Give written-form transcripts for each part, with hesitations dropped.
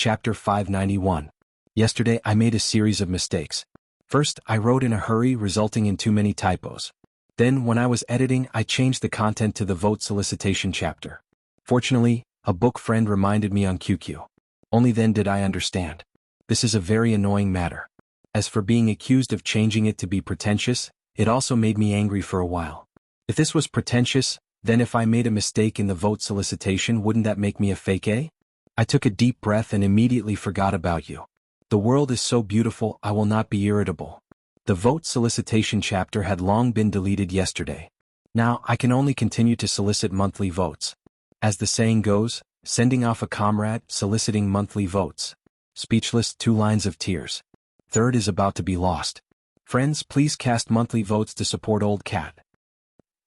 Chapter 591. Yesterday I made a series of mistakes. First, I wrote in a hurry, resulting in too many typos. Then, when I was editing, I changed the content to the vote solicitation chapter. Fortunately, a book friend reminded me on QQ. Only then did I understand. This is a very annoying matter. As for being accused of changing it to be pretentious, it also made me angry for a while. If this was pretentious, then if I made a mistake in the vote solicitation, wouldn't that make me a fake A? I took a deep breath and immediately forgot about you. The world is so beautiful, I will not be irritable. The vote solicitation chapter had long been deleted yesterday. Now I can only continue to solicit monthly votes. As the saying goes, sending off a comrade, soliciting monthly votes. Speechless, 2 lines of tears. Third is about to be lost. Friends, please cast monthly votes to support Old Cat.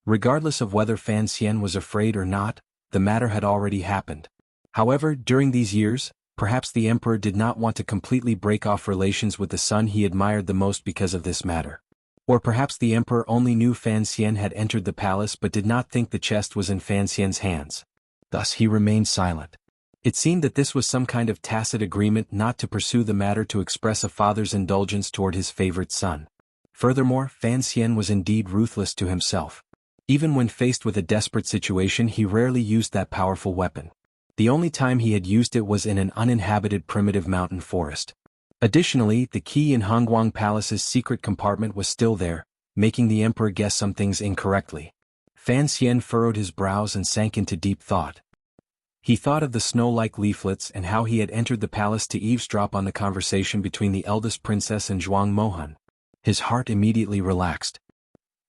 Regardless of whether Fan Xian was afraid or not, the matter had already happened. However, during these years, perhaps the emperor did not want to completely break off relations with the son he admired the most because of this matter. Or perhaps the emperor only knew Fan Xian had entered the palace but did not think the chest was in Fan Xian's hands. Thus he remained silent. It seemed that this was some kind of tacit agreement not to pursue the matter to express a father's indulgence toward his favorite son. Furthermore, Fan Xian was indeed ruthless to himself. Even when faced with a desperate situation, he rarely used that powerful weapon. The only time he had used it was in an uninhabited primitive mountain forest. Additionally, the key in Hongguang Palace's secret compartment was still there, making the emperor guess some things incorrectly. Fan Xian furrowed his brows and sank into deep thought. He thought of the snow-like leaflets and how he had entered the palace to eavesdrop on the conversation between the eldest princess and Zhuang Mohan. His heart immediately relaxed.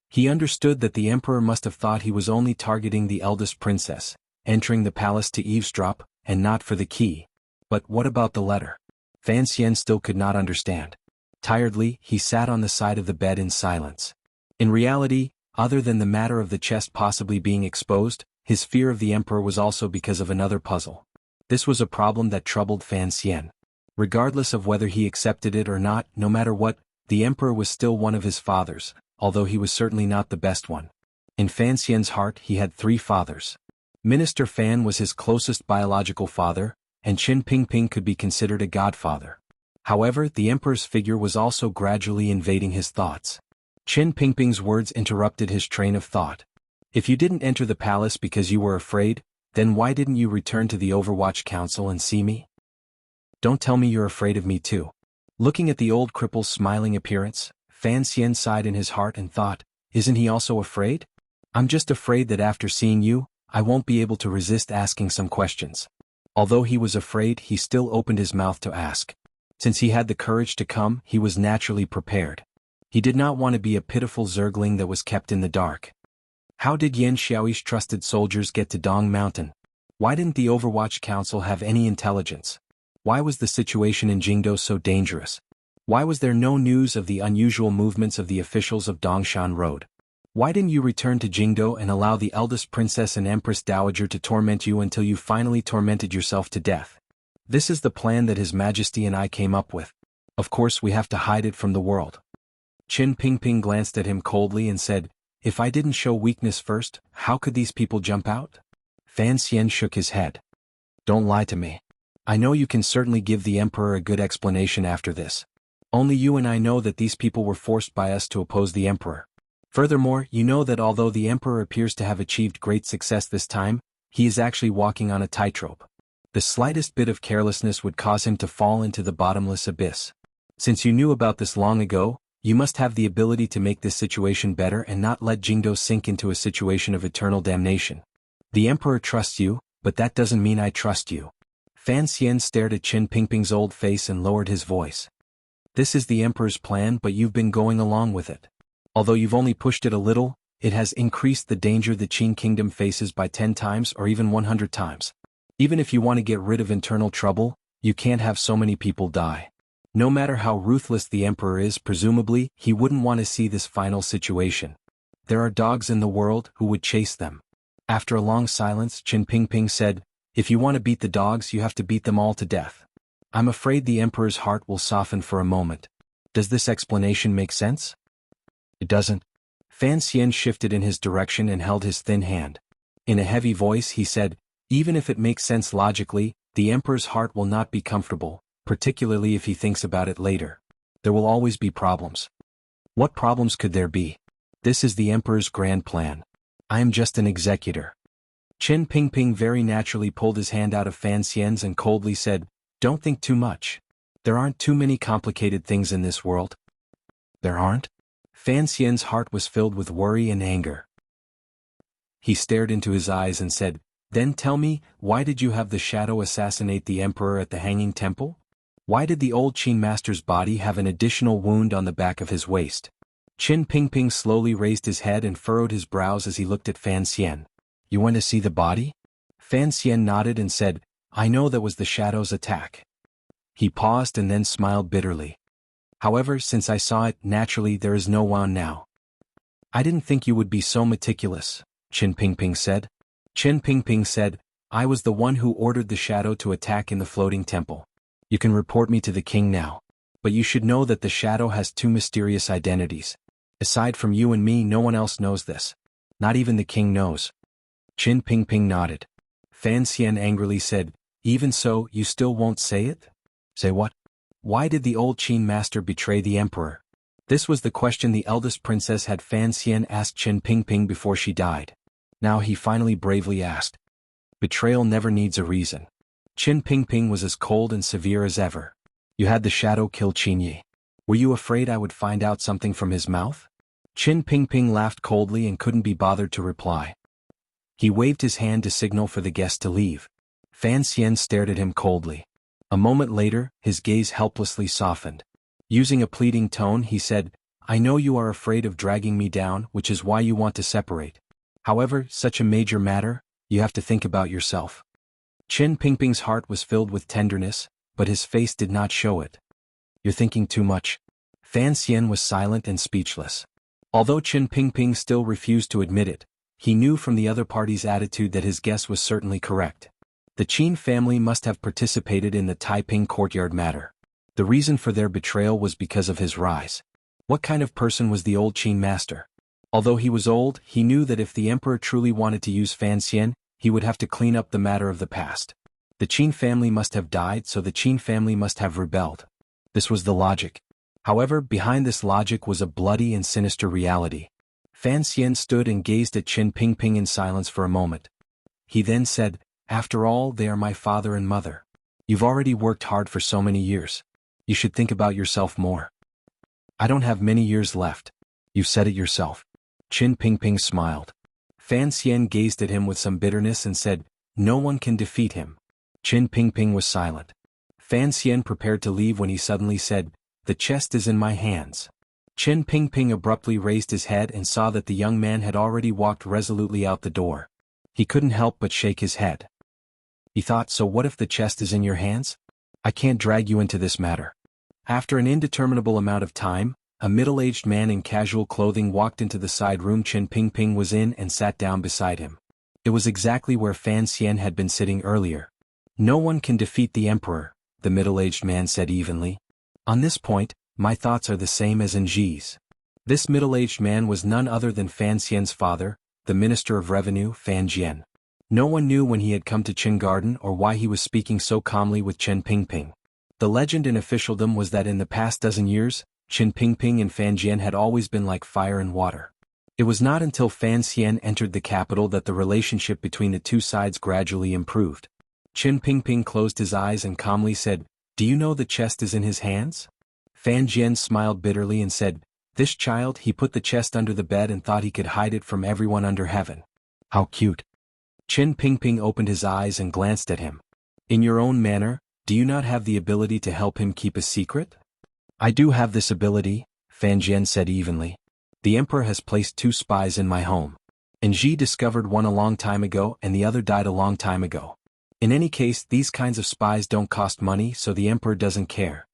He understood that the emperor must have thought he was only targeting the eldest princess, entering the palace to eavesdrop, and not for the key. But what about the letter? Fan Xian still could not understand. Tiredly, he sat on the side of the bed in silence. In reality, other than the matter of the chest possibly being exposed, his fear of the emperor was also because of another puzzle. This was a problem that troubled Fan Xian. Regardless of whether he accepted it or not, no matter what, the emperor was still one of his fathers, although he was certainly not the best one. In Fan Xian's heart he had 3 fathers. Minister Fan was his closest biological father, and Qin Pingping could be considered a godfather. However, the emperor's figure was also gradually invading his thoughts. Qin Pingping's words interrupted his train of thought. If you didn't enter the palace because you were afraid, then why didn't you return to the Overwatch Council and see me? Don't tell me you're afraid of me too. Looking at the old cripple's smiling appearance, Fan Xian sighed in his heart and thought, isn't he also afraid? I'm just afraid that after seeing you, I won't be able to resist asking some questions. Although he was afraid, he still opened his mouth to ask. Since he had the courage to come, he was naturally prepared. He did not want to be a pitiful zergling that was kept in the dark. How did Yan Xiaoyi's trusted soldiers get to Dong Mountain? Why didn't the Overwatch Council have any intelligence? Why was the situation in Jingdo so dangerous? Why was there no news of the unusual movements of the officials of Dongshan Road? Why didn't you return to Jingdo and allow the eldest princess and Empress Dowager to torment you until you finally tormented yourself to death? This is the plan that His Majesty and I came up with. Of course we have to hide it from the world. Qin Pingping glanced at him coldly and said, if I didn't show weakness first, how could these people jump out? Fan Xian shook his head. Don't lie to me. I know you can certainly give the emperor a good explanation after this. Only you and I know that these people were forced by us to oppose the emperor. Furthermore, you know that although the emperor appears to have achieved great success this time, he is actually walking on a tightrope. The slightest bit of carelessness would cause him to fall into the bottomless abyss. Since you knew about this long ago, you must have the ability to make this situation better and not let Jingdo sink into a situation of eternal damnation. The emperor trusts you, but that doesn't mean I trust you. Fan Xian stared at Qin Pingping's old face and lowered his voice. This is the emperor's plan, but you've been going along with it. Although you've only pushed it a little, it has increased the danger the Qin kingdom faces by 10 times or even 100 times. Even if you want to get rid of internal trouble, you can't have so many people die. No matter how ruthless the emperor is, presumably, he wouldn't want to see this final situation. There are dogs in the world who would chase them. After a long silence, Qin Pingping said, if you want to beat the dogs, you have to beat them all to death. I'm afraid the emperor's heart will soften for a moment. Does this explanation make sense? It doesn't. Fan Xian shifted in his direction and held his thin hand. In a heavy voice he said, even if it makes sense logically, The emperor's heart will not be comfortable, particularly if he thinks about it later. There will always be problems. What problems could there be? This is the emperor's grand plan. I am just an executor. Qin Pingping very naturally pulled his hand out of Fan Xian's and coldly said, "Don't think too much. There aren't too many complicated things in this world." There aren't? Fan Xian's heart was filled with worry and anger. He stared into his eyes and said, "Then tell me, why did you have the shadow assassinate the emperor at the Hanging Temple? Why did the old Qin master's body have an additional wound on the back of his waist?" Qin Pingping slowly raised his head and furrowed his brows as he looked at Fan Xian. "You want to see the body?" Fan Xian nodded and said, "I know that was the shadow's attack." He paused and then smiled bitterly. "However, since I saw it, naturally there is no wound now." "I didn't think you would be so meticulous," Qin Pingping said. Qin Pingping said, "I was the one who ordered the shadow to attack in the floating temple. You can report me to the king now. But you should know that the shadow has two mysterious identities. Aside from you and me, no one else knows this. Not even the king knows." Qin Pingping nodded. Fan Xian angrily said, "Even so, you still won't say it?" "Say what?" "Why did the old Qin master betray the emperor?" This was the question the eldest princess had Fan Xian asked Qin Pingping before she died. Now he finally bravely asked. Betrayal never needs a reason. Qin Pingping was as cold and severe as ever. "You had the shadow kill Qin Yi. Were you afraid I would find out something from his mouth?" Qin Pingping laughed coldly and couldn't be bothered to reply. He waved his hand to signal for the guest to leave. Fan Xian stared at him coldly. A moment later, his gaze helplessly softened. Using a pleading tone, he said, "I know you are afraid of dragging me down, which is why you want to separate. However, such a major matter, you have to think about yourself." Qin Pingping's heart was filled with tenderness, but his face did not show it. "You're thinking too much." Fan Xian was silent and speechless. Although Qin Pingping still refused to admit it, he knew from the other party's attitude that his guess was certainly correct. The Qin family must have participated in the Taiping courtyard matter. The reason for their betrayal was because of his rise. What kind of person was the old Qin master? Although he was old, he knew that if the emperor truly wanted to use Fan Xian, he would have to clean up the matter of the past. The Qin family must have died, so the Qin family must have rebelled. This was the logic. However, behind this logic was a bloody and sinister reality. Fan Xian stood and gazed at Qin Pingping in silence for a moment. He then said, "After all, they are my father and mother. You've already worked hard for so many years. You should think about yourself more." "I don't have many years left. You've said it yourself." Qin Pingping smiled. Fan Xian gazed at him with some bitterness and said, "No one can defeat him." Qin Pingping was silent. Fan Xian prepared to leave when he suddenly said, "The chest is in my hands." Qin Pingping abruptly raised his head and saw that the young man had already walked resolutely out the door. He couldn't help but shake his head. He thought, "So what if the chest is in your hands? I can't drag you into this matter." After an indeterminable amount of time, a middle-aged man in casual clothing walked into the side room Qin Pingping was in and sat down beside him. It was exactly where Fan Xian had been sitting earlier. "No one can defeat the emperor," the middle-aged man said evenly. "On this point, my thoughts are the same as Nji's." This middle-aged man was none other than Fan Xian's father, the Minister of Revenue, Fan Jian. No one knew when he had come to Qin Garden or why he was speaking so calmly with Qin Pingping. The legend in officialdom was that in the past dozen years, Qin Pingping and Fan Jian had always been like fire and water. It was not until Fan Xian entered the capital that the relationship between the two sides gradually improved. Qin Pingping closed his eyes and calmly said, "Do you know the chest is in his hands?" Fan Jian smiled bitterly and said, "This child, he put the chest under the bed and thought he could hide it from everyone under heaven. How cute." Qin Pingping opened his eyes and glanced at him. "In your own manner, do you not have the ability to help him keep a secret?" "I do have this ability," Fan Jian said evenly. "The emperor has placed 2 spies in my home. Nji discovered one a long time ago and the other died a long time ago. In any case, these kinds of spies don't cost money, so the emperor doesn't care."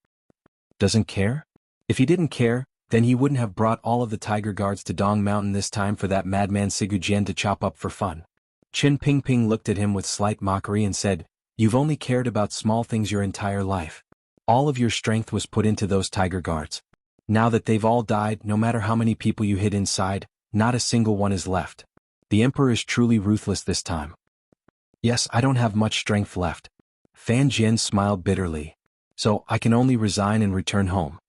"Doesn't care?" If he didn't care, then he wouldn't have brought all of the tiger guards to Dong Mountain this time for that madman Sigujian to chop up for fun. Qin Pingping looked at him with slight mockery and said, "You've only cared about small things your entire life. All of your strength was put into those tiger guards. Now that they've all died, no matter how many people you hid inside, not a single one is left. The emperor is truly ruthless this time." "Yes, I don't have much strength left." Fan Jian smiled bitterly. So, I can only resign and return home.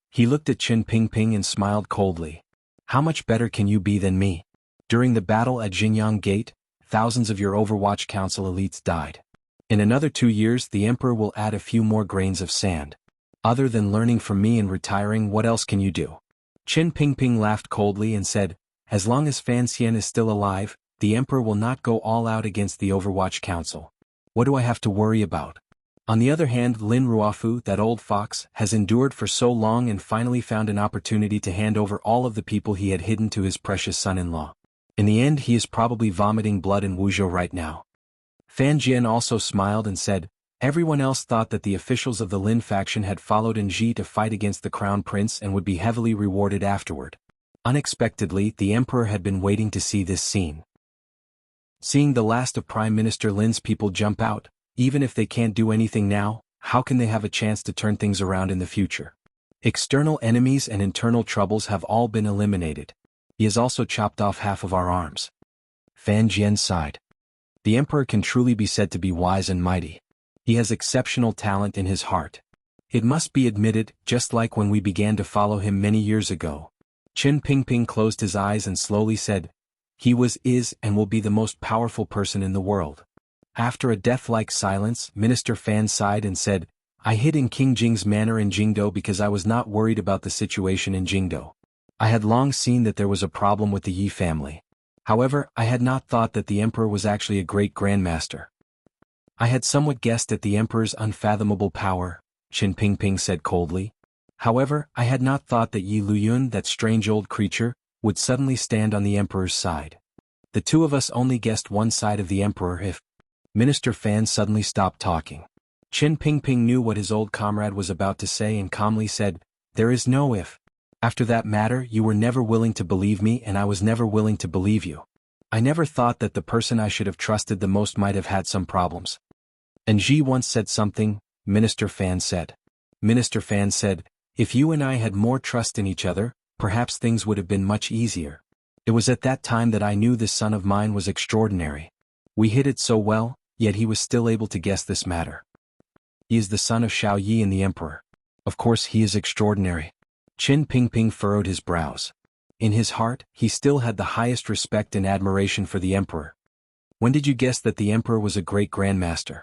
He looked at Qin Pingping and smiled coldly. How much better can you be than me? During the battle at Jinyang Gate, thousands of your Overwatch Council elites died. In another 2 years the Emperor will add a few more grains of sand. Other than learning from me and retiring, what else can you do? Qin Pingping laughed coldly and said, as long as Fan Xian is still alive, the Emperor will not go all out against the Overwatch Council. What do I have to worry about? On the other hand, Lin Ruofu, that old fox, has endured for so long and finally found an opportunity to hand over all of the people he had hidden to his precious son-in-law. In the end he is probably vomiting blood in Wuzhou right now. Fan Jian also smiled and said, everyone else thought that the officials of the Lin faction had followed Ji to fight against the crown prince and would be heavily rewarded afterward. Unexpectedly, the Emperor had been waiting to see this scene. Seeing the last of Prime Minister Lin's people jump out, even if they can't do anything now, how can they have a chance to turn things around in the future? External enemies and internal troubles have all been eliminated. He has also chopped off half of our arms. Fan Jian sighed. The Emperor can truly be said to be wise and mighty. He has exceptional talent in his heart. It must be admitted, just like when we began to follow him many years ago. Qin Pingping closed his eyes and slowly said, he is, and will be the most powerful person in the world. After a death-like silence, Minister Fan sighed and said, I hid in King Jing's manor in Jingdo because I was not worried about the situation in Jingdo. I had long seen that there was a problem with the Yi family. However, I had not thought that the Emperor was actually a great grandmaster. I had somewhat guessed at the Emperor's unfathomable power, Qin Pingping said coldly. However, I had not thought that Yi Luyun, that strange old creature, would suddenly stand on the Emperor's side. The two of us only guessed one side of the Emperor if... Minister Fan suddenly stopped talking. Qin Pingping knew what his old comrade was about to say and calmly said, there is no if. After that matter you were never willing to believe me and I was never willing to believe you. I never thought that the person I should have trusted the most might have had some problems. And Ji once said something, Minister Fan said. Minister Fan said, if you and I had more trust in each other, perhaps things would have been much easier. It was at that time that I knew this son of mine was extraordinary. We hid it so well, yet he was still able to guess this matter. He is the son of Xiao Yi and the Emperor. Of course he is extraordinary. Qin Pingping furrowed his brows. In his heart, he still had the highest respect and admiration for the Emperor. When did you guess that the Emperor was a great grandmaster?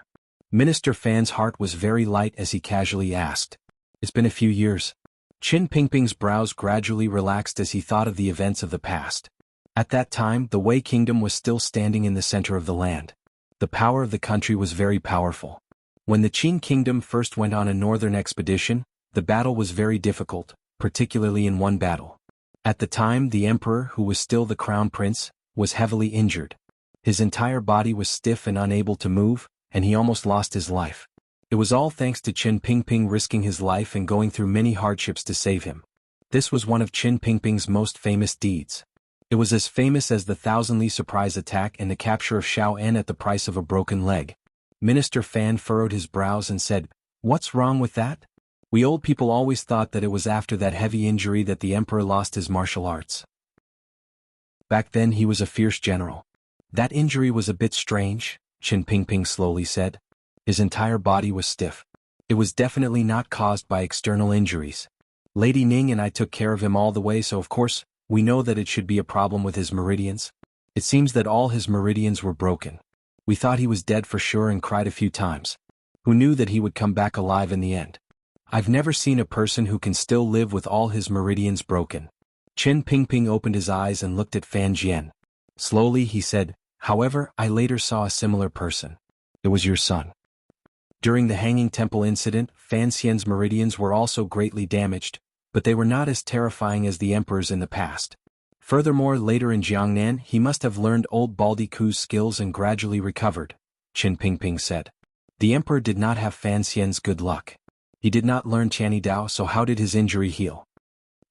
Minister Fan's heart was very light as he casually asked. It's been a few years. Qin Pingping's brows gradually relaxed as he thought of the events of the past. At that time, the Wei Kingdom was still standing in the center of the land. The power of the country was very powerful. When the Qin Kingdom first went on a northern expedition, the battle was very difficult, particularly in one battle. At the time, the Emperor, who was still the crown prince, was heavily injured. His entire body was stiff and unable to move, and he almost lost his life. It was all thanks to Qin Pingping risking his life and going through many hardships to save him. This was one of Qin Pingping's most famous deeds. It was as famous as the Thousand Li surprise attack and the capture of Xiao En at the price of a broken leg. Minister Fan furrowed his brows and said, what's wrong with that? We old people always thought that it was after that heavy injury that the Emperor lost his martial arts. Back then he was a fierce general. That injury was a bit strange, Qin Pingping slowly said. His entire body was stiff. It was definitely not caused by external injuries. Lady Ning and I took care of him all the way, so of course, we know that it should be a problem with his meridians. It seems that all his meridians were broken. We thought he was dead for sure and cried a few times. Who knew that he would come back alive in the end? I've never seen a person who can still live with all his meridians broken. Qin Pingping opened his eyes and looked at Fan Jian. Slowly he said, however, I later saw a similar person. It was your son. During the Hanging Temple incident, Fan Xian's meridians were also greatly damaged, but they were not as terrifying as the Emperor's in the past. Furthermore, later in Jiangnan he must have learned old Baldi Ku's skills and gradually recovered, Qin Pingping said. The Emperor did not have Fan Xian's good luck. He did not learn Tianyi Dao, so how did his injury heal?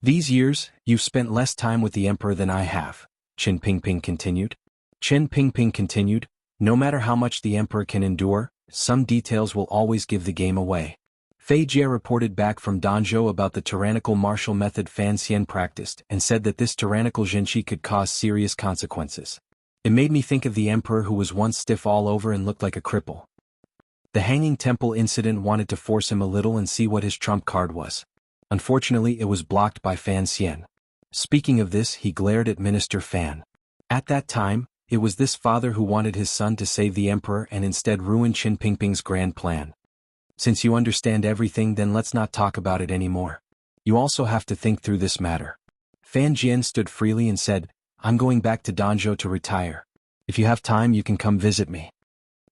These years, you've spent less time with the Emperor than I have, Qin Pingping continued. Qin Pingping continued, no matter how much the Emperor can endure, some details will always give the game away. Fei Jie reported back from Danzhou about the tyrannical martial method Fan Xian practiced and said that this tyrannical zhenqi could cause serious consequences. It made me think of the Emperor who was once stiff all over and looked like a cripple. The Hanging Temple incident wanted to force him a little and see what his trump card was. Unfortunately, it was blocked by Fan Xian. Speaking of this, he glared at Minister Fan. At that time, it was this father who wanted his son to save the emperor and instead ruin Qin Pingping's grand plan. Since you understand everything, then let's not talk about it anymore. You also have to think through this matter. Fan Jian stood freely and said, I'm going back to Danzhou to retire. If you have time, you can come visit me.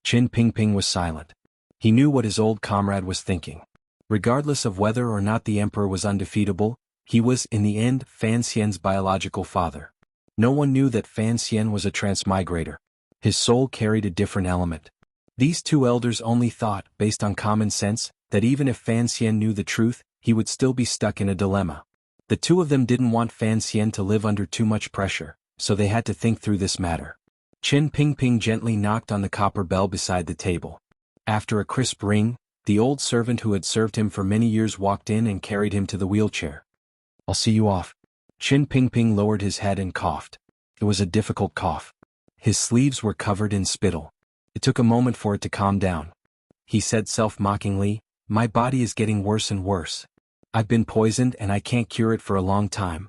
Qin Pingping was silent. He knew what his old comrade was thinking. Regardless of whether or not the emperor was undefeatable, he was, in the end, Fan Xian's biological father. No one knew that Fan Xian was a transmigrator. His soul carried a different element. These two elders only thought, based on common sense, that even if Fan Xian knew the truth, he would still be stuck in a dilemma. The two of them didn't want Fan Xian to live under too much pressure, so they had to think through this matter. Qin Pingping gently knocked on the copper bell beside the table. After a crisp ring, the old servant who had served him for many years walked in and carried him to the wheelchair. I'll see you off. Qin Pingping lowered his head and coughed. It was a difficult cough. His sleeves were covered in spittle. It took a moment for it to calm down. He said self-mockingly, my body is getting worse and worse. I've been poisoned and I can't cure it for a long time.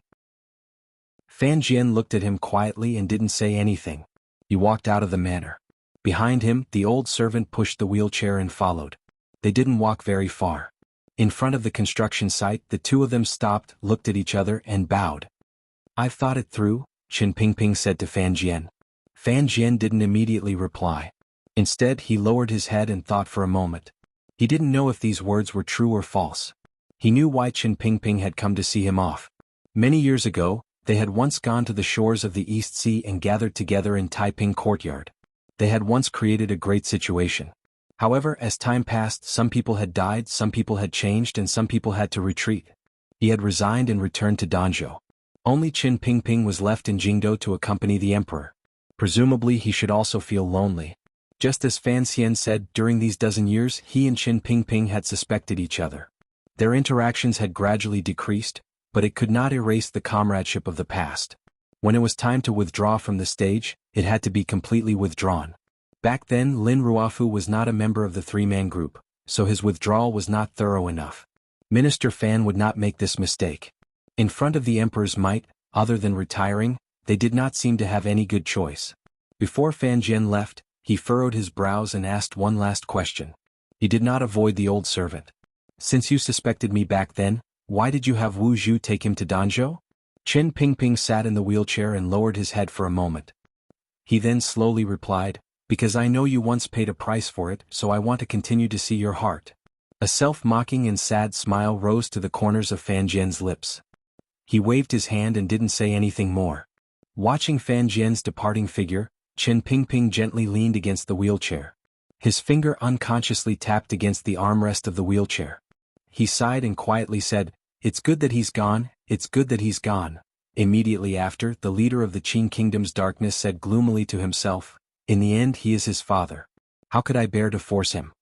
Fan Jian looked at him quietly and didn't say anything. He walked out of the manor. Behind him, the old servant pushed the wheelchair and followed. They didn't walk very far. In front of the construction site, the two of them stopped, looked at each other, and bowed. I've thought it through, Qin Pingping said to Fan Jian. Fan Jian didn't immediately reply. Instead, he lowered his head and thought for a moment. He didn't know if these words were true or false. He knew why Qin Pingping had come to see him off. Many years ago, they had once gone to the shores of the East Sea and gathered together in Taiping Courtyard. They had once created a great situation. However, as time passed, some people had died, some people had changed, and some people had to retreat. He had resigned and returned to Danzhou. Only Qin Pingping was left in Jingdou to accompany the emperor. Presumably he should also feel lonely. Just as Fan Xian said, during these dozen years he and Qin Pingping had suspected each other. Their interactions had gradually decreased, but it could not erase the comradeship of the past. When it was time to withdraw from the stage, it had to be completely withdrawn. Back then Lin Ruofu was not a member of the three-man group, so his withdrawal was not thorough enough. Minister Fan would not make this mistake. In front of the emperor's might, other than retiring, they did not seem to have any good choice. Before Fan Jian left, he furrowed his brows and asked one last question. He did not avoid the old servant. Since you suspected me back then, why did you have Wu Zhu take him to Danzhou? Qin Pingping sat in the wheelchair and lowered his head for a moment. He then slowly replied, because I know you once paid a price for it, so I want to continue to see your heart. A self-mocking and sad smile rose to the corners of Fan Jian's lips. He waved his hand and didn't say anything more. Watching Fan Jian's departing figure, Qin Pingping gently leaned against the wheelchair. His finger unconsciously tapped against the armrest of the wheelchair. He sighed and quietly said, "It's good that he's gone, it's good that he's gone." Immediately after, the leader of the Qin Kingdom's darkness said gloomily to himself, "In the end he is his father. How could I bear to force him?"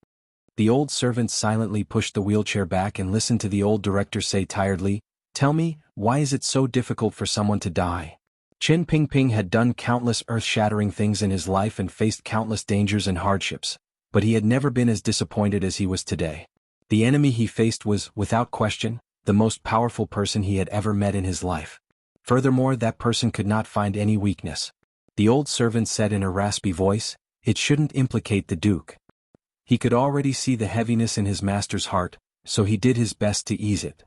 The old servant silently pushed the wheelchair back and listened to the old director say tiredly, "Tell me, why is it so difficult for someone to die?" Qin Pingping had done countless earth-shattering things in his life and faced countless dangers and hardships, but he had never been as disappointed as he was today. The enemy he faced was, without question, the most powerful person he had ever met in his life. Furthermore, that person could not find any weakness. The old servant said in a raspy voice, "It shouldn't implicate the Duke." He could already see the heaviness in his master's heart, so he did his best to ease it.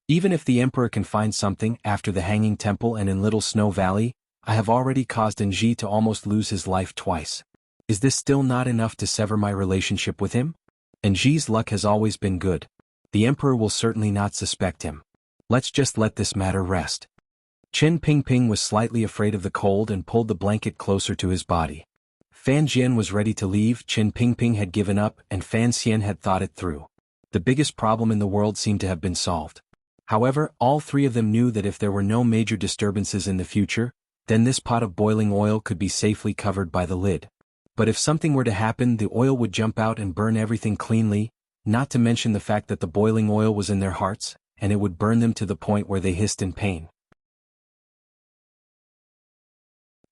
"Even if the Emperor can find something after the Hanging Temple and in Little Snow Valley, I have already caused Enji to almost lose his life twice. Is this still not enough to sever my relationship with him? Enji's luck has always been good. The Emperor will certainly not suspect him. Let's just let this matter rest." Qin Pingping was slightly afraid of the cold and pulled the blanket closer to his body. Fan Jian was ready to leave, Qin Pingping had given up, and Fan Xian had thought it through. The biggest problem in the world seemed to have been solved. However, all three of them knew that if there were no major disturbances in the future, then this pot of boiling oil could be safely covered by the lid. But if something were to happen, the oil would jump out and burn everything cleanly, not to mention the fact that the boiling oil was in their hearts, and it would burn them to the point where they hissed in pain.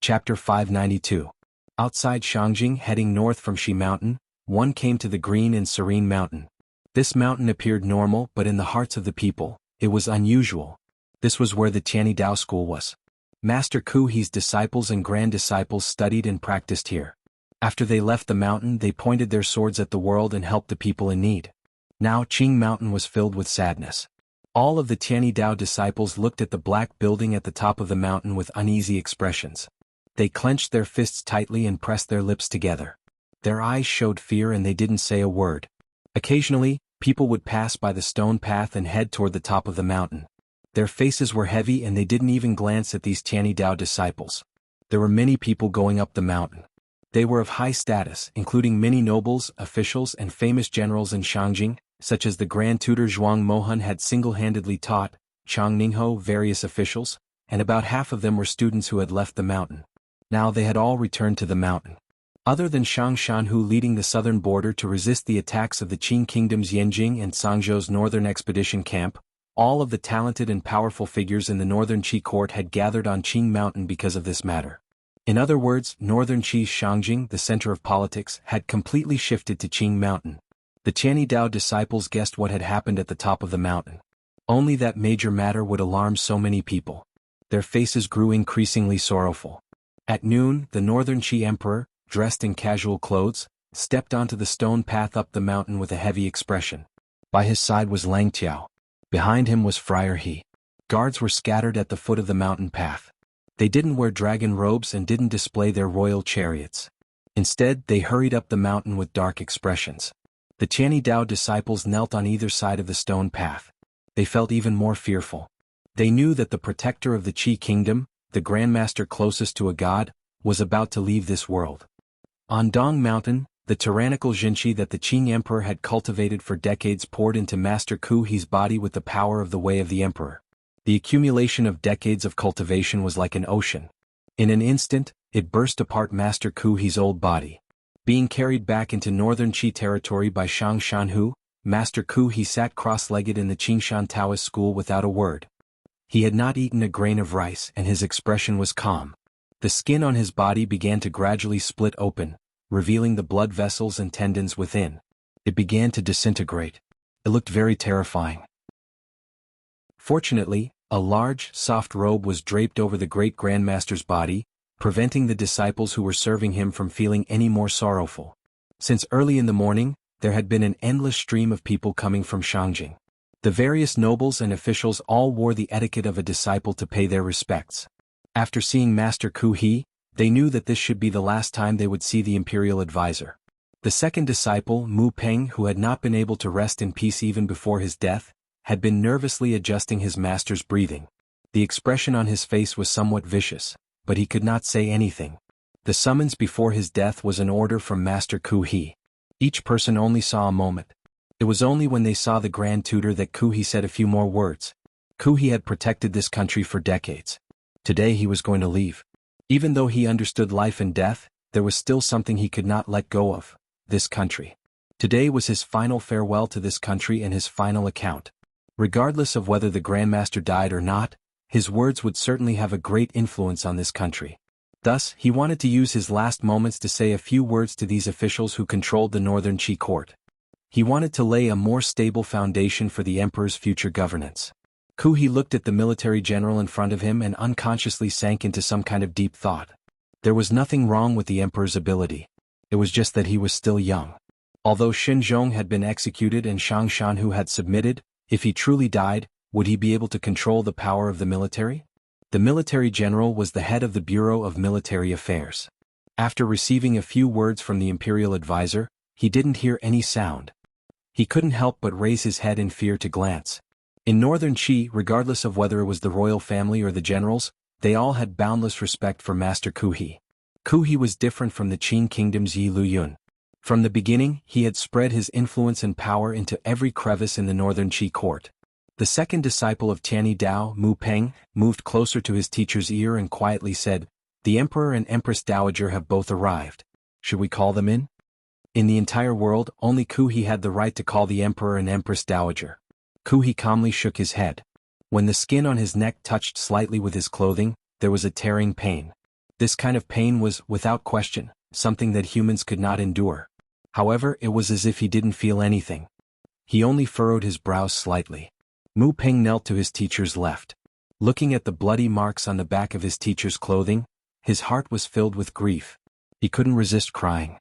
Chapter 592. Outside Shangjing, heading north from Shi Mountain, one came to the green and serene mountain. This mountain appeared normal, but in the hearts of the people, it was unusual. This was where the Tianyi Dao school was. Master Ku He's disciples and grand disciples studied and practiced here. After they left the mountain, they pointed their swords at the world and helped the people in need. Now Qing Mountain was filled with sadness. All of the Tianyi Dao disciples looked at the black building at the top of the mountain with uneasy expressions. They clenched their fists tightly and pressed their lips together. Their eyes showed fear and they didn't say a word. Occasionally, people would pass by the stone path and head toward the top of the mountain. Their faces were heavy and they didn't even glance at these Tianyi Dao disciples. There were many people going up the mountain. They were of high status, including many nobles, officials, and famous generals in Shangjing, such as the Grand Tutor Zhuang Mohan had single-handedly taught, Chang Ningho various officials, and about half of them were students who had left the mountain. Now they had all returned to the mountain. Other than Shang Shanhu leading the southern border to resist the attacks of the Qing kingdom's Yanjing and Sangzhou's northern expedition camp, all of the talented and powerful figures in the northern Qi court had gathered on Qing Mountain because of this matter. In other words, northern Qi's Shangjing, the center of politics, had completely shifted to Qing Mountain. The Tianyi Dao disciples guessed what had happened at the top of the mountain. Only that major matter would alarm so many people. Their faces grew increasingly sorrowful. At noon, the northern Qi emperor, dressed in casual clothes, stepped onto the stone path up the mountain with a heavy expression. By his side was Lang Tiao. Behind him was Friar He. Guards were scattered at the foot of the mountain path. They didn't wear dragon robes and didn't display their royal chariots. Instead, they hurried up the mountain with dark expressions. The Tianyi Dao disciples knelt on either side of the stone path. They felt even more fearful. They knew that the protector of the Qi kingdom, the grandmaster closest to a god, was about to leave this world. On Dong Mountain, the tyrannical Jinqi that the Qing emperor had cultivated for decades poured into Master Ku He's body with the power of the way of the emperor. The accumulation of decades of cultivation was like an ocean. In an instant, it burst apart Master Ku He's old body. Being carried back into northern Qi territory by Shang Shanhu, Master Ku He sat cross-legged in the Qingshan Taoist school without a word. He had not eaten a grain of rice and his expression was calm. The skin on his body began to gradually split open, revealing the blood vessels and tendons within. It began to disintegrate. It looked very terrifying. Fortunately, a large, soft robe was draped over the great grandmaster's body, preventing the disciples who were serving him from feeling any more sorrowful. Since early in the morning, there had been an endless stream of people coming from Shangjing. The various nobles and officials all wore the etiquette of a disciple to pay their respects. After seeing Master Ku He, they knew that this should be the last time they would see the imperial advisor. The second disciple, Mu Peng, who had not been able to rest in peace even before his death, had been nervously adjusting his master's breathing. The expression on his face was somewhat vicious, but he could not say anything. The summons before his death was an order from Master Ku He. Each person only saw a moment. It was only when they saw the Grand Tutor that Ku He said a few more words. Ku He had protected this country for decades. Today he was going to leave. Even though he understood life and death, there was still something he could not let go of: this country. Today was his final farewell to this country and his final account. Regardless of whether the Grandmaster died or not, his words would certainly have a great influence on this country. Thus, he wanted to use his last moments to say a few words to these officials who controlled the northern Qi court. He wanted to lay a more stable foundation for the emperor's future governance. Ku He looked at the military general in front of him and unconsciously sank into some kind of deep thought. There was nothing wrong with the emperor's ability. It was just that he was still young. Although Xin Zhong had been executed and Shang Shanhu had submitted, if he truly died, would he be able to control the power of the military? The military general was the head of the Bureau of Military Affairs. After receiving a few words from the imperial advisor, he didn't hear any sound. He couldn't help but raise his head in fear to glance. In northern Qi, regardless of whether it was the royal family or the generals, they all had boundless respect for Master Ku He. Ku He was different from the Qing kingdom's Yi Luyun. From the beginning, he had spread his influence and power into every crevice in the northern Qi court. The second disciple of Tianyi Dao, Mu Peng, moved closer to his teacher's ear and quietly said, "The Emperor and Empress Dowager have both arrived. Should we call them in?" In the entire world, only Ku He had the right to call the Emperor and Empress Dowager. Ku He calmly shook his head. When the skin on his neck touched slightly with his clothing, there was a tearing pain. This kind of pain was, without question, something that humans could not endure. However, it was as if he didn't feel anything. He only furrowed his brows slightly. Mu Peng knelt to his teacher's left. Looking at the bloody marks on the back of his teacher's clothing, his heart was filled with grief. He couldn't resist crying.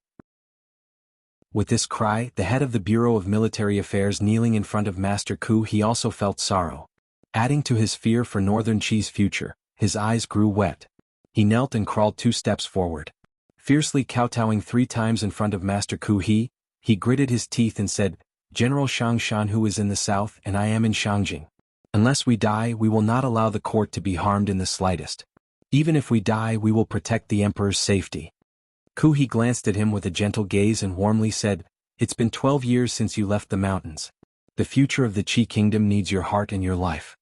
With this cry, the head of the Bureau of Military Affairs kneeling in front of Master Ku, he also felt sorrow. Adding to his fear for Northern Qi's future, his eyes grew wet. He knelt and crawled 2 steps forward. Fiercely kowtowing 3 times in front of Master Ku, he gritted his teeth and said, "General Shang Shanhu is in the south and I am in Shangjing. Unless we die, we will not allow the court to be harmed in the slightest. Even if we die, we will protect the emperor's safety." Ku He glanced at him with a gentle gaze and warmly said, "It's been 12 years since you left the mountains. The future of the Qi kingdom needs your heart and your life."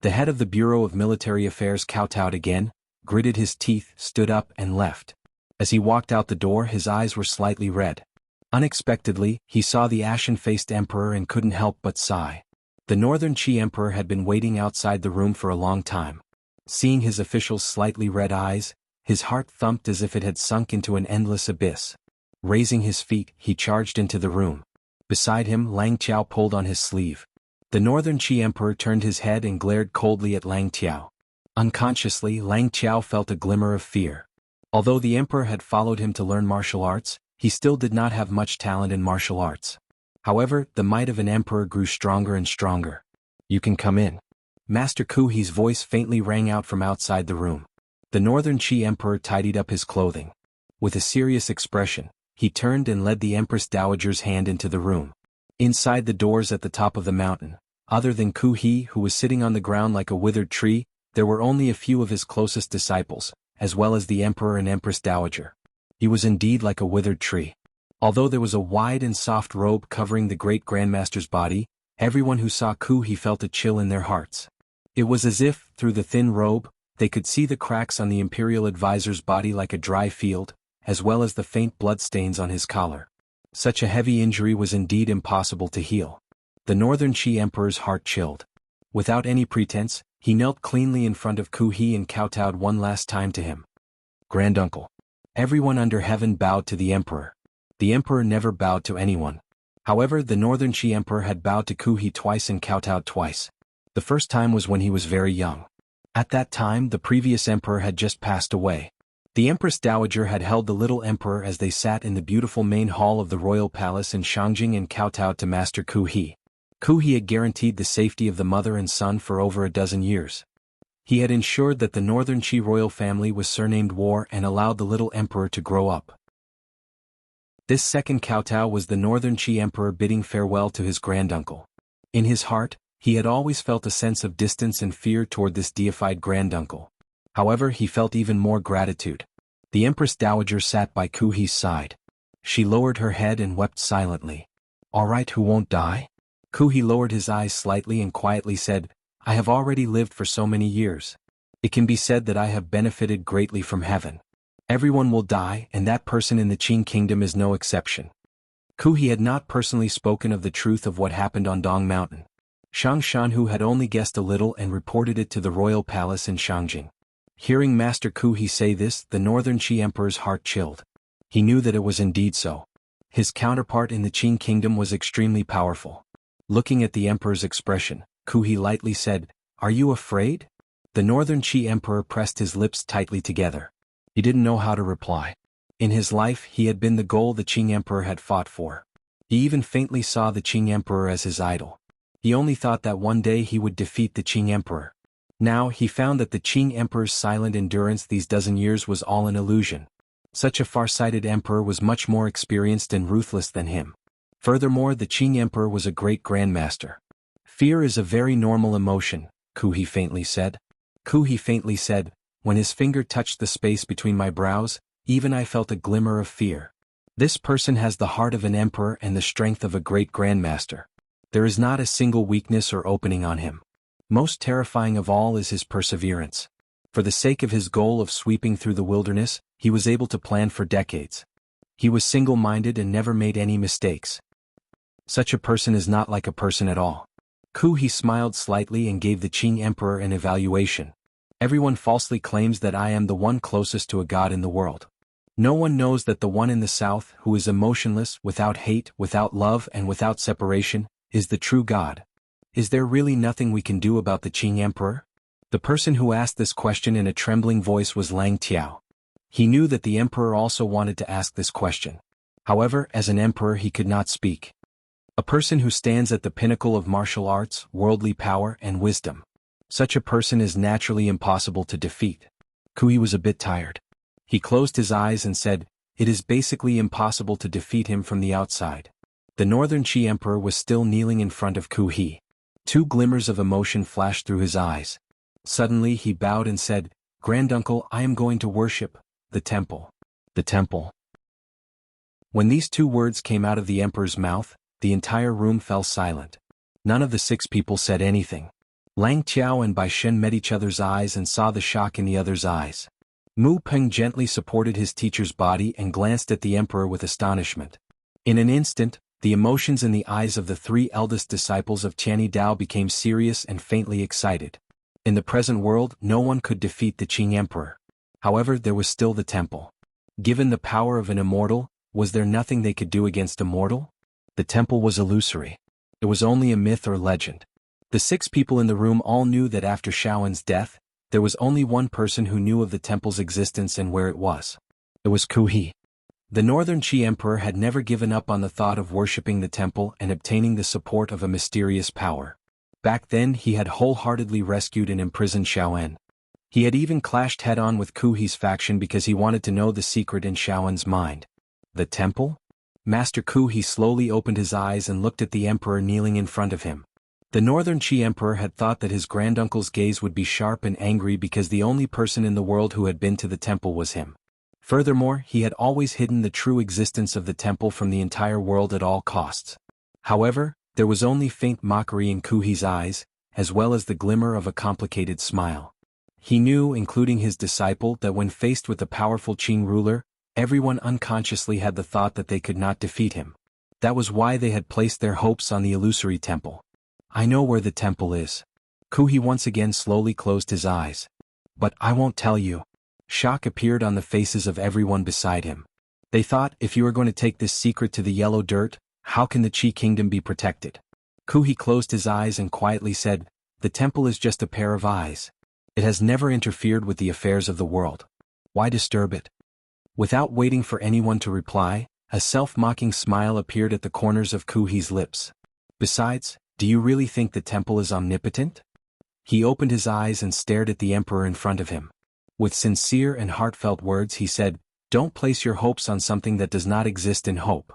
The head of the Bureau of Military Affairs kowtowed again, gritted his teeth, stood up and left. As he walked out the door, his eyes were slightly red. Unexpectedly, he saw the ashen-faced emperor and couldn't help but sigh. The Northern Qi emperor had been waiting outside the room for a long time. Seeing his official's slightly red eyes, his heart thumped as if it had sunk into an endless abyss. Raising his feet, he charged into the room. Beside him, Lang Qiao pulled on his sleeve. The Northern Qi emperor turned his head and glared coldly at Lang Qiao. Unconsciously, Lang Qiao felt a glimmer of fear. Although the emperor had followed him to learn martial arts, he still did not have much talent in martial arts. However, the might of an emperor grew stronger and stronger. "You can come in." Master Ku He's voice faintly rang out from outside the room. The Northern Qi emperor tidied up his clothing. With a serious expression, he turned and led the Empress Dowager's hand into the room. Inside the doors at the top of the mountain, other than Ku He, who was sitting on the ground like a withered tree, there were only a few of his closest disciples, as well as the emperor and Empress Dowager. He was indeed like a withered tree. Although there was a wide and soft robe covering the great grandmaster's body, everyone who saw Ku He felt a chill in their hearts. It was as if, through the thin robe, they could see the cracks on the imperial advisor's body like a dry field, as well as the faint bloodstains on his collar. Such a heavy injury was indeed impossible to heal. The Northern Qi emperor's heart chilled. Without any pretense, he knelt cleanly in front of Ku He and kowtowed one last time to him. "Granduncle." Everyone under heaven bowed to the emperor. The emperor never bowed to anyone. However, the Northern Qi emperor had bowed to Ku He twice and kowtowed twice. The first time was when he was very young. At that time, the previous emperor had just passed away. The Empress Dowager had held the little emperor as they sat in the beautiful main hall of the royal palace in Shangjing and kowtowed to Master Ku He. Ku He had guaranteed the safety of the mother and son for over a dozen years. He had ensured that the Northern Qi royal family was surnamed War and allowed the little emperor to grow up. This second kowtow was the Northern Qi emperor bidding farewell to his granduncle. In his heart, he had always felt a sense of distance and fear toward this deified granduncle. However, he felt even more gratitude. The Empress Dowager sat by Ku He's side. She lowered her head and wept silently. "All right, who won't die?" Ku He lowered his eyes slightly and quietly said, "I have already lived for so many years. It can be said that I have benefited greatly from heaven. Everyone will die, and that person in the Qing kingdom is no exception." Ku He had not personally spoken of the truth of what happened on Dong Mountain. Shang Shanhu had only guessed a little and reported it to the royal palace in Shangjing. Hearing Master Ku He say this, the Northern Qi emperor's heart chilled. He knew that it was indeed so. His counterpart in the Qing kingdom was extremely powerful. Looking at the emperor's expression, Ku He lightly said, "Are you afraid?" The Northern Qi emperor pressed his lips tightly together. He didn't know how to reply. In his life, he had been the goal the Qing emperor had fought for. He even faintly saw the Qing emperor as his idol. He only thought that one day he would defeat the Qing emperor. Now he found that the Qing emperor's silent endurance these dozen years was all an illusion. Such a far-sighted emperor was much more experienced and ruthless than him. Furthermore, the Qing emperor was a great grandmaster. "Fear is a very normal emotion," Ku He faintly said. Ku He faintly said, "When his finger touched the space between my brows, even I felt a glimmer of fear. This person has the heart of an emperor and the strength of a great grandmaster. There is not a single weakness or opening on him. Most terrifying of all is his perseverance. For the sake of his goal of sweeping through the wilderness, he was able to plan for decades. He was single-minded and never made any mistakes. Such a person is not like a person at all." Ku He smiled slightly and gave the Qing emperor an evaluation. "Everyone falsely claims that I am the one closest to a god in the world. No one knows that the one in the south, who is emotionless, without hate, without love and without separation, is the true God. Is there really nothing we can do about the Qing Emperor? The person who asked this question in a trembling voice was Lang Tiao. He knew that the emperor also wanted to ask this question. However, as an emperor he could not speak. A person who stands at the pinnacle of martial arts, worldly power and wisdom. Such a person is naturally impossible to defeat. Kui was a bit tired. He closed his eyes and said, "It is basically impossible to defeat him from the outside." The Northern Qi Emperor was still kneeling in front of Kui. Two glimmers of emotion flashed through his eyes. Suddenly he bowed and said, "Granduncle, I am going to worship the temple." The temple. When these two words came out of the emperor's mouth, the entire room fell silent. None of the 6 people said anything. Lang Tiao and Bai Shen met each other's eyes and saw the shock in the other's eyes. Mu Peng gently supported his teacher's body and glanced at the emperor with astonishment. In an instant, the emotions in the eyes of the 3 eldest disciples of Tianyi Dao became serious and faintly excited. In the present world, no one could defeat the Qing Emperor. However, there was still the temple. Given the power of an immortal, was there nothing they could do against a mortal? The temple was illusory. It was only a myth or legend. The 6 people in the room all knew that after Shaoen's death, there was only one person who knew of the temple's existence and where it was. It was Kui. The Northern Qi Emperor had never given up on the thought of worshipping the temple and obtaining the support of a mysterious power. Back then he had wholeheartedly rescued and imprisoned Shaoen. He had even clashed head-on with Kui's faction because he wanted to know the secret in Shaoen's mind. The temple? Master Kui slowly opened his eyes and looked at the emperor kneeling in front of him. The Northern Qi Emperor had thought that his granduncle's gaze would be sharp and angry because the only person in the world who had been to the temple was him. Furthermore, he had always hidden the true existence of the temple from the entire world at all costs. However, there was only faint mockery in Kui's eyes, as well as the glimmer of a complicated smile. He knew, including his disciple, that when faced with the powerful Qing ruler, everyone unconsciously had the thought that they could not defeat him. That was why they had placed their hopes on the illusory temple. "I know where the temple is." Kui once again slowly closed his eyes. "But I won't tell you." Shock appeared on the faces of everyone beside him. They thought, if you are going to take this secret to the yellow dirt, how can the Qi kingdom be protected? Kui closed his eyes and quietly said, "The temple is just a pair of eyes. It has never interfered with the affairs of the world. Why disturb it?" Without waiting for anyone to reply, a self-mocking smile appeared at the corners of Kui's lips. "Besides, do you really think the temple is omnipotent?" He opened his eyes and stared at the emperor in front of him. With sincere and heartfelt words he said, "Don't place your hopes on something that does not exist in hope.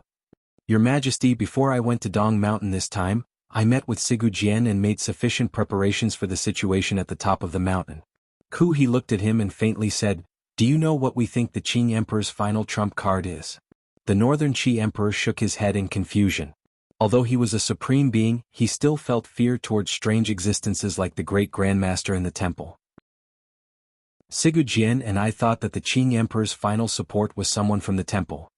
Your Majesty, before I went to Dong Mountain this time, I met with Sigu Jian and made sufficient preparations for the situation at the top of the mountain." Kui looked at him and faintly said, "Do you know what we think the Qing Emperor's final trump card is?" The Northern Qi Emperor shook his head in confusion. Although he was a supreme being, he still felt fear towards strange existences like the great Grandmaster in the temple. "Sigu Jian and I thought that the Qing Emperor's final support was someone from the temple."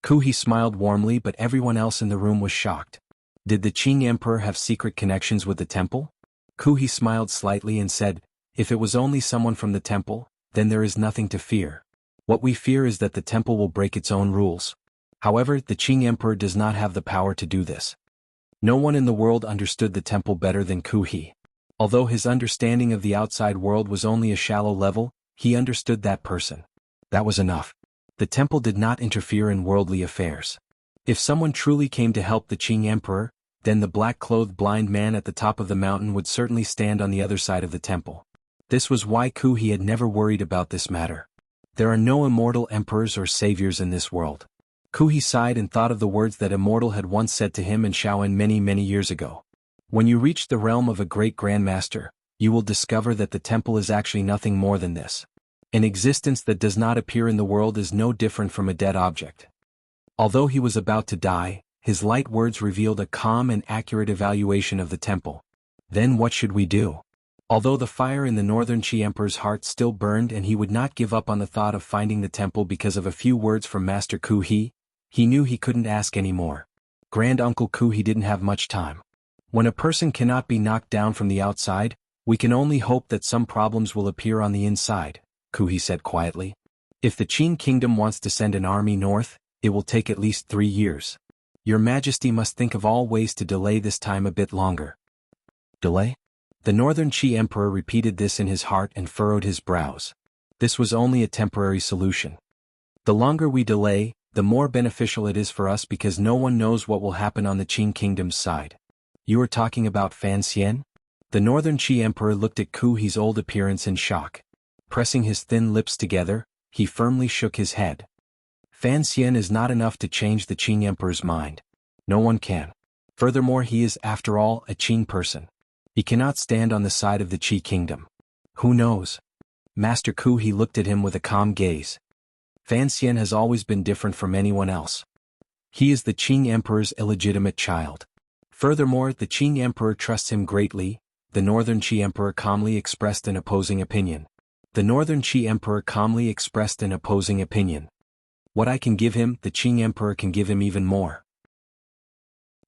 Kui smiled warmly, but everyone else in the room was shocked. Did the Qing Emperor have secret connections with the temple? Kui smiled slightly and said, "If it was only someone from the temple, then there is nothing to fear. What we fear is that the temple will break its own rules. However, the Qing Emperor does not have the power to do this." No one in the world understood the temple better than Kui. Although his understanding of the outside world was only a shallow level, he understood that person. That was enough. The temple did not interfere in worldly affairs. If someone truly came to help the Qing Emperor, then the black-clothed blind man at the top of the mountain would certainly stand on the other side of the temple. This was why Kui had never worried about this matter. There are no immortal emperors or saviors in this world. Kui sighed and thought of the words that Immortal had once said to him and Shaoen many years ago. When you reach the realm of a great grandmaster, you will discover that the temple is actually nothing more than this. An existence that does not appear in the world is no different from a dead object. Although he was about to die, his light words revealed a calm and accurate evaluation of the temple. Then what should we do? Although the fire in the Northern Qi Emperor's heart still burned and he would not give up on the thought of finding the temple because of a few words from Master Kui, he knew he couldn't ask any more. Grand Uncle Kui didn't have much time. When a person cannot be knocked down from the outside, we can only hope that some problems will appear on the inside, Kui said quietly. If the Qin kingdom wants to send an army north, it will take at least 3 years. Your Majesty must think of all ways to delay this time a bit longer. Delay? The northern Qi emperor repeated this in his heart and furrowed his brows. This was only a temporary solution. The longer we delay, the more beneficial it is for us because no one knows what will happen on the Qin kingdom's side. You are talking about Fan Xian? The northern Qi emperor looked at Ku He's old appearance in shock. Pressing his thin lips together, he firmly shook his head. Fan Xian is not enough to change the Qing emperor's mind. No one can. Furthermore, he is, after all, a Qing person. He cannot stand on the side of the Qi kingdom. Who knows? Master Ku He looked at him with a calm gaze. Fan Xian has always been different from anyone else. He is the Qing emperor's illegitimate child. Furthermore, the Qing emperor trusts him greatly. The northern Qi emperor calmly expressed an opposing opinion. The northern Qi emperor calmly expressed an opposing opinion. What I can give him, the Qing emperor can give him even more.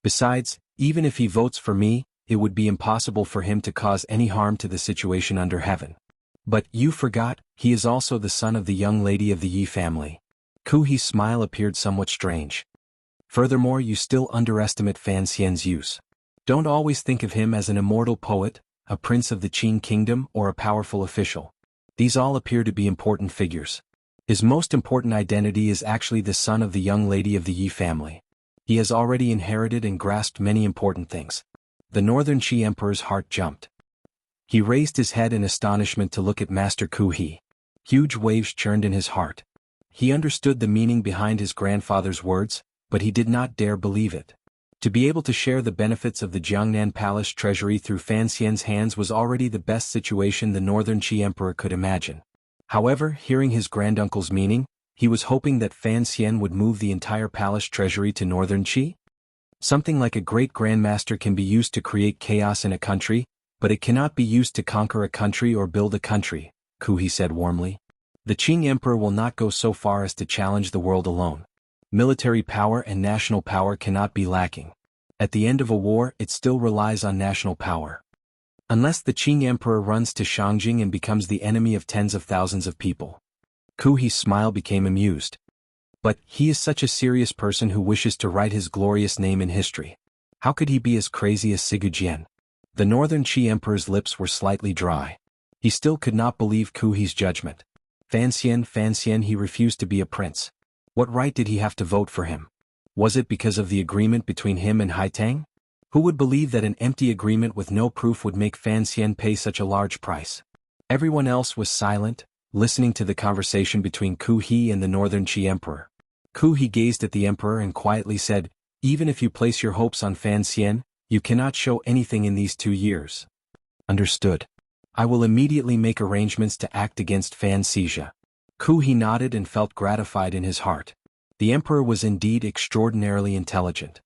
Besides, even if he votes for me, it would be impossible for him to cause any harm to the situation under heaven. But, you forgot, he is also the son of the young lady of the Yi family. Ku He's smile appeared somewhat strange. Furthermore, you still underestimate Fan Xian's use. Don't always think of him as an immortal poet, a prince of the Qin kingdom, or a powerful official. These all appear to be important figures. His most important identity is actually the son of the young lady of the Yi family. He has already inherited and grasped many important things. The northern Qi emperor's heart jumped. He raised his head in astonishment to look at Master Ku He. Huge waves churned in his heart. He understood the meaning behind his grandfather's words, but he did not dare believe it. To be able to share the benefits of the Jiangnan Palace treasury through Fan Xian's hands was already the best situation the northern Qi emperor could imagine. However, hearing his granduncle's meaning, he was hoping that Fan Xian would move the entire palace treasury to northern Qi. Something like a great grandmaster can be used to create chaos in a country, but it cannot be used to conquer a country or build a country, Ku He said warmly. The Qing emperor will not go so far as to challenge the world alone. Military power and national power cannot be lacking. At the end of a war, it still relies on national power. Unless the Qing emperor runs to Shangjing and becomes the enemy of tens of thousands of people. Ku He's smile became amused. But he is such a serious person who wishes to write his glorious name in history. How could he be as crazy as Sigu Jian? The northern Qi emperor's lips were slightly dry. He still could not believe Ku He's judgment. Fan Xian, he refused to be a prince. What right did he have to vote for him? Was it because of the agreement between him and Haitang? Who would believe that an empty agreement with no proof would make Fan Xian pay such a large price? Everyone else was silent, listening to the conversation between Ku He and the northern Qi emperor. Ku He gazed at the emperor and quietly said, "Even if you place your hopes on Fan Xian, you cannot show anything in these 2 years." Understood. I will immediately make arrangements to act against Fan Xizha. Ku He nodded and felt gratified in his heart. The emperor was indeed extraordinarily intelligent.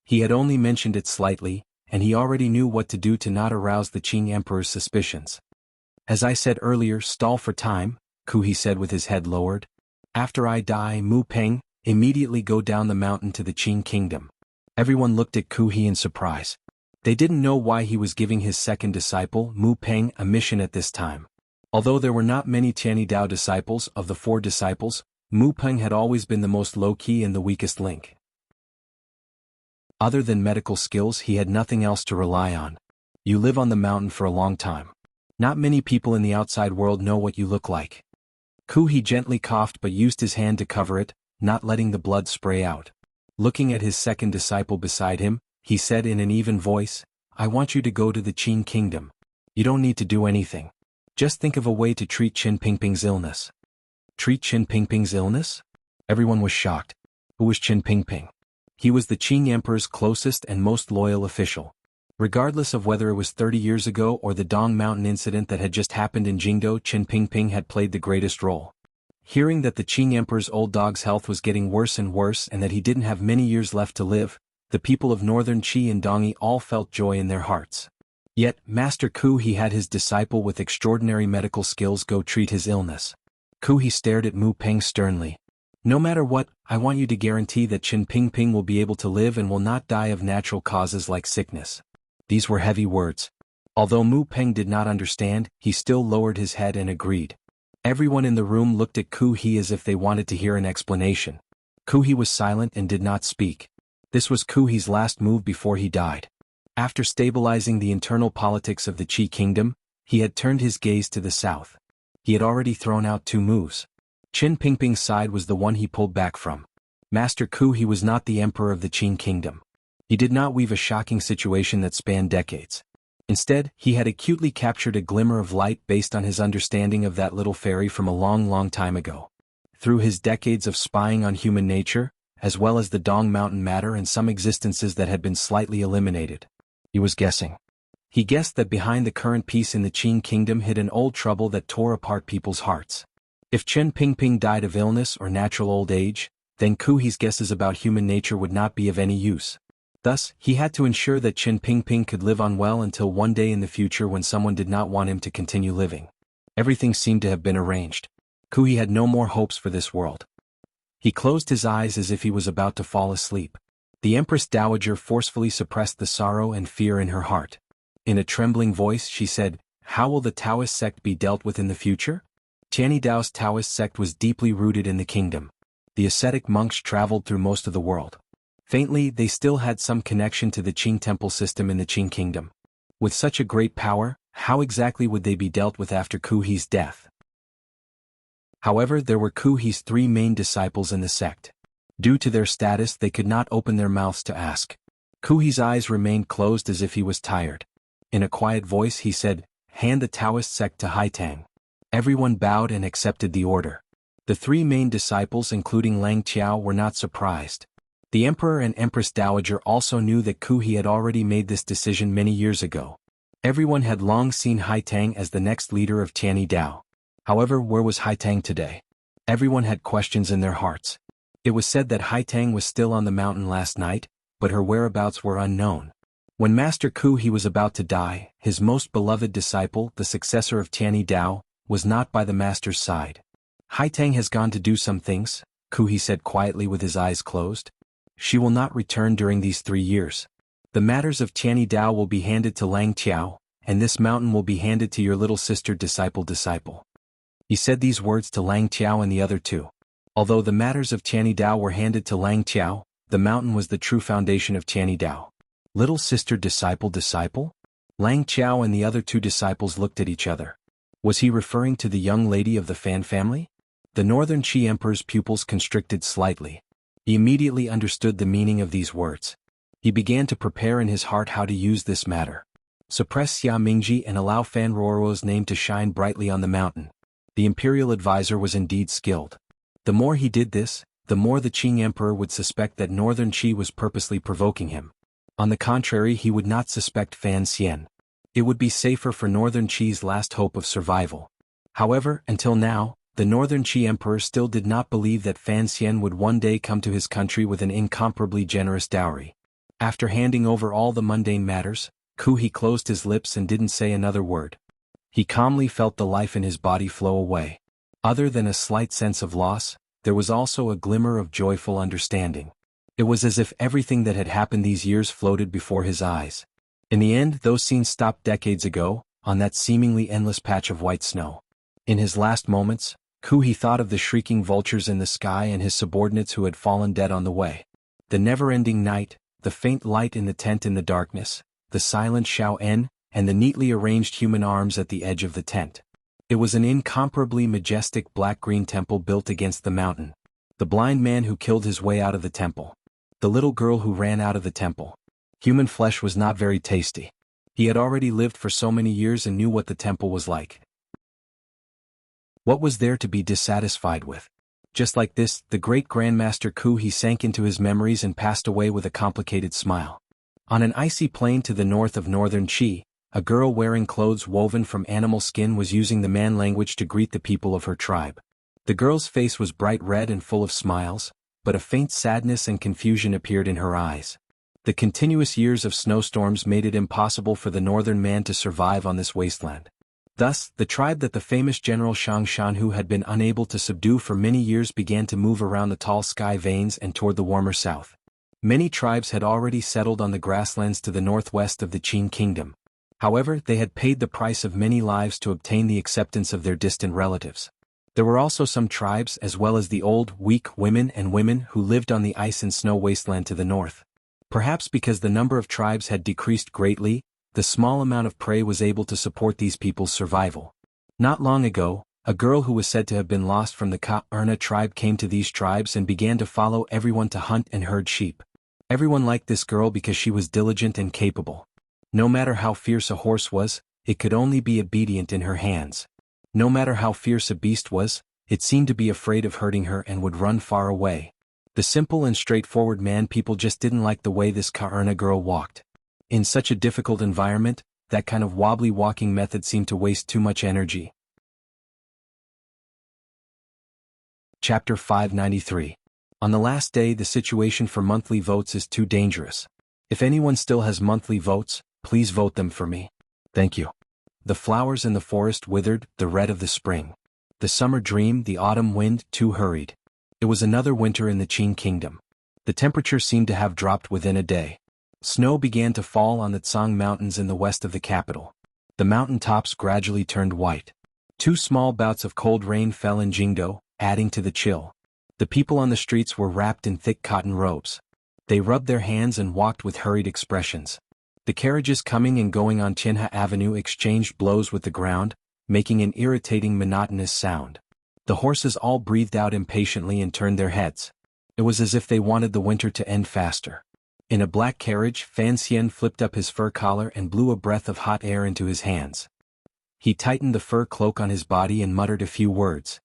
He had only mentioned it slightly, and he already knew what to do to not arouse the Qing emperor's suspicions. As I said earlier, stall for time, Ku He said with his head lowered. After I die, Mu Peng, immediately go down the mountain to the Qing kingdom. Everyone looked at Ku He in surprise. They didn't know why he was giving his second disciple, Mu Peng, a mission at this time. Although there were not many Tianyi Dao disciples, of the 4 disciples, Mu Peng had always been the most low-key and the weakest link. Other than medical skills, he had nothing else to rely on. You live on the mountain for a long time. Not many people in the outside world know what you look like. Ku He gently coughed but used his hand to cover it, not letting the blood spray out. Looking at his second disciple beside him, he said in an even voice, "I want you to go to the Qin kingdom. You don't need to do anything. Just think of a way to treat Qin Pingping's illness." Treat Qin Pingping's illness? Everyone was shocked. Who was Qin Pingping? He was the Qing emperor's closest and most loyal official. Regardless of whether it was 30 years ago or the Dong Mountain incident that had just happened in Jingdo, Qin Pingping had played the greatest role. Hearing that the Qing emperor's old dog's health was getting worse and worse and that he didn't have many years left to live, the people of northern Qi and Dongyi all felt joy in their hearts. Yet, Master Ku He had his disciple with extraordinary medical skills go treat his illness. Ku He stared at Mu Peng sternly. "No matter what, I want you to guarantee that Qin Pingping will be able to live and will not die of natural causes like sickness." These were heavy words. Although Mu Peng did not understand, he still lowered his head and agreed. Everyone in the room looked at Ku He as if they wanted to hear an explanation. Ku He was silent and did not speak. This was Ku He's last move before he died. After stabilizing the internal politics of the Qi kingdom, he had turned his gaze to the south. He had already thrown out 2 moves. Qin Pingping's side was the one he pulled back from. Master Ku He was not the emperor of the Qin kingdom. He did not weave a shocking situation that spanned decades. Instead, he had acutely captured a glimmer of light based on his understanding of that little fairy from a long, long time ago. Through his decades of spying on human nature, as well as the Dong Mountain matter and some existences that had been slightly eliminated, he was guessing. He guessed that behind the current peace in the Qin kingdom hid an old trouble that tore apart people's hearts. If Chen Pingping died of illness or natural old age, then Ku He's guesses about human nature would not be of any use. Thus, he had to ensure that Chen Pingping could live on well until one day in the future when someone did not want him to continue living. Everything seemed to have been arranged. Ku He had no more hopes for this world. He closed his eyes as if he was about to fall asleep. The Empress Dowager forcefully suppressed the sorrow and fear in her heart. In a trembling voice she said, "How will the Taoist sect be dealt with in the future?" Tianyi Dao's Taoist sect was deeply rooted in the kingdom. The ascetic monks traveled through most of the world. Faintly, they still had some connection to the Qing temple system in the Qing kingdom. With such a great power, how exactly would they be dealt with after Ku He's death? However, there were Ku He's 3 main disciples in the sect. Due to their status, they could not open their mouths to ask. Ku He's eyes remained closed as if he was tired. In a quiet voice he said, "Hand the Taoist sect to Haitang." Everyone bowed and accepted the order. The 3 main disciples including Lang Qiao were not surprised. The Emperor and Empress Dowager also knew that Ku He had already made this decision many years ago. Everyone had long seen Haitang as the next leader of Tianyi Dao. However, where was Haitang today? Everyone had questions in their hearts. It was said that Haitang was still on the mountain last night, but her whereabouts were unknown. When Master Ku He was about to die, his most beloved disciple, the successor of Tianyi Dao, was not by the master's side. "Haitang has gone to do some things," Ku He said quietly with his eyes closed. "She will not return during these 3 years. The matters of Tianyi Dao will be handed to Lang Qiao, and this mountain will be handed to your little sister disciple. He said these words to Lang Qiao and the other 2. Although the matters of Tianyi Dao were handed to Lang Qiao, the mountain was the true foundation of Tianyi Dao. Little sister disciple? Lang Qiao and the other 2 disciples looked at each other. Was he referring to the young lady of the Fan family? The Northern Qi Emperor's pupils constricted slightly. He immediately understood the meaning of these words. He began to prepare in his heart how to use this matter. Suppress Xia Mingji and allow Fan Roro's name to shine brightly on the mountain. The imperial advisor was indeed skilled. The more he did this, the more the Qing Emperor would suspect that Northern Qi was purposely provoking him. On the contrary, he would not suspect Fan Xian. It would be safer for Northern Qi's last hope of survival. However, until now, the Northern Qi Emperor still did not believe that Fan Xian would one day come to his country with an incomparably generous dowry. After handing over all the mundane matters, Ku He closed his lips and didn't say another word. He calmly felt the life in his body flow away. Other than a slight sense of loss, there was also a glimmer of joyful understanding. It was as if everything that had happened these years floated before his eyes. In the end, those scenes stopped decades ago, on that seemingly endless patch of white snow. In his last moments, Ku He thought of the shrieking vultures in the sky and his subordinates who had fallen dead on the way. The never-ending night, the faint light in the tent in the darkness, the silent Xiao En, and the neatly arranged human arms at the edge of the tent. It was an incomparably majestic black-green temple built against the mountain. The blind man who killed his way out of the temple. The little girl who ran out of the temple. Human flesh was not very tasty. He had already lived for so many years and knew what the temple was like. What was there to be dissatisfied with? Just like this, the great Grandmaster Ku He sank into his memories and passed away with a complicated smile. On an icy plain to the north of Northern Qi, a girl wearing clothes woven from animal skin was using the man language to greet the people of her tribe. The girl's face was bright red and full of smiles, but a faint sadness and confusion appeared in her eyes. The continuous years of snowstorms made it impossible for the northern man to survive on this wasteland. Thus, the tribe that the famous General Shang Shanhu had been unable to subdue for many years began to move around the tall sky veins and toward the warmer south. Many tribes had already settled on the grasslands to the northwest of the Qin kingdom. However, they had paid the price of many lives to obtain the acceptance of their distant relatives. There were also some tribes as well as the old, weak women and women who lived on the ice and snow wasteland to the north. Perhaps because the number of tribes had decreased greatly, the small amount of prey was able to support these people's survival. Not long ago, a girl who was said to have been lost from the Ka-Erna tribe came to these tribes and began to follow everyone to hunt and herd sheep. Everyone liked this girl because she was diligent and capable. No matter how fierce a horse was, it could only be obedient in her hands. No matter how fierce a beast was, it seemed to be afraid of hurting her and would run far away. The simple and straightforward man people just didn't like the way this Ka-Erna girl walked. In such a difficult environment, that kind of wobbly walking method seemed to waste too much energy. Chapter 593. On the last day, the situation for monthly votes is too dangerous. If anyone still has monthly votes, please vote them for me. Thank you. The flowers in the forest withered, the red of the spring. The summer dream, the autumn wind, too hurried. It was another winter in the Qin kingdom. The temperature seemed to have dropped within a day. Snow began to fall on the Tsang Mountains in the west of the capital. The mountain tops gradually turned white. 2 small bouts of cold rain fell in Jingdo, adding to the chill. The people on the streets were wrapped in thick cotton robes. They rubbed their hands and walked with hurried expressions. The carriages coming and going on Tianhe Avenue exchanged blows with the ground, making an irritating monotonous sound. The horses all breathed out impatiently and turned their heads. It was as if they wanted the winter to end faster. In a black carriage, Fan Xian flipped up his fur collar and blew a breath of hot air into his hands. He tightened the fur cloak on his body and muttered a few words.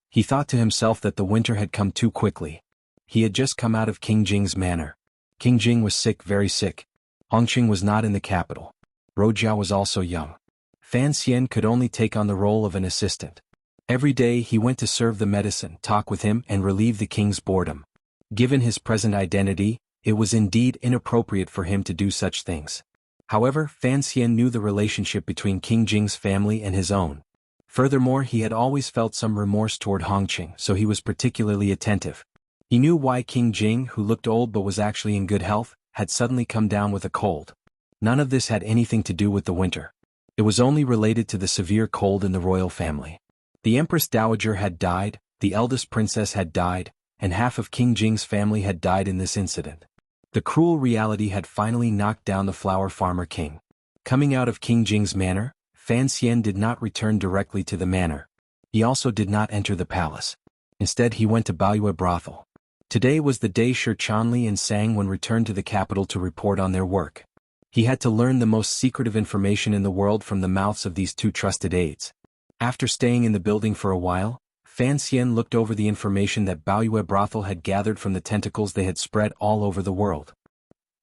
He thought to himself that the winter had come too quickly. He had just come out of King Jing's manor. King Jing was sick, very sick. Hongqing was not in the capital. Rojiao was also young. Fan Xian could only take on the role of an assistant. Every day he went to serve the medicine, talk with him and relieve the king's boredom. Given his present identity, it was indeed inappropriate for him to do such things. However, Fan Xian knew the relationship between King Jing's family and his own. Furthermore, he had always felt some remorse toward Hongqing, so he was particularly attentive. He knew why King Jing, who looked old but was actually in good health, had suddenly come down with a cold. None of this had anything to do with the winter. It was only related to the severe cold in the royal family. The Empress Dowager had died, the eldest princess had died, and half of King Jing's family had died in this incident. The cruel reality had finally knocked down the flower farmer king. Coming out of King Jing's manor, Fan Xian did not return directly to the manor. He also did not enter the palace. Instead he went to Baoyue brothel. Today was the day Shi Chanli and Sang Wen returned to the capital to report on their work. He had to learn the most secretive information in the world from the mouths of these 2 trusted aides. After staying in the building for a while, Fan Xian looked over the information that Baoyue brothel had gathered from the tentacles they had spread all over the world.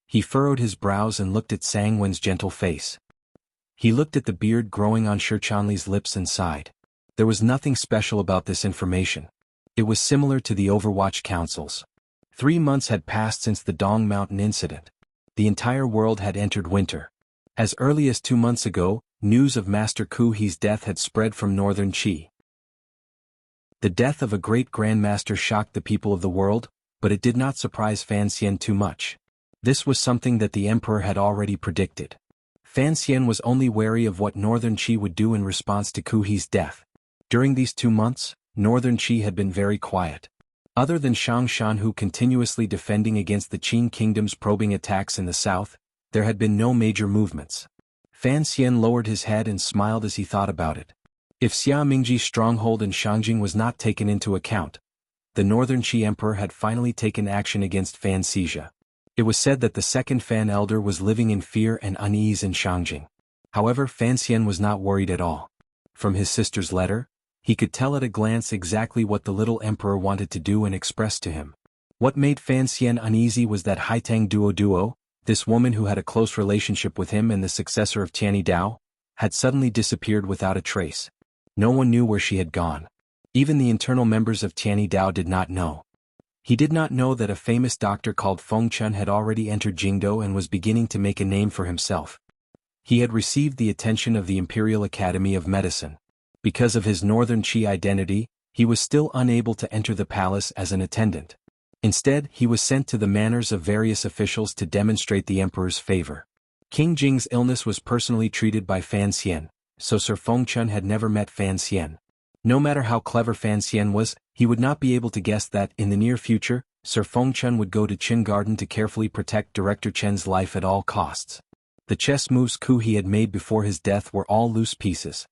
He furrowed his brows and looked at Sang Wen's gentle face. He looked at the beard growing on Shi Chanli's lips and sighed. There was nothing special about this information. It was similar to the Overwatch Council's. 3 months had passed since the Dong Mountain incident. The entire world had entered winter. As early as 2 months ago, news of Master Ku He's death had spread from northern Qi. The death of a great grandmaster shocked the people of the world, but it did not surprise Fan Xian too much. This was something that the emperor had already predicted. Fan Xian was only wary of what northern Qi would do in response to Ku He's death. During these 2 months, northern Qi had been very quiet. Other than Shang Shanhu continuously defending against the Qin kingdom's probing attacks in the south, there had been no major movements. Fan Xian lowered his head and smiled as he thought about it. If Xia Mingji's stronghold in Shangjing was not taken into account, the northern Qi emperor had finally taken action against Fan Xizha. It was said that the second Fan elder was living in fear and unease in Shangjing. However, Fan Xian was not worried at all. From his sister's letter, he could tell at a glance exactly what the little emperor wanted to do and express to him. What made Fan Xian uneasy was that Haitang Duo, this woman who had a close relationship with him and the successor of Tianyi Dao, had suddenly disappeared without a trace. No one knew where she had gone. Even the internal members of Tianyi Dao did not know. He did not know that a famous doctor called Feng Chun had already entered Jingdo and was beginning to make a name for himself. He had received the attention of the Imperial Academy of Medicine. Because of his northern Qi identity, he was still unable to enter the palace as an attendant. Instead, he was sent to the manors of various officials to demonstrate the emperor's favor. King Jing's illness was personally treated by Fan Xian, so Sir Feng Chun had never met Fan Xian. No matter how clever Fan Xian was, he would not be able to guess that, in the near future, Sir Fengchun would go to Qin Garden to carefully protect Director Chen's life at all costs. The chess moves coup he had made before his death were all loose pieces.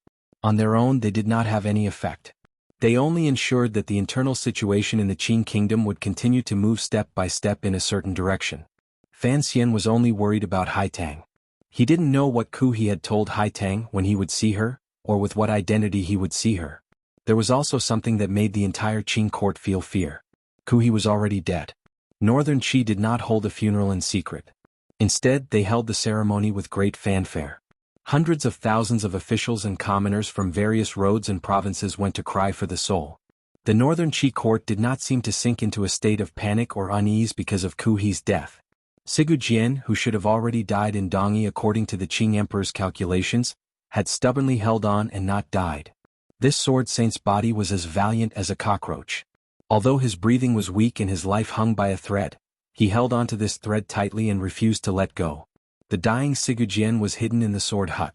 On their own they did not have any effect. They only ensured that the internal situation in the Qin kingdom would continue to move step by step in a certain direction. Fan Xian was only worried about Haitang. He didn't know what coup he had told Haitang when he would see her, or with what identity he would see her. There was also something that made the entire Qin court feel fear. Kui was already dead. Northern Qi did not hold a funeral in secret. Instead, they held the ceremony with great fanfare. Hundreds of thousands of officials and commoners from various roads and provinces went to cry for the soul. The Northern Qi court did not seem to sink into a state of panic or unease because of Kui's death. Sigu Jian, who should have already died in Dongyi according to the Qing emperor's calculations, had stubbornly held on and not died. This sword saint's body was as valiant as a cockroach. Although his breathing was weak and his life hung by a thread, he held onto this thread tightly and refused to let go. The dying Sigu Jian was hidden in the sword hut.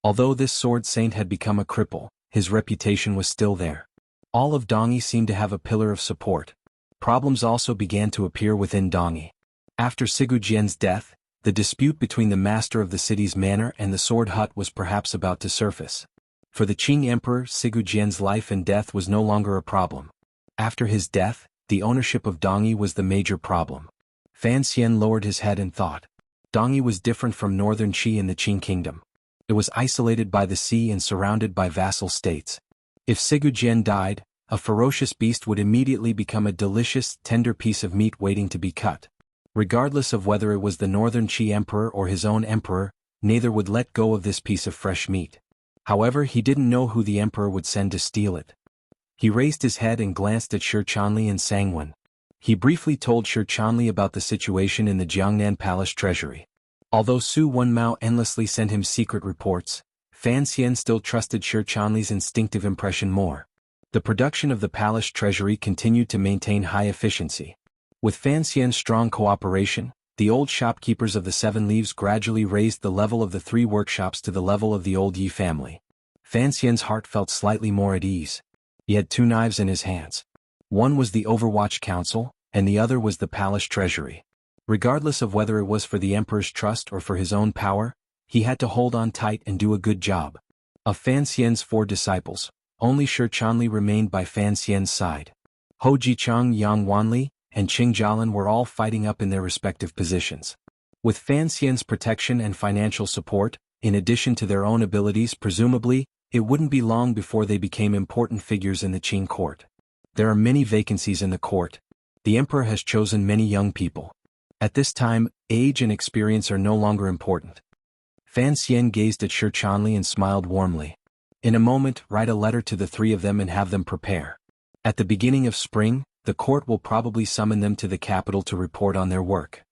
Although this sword saint had become a cripple, his reputation was still there. All of Dongyi seemed to have a pillar of support. Problems also began to appear within Dongyi. After Sigu Jian's death, the dispute between the master of the city's manor and the sword hut was perhaps about to surface. For the Qing emperor, Sigu Jian's life and death was no longer a problem. After his death, the ownership of Dongyi was the major problem. Fan Xian lowered his head and thought. Dongyi was different from northern Qi in the Qing kingdom. It was isolated by the sea and surrounded by vassal states. If Sigu Jian died, a ferocious beast would immediately become a delicious, tender piece of meat waiting to be cut. Regardless of whether it was the northern Qi emperor or his own emperor, neither would let go of this piece of fresh meat. However, he didn't know who the emperor would send to steal it. He raised his head and glanced at Shi Chanli and Sangwen. He briefly told Shi Chanli about the situation in the Jiangnan Palace treasury. Although Su Wenmao endlessly sent him secret reports, Fan Xian still trusted Shi Chanli's instinctive impression more. The production of the palace treasury continued to maintain high efficiency. With Fan Xian's strong cooperation, the old shopkeepers of the Seven Leaves gradually raised the level of the three workshops to the level of the old Yi family. Fan Xian's heart felt slightly more at ease. He had two knives in his hands. One was the Overwatch Council, and the other was the palace treasury. Regardless of whether it was for the emperor's trust or for his own power, he had to hold on tight and do a good job. Of Fan Xian's 4 disciples, only Shi Chanli remained by Fan Xian's side. Ho Jichang, Yang Wanli, and Qing Jialin were all fighting up in their respective positions. With Fan Xian's protection and financial support, in addition to their own abilities presumably, it wouldn't be long before they became important figures in the Qing court. There are many vacancies in the court. The emperor has chosen many young people. At this time, age and experience are no longer important. Fan Xian gazed at Shi Chanli and smiled warmly. In a moment, write a letter to the 3 of them and have them prepare. At the beginning of spring, the court will probably summon them to the capital to report on their work.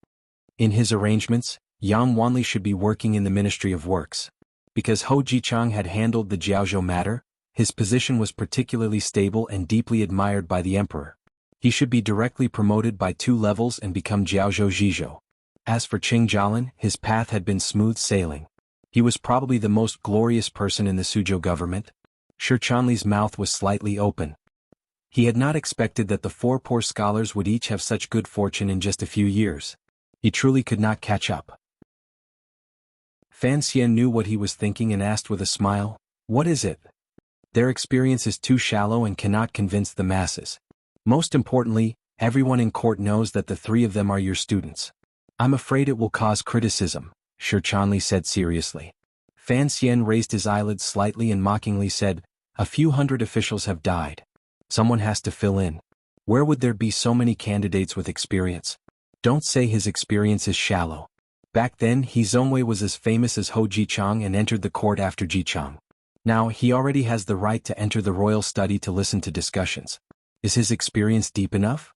In his arrangements, Yang Wanli should be working in the Ministry of Works. Because Ho Jichang had handled the Jiaozhou matter, his position was particularly stable and deeply admired by the emperor. He should be directly promoted by 2 levels and become Jiaozhou Zhizhou. As for Qing Jialin, his path had been smooth sailing. He was probably the most glorious person in the Suzhou government. Shi Chanli's mouth was slightly open. He had not expected that the 4 poor scholars would each have such good fortune in just a few years. He truly could not catch up. Fan Xian knew what he was thinking and asked with a smile, "What is it?" "Their experience is too shallow and cannot convince the masses. Most importantly, everyone in court knows that the 3 of them are your students. I'm afraid it will cause criticism," Shi Chanli said seriously. Fan Xian raised his eyelids slightly and mockingly said, "A few hundred officials have died. Someone has to fill in. Where would there be so many candidates with experience? Don't say his experience is shallow. Back then, He Zongwei was as famous as Ho Jichang and entered the court after Jichang. Now, he already has the right to enter the royal study to listen to discussions. Is his experience deep enough?"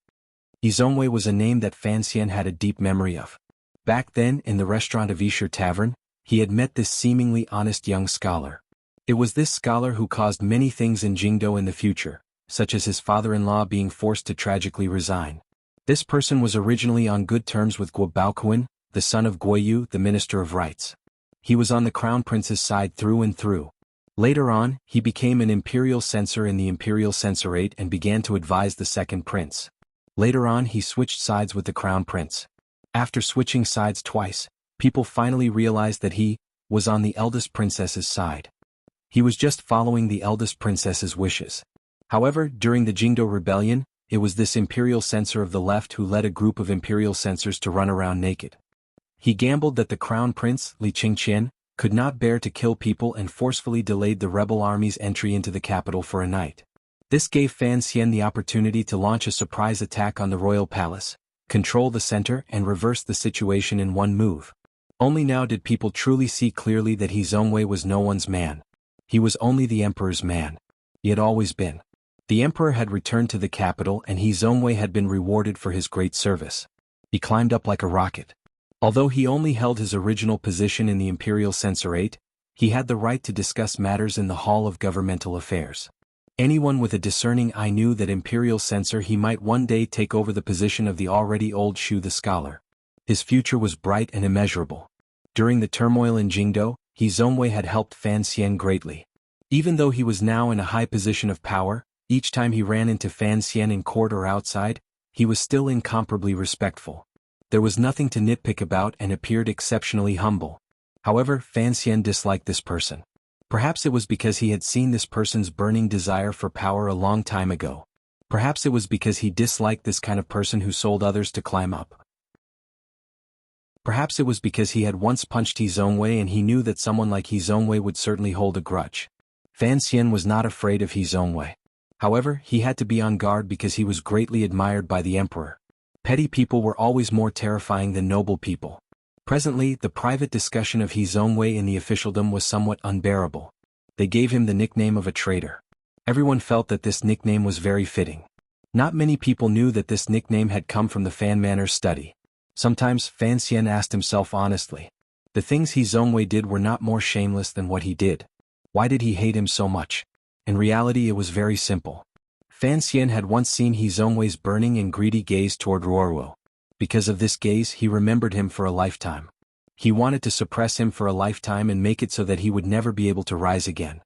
He Zongwei was a name that Fan Xian had a deep memory of. Back then, in the restaurant of Yisher Tavern, he had met this seemingly honest young scholar. It was this scholar who caused many things in Jingdou in the future, such as his father-in-law being forced to tragically resign. This person was originally on good terms with Guo Baoquan, the son of Guoyu, the Minister of Rights. He was on the Crown Prince's side through and through. Later on, he became an imperial censor in the imperial censorate and began to advise the second prince. Later on, he switched sides with the crown prince. After switching sides twice, people finally realized that he was on the eldest princess's side. He was just following the eldest princess's wishes. However, during the Jingdo rebellion, it was this imperial censor of the left who led a group of imperial censors to run around naked. He gambled that the crown prince, Li Qingqian, could not bear to kill people and forcefully delayed the rebel army's entry into the capital for a night. This gave Fan Xian the opportunity to launch a surprise attack on the royal palace, control the center and reverse the situation in one move. Only now did people truly see clearly that He Zongwei was no one's man. He was only the emperor's man. He had always been. The emperor had returned to the capital and He Zongwei had been rewarded for his great service. He climbed up like a rocket. Although he only held his original position in the imperial censorate, he had the right to discuss matters in the Hall of Governmental Affairs. Anyone with a discerning eye knew that imperial censor he might one day take over the position of the already old Shu the scholar. His future was bright and immeasurable. During the turmoil in Jingdo, He Zongwei had helped Fan Xian greatly. Even though he was now in a high position of power, each time he ran into Fan Xian in court or outside, he was still incomparably respectful. There was nothing to nitpick about and appeared exceptionally humble. However, Fan Xian disliked this person. Perhaps it was because he had seen this person's burning desire for power a long time ago. Perhaps it was because he disliked this kind of person who sold others to climb up. Perhaps it was because he had once punched He Zongwei and he knew that someone like He Zongwei would certainly hold a grudge. Fan Xian was not afraid of He Zongwei. However, he had to be on guard because he was greatly admired by the emperor. Petty people were always more terrifying than noble people. Presently, the private discussion of He Zongwei in the officialdom was somewhat unbearable. They gave him the nickname of a traitor. Everyone felt that this nickname was very fitting. Not many people knew that this nickname had come from the Fan Manners study. Sometimes Fan Xian asked himself honestly. The things He Zongwei did were not more shameless than what he did. Why did he hate him so much? In reality, it was very simple. Fan Xian had once seen He Zongwei's burning and greedy gaze toward Ruoruo. Because of this gaze, he remembered him for a lifetime. He wanted to suppress him for a lifetime and make it so that he would never be able to rise again.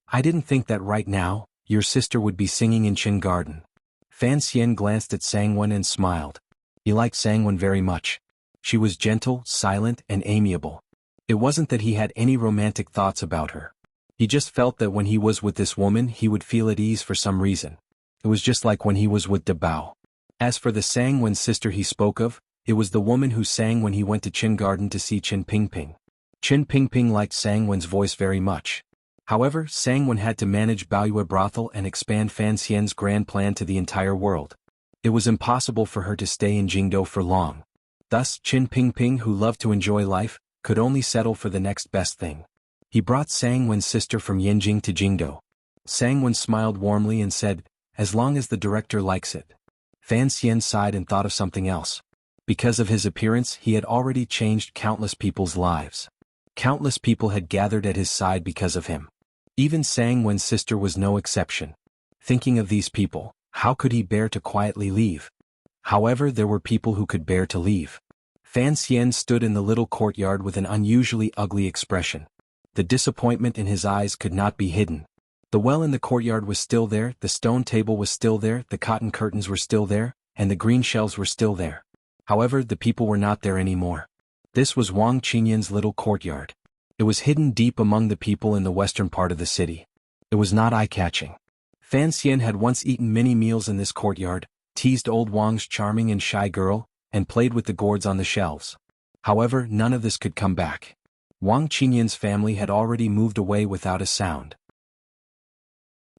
I didn't think that right now, your sister would be singing in Qin Garden. Fan Xian glanced at Sangwen and smiled. He liked Sangwen very much. She was gentle, silent, and amiable. It wasn't that he had any romantic thoughts about her. He just felt that when he was with this woman he would feel at ease for some reason. It was just like when he was with Dabao. As for the Sangwen sister he spoke of, it was the woman who sang when he went to Qin Garden to see Qin Pingping. Qin Pingping liked Sangwen's voice very much. However, Sangwen had to manage Baoyue brothel and expand Fan Xian's grand plan to the entire world. It was impossible for her to stay in Jingdo for long. Thus, Qin Pingping, who loved to enjoy life, could only settle for the next best thing. He brought Sangwen's sister from Yanjing to Jingdo. Sangwen smiled warmly and said, "As long as the director likes it." Fan Xian sighed and thought of something else. Because of his appearance, he had already changed countless people's lives. Countless people had gathered at his side because of him. Even Sangwen's sister was no exception. Thinking of these people, how could he bear to quietly leave? However, there were people who could bear to leave. Fan Xian stood in the little courtyard with an unusually ugly expression. The disappointment in his eyes could not be hidden. The well in the courtyard was still there, the stone table was still there, the cotton curtains were still there, and the green shells were still there. However, the people were not there anymore. This was Wang Qinyan's little courtyard. It was hidden deep among the people in the western part of the city. It was not eye-catching. Fan Xian had once eaten many meals in this courtyard, teased old Wang's charming and shy girl, and played with the gourds on the shelves. However, none of this could come back. Wang Qinyan's family had already moved away without a sound.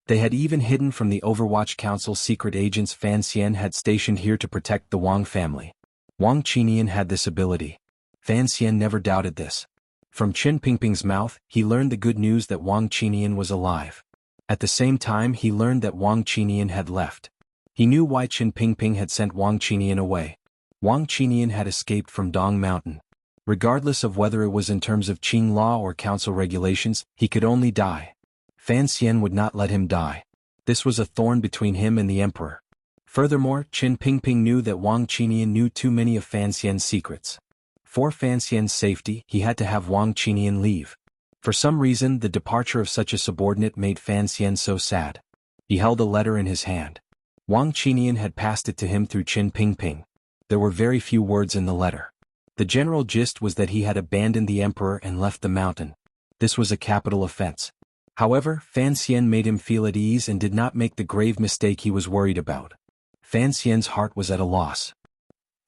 They had even hidden from the Overwatch Council's secret agents Fan Xian had stationed here to protect the Wang family. Wang Qinyan had this ability. Fan Xian never doubted this. From Qin Pingping's mouth, he learned the good news that Wang Qinyan was alive. At the same time, he learned that Wang Qinyan had left. He knew why Qin Pingping had sent Wang Qinyan away. Wang Qinyan had escaped from Dong Mountain. Regardless of whether it was in terms of Qing law or council regulations, he could only die. Fan Xian would not let him die. This was a thorn between him and the emperor. Furthermore, Qin Pingping knew that Wang Qinyan knew too many of Fan Xian's secrets. For Fan Xian's safety, he had to have Wang Qinyan leave. For some reason, the departure of such a subordinate made Fan Xian so sad. He held a letter in his hand. Wang Qinian had passed it to him through Qin Pingping. There were very few words in the letter. The general gist was that he had abandoned the emperor and left the mountain. This was a capital offense. However, Fan Xian made him feel at ease and did not make the grave mistake he was worried about. Fan Xian's heart was at a loss.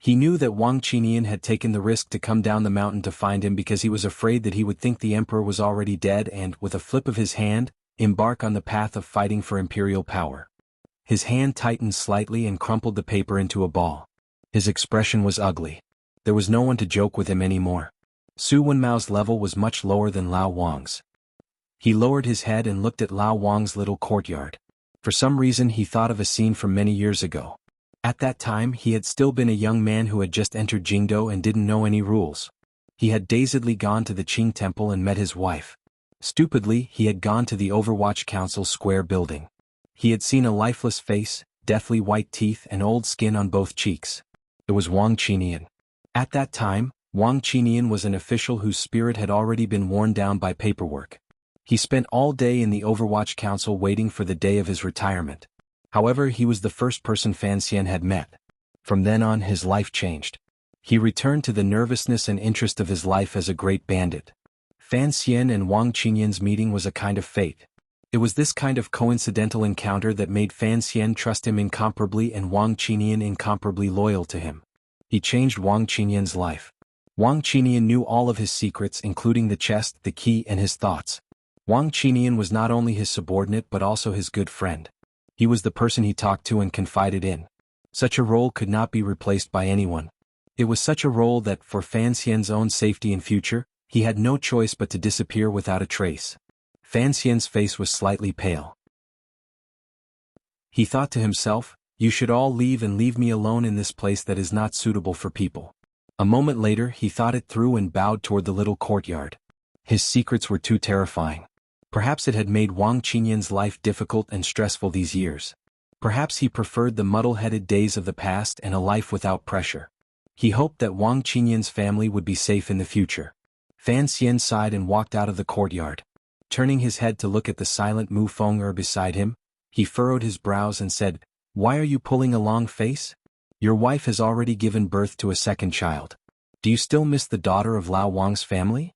He knew that Wang Qinian had taken the risk to come down the mountain to find him because he was afraid that he would think the emperor was already dead and, with a flip of his hand, embark on the path of fighting for imperial power. His hand tightened slightly and crumpled the paper into a ball. His expression was ugly. There was no one to joke with him anymore. Su Wenmao's level was much lower than Lao Wang's. He lowered his head and looked at Lao Wang's little courtyard. For some reason he thought of a scene from many years ago. At that time he had still been a young man who had just entered Jingdo and didn't know any rules. He had dazedly gone to the Qing temple and met his wife. Stupidly, he had gone to the Overwatch Council Square building. He had seen a lifeless face, deathly white teeth and old skin on both cheeks. It was Wang Qinian. At that time, Wang Qinian was an official whose spirit had already been worn down by paperwork. He spent all day in the Overwatch Council waiting for the day of his retirement. However, he was the first person Fan Xian had met. From then on his life changed. He returned to the nervousness and interest of his life as a great bandit. Fan Xian and Wang Qinian's meeting was a kind of fate. It was this kind of coincidental encounter that made Fan Xian trust him incomparably and Wang Qinian incomparably loyal to him. He changed Wang Qinian's life. Wang Qinian knew all of his secrets including the chest, the key and his thoughts. Wang Qinian was not only his subordinate but also his good friend. He was the person he talked to and confided in. Such a role could not be replaced by anyone. It was such a role that, for Fan Xian's own safety and future, he had no choice but to disappear without a trace. Fan Xian's face was slightly pale. He thought to himself, "You should all leave and leave me alone in this place that is not suitable for people." A moment later he thought it through and bowed toward the little courtyard. His secrets were too terrifying. Perhaps it had made Wang Qinian's life difficult and stressful these years. Perhaps he preferred the muddle-headed days of the past and a life without pressure. He hoped that Wang Qinian's family would be safe in the future. Fan Xian sighed and walked out of the courtyard. Turning his head to look at the silent Mu Feng beside him, he furrowed his brows and said, "Why are you pulling a long face? Your wife has already given birth to a second child. Do you still miss the daughter of Lao Wang's family?"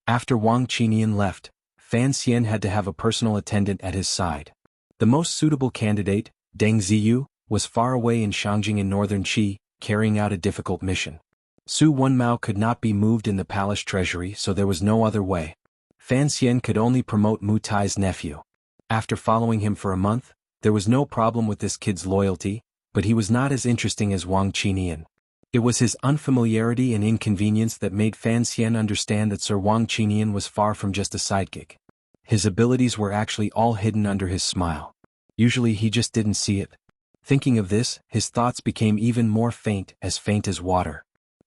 After Wang Qinian left, Fan Xian had to have a personal attendant at his side. The most suitable candidate, Deng Ziyu, was far away in Shangjing in northern Qi, carrying out a difficult mission. Su Wenmao could not be moved in the palace treasury, so there was no other way. Fan Xian could only promote Mu Tai's nephew. After following him for a month, there was no problem with this kid's loyalty, but he was not as interesting as Wang Qinian. It was his unfamiliarity and inconvenience that made Fan Xian understand that Sir Wang Qinian was far from just a sidekick. His abilities were actually all hidden under his smile. Usually he just didn't see it. Thinking of this, his thoughts became even more faint as water.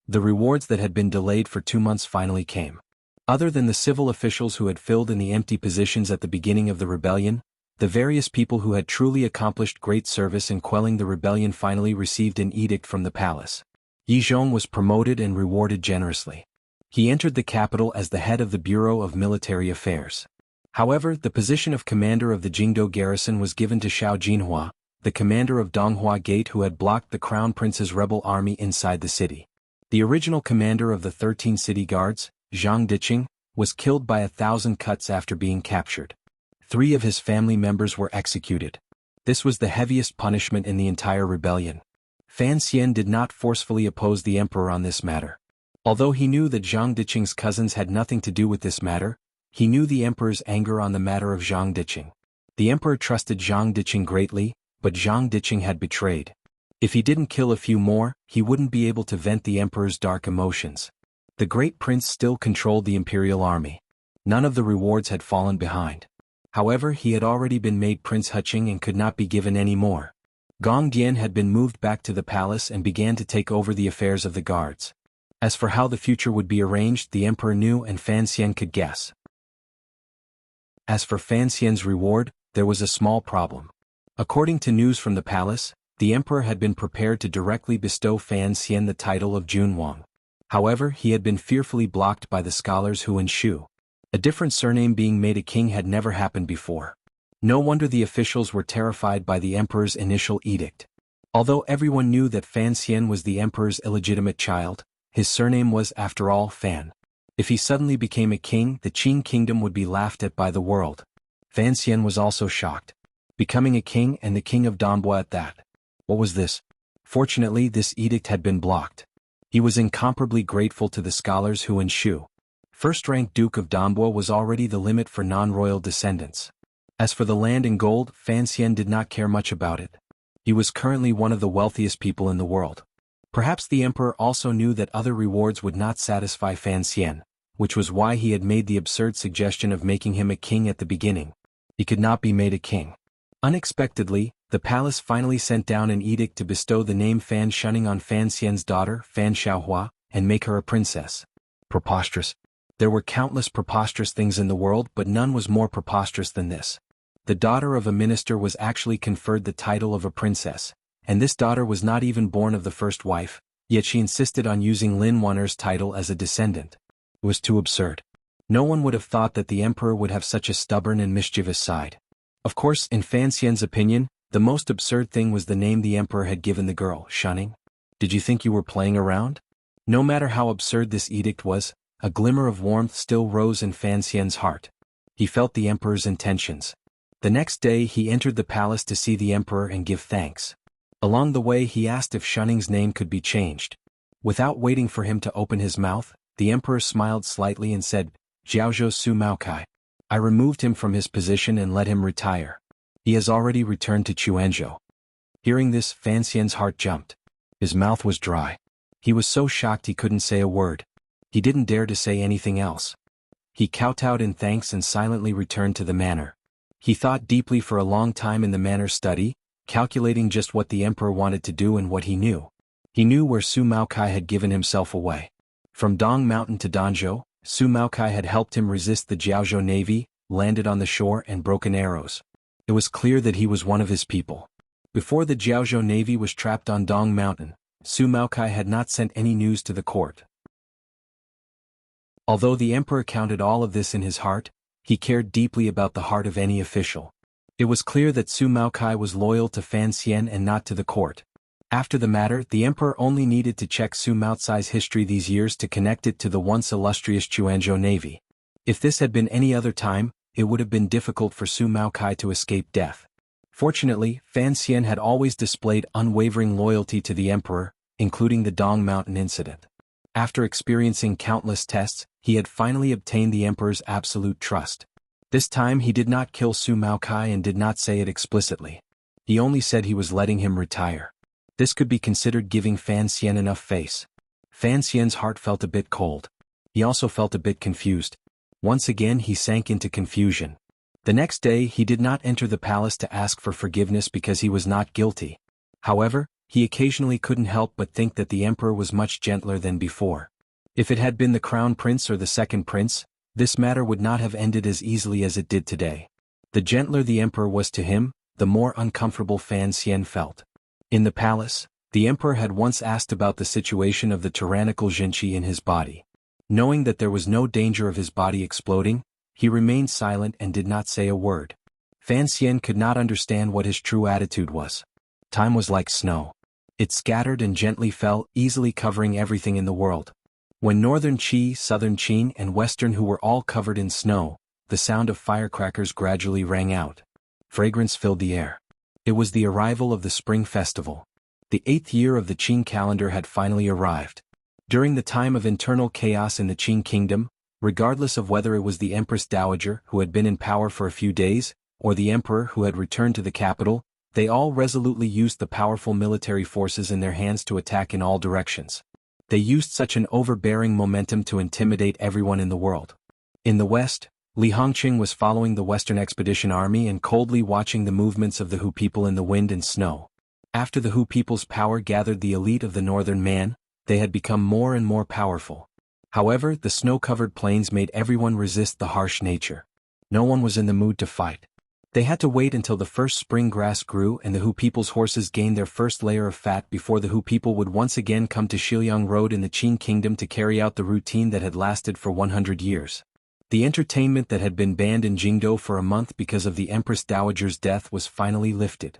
The rewards that had been delayed for 2 months finally came. Other than the civil officials who had filled in the empty positions at the beginning of the rebellion, the various people who had truly accomplished great service in quelling the rebellion finally received an edict from the palace. Yi Zhong was promoted and rewarded generously. He entered the capital as the head of the Bureau of Military Affairs. However, the position of commander of the Jingdo garrison was given to Xiao Jinhua, the commander of Donghua Gate who had blocked the Crown Prince's rebel army inside the city. The original commander of the 13 city guards, Zhang Diqing, was killed by 1,000 cuts after being captured. 3 of his family members were executed. This was the heaviest punishment in the entire rebellion. Fan Xian did not forcefully oppose the emperor on this matter. Although he knew that Zhang Diqing's cousins had nothing to do with this matter, he knew the emperor's anger on the matter of Zhang Diqing. The emperor trusted Zhang Diqing greatly, but Zhang Diqing had betrayed. If he didn't kill a few more, he wouldn't be able to vent the emperor's dark emotions. The great prince still controlled the imperial army. None of the rewards had fallen behind. However, he had already been made Prince Huqing and could not be given any more. Gong Dian had been moved back to the palace and began to take over the affairs of the guards. As for how the future would be arranged, the emperor knew and Fan Xian could guess. As for Fan Xian's reward, there was a small problem. According to news from the palace, the emperor had been prepared to directly bestow Fan Xian the title of Junwang. However, he had been fearfully blocked by the scholars Hu and Shu. A different surname being made a king had never happened before. No wonder the officials were terrified by the emperor's initial edict. Although everyone knew that Fan Xian was the emperor's illegitimate child, his surname was, after all, Fan. If he suddenly became a king, the Qing kingdom would be laughed at by the world. Fan Xian was also shocked. Becoming a king, and the king of Dongbua at that. What was this? Fortunately, this edict had been blocked. He was incomparably grateful to the scholars who ensue. First-ranked Duke of Dongbua was already the limit for non-royal descendants. As for the land and gold, Fan Xian did not care much about it. He was currently one of the wealthiest people in the world. Perhaps the emperor also knew that other rewards would not satisfy Fan Xian, which was why he had made the absurd suggestion of making him a king at the beginning. He could not be made a king. Unexpectedly, the palace finally sent down an edict to bestow the name Fan Shunning on Fan Xian's daughter, Fan Xiaohua, and make her a princess. Preposterous. There were countless preposterous things in the world, but none was more preposterous than this. The daughter of a minister was actually conferred the title of a princess, and this daughter was not even born of the first wife, yet she insisted on using Lin Wan'er's title as a descendant. It was too absurd. No one would have thought that the emperor would have such a stubborn and mischievous side. Of course, in Fan Xian's opinion, the most absurd thing was the name the emperor had given the girl, Shunning. Did you think you were playing around? No matter how absurd this edict was, a glimmer of warmth still rose in Fan Xian's heart. He felt the emperor's intentions. The next day he entered the palace to see the emperor and give thanks. Along the way he asked if Shunning's name could be changed. Without waiting for him to open his mouth, the emperor smiled slightly and said, "Jiaozhou Su Maokai." I removed him from his position and let him retire. He has already returned to Quanzhou. Hearing this, Fan Xian's heart jumped. His mouth was dry. He was so shocked he couldn't say a word. He didn't dare to say anything else. He kowtowed in thanks and silently returned to the manor. He thought deeply for a long time in the manor's study, calculating just what the emperor wanted to do and what he knew. He knew where Su Maokai had given himself away. From Dong Mountain to Danzhou, Su Maokai had helped him resist the Jiaozhou navy, landed on the shore and broken arrows. It was clear that he was one of his people. Before the Jiaozhou navy was trapped on Dong Mountain, Su Maokai had not sent any news to the court. Although the emperor counted all of this in his heart, he cared deeply about the heart of any official. It was clear that Su Maokai was loyal to Fan Xian and not to the court. After the matter, the emperor only needed to check Su Maocai's history these years to connect it to the once illustrious Quanzhou navy. If this had been any other time, it would have been difficult for Su Maokai to escape death. Fortunately, Fan Xian had always displayed unwavering loyalty to the emperor, including the Dong Mountain incident. After experiencing countless tests, he had finally obtained the emperor's absolute trust. This time he did not kill Su Maokai and did not say it explicitly. He only said he was letting him retire. This could be considered giving Fan Xian enough face. Fan Xian's heart felt a bit cold. He also felt a bit confused. Once again he sank into confusion. The next day he did not enter the palace to ask for forgiveness because he was not guilty. However, he occasionally couldn't help but think that the emperor was much gentler than before. If it had been the crown prince or the second prince, this matter would not have ended as easily as it did today. The gentler the emperor was to him, the more uncomfortable Fan Xian felt. In the palace, the emperor had once asked about the situation of the tyrannical Jinqi in his body. Knowing that there was no danger of his body exploding, he remained silent and did not say a word. Fan Xian could not understand what his true attitude was. Time was like snow. It scattered and gently fell, easily covering everything in the world. When northern Qi, southern Qin and western Hu were all covered in snow, the sound of firecrackers gradually rang out. Fragrance filled the air. It was the arrival of the Spring Festival. The 8th year of the Qing calendar had finally arrived. During the time of internal chaos in the Qing kingdom, regardless of whether it was the Empress Dowager who had been in power for a few days, or the emperor who had returned to the capital, they all resolutely used the powerful military forces in their hands to attack in all directions. They used such an overbearing momentum to intimidate everyone in the world. In the west, Li Hongqing was following the Western Expedition Army and coldly watching the movements of the Hu people in the wind and snow. After the Hu people's power gathered the elite of the northern man, they had become more and more powerful. However, the snow-covered plains made everyone resist the harsh nature. No one was in the mood to fight. They had to wait until the first spring grass grew and the Hu people's horses gained their first layer of fat before the Hu people would once again come to Shiliang Road in the Qing kingdom to carry out the routine that had lasted for 100 years. The entertainment that had been banned in Jingdo for a month because of the Empress Dowager's death was finally lifted.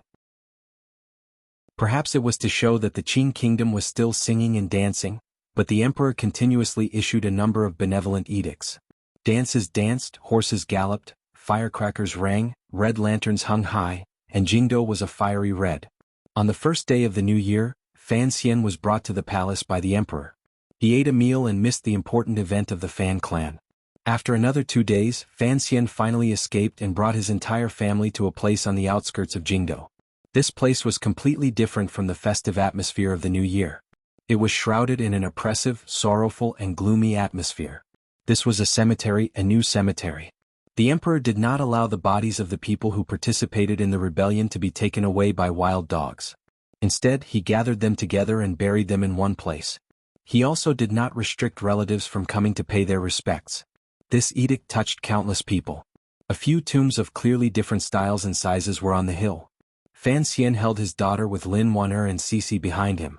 Perhaps it was to show that the Qing kingdom was still singing and dancing, but the emperor continuously issued a number of benevolent edicts. Dances danced, horses galloped, firecrackers rang, red lanterns hung high, and Jingdo was a fiery red. On the first day of the new year, Fan Xian was brought to the palace by the emperor. He ate a meal and missed the important event of the Fan clan. After another 2 days, Fan Xian finally escaped and brought his entire family to a place on the outskirts of Jingdo. This place was completely different from the festive atmosphere of the new year. It was shrouded in an oppressive, sorrowful, and gloomy atmosphere. This was a cemetery, a new cemetery. The emperor did not allow the bodies of the people who participated in the rebellion to be taken away by wild dogs. Instead, he gathered them together and buried them in one place. He also did not restrict relatives from coming to pay their respects. This edict touched countless people. A few tombs of clearly different styles and sizes were on the hill. Fan Xian held his daughter with Lin Wan'er and Cece behind him.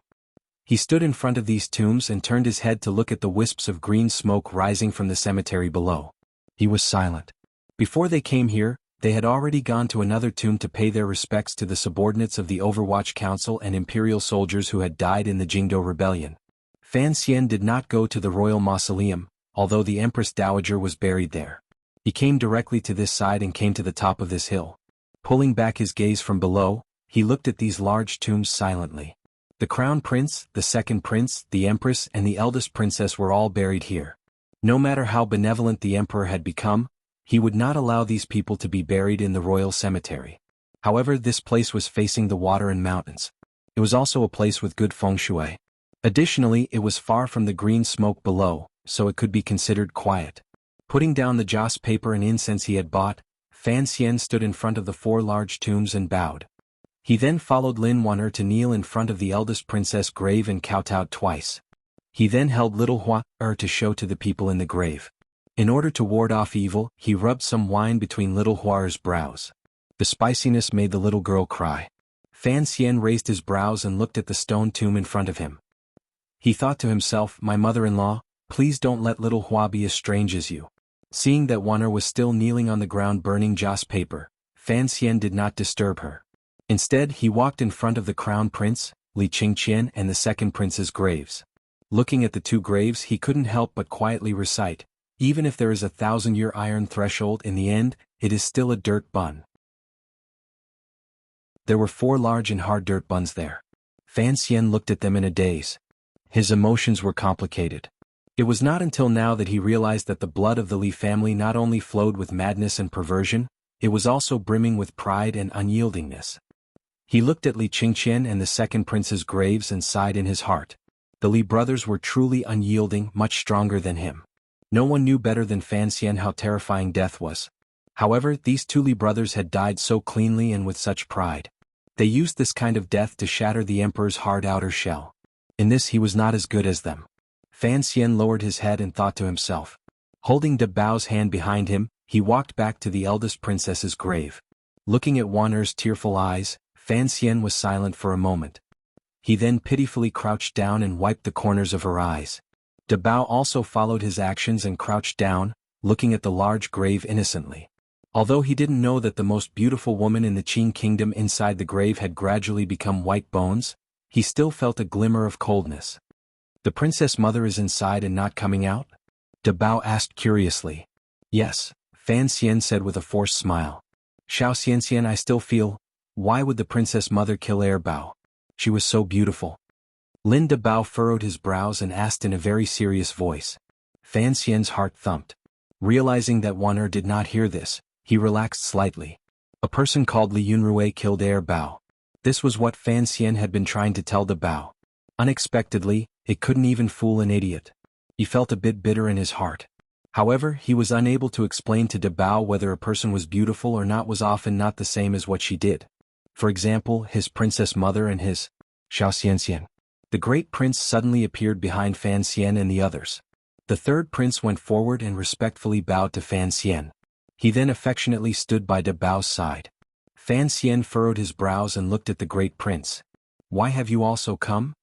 He stood in front of these tombs and turned his head to look at the wisps of green smoke rising from the cemetery below. He was silent. Before they came here, they had already gone to another tomb to pay their respects to the subordinates of the Overwatch Council and imperial soldiers who had died in the Jingdo Rebellion. Fan Xian did not go to the royal mausoleum, although the Empress Dowager was buried there. He came directly to this side and came to the top of this hill. Pulling back his gaze from below, he looked at these large tombs silently. The crown prince, the second prince, the empress, and the eldest princess were all buried here. No matter how benevolent the emperor had become, he would not allow these people to be buried in the royal cemetery. However, this place was facing the water and mountains. It was also a place with good feng shui. Additionally, it was far from the green smoke below, so it could be considered quiet. Putting down the joss paper and incense he had bought, Fan Xian stood in front of the 4 large tombs and bowed. He then followed Lin Wan'er to kneel in front of the eldest princess grave and kowtowed twice. He then held little Hua-er to show to the people in the grave. In order to ward off evil, he rubbed some wine between little Hua-er's brows. The spiciness made the little girl cry. Fan Xian raised his brows and looked at the stone tomb in front of him. He thought to himself, "My mother-in-law, please don't let little Hua be as strange as you." Seeing that Wan'er was still kneeling on the ground burning joss paper, Fan Xian did not disturb her. Instead, he walked in front of the crown prince, Li Qingqian, and the second prince's graves. Looking at the 2 graves, he couldn't help but quietly recite, "Even if there is a 1,000-year iron threshold in the end, it is still a dirt bun." There were 4 large and hard dirt buns there. Fan Xian looked at them in a daze. His emotions were complicated. It was not until now that he realized that the blood of the Li family not only flowed with madness and perversion, it was also brimming with pride and unyieldingness. He looked at Li Qingqian and the second prince's graves and sighed in his heart. The Li brothers were truly unyielding, much stronger than him. No one knew better than Fan Xian how terrifying death was. However, these 2 Li brothers had died so cleanly and with such pride. They used this kind of death to shatter the emperor's hard outer shell. In this he was not as good as them. Fan Xian lowered his head and thought to himself. Holding De Bao's hand behind him, he walked back to the eldest princess's grave. Looking at Wan'er's tearful eyes, Fan Xian was silent for a moment. He then pitifully crouched down and wiped the corners of her eyes. De Bao also followed his actions and crouched down, looking at the large grave innocently. Although he didn't know that the most beautiful woman in the Qing kingdom inside the grave had gradually become white bones, he still felt a glimmer of coldness. "The princess mother is inside and not coming out?" De Bao asked curiously. "Yes," Fan Xian said with a forced smile. "Xiao Xianxian, I still feel, why would the princess mother kill Air Bao? She was so beautiful." Lin De Bao furrowed his brows and asked in a very serious voice. Fan Xian's heart thumped. Realizing that Wan'er did not hear this, he relaxed slightly. A person called Li Yunrui killed Air Bao. This was what Fan Xian had been trying to tell De Bao. Unexpectedly, it couldn't even fool an idiot. He felt a bit bitter in his heart. However, he was unable to explain to De Bao whether a person was beautiful or not was often not the same as what she did. For example, his princess mother and his Xiao Xianxian. The great prince suddenly appeared behind Fan Xian and the others. The third prince went forward and respectfully bowed to Fan Xian. He then affectionately stood by De Bao's side. Fan Xian furrowed his brows and looked at the great prince. "Why have you also come?"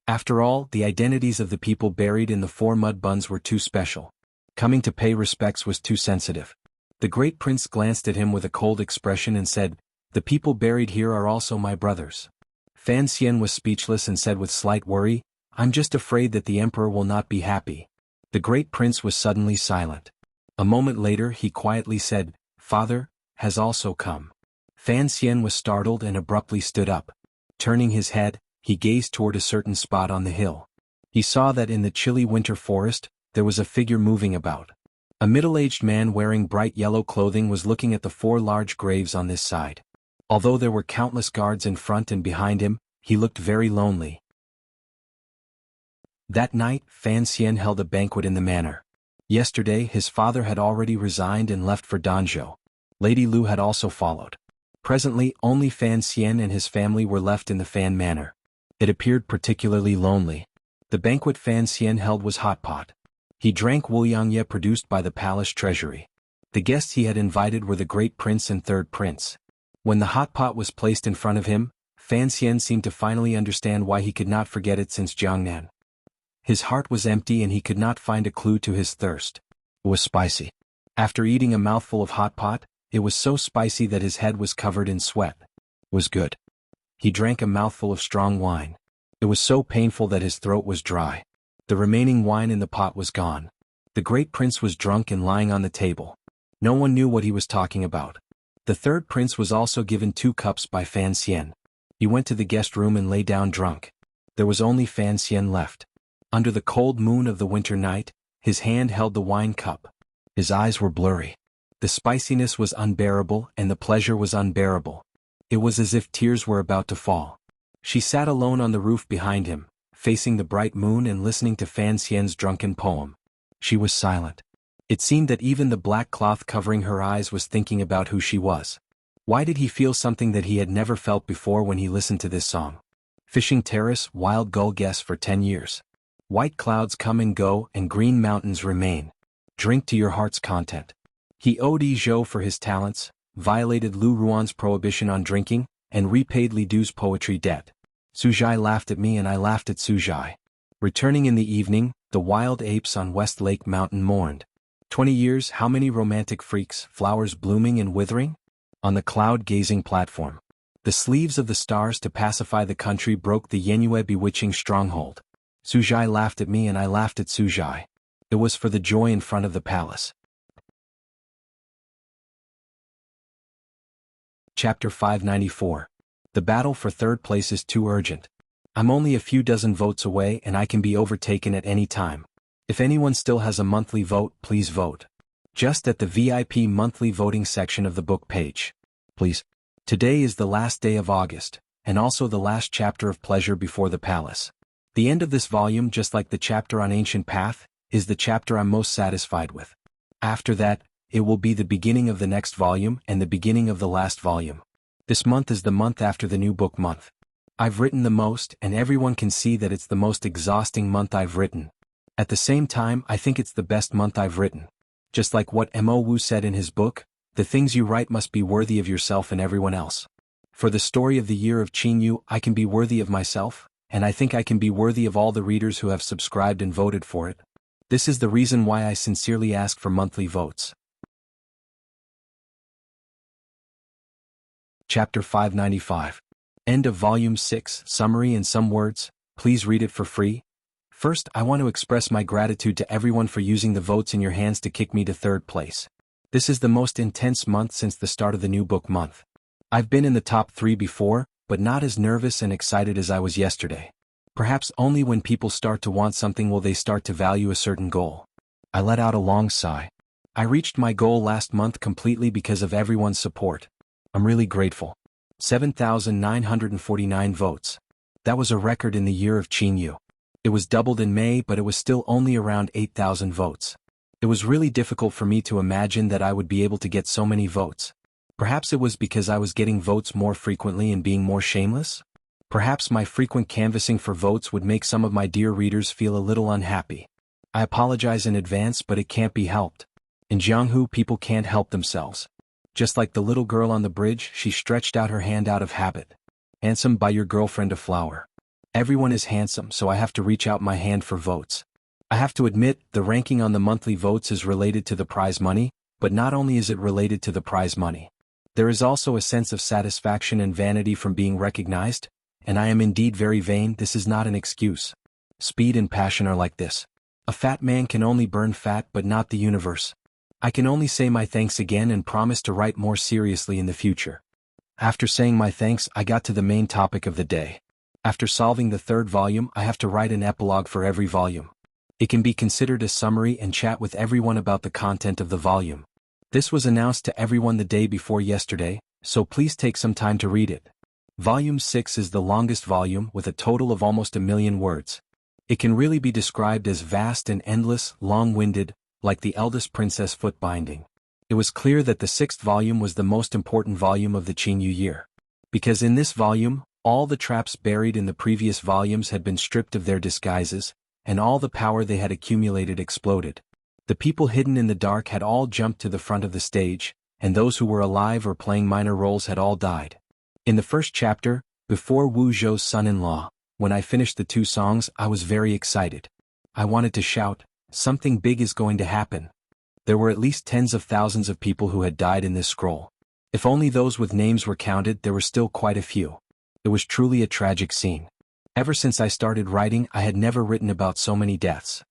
After all, the identities of the people buried in the 4 mud buns were too special. Coming to pay respects was too sensitive. The great prince glanced at him with a cold expression and said, "The people buried here are also my brothers." Fan Xian was speechless and said with slight worry, "I'm just afraid that the emperor will not be happy." The great prince was suddenly silent. A moment later he quietly said, "Father has also come." Fan Xian was startled and abruptly stood up. Turning his head, he gazed toward a certain spot on the hill. He saw that in the chilly winter forest, there was a figure moving about. A middle-aged man wearing bright yellow clothing was looking at the 4 large graves on this side. Although there were countless guards in front and behind him, he looked very lonely. That night, Fan Xian held a banquet in the manor. Yesterday his father had already resigned and left for Danzhou. Lady Lu had also followed. Presently only Fan Xian and his family were left in the Fan Manor. It appeared particularly lonely. The banquet Fan Xian held was hot pot. He drank Wuliangye produced by the palace treasury. The guests he had invited were the great prince and third prince. When the hot pot was placed in front of him, Fan Xian seemed to finally understand why he could not forget it since Jiangnan. His heart was empty and he could not find a clue to his thirst. It was spicy. After eating a mouthful of hot pot, it was so spicy that his head was covered in sweat. It was good. He drank a mouthful of strong wine. It was so painful that his throat was dry. The remaining wine in the pot was gone. The great prince was drunk and lying on the table. No one knew what he was talking about. The third prince was also given 2 cups by Fan Xian. He went to the guest room and lay down drunk. There was only Fan Xian left. Under the cold moon of the winter night, his hand held the wine cup. His eyes were blurry. The spiciness was unbearable and the pleasure was unbearable. It was as if tears were about to fall. She sat alone on the roof behind him, facing the bright moon and listening to Fan Xian's drunken poem. She was silent. It seemed that even the black cloth covering her eyes was thinking about who she was. Why did he feel something that he had never felt before when he listened to this song? Fishing terrace, wild gull guess for 10 years. White clouds come and go and green mountains remain. Drink to your heart's content. He owed Yi Zhou for his talents, violated Lu Ruan's prohibition on drinking, and repaid Li Du's poetry debt. Suzhai laughed at me and I laughed at Suzhai. Returning in the evening, the wild apes on West Lake Mountain mourned. 20 years, how many romantic freaks, flowers blooming and withering? On the cloud-gazing platform. The sleeves of the stars to pacify the country broke the Yenyue bewitching stronghold. Suzhai laughed at me and I laughed at Suzhai. It was for the joy in front of the palace. Chapter 594. The battle for third place is too urgent. I'm only a few dozen votes away and I can be overtaken at any time. If anyone still has a monthly vote, please vote. Just at the VIP monthly voting section of the book page. Please. Today is the last day of August, and also the last chapter of Pleasure Before the Palace. The end of this volume, just like the chapter on Ancient Path, is the chapter I'm most satisfied with. After that, it will be the beginning of the next volume and the beginning of the last volume. This month is the month after the new book month. I've written the most and everyone can see that it's the most exhausting month I've written. At the same time, I think it's the best month I've written. Just like what Mo Wu said in his book, the things you write must be worthy of yourself and everyone else. For the story of the year of Qingyu, I can be worthy of myself, and I think I can be worthy of all the readers who have subscribed and voted for it. This is the reason why I sincerely ask for monthly votes. Chapter 595. End of Volume 6, Summary in some words, please read it for free. First, I want to express my gratitude to everyone for using the votes in your hands to kick me to third place. This is the most intense month since the start of the new book month. I've been in the top 3 before, but not as nervous and excited as I was yesterday. Perhaps only when people start to want something will they start to value a certain goal. I let out a long sigh. I reached my goal last month completely because of everyone's support. I'm really grateful. 7,949 votes. That was a record in the year of Qingyu. It was doubled in May, but it was still only around 8,000 votes. It was really difficult for me to imagine that I would be able to get so many votes. Perhaps it was because I was getting votes more frequently and being more shameless? Perhaps my frequent canvassing for votes would make some of my dear readers feel a little unhappy. I apologize in advance, but it can't be helped. In Jianghu, people can't help themselves. Just like the little girl on the bridge, she stretched out her hand out of habit. Handsome, buy your girlfriend a flower. Everyone is handsome, so I have to reach out my hand for votes. I have to admit, the ranking on the monthly votes is related to the prize money, but not only is it related to the prize money. There is also a sense of satisfaction and vanity from being recognized, and I am indeed very vain. This is not an excuse. Speed and passion are like this. A fat man can only burn fat but not the universe. I can only say my thanks again and promise to write more seriously in the future. After saying my thanks, I got to the main topic of the day. After solving the third volume, I have to write an epilogue for every volume. It can be considered a summary and chat with everyone about the content of the volume. This was announced to everyone the day before yesterday, so please take some time to read it. Volume 6 is the longest volume with a total of almost 1,000,000 words. It can really be described as vast and endless, long-winded, like the eldest princess foot binding. It was clear that the 6th volume was the most important volume of the Qingyu year. Because in this volume, all the traps buried in the previous volumes had been stripped of their disguises, and all the power they had accumulated exploded. The people hidden in the dark had all jumped to the front of the stage, and those who were alive or playing minor roles had all died. In the first chapter, before Wu Zhou's son-in-law, when I finished the 2 songs, I was very excited. I wanted to shout, "Something big is going to happen." There were at least tens of thousands of people who had died in this scroll. If only those with names were counted, there were still quite a few. It was truly a tragic scene. Ever since I started writing, I had never written about so many deaths.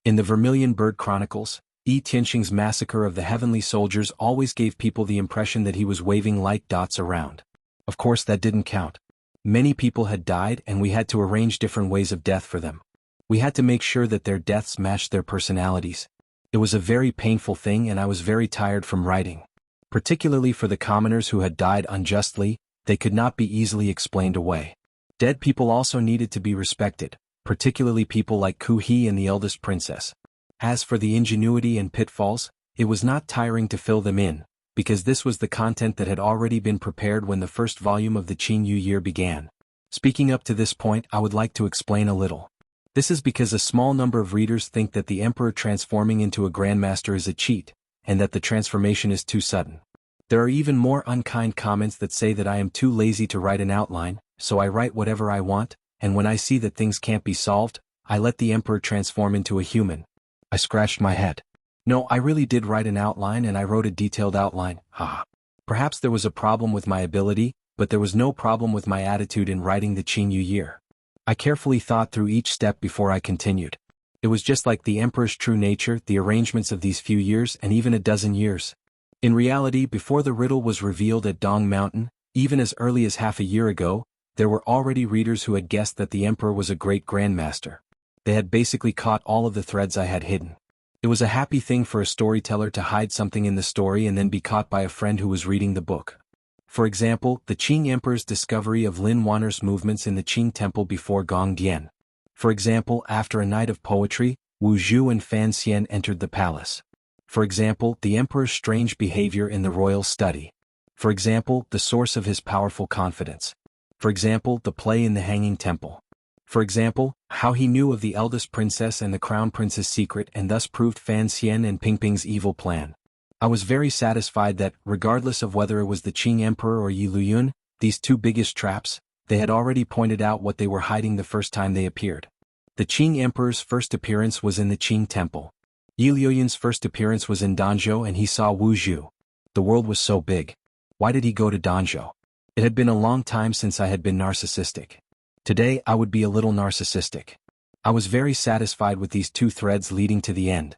In the Vermilion Bird Chronicles, Tianxing's massacre of the heavenly soldiers always gave people the impression that he was waving light dots around. Of course, that didn't count. Many people had died and we had to arrange different ways of death for them. We had to make sure that their deaths matched their personalities. It was a very painful thing and I was very tired from writing. Particularly for the commoners who had died unjustly, they could not be easily explained away. Dead people also needed to be respected, particularly people like Ku He and the eldest princess. As for the ingenuity and pitfalls, it was not tiring to fill them in, because this was the content that had already been prepared when the first volume of the Qingyu year began. Speaking up to this point, I would like to explain a little. This is because a small number of readers think that the emperor transforming into a grandmaster is a cheat, and that the transformation is too sudden. There are even more unkind comments that say that I am too lazy to write an outline, so I write whatever I want, and when I see that things can't be solved, I let the emperor transform into a human. I scratched my head. No, I really did write an outline and I wrote a detailed outline, haha. Perhaps there was a problem with my ability, but there was no problem with my attitude in writing the Qingyu year. I carefully thought through each step before I continued. It was just like the emperor's true nature, the arrangements of these few years and even a dozen years. In reality, before the riddle was revealed at Dong Mountain, even as early as half a year ago, there were already readers who had guessed that the emperor was a great grandmaster. They had basically caught all of the threads I had hidden. It was a happy thing for a storyteller to hide something in the story and then be caught by a friend who was reading the book. For example, the Qing Emperor's discovery of Lin Wan'er's movements in the Qing temple before Gongdian. For example, after a night of poetry, Wu Zhu and Fan Xian entered the palace. For example, the emperor's strange behavior in the royal study. For example, the source of his powerful confidence. For example, the play in the Hanging Temple. For example, how he knew of the eldest princess and the crown prince's secret and thus proved Fan Xian and Pingping's evil plan. I was very satisfied that, regardless of whether it was the Qing Emperor or Yi Luyun, these 2 biggest traps, they had already pointed out what they were hiding the first time they appeared. The Qing Emperor's first appearance was in the Qing Temple. Yi Luyun's first appearance was in Danzhou and he saw Wu Zhu. The world was so big. Why did he go to Danzhou? It had been a long time since I had been narcissistic. Today I would be a little narcissistic. I was very satisfied with these 2 threads leading to the end.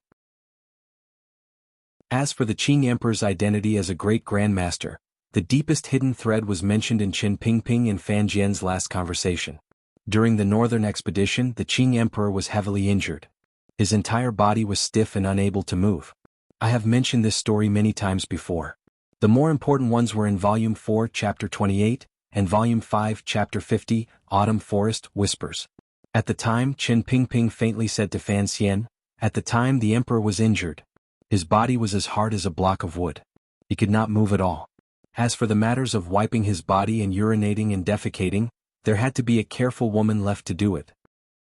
As for the Qing Emperor's identity as a great grandmaster, the deepest hidden thread was mentioned in Qin Pingping and Fan Jian's last conversation. During the northern expedition, the Qing Emperor was heavily injured. His entire body was stiff and unable to move. I have mentioned this story many times before. The more important ones were in Volume 4, Chapter 28, and Volume 5, Chapter 50, Autumn Forest Whispers. At the time, Qin Pingping faintly said to Fan Xian, "At the time the emperor was injured. His body was as hard as a block of wood. He could not move at all. As for the matters of wiping his body and urinating and defecating, there had to be a careful woman left to do it."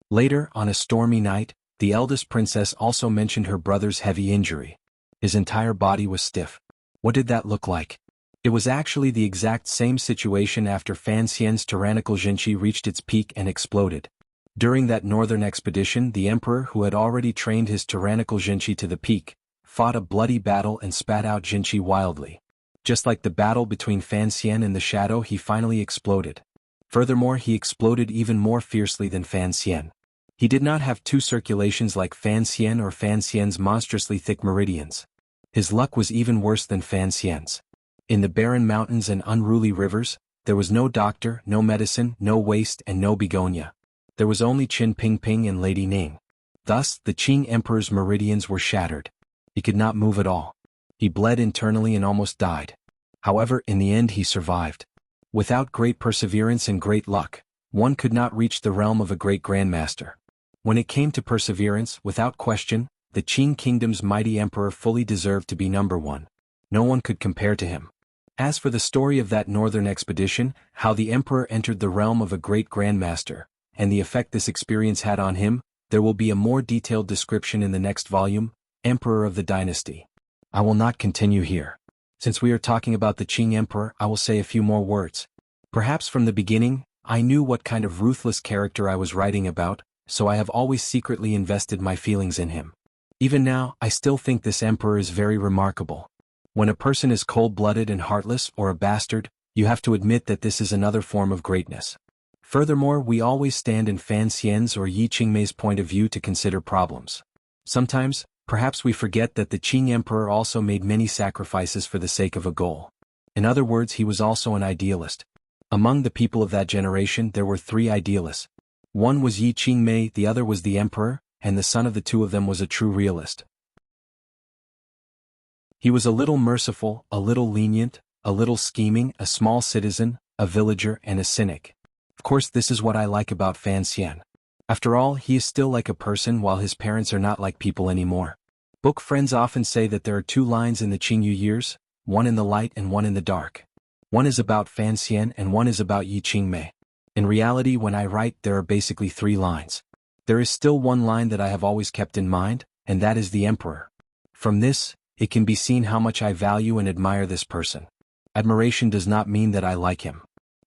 Later, on a stormy night, the eldest princess also mentioned her brother's heavy injury. His entire body was stiff. What did that look like? It was actually the exact same situation after Fan Xian's tyrannical Jinqi reached its peak and exploded. During that northern expedition, the emperor, who had already trained his tyrannical Jinchi to the peak, fought a bloody battle and spat out Jinchi wildly. Just like the battle between Fan Xian and the Shadow, he finally exploded. Furthermore, he exploded even more fiercely than Fan Xian. He did not have two circulations like Fan Xian or Fan Xian's monstrously thick meridians. His luck was even worse than Fan Xian's. In the barren mountains and unruly rivers, there was no doctor, no medicine, no waste, and no begonia. There was only Qin Pingping and Lady Ning. Thus, the Qing Emperor's meridians were shattered. He could not move at all. He bled internally and almost died. However, in the end he survived. Without great perseverance and great luck, one could not reach the realm of a great grandmaster. When it came to perseverance, without question, the Qing kingdom's mighty emperor fully deserved to be number one. No one could compare to him. As for the story of that northern expedition, how the emperor entered the realm of a great grandmaster, and the effect this experience had on him, there will be a more detailed description in the next volume, Emperor of the Dynasty. I will not continue here. Since we are talking about the Qing Emperor, I will say a few more words. Perhaps from the beginning, I knew what kind of ruthless character I was writing about, so I have always secretly invested my feelings in him. Even now, I still think this emperor is very remarkable. When a person is cold-blooded and heartless or a bastard, you have to admit that this is another form of greatness. Furthermore, we always stand in Fan Xian's or Yi Qingmei's point of view to consider problems. Sometimes, perhaps we forget that the Qing Emperor also made many sacrifices for the sake of a goal. In other words, he was also an idealist. Among the people of that generation there were three idealists. One was Yi Qingmei, the other was the emperor, and the son of the two of them was a true realist. He was a little merciful, a little lenient, a little scheming, a small citizen, a villager, and a cynic. Of course, this is what I like about Fan Xian. After all, he is still like a person while his parents are not like people anymore. Book friends often say that there are two lines in the Qingyu years, one in the light and one in the dark. One is about Fan Xian and one is about Yi Qingmei. In reality, when I write, there are basically three lines. There is still one line that I have always kept in mind, and that is the emperor. From this, it can be seen how much I value and admire this person. Admiration does not mean that I like him.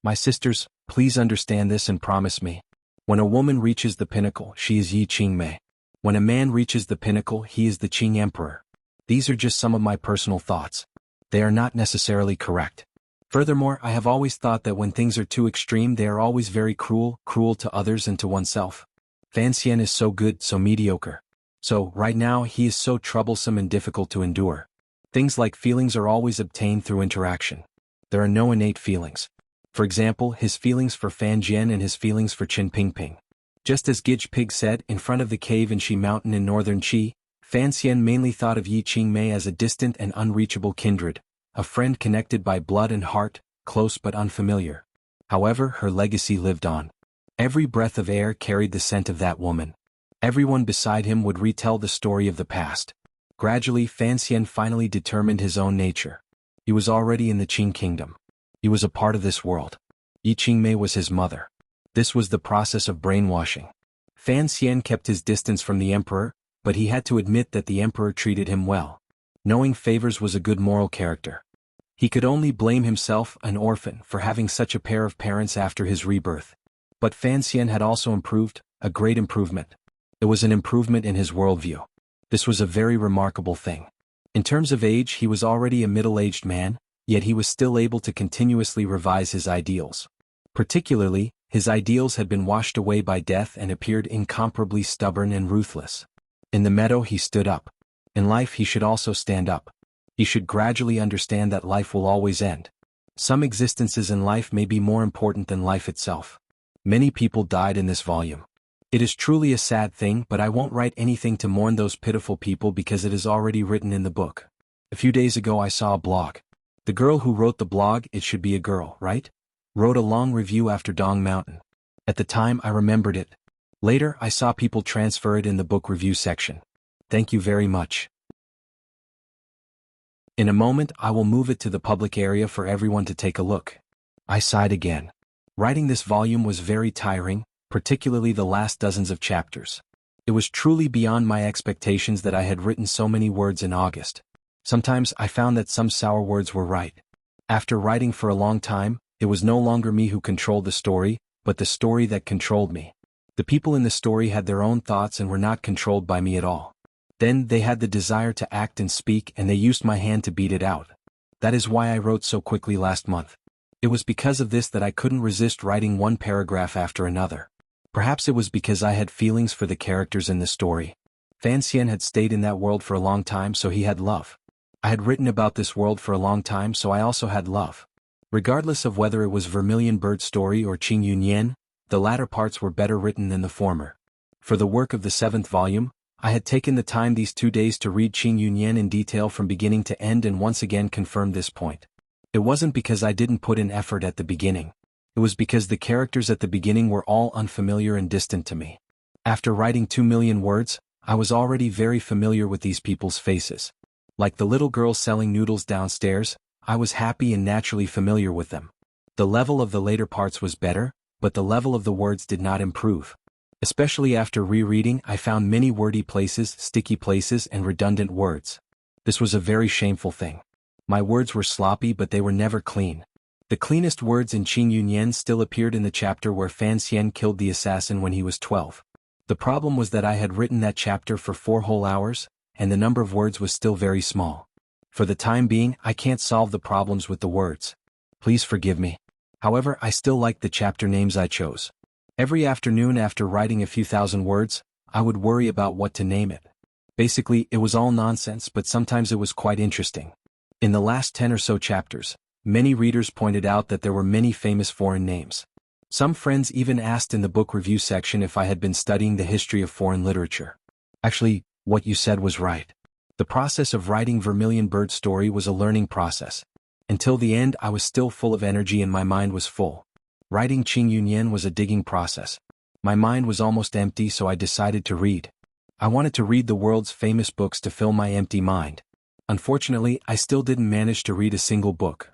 My sisters, please understand this and promise me. When a woman reaches the pinnacle, she is Yi Qingmei. When a man reaches the pinnacle, he is the Qing Emperor. These are just some of my personal thoughts. They are not necessarily correct. Furthermore, I have always thought that when things are too extreme, they are always very cruel to others and to oneself. Fan Xian is so good, so mediocre. So, right now, he is so troublesome and difficult to endure. Things like feelings are always obtained through interaction. There are no innate feelings. For example, his feelings for Fan Jian and his feelings for Qin Pingping. Just as Gij Pig said, in front of the cave in Shi Mountain in northern Qi, Fan Xian mainly thought of Yi Qingmei as a distant and unreachable kindred, a friend connected by blood and heart, close but unfamiliar. However, her legacy lived on. Every breath of air carried the scent of that woman. Everyone beside him would retell the story of the past. Gradually, Fan Xian finally determined his own nature. He was already in the Qing kingdom. He was a part of this world. Yi Qingmei was his mother. This was the process of brainwashing. Fan Xian kept his distance from the emperor, but he had to admit that the emperor treated him well. Knowing favors was a good moral character. He could only blame himself, an orphan, for having such a pair of parents after his rebirth. But Fan Xian had also improved, a great improvement. It was an improvement in his worldview. This was a very remarkable thing. In terms of age, he was already a middle-aged man, yet he was still able to continuously revise his ideals. Particularly, his ideals had been washed away by death and appeared incomparably stubborn and ruthless. In the meadow he stood up. In life he should also stand up. He should gradually understand that life will always end. Some existences in life may be more important than life itself. Many people died in this volume. It is truly a sad thing, but I won't write anything to mourn those pitiful people because it is already written in the book. A few days ago I saw a blog. The girl who wrote the blog, it should be a girl, right? Wrote a long review after Dong Mountain. At the time I remembered it. Later I saw people transfer it in the book review section. Thank you very much. In a moment I will move it to the public area for everyone to take a look. I sighed again. Writing this volume was very tiring, particularly the last dozens of chapters. It was truly beyond my expectations that I had written so many words in August. Sometimes I found that some sour words were right. After writing for a long time, it was no longer me who controlled the story, but the story that controlled me. The people in the story had their own thoughts and were not controlled by me at all. Then they had the desire to act and speak, and they used my hand to beat it out. That is why I wrote so quickly last month. It was because of this that I couldn't resist writing one paragraph after another. Perhaps it was because I had feelings for the characters in the story. Fan Xian had stayed in that world for a long time, so he had love. I had written about this world for a long time, so I also had love. Regardless of whether it was Vermilion Bird Story or Qing Yunyan, the latter parts were better written than the former. For the work of the 7th volume, I had taken the time these 2 days to read Qing Yunyan in detail from beginning to end and once again confirmed this point. It wasn't because I didn't put in effort at the beginning. It was because the characters at the beginning were all unfamiliar and distant to me. After writing 2 million words, I was already very familiar with these people's faces. Like the little girl selling noodles downstairs, I was happy and naturally familiar with them. The level of the later parts was better, but the level of the words did not improve. Especially after rereading, I found many wordy places, sticky places, and redundant words. This was a very shameful thing. My words were sloppy, but they were never clean. The cleanest words in Qing Yunyan still appeared in the chapter where Fan Xian killed the assassin when he was 12. The problem was that I had written that chapter for 4 whole hours, and the number of words was still very small. For the time being, I can't solve the problems with the words. Please forgive me. However, I still liked the chapter names I chose. Every afternoon after writing a few thousand words, I would worry about what to name it. Basically, it was all nonsense, but sometimes it was quite interesting. In the last 10 or so chapters, many readers pointed out that there were many famous foreign names. Some friends even asked in the book review section if I had been studying the history of foreign literature. Actually, what you said was right. The process of writing Vermilion Bird Story was a learning process. Until the end, I was still full of energy and my mind was full. Writing Qing Yunyan was a digging process. My mind was almost empty, so I decided to read. I wanted to read the world's famous books to fill my empty mind. Unfortunately, I still didn't manage to read a single book.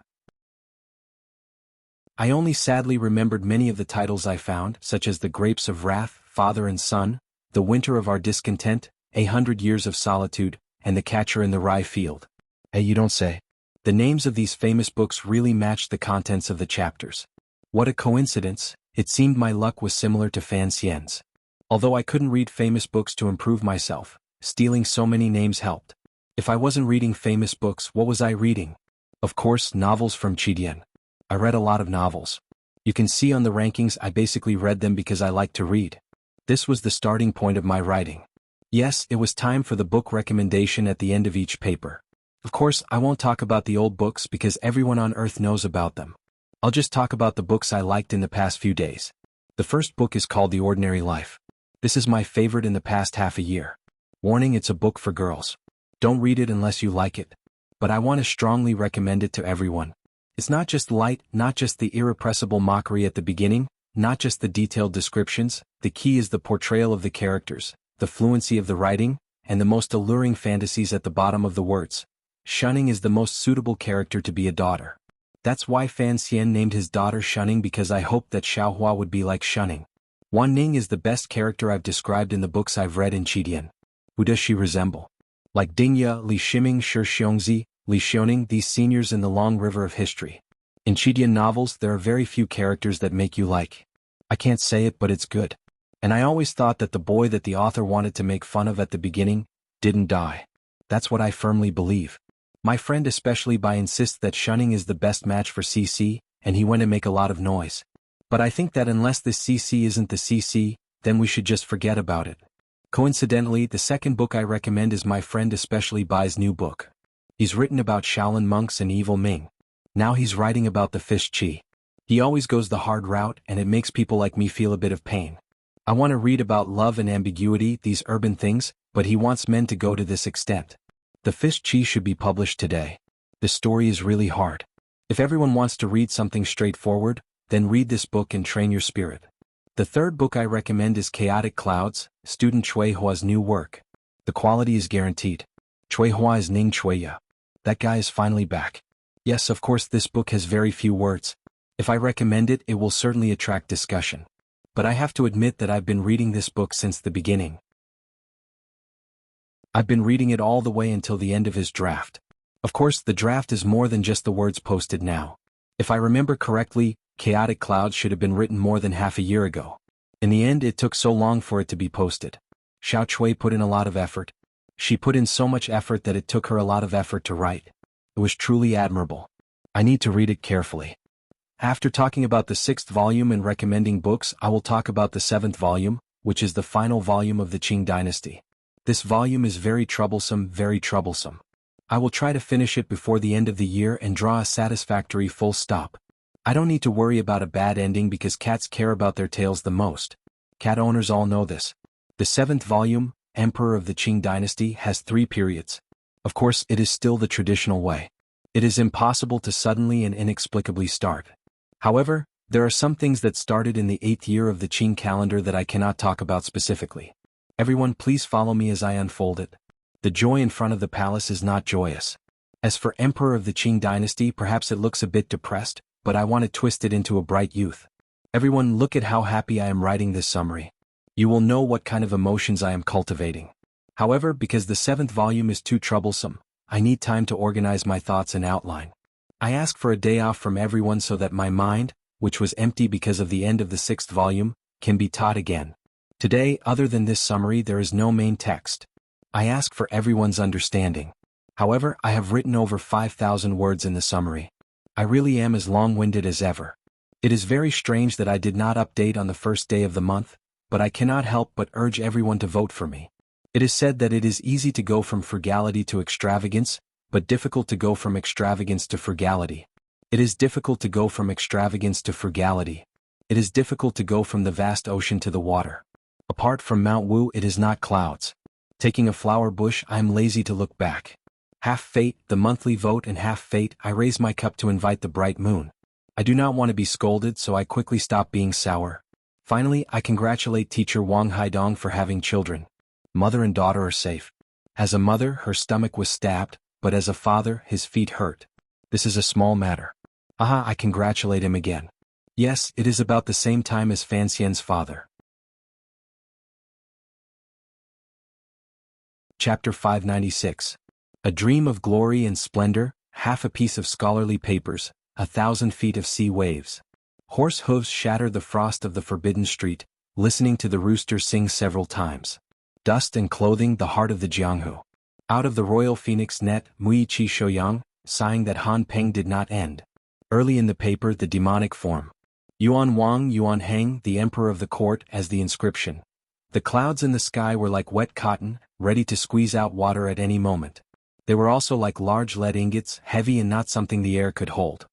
I only sadly remembered many of the titles I found, such as The Grapes of Wrath, Father and Son, The Winter of Our Discontent, 100 Years of Solitude, and The Catcher in the Rye Field. Hey, you don't say. The names of these famous books really matched the contents of the chapters. What a coincidence, it seemed my luck was similar to Fan Xian's. Although I couldn't read famous books to improve myself, stealing so many names helped. If I wasn't reading famous books, what was I reading? Of course, novels from Qidian. I read a lot of novels. You can see on the rankings I basically read them because I like to read. This was the starting point of my writing. Yes, it was time for the book recommendation at the end of each paper. Of course, I won't talk about the old books because everyone on Earth knows about them. I'll just talk about the books I liked in the past few days. The first book is called The Ordinary Life. This is my favorite in the past half a year. Warning, it's a book for girls. Don't read it unless you like it. But I want to strongly recommend it to everyone. It's not just light, not just the irrepressible mockery at the beginning, not just the detailed descriptions, the key is the portrayal of the characters, the fluency of the writing, and the most alluring fantasies at the bottom of the words. Shunning is the most suitable character to be a daughter. That's why Fan Xian named his daughter Shunning, because I hoped that Xiaohua would be like Shunning. Wan Ning is the best character I've described in the books I've read in Qidian. Who does she resemble? Like Dingya, Li Shiming, Shi Xiongzi, Li Xiaoning, these seniors in the long river of history. In Qidian novels, there are very few characters that make you like. I can't say it, but it's good. And I always thought that the boy that the author wanted to make fun of at the beginning didn't die. That's what I firmly believe. My friend especially insists that Shunning is the best match for CC, and he went to make a lot of noise. But I think that unless this CC isn't the CC, then we should just forget about it. Coincidentally, the second book I recommend is my friend especially Bai's new book. He's written about Shaolin monks and evil Ming. Now he's writing about the fish Qi. He always goes the hard route, and it makes people like me feel a bit of pain. I want to read about love and ambiguity, these urban things, but he wants men to go to this extent. The Fish Qi should be published today. The story is really hard. If everyone wants to read something straightforward, then read this book and train your spirit. The third book I recommend is Chaotic Clouds, student Chui Hua's new work. The quality is guaranteed. Chui Hua is Ning Chuiya. That guy is finally back. Yes, of course this book has very few words. If I recommend it, it will certainly attract discussion. But I have to admit that I've been reading this book since the beginning. I've been reading it all the way until the end of his draft. Of course, the draft is more than just the words posted now. If I remember correctly, Chaotic Clouds should have been written more than half a year ago. In the end, it took so long for it to be posted. Xiao Chui put in a lot of effort. She put in so much effort that it took her a lot of effort to write. It was truly admirable. I need to read it carefully. After talking about the 6th volume and recommending books, I will talk about the 7th volume, which is the final volume of the Qing dynasty. This volume is very troublesome, very troublesome. I will try to finish it before the end of the year and draw a satisfactory full stop. I don't need to worry about a bad ending because cats care about their tails the most. Cat owners all know this. The 7th volume, Emperor of the Qing dynasty, has 3 periods. Of course, it is still the traditional way. It is impossible to suddenly and inexplicably start. However, there are some things that started in the 8th year of the Qing calendar that I cannot talk about specifically. Everyone please follow me as I unfold it. The joy in front of the palace is not joyous. As for Emperor of the Qing dynasty, perhaps it looks a bit depressed, but I want to twist it into a bright youth. Everyone look at how happy I am writing this summary. You will know what kind of emotions I am cultivating. However, because the 7th volume is too troublesome, I need time to organize my thoughts and outline. I ask for a day off from everyone so that my mind, which was empty because of the end of the 6th volume, can be taught again. Today, other than this summary, there is no main text. I ask for everyone's understanding. However, I have written over 5,000 words in the summary. I really am as long-winded as ever. It is very strange that I did not update on the first day of the month, but I cannot help but urge everyone to vote for me. It is said that it is easy to go from frugality to extravagance, but difficult to go from extravagance to frugality. It is difficult to go from extravagance to frugality. It is difficult to go from the vast ocean to the water. Apart from Mount Wu, it is not clouds. Taking a flower bush, I am lazy to look back. Half fate, the monthly vote, and half fate, I raise my cup to invite the bright moon. I do not want to be scolded, so I quickly stop being sour. Finally, I congratulate teacher Wang Haidong for having children. Mother and daughter are safe. As a mother, her stomach was stabbed, but as a father, his feet hurt. This is a small matter. Aha, I congratulate him again. Yes, it is about the same time as Fan Xian's father. Chapter 596. A dream of glory and splendor, half a piece of scholarly papers, 1,000 feet of sea waves. Horse hooves shatter the frost of the forbidden street, listening to the rooster sing several times. Dust and clothing, the heart of the Jianghu. Out of the royal phoenix net, Mui Qi Shouyang, sighing that Han Peng did not end. Early in the paper, the demonic form. Yuan Wang Yuan Heng, the emperor of the court, as the inscription. The clouds in the sky were like wet cotton, ready to squeeze out water at any moment. They were also like large lead ingots, heavy and not something the air could hold.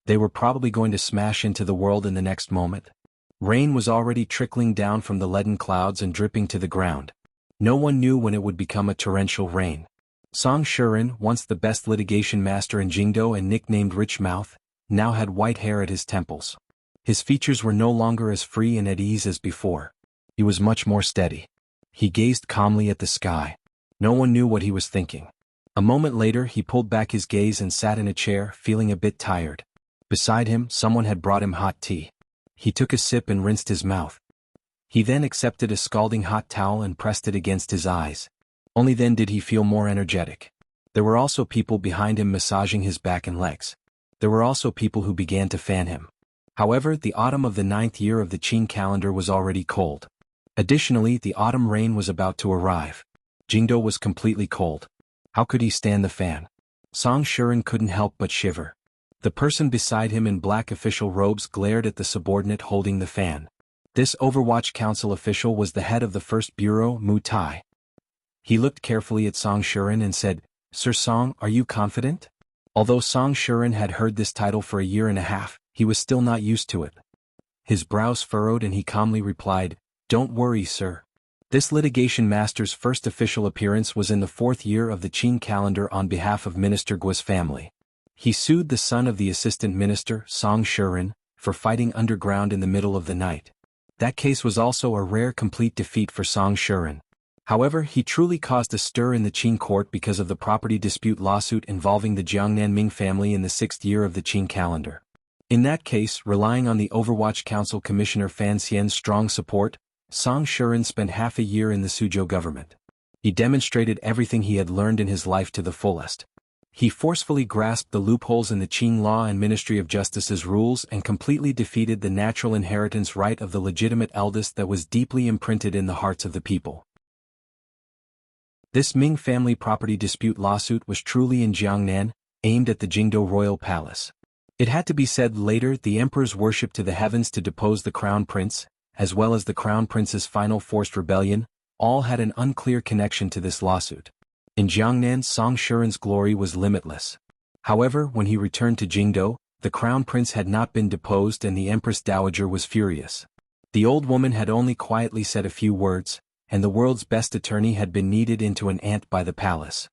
They were probably going to smash into the world in the next moment. Rain was already trickling down from the leaden clouds and dripping to the ground. No one knew when it would become a torrential rain. Song Shuren, once the best litigation master in Jingdo and nicknamed Rich Mouth, now had white hair at his temples. His features were no longer as free and at ease as before. He was much more steady. He gazed calmly at the sky. No one knew what he was thinking. A moment later, he pulled back his gaze and sat in a chair, feeling a bit tired. Beside him, someone had brought him hot tea. He took a sip and rinsed his mouth. He then accepted a scalding hot towel and pressed it against his eyes. Only then did he feel more energetic. There were also people behind him massaging his back and legs. There were also people who began to fan him. However, the autumn of the 9th year of the Qing calendar was already cold. Additionally, the autumn rain was about to arrive. Jingdo was completely cold. How could he stand the fan? Song Shuren couldn't help but shiver. The person beside him in black official robes glared at the subordinate holding the fan. This Overwatch Council official was the head of the first bureau, Mu Tai. He looked carefully at Song Shuren and said, "Sir Song, are you confident?" Although Song Shuren had heard this title for a year and a half, he was still not used to it. His brows furrowed and he calmly replied, "Don't worry, sir." This litigation master's first official appearance was in the 4th year of the Qing calendar on behalf of Minister Guo's family. He sued the son of the assistant minister, Song Shuren, for fighting underground in the middle of the night. That case was also a rare complete defeat for Song Shuren. However, he truly caused a stir in the Qing court because of the property dispute lawsuit involving the Jiangnan Ming family in the 6th year of the Qing calendar. In that case, relying on the Overwatch Council Commissioner Fan Xian's strong support, Song Shuren spent half a year in the Suzhou government. He demonstrated everything he had learned in his life to the fullest. He forcefully grasped the loopholes in the Qing law and Ministry of Justice's rules and completely defeated the natural inheritance right of the legitimate eldest that was deeply imprinted in the hearts of the people. This Ming family property dispute lawsuit was truly in Jiangnan, aimed at the Jingdou royal palace. It had to be said later the emperor's worship to the heavens to depose the crown prince, as well as the crown prince's final forced rebellion, all had an unclear connection to this lawsuit. In Jiangnan, Song Shuren's glory was limitless. However, when he returned to Jingdou, the crown prince had not been deposed and the empress dowager was furious. The old woman had only quietly said a few words, and the world's best attorney had been kneaded into an ant by the palace.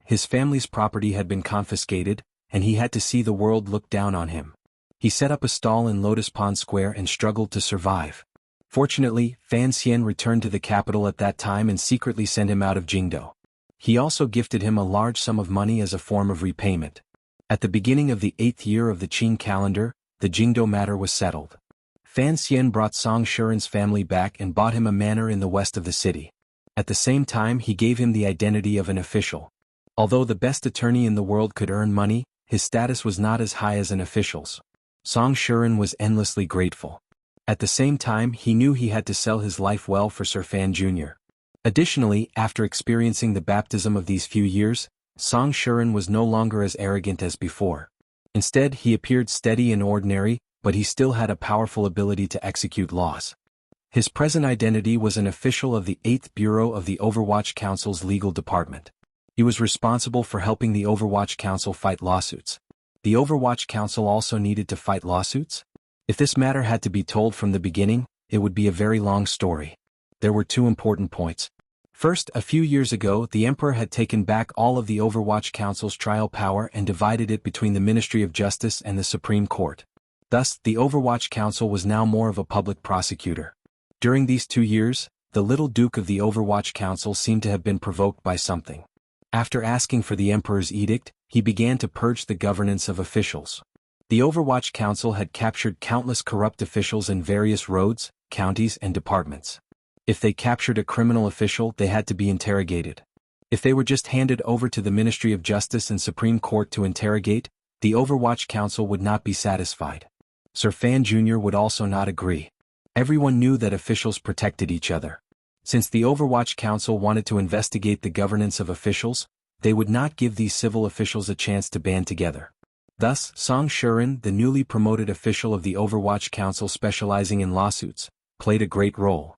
His family's property had been confiscated, and he had to see the world look down on him. He set up a stall in Lotus Pond Square and struggled to survive. Fortunately, Fan Xian returned to the capital at that time and secretly sent him out of Jingdou. He also gifted him a large sum of money as a form of repayment. At the beginning of the 8th year of the Qing calendar, the Jingdou matter was settled. Fan Xian brought Song Shuren's family back and bought him a manor in the west of the city. At the same time he gave him the identity of an official. Although the best attorney in the world could earn money, his status was not as high as an official's. Song Shuren was endlessly grateful. At the same time he knew he had to sell his life well for Sir Fan Jr. Additionally, after experiencing the baptism of these few years, Song Shuren was no longer as arrogant as before. Instead he appeared steady and ordinary, but he still had a powerful ability to execute laws. His present identity was an official of the 8th Bureau of the Overwatch Council's legal department. He was responsible for helping the Overwatch Council fight lawsuits. The Overwatch Council also needed to fight lawsuits? If this matter had to be told from the beginning, it would be a very long story. There were two important points. First, a few years ago the Emperor had taken back all of the Overwatch Council's trial power and divided it between the Ministry of Justice and the Supreme Court. Thus, the Overwatch Council was now more of a public prosecutor. During these 2 years, the little Duke of the Overwatch Council seemed to have been provoked by something. After asking for the Emperor's edict, he began to purge the governance of officials. The Overwatch Council had captured countless corrupt officials in various roads, counties and departments. If they captured a criminal official they had to be interrogated. If they were just handed over to the Ministry of Justice and Supreme Court to interrogate, the Overwatch Council would not be satisfied. Sir Fan Jr. would also not agree. Everyone knew that officials protected each other. Since the Overwatch Council wanted to investigate the governance of officials, they would not give these civil officials a chance to band together. Thus, Song Shuren, the newly promoted official of the Overwatch Council specializing in lawsuits, played a great role.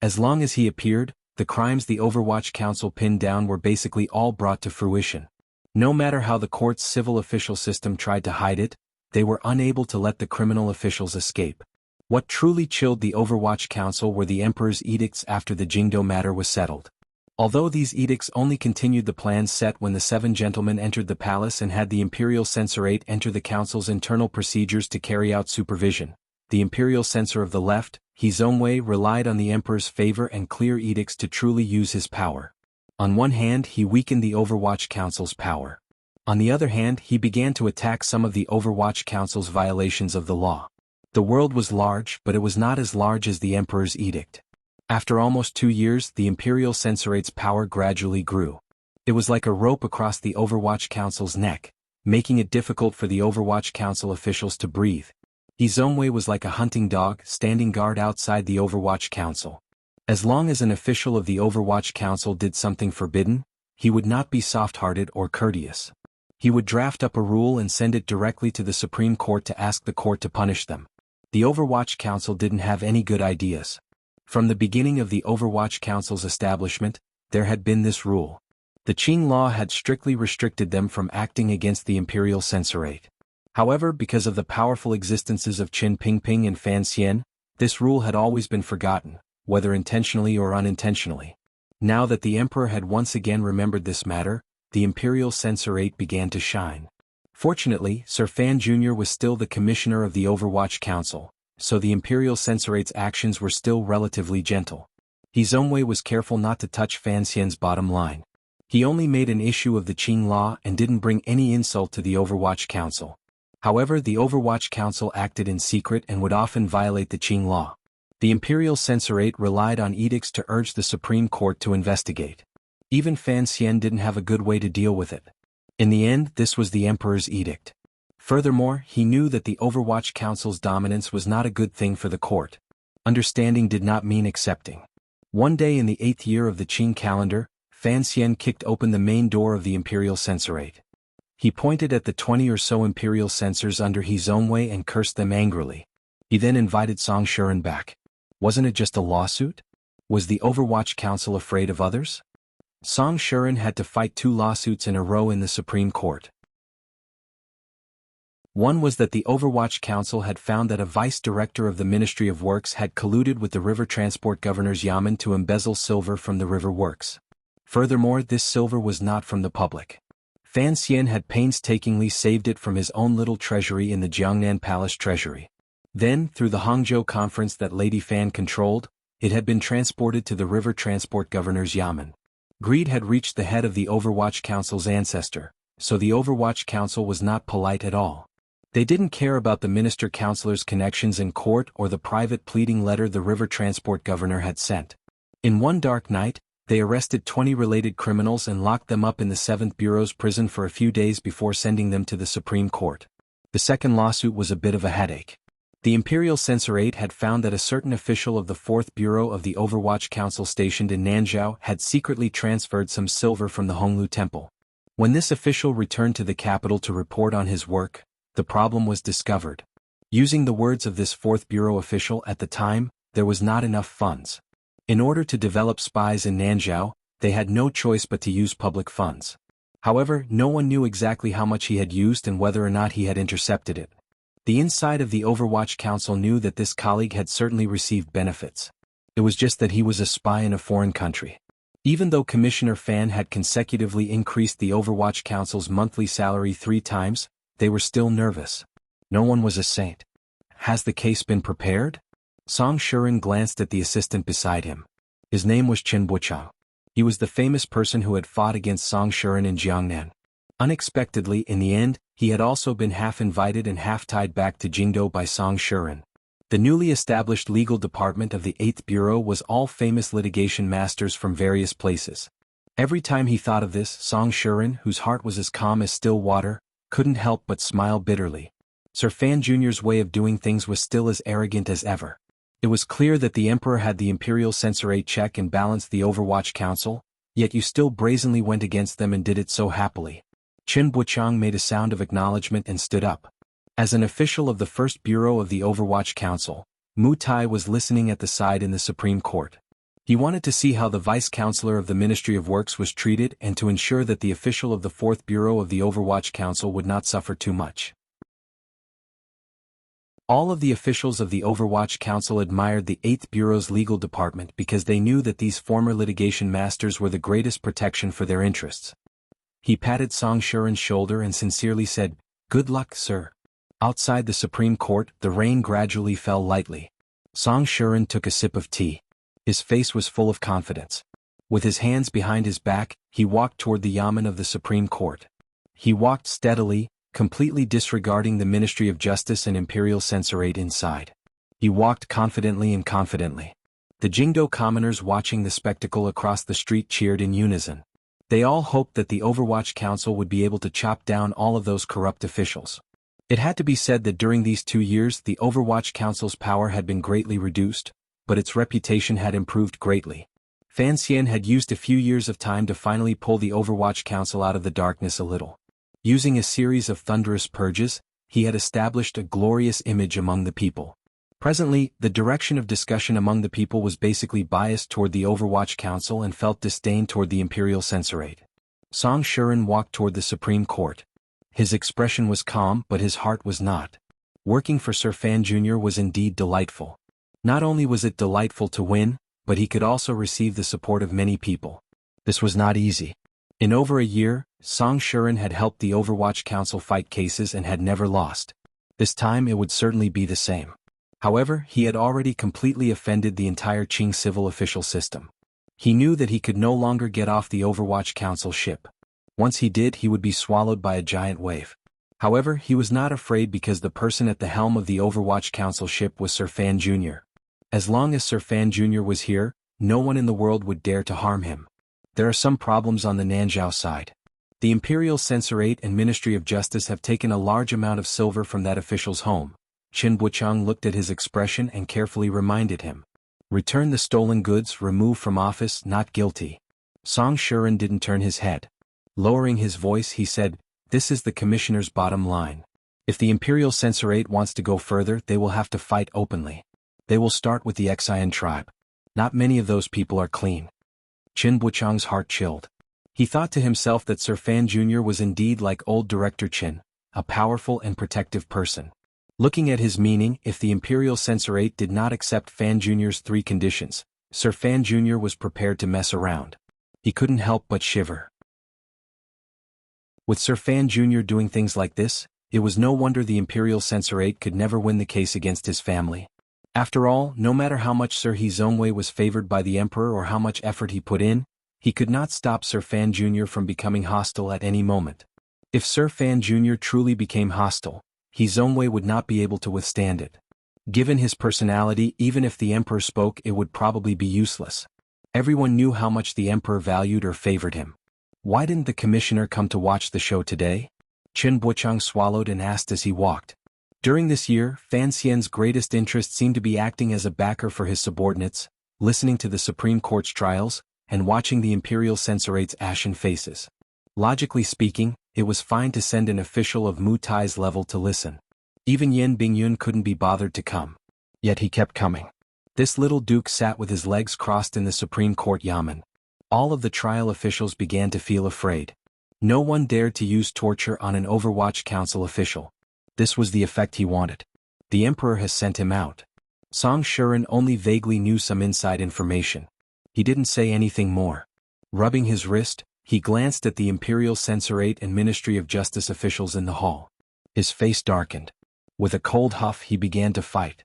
As long as he appeared, the crimes the Overwatch Council pinned down were basically all brought to fruition. No matter how the court's civil official system tried to hide it, they were unable to let the criminal officials escape. What truly chilled the Overwatch Council were the Emperor's edicts after the Jingdou matter was settled. Although these edicts only continued the plans set when the 7 gentlemen entered the palace and had the imperial censorate enter the council's internal procedures to carry out supervision, the imperial censor of the left, He Zongwei, relied on the emperor's favor and clear edicts to truly use his power. On one hand he weakened the Overwatch Council's power. On the other hand he began to attack some of the Overwatch Council's violations of the law. The world was large, but it was not as large as the emperor's edict. After almost 2 years the imperial censorate's power gradually grew. It was like a rope across the Overwatch Council's neck, making it difficult for the Overwatch Council officials to breathe. He Zongwei was like a hunting dog standing guard outside the Overwatch Council. As long as an official of the Overwatch Council did something forbidden, he would not be soft-hearted or courteous. He would draft up a rule and send it directly to the Supreme Court to ask the court to punish them. The Overwatch Council didn't have any good ideas. From the beginning of the Overwatch Council's establishment, there had been this rule. The Qing law had strictly restricted them from acting against the imperial censorate. However, because of the powerful existences of Qin Pingping and Fan Xian, this rule had always been forgotten, whether intentionally or unintentionally. Now that the emperor had once again remembered this matter, the imperial censorate began to shine. Fortunately, Sir Fan Jr. was still the commissioner of the Overwatch Council, so the imperial censorate's actions were still relatively gentle. He Zongwei was careful not to touch Fan Xian's bottom line. He only made an issue of the Qing law and didn't bring any insult to the Overwatch Council. However, the Overwatch Council acted in secret and would often violate the Qing law. The imperial censorate relied on edicts to urge the Supreme Court to investigate. Even Fan Xian didn't have a good way to deal with it. In the end, this was the emperor's edict. Furthermore, he knew that the Overwatch Council's dominance was not a good thing for the court. Understanding did not mean accepting. One day in the 8th year of the Qing calendar, Fan Xian kicked open the main door of the imperial censorate. He pointed at the 20 or so imperial censors under his own way and cursed them angrily. He then invited Song Shuren back. Wasn't it just a lawsuit? Was the Overwatch Council afraid of others? Song Shuren had to fight 2 lawsuits in a row in the Supreme Court. One was that the Overwatch Council had found that a vice director of the Ministry of Works had colluded with the River Transport Governor's Yamen to embezzle silver from the river works. Furthermore, this silver was not from the public. Fan Xian had painstakingly saved it from his own little treasury in the Jiangnan Palace treasury. Then, through the Hangzhou conference that Lady Fan controlled, it had been transported to the River Transport Governor's Yamen. Greed had reached the head of the Overwatch Council's ancestor, so the Overwatch Council was not polite at all. They didn't care about the minister-councilor's connections in court or the private pleading letter the River Transport Governor had sent. In one dark night, they arrested 20 related criminals and locked them up in the 7th Bureau's prison for a few days before sending them to the Supreme Court. The second lawsuit was a bit of a headache. The Imperial Censorate had found that a certain official of the 4th Bureau of the Overwatch Council stationed in Nanzhou had secretly transferred some silver from the Honglu Temple. When this official returned to the capital to report on his work, the problem was discovered. Using the words of this 4th Bureau official at the time, there was not enough funds. In order to develop spies in Nanzhou, they had no choice but to use public funds. However, no one knew exactly how much he had used and whether or not he had intercepted it. The inside of the Overwatch Council knew that this colleague had certainly received benefits. It was just that he was a spy in a foreign country. Even though Commissioner Fan had consecutively increased the Overwatch Council's monthly salary 3 times, they were still nervous. No one was a saint. Has the case been prepared? Song Shuren glanced at the assistant beside him. His name was Qin Buchang. He was the famous person who had fought against Song Shuren in Jiangnan. Unexpectedly, in the end, he had also been half invited and half tied back to Jingdou by Song Shuren. The newly established legal department of the 8th Bureau was all famous litigation masters from various places. Every time he thought of this, Song Shuren, whose heart was as calm as still water, couldn't help but smile bitterly. Sir Fan Jr.'s way of doing things was still as arrogant as ever. It was clear that the Emperor had the Imperial Censorate check and balanced the Overwatch Council, yet you still brazenly went against them and did it so happily. Qin Buchang made a sound of acknowledgement and stood up. As an official of the 1st Bureau of the Overwatch Council, Mu Tai was listening at the side in the Supreme Court. He wanted to see how the Vice-Chancellor of the Ministry of Works was treated and to ensure that the official of the 4th Bureau of the Overwatch Council would not suffer too much. All of the officials of the Overwatch Council admired the 8th Bureau's legal department because they knew that these former litigation masters were the greatest protection for their interests. He patted Song Shuren's shoulder and sincerely said, "Good luck, sir." Outside the Supreme Court, the rain gradually fell lightly. Song Shuren took a sip of tea. His face was full of confidence. With his hands behind his back, he walked toward the Yamen of the Supreme Court. He walked steadily, completely disregarding the Ministry of Justice and Imperial Censorate inside. He walked confidently and confidently. The Jingdou commoners watching the spectacle across the street cheered in unison. They all hoped that the Overwatch Council would be able to chop down all of those corrupt officials. It had to be said that during these 2 years the Overwatch Council's power had been greatly reduced, but its reputation had improved greatly. Fan Xian had used a few years of time to finally pull the Overwatch Council out of the darkness a little. Using a series of thunderous purges, he had established a glorious image among the people. Presently, the direction of discussion among the people was basically biased toward the Overwatch Council and felt disdain toward the Imperial Censorate. Song Shuren walked toward the Supreme Court. His expression was calm, but his heart was not. Working for Sir Fan Jr. was indeed delightful. Not only was it delightful to win, but he could also receive the support of many people. This was not easy. In over a year, Song Shuren had helped the Overwatch Council fight cases and had never lost. This time it would certainly be the same. However, he had already completely offended the entire Qing civil official system. He knew that he could no longer get off the Overwatch Council ship. Once he did, he would be swallowed by a giant wave. However, he was not afraid because the person at the helm of the Overwatch Council ship was Sir Fan Jr. As long as Sir Fan Jr. was here, no one in the world would dare to harm him. There are some problems on the Nanzhao side. The Imperial Censorate and Ministry of Justice have taken a large amount of silver from that official's home. Qin Buchang looked at his expression and carefully reminded him. Return the stolen goods, remove from office, not guilty. Song Shuren didn't turn his head. Lowering his voice, he said, "This is the commissioner's bottom line. If the Imperial Censorate wants to go further, they will have to fight openly. They will start with the Xian tribe. Not many of those people are clean." Qin Buchang's heart chilled. He thought to himself that Sir Fan Jr. was indeed like old Director Qin, a powerful and protective person. Looking at his meaning, if the Imperial Censorate did not accept Fan Jr.'s 3 conditions, Sir Fan Jr. was prepared to mess around. He couldn't help but shiver. With Sir Fan Jr. doing things like this, it was no wonder the Imperial Censorate could never win the case against his family. After all, no matter how much Sir He Zongwei was favored by the Emperor or how much effort he put in, he could not stop Sir Fan Jr. from becoming hostile at any moment. If Sir Fan Jr. truly became hostile, He Zongwei would not be able to withstand it. Given his personality, even if the Emperor spoke, it would probably be useless. Everyone knew how much the Emperor valued or favored him. Why didn't the commissioner come to watch the show today? Qin Buchang swallowed and asked as he walked. During this year, Fan Xian's greatest interest seemed to be acting as a backer for his subordinates, listening to the Supreme Court's trials, and watching the Imperial Censorate's ashen faces. Logically speaking, it was fine to send an official of Mu Tai's level to listen. Even Yan Bingyun couldn't be bothered to come. Yet he kept coming. This little duke sat with his legs crossed in the Supreme Court Yamen. All of the trial officials began to feel afraid. No one dared to use torture on an Overwatch Council official. This was the effect he wanted. The Emperor has sent him out. Song Shuren only vaguely knew some inside information. He didn't say anything more. Rubbing his wrist, he glanced at the Imperial Censorate and Ministry of Justice officials in the hall. His face darkened. With a cold huff, he began to fight.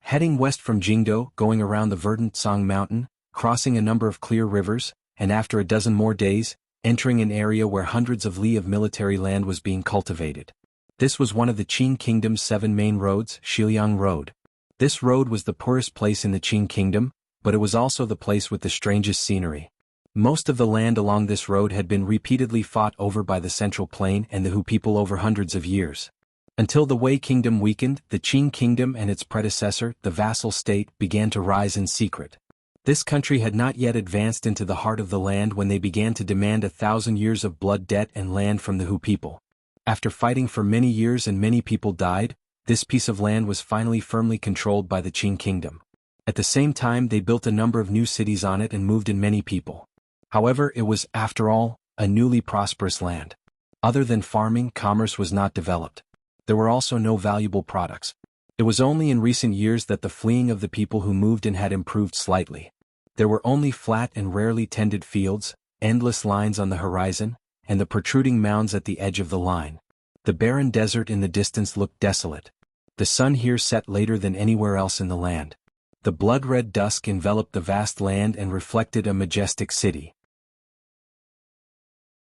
Heading west from Jingdo, going around the verdant Song Mountain, crossing a number of clear rivers, and after a dozen more days, entering an area where hundreds of li of military land was being cultivated. This was one of the Qin Kingdom's 7 main roads, Shiliang Road. This road was the poorest place in the Qin Kingdom, but it was also the place with the strangest scenery. Most of the land along this road had been repeatedly fought over by the Central Plain and the Hu people over hundreds of years. Until the Wei Kingdom weakened, the Qin Kingdom and its predecessor, the vassal state, began to rise in secret. This country had not yet advanced into the heart of the land when they began to demand 1,000 years of blood debt and land from the Hu people. After fighting for many years and many people died, this piece of land was finally firmly controlled by the Qin Kingdom. At the same time, they built a number of new cities on it and moved in many people. However, it was, after all, a newly prosperous land. Other than farming, commerce was not developed. There were also no valuable products. It was only in recent years that the fleeing of the people who moved in had improved slightly. There were only flat and rarely tended fields, endless lines on the horizon, and the protruding mounds at the edge of the line. The barren desert in the distance looked desolate. The sun here set later than anywhere else in the land. The blood-red dusk enveloped the vast land and reflected a majestic city.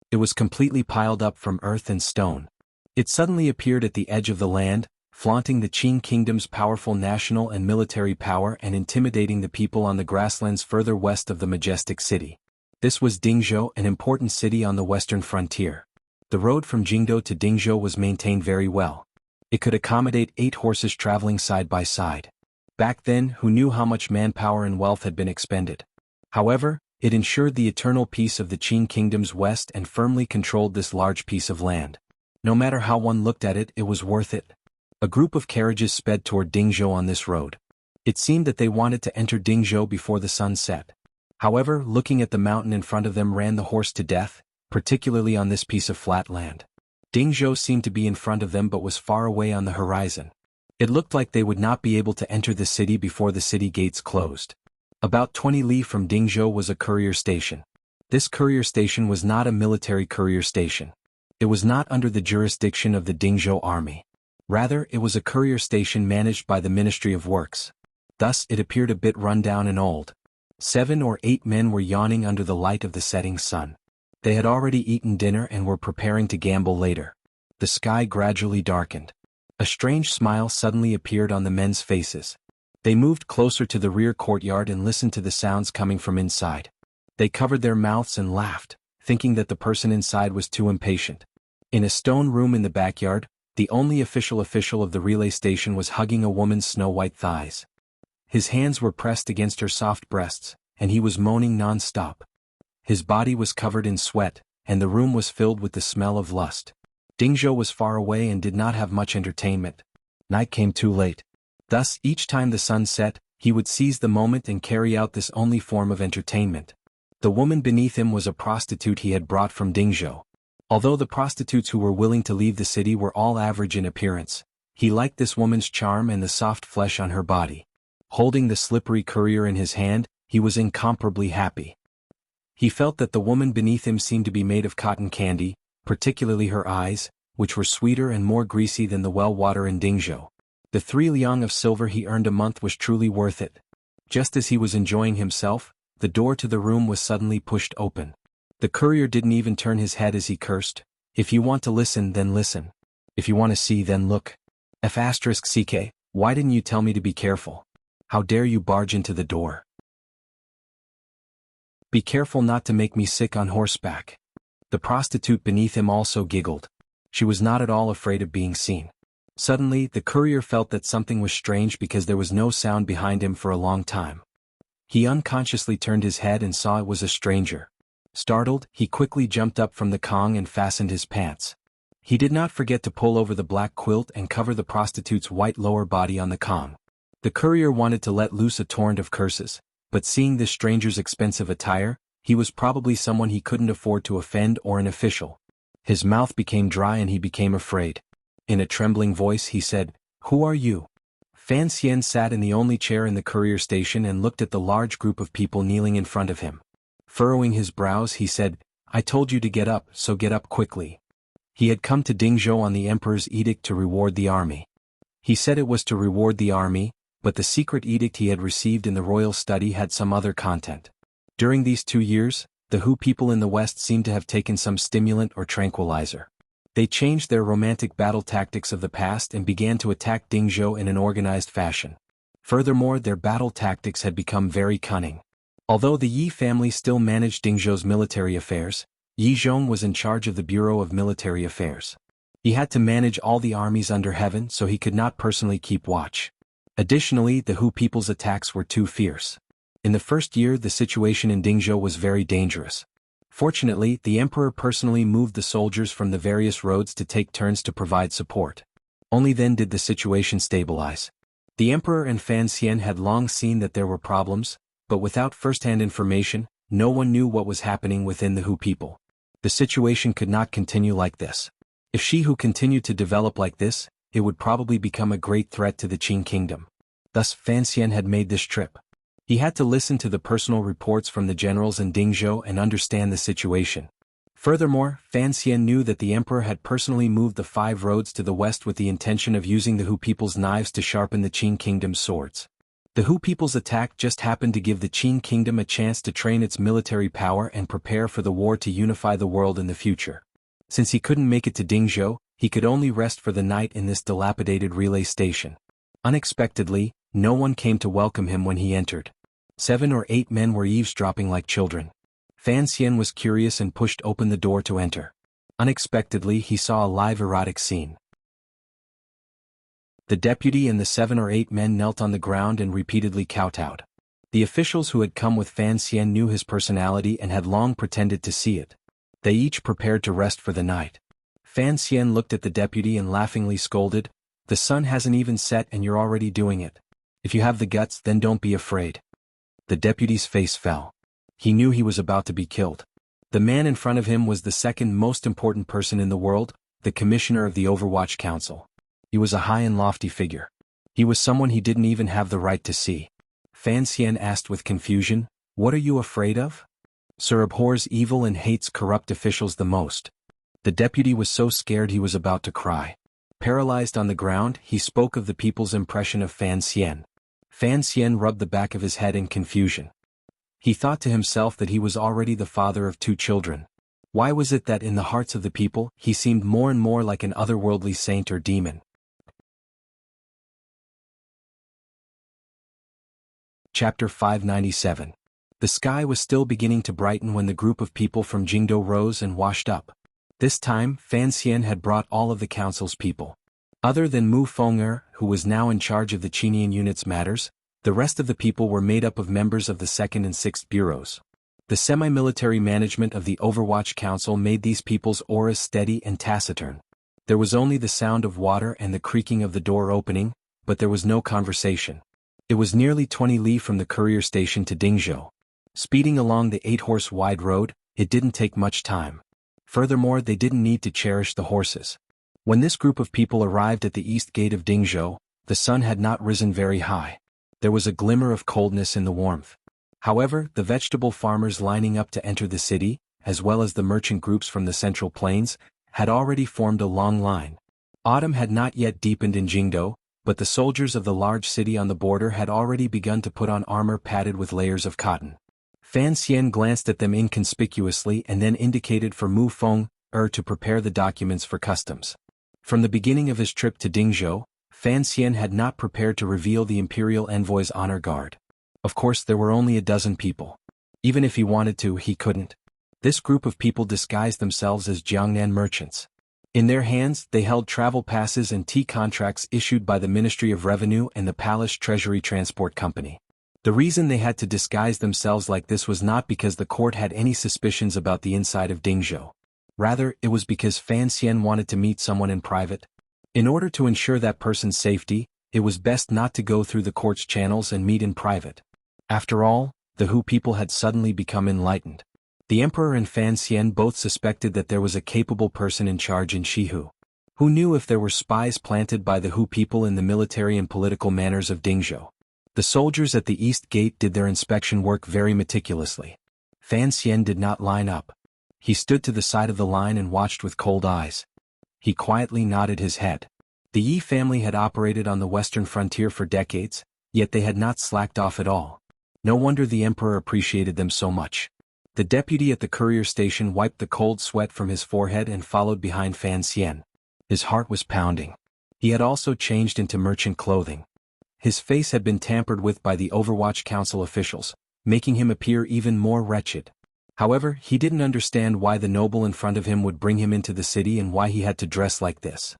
It was completely piled up from earth and stone. It suddenly appeared at the edge of the land, flaunting the Qin Kingdom's powerful national and military power and intimidating the people on the grasslands further west of the majestic city. This was Dingzhou, an important city on the western frontier. The road from Jingdo to Dingzhou was maintained very well. It could accommodate 8 horses traveling side by side. Back then, who knew how much manpower and wealth had been expended? However, it ensured the eternal peace of the Qin Kingdom's west and firmly controlled this large piece of land. No matter how one looked at it, it was worth it. A group of carriages sped toward Dingzhou on this road. It seemed that they wanted to enter Dingzhou before the sun set. However, looking at the mountain in front of them ran the horse to death, particularly on this piece of flat land. Dingzhou seemed to be in front of them but was far away on the horizon. It looked like they would not be able to enter the city before the city gates closed. About 20 li from Dingzhou was a courier station. This courier station was not a military courier station. It was not under the jurisdiction of the Dingzhou army. Rather, it was a courier station managed by the Ministry of Works. Thus, it appeared a bit run-down and old. 7 or 8 men were yawning under the light of the setting sun. They had already eaten dinner and were preparing to gamble later. The sky gradually darkened. A strange smile suddenly appeared on the men's faces. They moved closer to the rear courtyard and listened to the sounds coming from inside. They covered their mouths and laughed, thinking that the person inside was too impatient. In a stone room in the backyard, the only official of the relay station was hugging a woman's snow-white thighs. His hands were pressed against her soft breasts, and he was moaning non-stop. His body was covered in sweat, and the room was filled with the smell of lust. Dingzhou was far away and did not have much entertainment. Night came too late. Thus, each time the sun set, he would seize the moment and carry out this only form of entertainment. The woman beneath him was a prostitute he had brought from Dingzhou. Although the prostitutes who were willing to leave the city were all average in appearance, he liked this woman's charm and the soft flesh on her body. Holding the slippery courier in his hand, he was incomparably happy. He felt that the woman beneath him seemed to be made of cotton candy, particularly her eyes, which were sweeter and more greasy than the well water in Dingzhou. The 3 liang of silver he earned a month was truly worth it. Just as he was enjoying himself, the door to the room was suddenly pushed open. The courier didn't even turn his head as he cursed. If you want to listen, then listen. If you want to see, then look. F***ck, why didn't you tell me to be careful? How dare you barge into the door? Be careful not to make me sick on horseback. The prostitute beneath him also giggled. She was not at all afraid of being seen. Suddenly, the courier felt that something was strange because there was no sound behind him for a long time. He unconsciously turned his head and saw it was a stranger. Startled, he quickly jumped up from the kong and fastened his pants. He did not forget to pull over the black quilt and cover the prostitute's white lower body on the kong. The courier wanted to let loose a torrent of curses, but seeing this stranger's expensive attire, he was probably someone he couldn't afford to offend or an official. His mouth became dry and he became afraid. In a trembling voice he said, "Who are you?" Fan Xian sat in the only chair in the courier station and looked at the large group of people kneeling in front of him. Furrowing his brows he said, "I told you to get up, so get up quickly." He had come to Dingzhou on the emperor's edict to reward the army. He said it was to reward the army, but the secret edict he had received in the royal study had some other content. During these 2 years, the Hu people in the West seemed to have taken some stimulant or tranquilizer. They changed their romantic battle tactics of the past and began to attack Dingzhou in an organized fashion. Furthermore, their battle tactics had become very cunning. Although the Yi family still managed Dingzhou's military affairs, Yi Zhong was in charge of the Bureau of Military Affairs. He had to manage all the armies under heaven, so he could not personally keep watch. Additionally, the Hu people's attacks were too fierce. In the first year, the situation in Dingzhou was very dangerous. Fortunately, the emperor personally moved the soldiers from the various roads to take turns to provide support. Only then did the situation stabilize. The emperor and Fan Xian had long seen that there were problems, but without first-hand information, no one knew what was happening within the Hu people. The situation could not continue like this. If Shi Hu continued to develop like this, it would probably become a great threat to the Qing kingdom. Thus, Fan Xian had made this trip. He had to listen to the personal reports from the generals in Dingzhou and understand the situation. Furthermore, Fan Xian knew that the emperor had personally moved the 5 roads to the west with the intention of using the Hu people's knives to sharpen the Qing kingdom's swords. The Hu people's attack just happened to give the Qing kingdom a chance to train its military power and prepare for the war to unify the world in the future. Since he couldn't make it to Dingzhou, he could only rest for the night in this dilapidated relay station. Unexpectedly, no one came to welcome him when he entered. 7 or 8 men were eavesdropping like children. Fan Xian was curious and pushed open the door to enter. Unexpectedly, he saw a live erotic scene. The deputy and the 7 or 8 men knelt on the ground and repeatedly kowtowed. The officials who had come with Fan Xian knew his personality and had long pretended to see it. They each prepared to rest for the night. Fan Xian looked at the deputy and laughingly scolded, "The sun hasn't even set and you're already doing it. If you have the guts, then don't be afraid." The deputy's face fell. He knew he was about to be killed. The man in front of him was the second most important person in the world, the commissioner of the Overwatch Council. He was a high and lofty figure. He was someone he didn't even have the right to see. Fan Xian asked with confusion, "What are you afraid of?" "Sir abhors evil and hates corrupt officials the most." The deputy was so scared he was about to cry. Paralyzed on the ground, he spoke of the people's impression of Fan Xian. Fan Xian rubbed the back of his head in confusion. He thought to himself that he was already the father of 2 children. Why was it that in the hearts of the people, he seemed more and more like an otherworldly saint or demon? Chapter 597. The sky was still beginning to brighten when the group of people from Jingdo rose and washed up. This time, Fan Xian had brought all of the council's people. Other than Mu Feng'er, who was now in charge of the Qinian unit's matters, the rest of the people were made up of members of the 2nd and 6th bureaus. The semi-military management of the Overwatch Council made these people's auras steady and taciturn. There was only the sound of water and the creaking of the door opening, but there was no conversation. It was nearly 20 li from the courier station to Dingzhou. Speeding along the 8-horse wide road, it didn't take much time. Furthermore, they didn't need to cherish the horses. When this group of people arrived at the east gate of Dingzhou, the sun had not risen very high. There was a glimmer of coldness in the warmth. However, the vegetable farmers lining up to enter the city, as well as the merchant groups from the Central Plains, had already formed a long line. Autumn had not yet deepened in Jingdo, but the soldiers of the large city on the border had already begun to put on armor padded with layers of cotton. Fan Xian glanced at them inconspicuously and then indicated for Mu Feng'er to prepare the documents for customs. From the beginning of his trip to Dingzhou, Fan Xian had not prepared to reveal the imperial envoy's honor guard. Of course, there were only a dozen people. Even if he wanted to, he couldn't. This group of people disguised themselves as Jiangnan merchants. In their hands, they held travel passes and tea contracts issued by the Ministry of Revenue and the Palace Treasury Transport Company. The reason they had to disguise themselves like this was not because the court had any suspicions about the inside of Dingzhou. Rather, it was because Fan Xian wanted to meet someone in private. In order to ensure that person's safety, it was best not to go through the court's channels and meet in private. After all, the Hu people had suddenly become enlightened. The emperor and Fan Xian both suspected that there was a capable person in charge in Shihu. Who knew if there were spies planted by the Hu people in the military and political manners of Dingzhou? The soldiers at the east gate did their inspection work very meticulously. Fan Xian did not line up. He stood to the side of the line and watched with cold eyes. He quietly nodded his head. The Yi family had operated on the western frontier for decades, yet they had not slacked off at all. No wonder the emperor appreciated them so much. The deputy at the courier station wiped the cold sweat from his forehead and followed behind Fan Xian. His heart was pounding. He had also changed into merchant clothing. His face had been tampered with by the Overwatch Council officials, making him appear even more wretched. However, he didn't understand why the noble in front of him would bring him into the city and why he had to dress like this.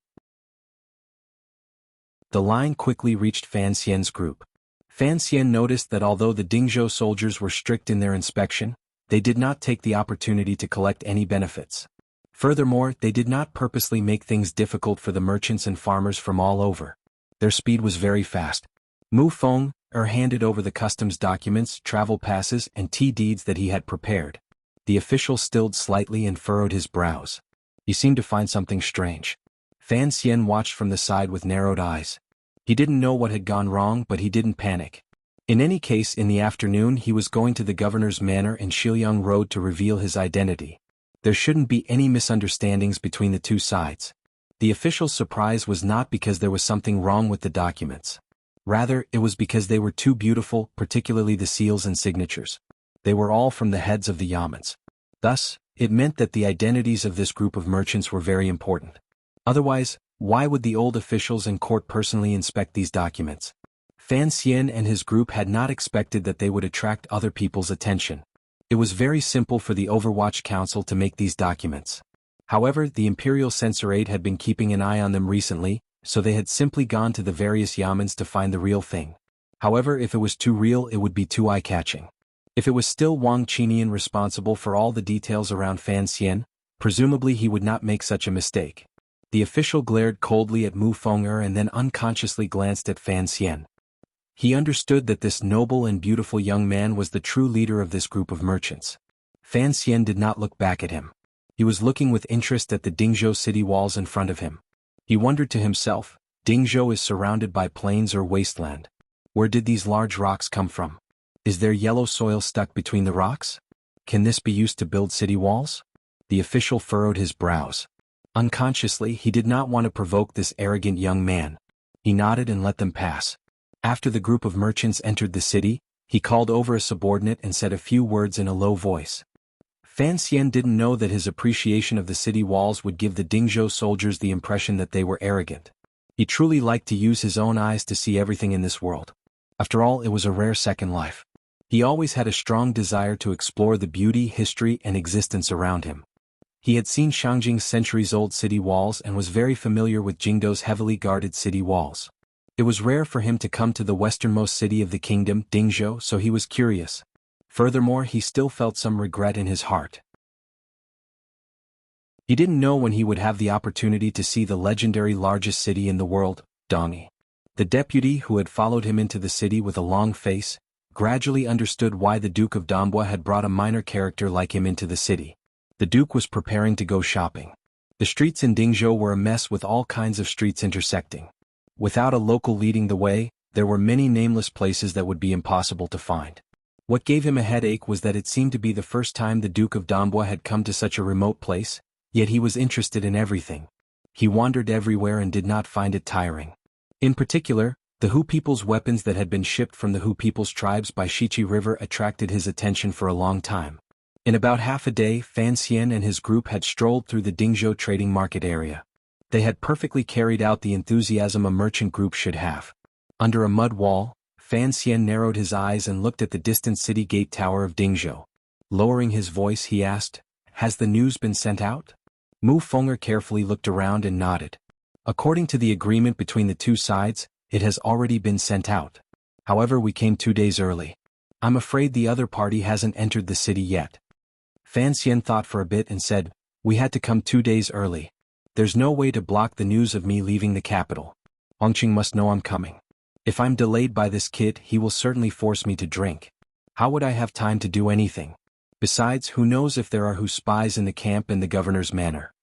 The line quickly reached Fan Xian's group. Fan Xian noticed that although the Dingzhou soldiers were strict in their inspection, they did not take the opportunity to collect any benefits. Furthermore, they did not purposely make things difficult for the merchants and farmers from all over. Their speed was very fast. Mu Feng'er handed over the customs documents, travel passes, and tea deeds that he had prepared. The official stilled slightly and furrowed his brows. He seemed to find something strange. Fan Xian watched from the side with narrowed eyes. He didn't know what had gone wrong, but he didn't panic. In any case, in the afternoon he was going to the governor's manor in Shiliang Road to reveal his identity. There shouldn't be any misunderstandings between the two sides. The official's surprise was not because there was something wrong with the documents. Rather, it was because they were too beautiful, particularly the seals and signatures. They were all from the heads of the yamens. Thus, it meant that the identities of this group of merchants were very important. Otherwise, why would the old officials and court personally inspect these documents? Fan Xian and his group had not expected that they would attract other people's attention. It was very simple for the Overwatch Council to make these documents. However, the Imperial Censorate had been keeping an eye on them recently, so they had simply gone to the various yamens to find the real thing. However, if it was too real, it would be too eye-catching. If it was still Wang Qinian responsible for all the details around Fan Xian, presumably he would not make such a mistake. The official glared coldly at Mu Feng'er and then unconsciously glanced at Fan Xian. He understood that this noble and beautiful young man was the true leader of this group of merchants. Fan Xian did not look back at him. He was looking with interest at the Dingzhou city walls in front of him. He wondered to himself, Dingzhou is surrounded by plains or wasteland. Where did these large rocks come from? Is there yellow soil stuck between the rocks? Can this be used to build city walls? The official furrowed his brows. Unconsciously, he did not want to provoke this arrogant young man. He nodded and let them pass. After the group of merchants entered the city, he called over a subordinate and said a few words in a low voice. Fan Xian didn't know that his appreciation of the city walls would give the Dingzhou soldiers the impression that they were arrogant. He truly liked to use his own eyes to see everything in this world. After all, it was a rare second life. He always had a strong desire to explore the beauty, history, and existence around him. He had seen Shangjing's centuries-old city walls and was very familiar with Jingdo's heavily guarded city walls. It was rare for him to come to the westernmost city of the kingdom, Dingzhou, so he was curious. Furthermore, he still felt some regret in his heart. He didn't know when he would have the opportunity to see the legendary largest city in the world, Dongyi. The deputy who had followed him into the city with a long face, gradually understood why the Duke of Dongbua had brought a minor character like him into the city. The Duke was preparing to go shopping. The streets in Dingzhou were a mess with all kinds of streets intersecting. Without a local leading the way, there were many nameless places that would be impossible to find. What gave him a headache was that it seemed to be the first time the Duke of Dongbua had come to such a remote place, yet he was interested in everything. He wandered everywhere and did not find it tiring. In particular, the Hu people's weapons that had been shipped from the Hu people's tribes by Shiqi River attracted his attention for a long time. In about half a day, Fan Xian and his group had strolled through the Dingzhou trading market area. They had perfectly carried out the enthusiasm a merchant group should have. Under a mud wall, Fan Xian narrowed his eyes and looked at the distant city gate tower of Dingzhou. Lowering his voice, he asked, "Has the news been sent out?" Mu Fenger carefully looked around and nodded. According to the agreement between the two sides, it has already been sent out. However, we came 2 days early. I'm afraid the other party hasn't entered the city yet. Fan Xian thought for a bit and said, "We had to come 2 days early. There's no way to block the news of me leaving the capital. Hongqing must know I'm coming. If I'm delayed by this kid, he will certainly force me to drink. How would I have time to do anything? Besides, who knows if there are Hu spies in the camp in the governor's manor."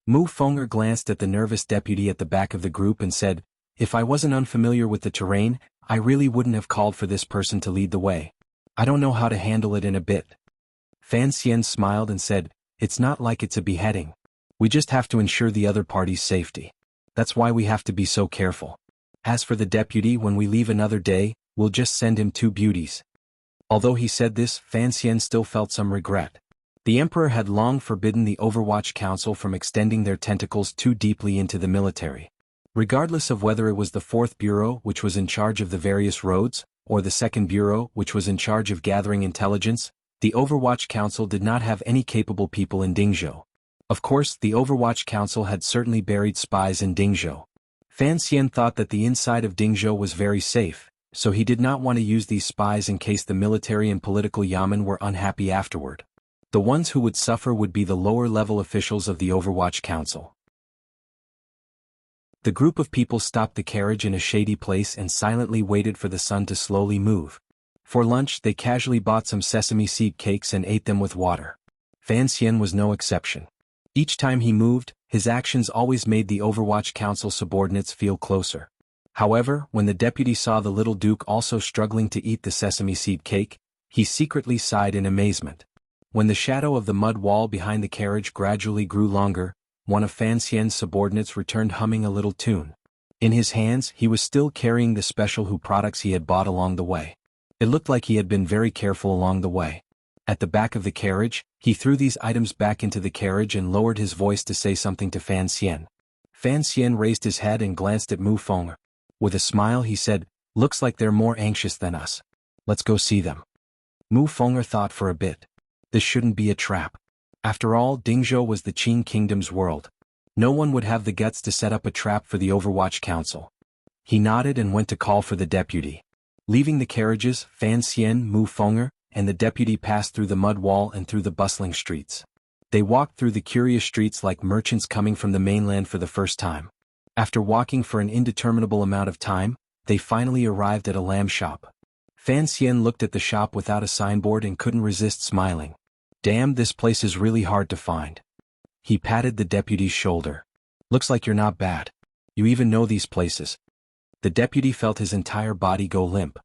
Mu Fenger glanced at the nervous deputy at the back of the group and said, "If I wasn't unfamiliar with the terrain, I really wouldn't have called for this person to lead the way. I don't know how to handle it in a bit." Fan Xian smiled and said, "It's not like it's a beheading. We just have to ensure the other party's safety. That's why we have to be so careful. As for the deputy, when we leave another day, we'll just send him 2 beauties." Although he said this, Fan Xian still felt some regret. The emperor had long forbidden the Overwatch Council from extending their tentacles too deeply into the military. Regardless of whether it was the 4th Bureau which was in charge of the various roads, or the 2nd Bureau which was in charge of gathering intelligence, the Overwatch Council did not have any capable people in Dingzhou. Of course, the Overwatch Council had certainly buried spies in Dingzhou. Fan Xian thought that the inside of Dingzhou was very safe, so he did not want to use these spies in case the military and political yamen were unhappy afterward. The ones who would suffer would be the lower-level officials of the Overwatch Council. The group of people stopped the carriage in a shady place and silently waited for the sun to slowly move. For lunch, they casually bought some sesame seed cakes and ate them with water. Fan Xian was no exception. Each time he moved, his actions always made the Overwatch Council subordinates feel closer. However, when the deputy saw the little duke also struggling to eat the sesame seed cake, he secretly sighed in amazement. When the shadow of the mud wall behind the carriage gradually grew longer, one of Fan Xian's subordinates returned humming a little tune. In his hands, he was still carrying the special Hu products he had bought along the way. It looked like he had been very careful along the way. At the back of the carriage, he threw these items back into the carriage and lowered his voice to say something to Fan Xian. Fan Xian raised his head and glanced at Mu Fenger. With a smile he said, "Looks like they're more anxious than us. Let's go see them." Mu Fenger thought for a bit. This shouldn't be a trap. After all, Dingzhou was the Qing Kingdom's world. No one would have the guts to set up a trap for the Overwatch Council. He nodded and went to call for the deputy. Leaving the carriages, Fan Xian, Mu Fenger, and the deputy passed through the mud wall and through the bustling streets. They walked through the curious streets like merchants coming from the mainland for the first time. After walking for an indeterminable amount of time, they finally arrived at a lamb shop. Fan Xian looked at the shop without a signboard and couldn't resist smiling. "Damn, this place is really hard to find." He patted the deputy's shoulder. "Looks like you're not bad. You even know these places." The deputy felt his entire body go limp.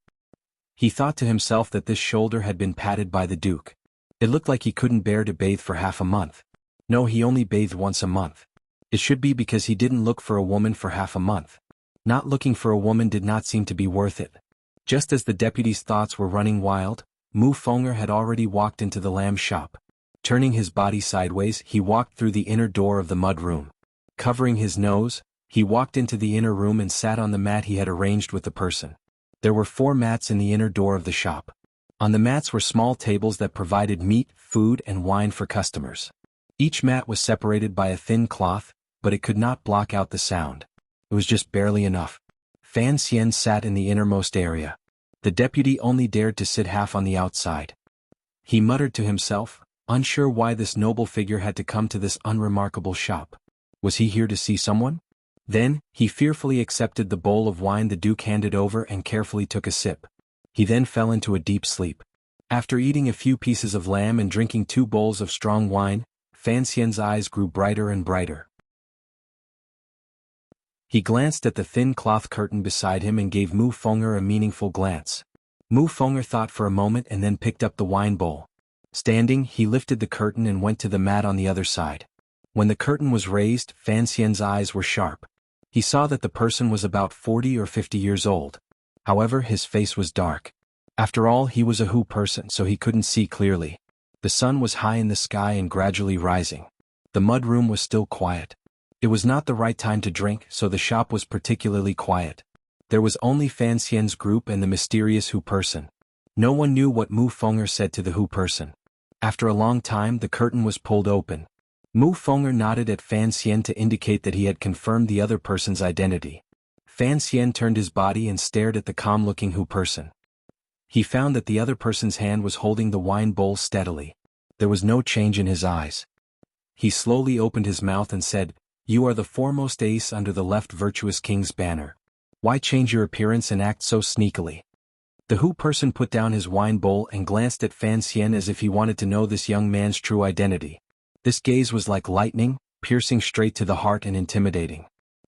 He thought to himself that this shoulder had been patted by the Duke. It looked like he couldn't bear to bathe for half a month. No, he only bathed once a month. It should be because he didn't look for a woman for half a month. Not looking for a woman did not seem to be worth it. Just as the deputy's thoughts were running wild, Mu Fenger had already walked into the lamb shop. Turning his body sideways, he walked through the inner door of the mud room. Covering his nose, he walked into the inner room and sat on the mat he had arranged with the person. There were 4 mats in the inner door of the shop. On the mats were small tables that provided meat, food, and wine for customers. Each mat was separated by a thin cloth, but it could not block out the sound. It was just barely enough. Fan Xian sat in the innermost area. The deputy only dared to sit half on the outside. He muttered to himself, unsure why this noble figure had to come to this unremarkable shop. Was he here to see someone? Then, he fearfully accepted the bowl of wine the Duke handed over and carefully took a sip. He then fell into a deep sleep. After eating a few pieces of lamb and drinking 2 bowls of strong wine, Fan Xian's eyes grew brighter and brighter. He glanced at the thin cloth curtain beside him and gave Mu Fenger a meaningful glance. Mu Fenger thought for a moment and then picked up the wine bowl. Standing, he lifted the curtain and went to the mat on the other side. When the curtain was raised, Fan Xian's eyes were sharp. He saw that the person was about 40 or 50 years old. However, his face was dark. After all, he was a Hu person, so he couldn't see clearly. The sun was high in the sky and gradually rising. The mud room was still quiet. It was not the right time to drink, so the shop was particularly quiet. There was only Fan Xian's group and the mysterious Hu person. No one knew what Mu Fenger said to the Hu person. After a long time, the curtain was pulled open. Mu Fenger nodded at Fan Xian to indicate that he had confirmed the other person's identity. Fan Xian turned his body and stared at the calm-looking Hu person. He found that the other person's hand was holding the wine bowl steadily. There was no change in his eyes. He slowly opened his mouth and said, "You are the foremost ace under the left virtuous king's banner. Why change your appearance and act so sneakily?" The Hu person put down his wine bowl and glanced at Fan Xian as if he wanted to know this young man's true identity. This gaze was like lightning, piercing straight to the heart and intimidating.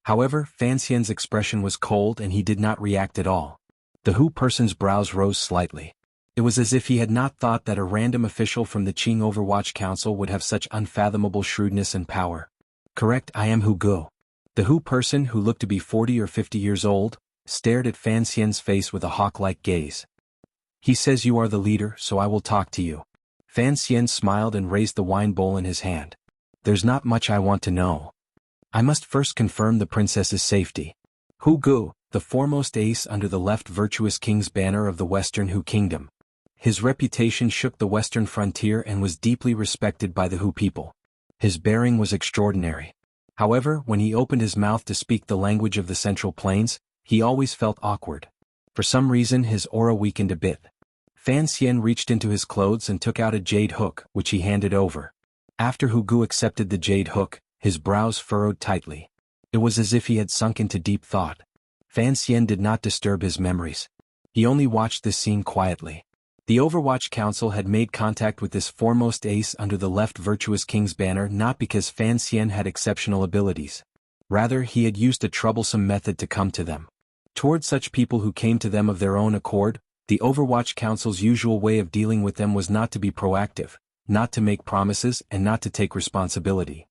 However, Fan Xian's expression was cold and he did not react at all. The Hu person's brows rose slightly. It was as if he had not thought that a random official from the Qing Overwatch Council would have such unfathomable shrewdness and power. "Correct, I am Hu Gu." The Hu person, who looked to be 40 or 50 years old, stared at Fan Xian's face with a hawk-like gaze. "He says you are the leader, so I will talk to you." Fan Xian smiled and raised the wine bowl in his hand. "There's not much I want to know. I must first confirm the princess's safety. Hu Gu, the foremost ace under the left virtuous king's banner of the Western Hu Kingdom. His reputation shook the western frontier and was deeply respected by the Hu people. His bearing was extraordinary. However, when he opened his mouth to speak the language of the Central Plains, he always felt awkward. For some reason his aura weakened a bit. Fan Xian reached into his clothes and took out a jade hook, which he handed over. After Hu Gu accepted the jade hook, his brows furrowed tightly. It was as if he had sunk into deep thought. Fan Xian did not disturb his memories. He only watched this scene quietly. The Overwatch Council had made contact with this foremost ace under the left virtuous king's banner not because Fan Xian had exceptional abilities. Rather, he had used a troublesome method to come to them. Toward such people who came to them of their own accord, the Overwatch Council's usual way of dealing with them was not to be proactive, not to make promises, and not to take responsibility.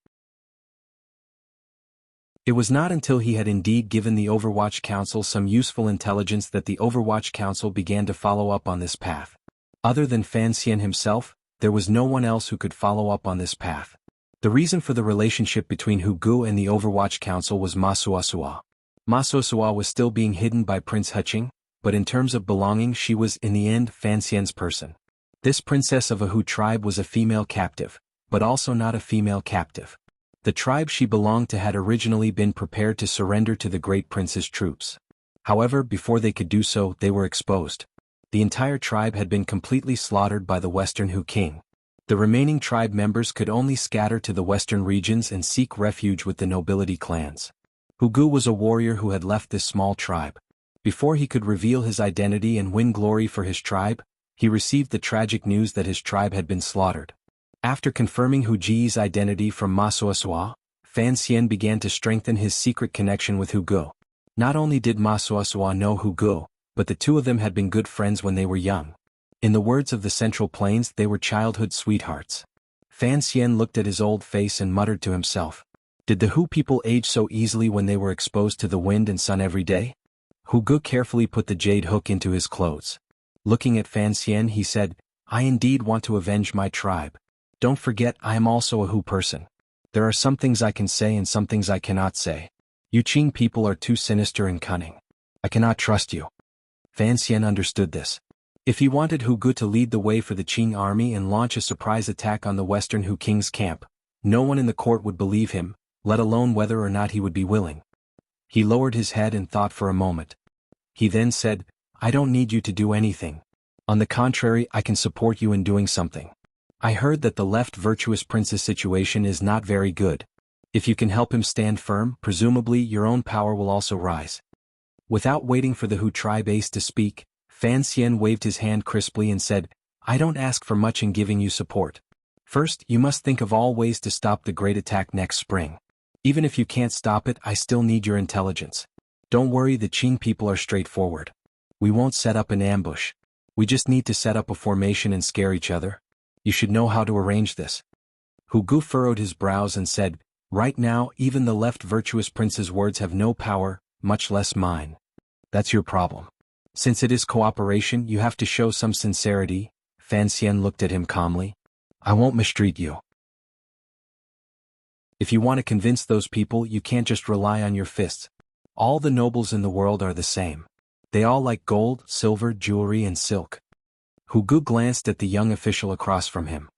It was not until he had indeed given the Overwatch Council some useful intelligence that the Overwatch Council began to follow up on this path. Other than Fan Xian himself, there was no one else who could follow up on this path. The reason for the relationship between Hu Gu and the Overwatch Council was Ma Suasua. Ma Suasua was still being hidden by Prince Huqing, but in terms of belonging she was in the end Fan Xian's person. This princess of a Hu tribe was a female captive, but also not a female captive. The tribe she belonged to had originally been prepared to surrender to the great prince's troops. However, before they could do so, they were exposed. The entire tribe had been completely slaughtered by the Western Hu king. The remaining tribe members could only scatter to the western regions and seek refuge with the nobility clans. Hu Gu was a warrior who had left this small tribe. Before he could reveal his identity and win glory for his tribe, he received the tragic news that his tribe had been slaughtered. After confirming Hu Ji's identity from Ma Suasua, Fan Xian began to strengthen his secret connection with Hu Gu. Not only did Ma Suasua know Hu Gu, but the two of them had been good friends when they were young. In the words of the Central Plains, they were childhood sweethearts. Fan Xian looked at his old face and muttered to himself. Did the Hu people age so easily when they were exposed to the wind and sun every day? Hu Gu carefully put the jade hook into his clothes. Looking at Fan Xian, he said, "I indeed want to avenge my tribe. Don't forget I am also a Hu person. There are some things I can say and some things I cannot say. You Qing people are too sinister and cunning. I cannot trust you." Fan Xian understood this. If he wanted Hu Gu to lead the way for the Qing army and launch a surprise attack on the Western Hu King's camp, no one in the court would believe him, let alone whether or not he would be willing. He lowered his head and thought for a moment. He then said, "I don't need you to do anything. On the contrary, I can support you in doing something. I heard that the left virtuous prince's situation is not very good. If you can help him stand firm, presumably your own power will also rise." Without waiting for the Hu tribe ace to speak, Fan Xian waved his hand crisply and said, "I don't ask for much in giving you support. First, you must think of all ways to stop the great attack next spring. Even if you can't stop it, I still need your intelligence. Don't worry, the Qing people are straightforward. We won't set up an ambush. We just need to set up a formation and scare each other. You should know how to arrange this." Hu Gu furrowed his brows and said, "Right now, even the left virtuous prince's words have no power, much less mine. That's your problem. Since it is cooperation, you have to show some sincerity." Fan Xian looked at him calmly. "I won't mistreat you. If you want to convince those people, you can't just rely on your fists. All the nobles in the world are the same. They all like gold, silver, jewelry and silk." Hu Gu glanced at the young official across from him.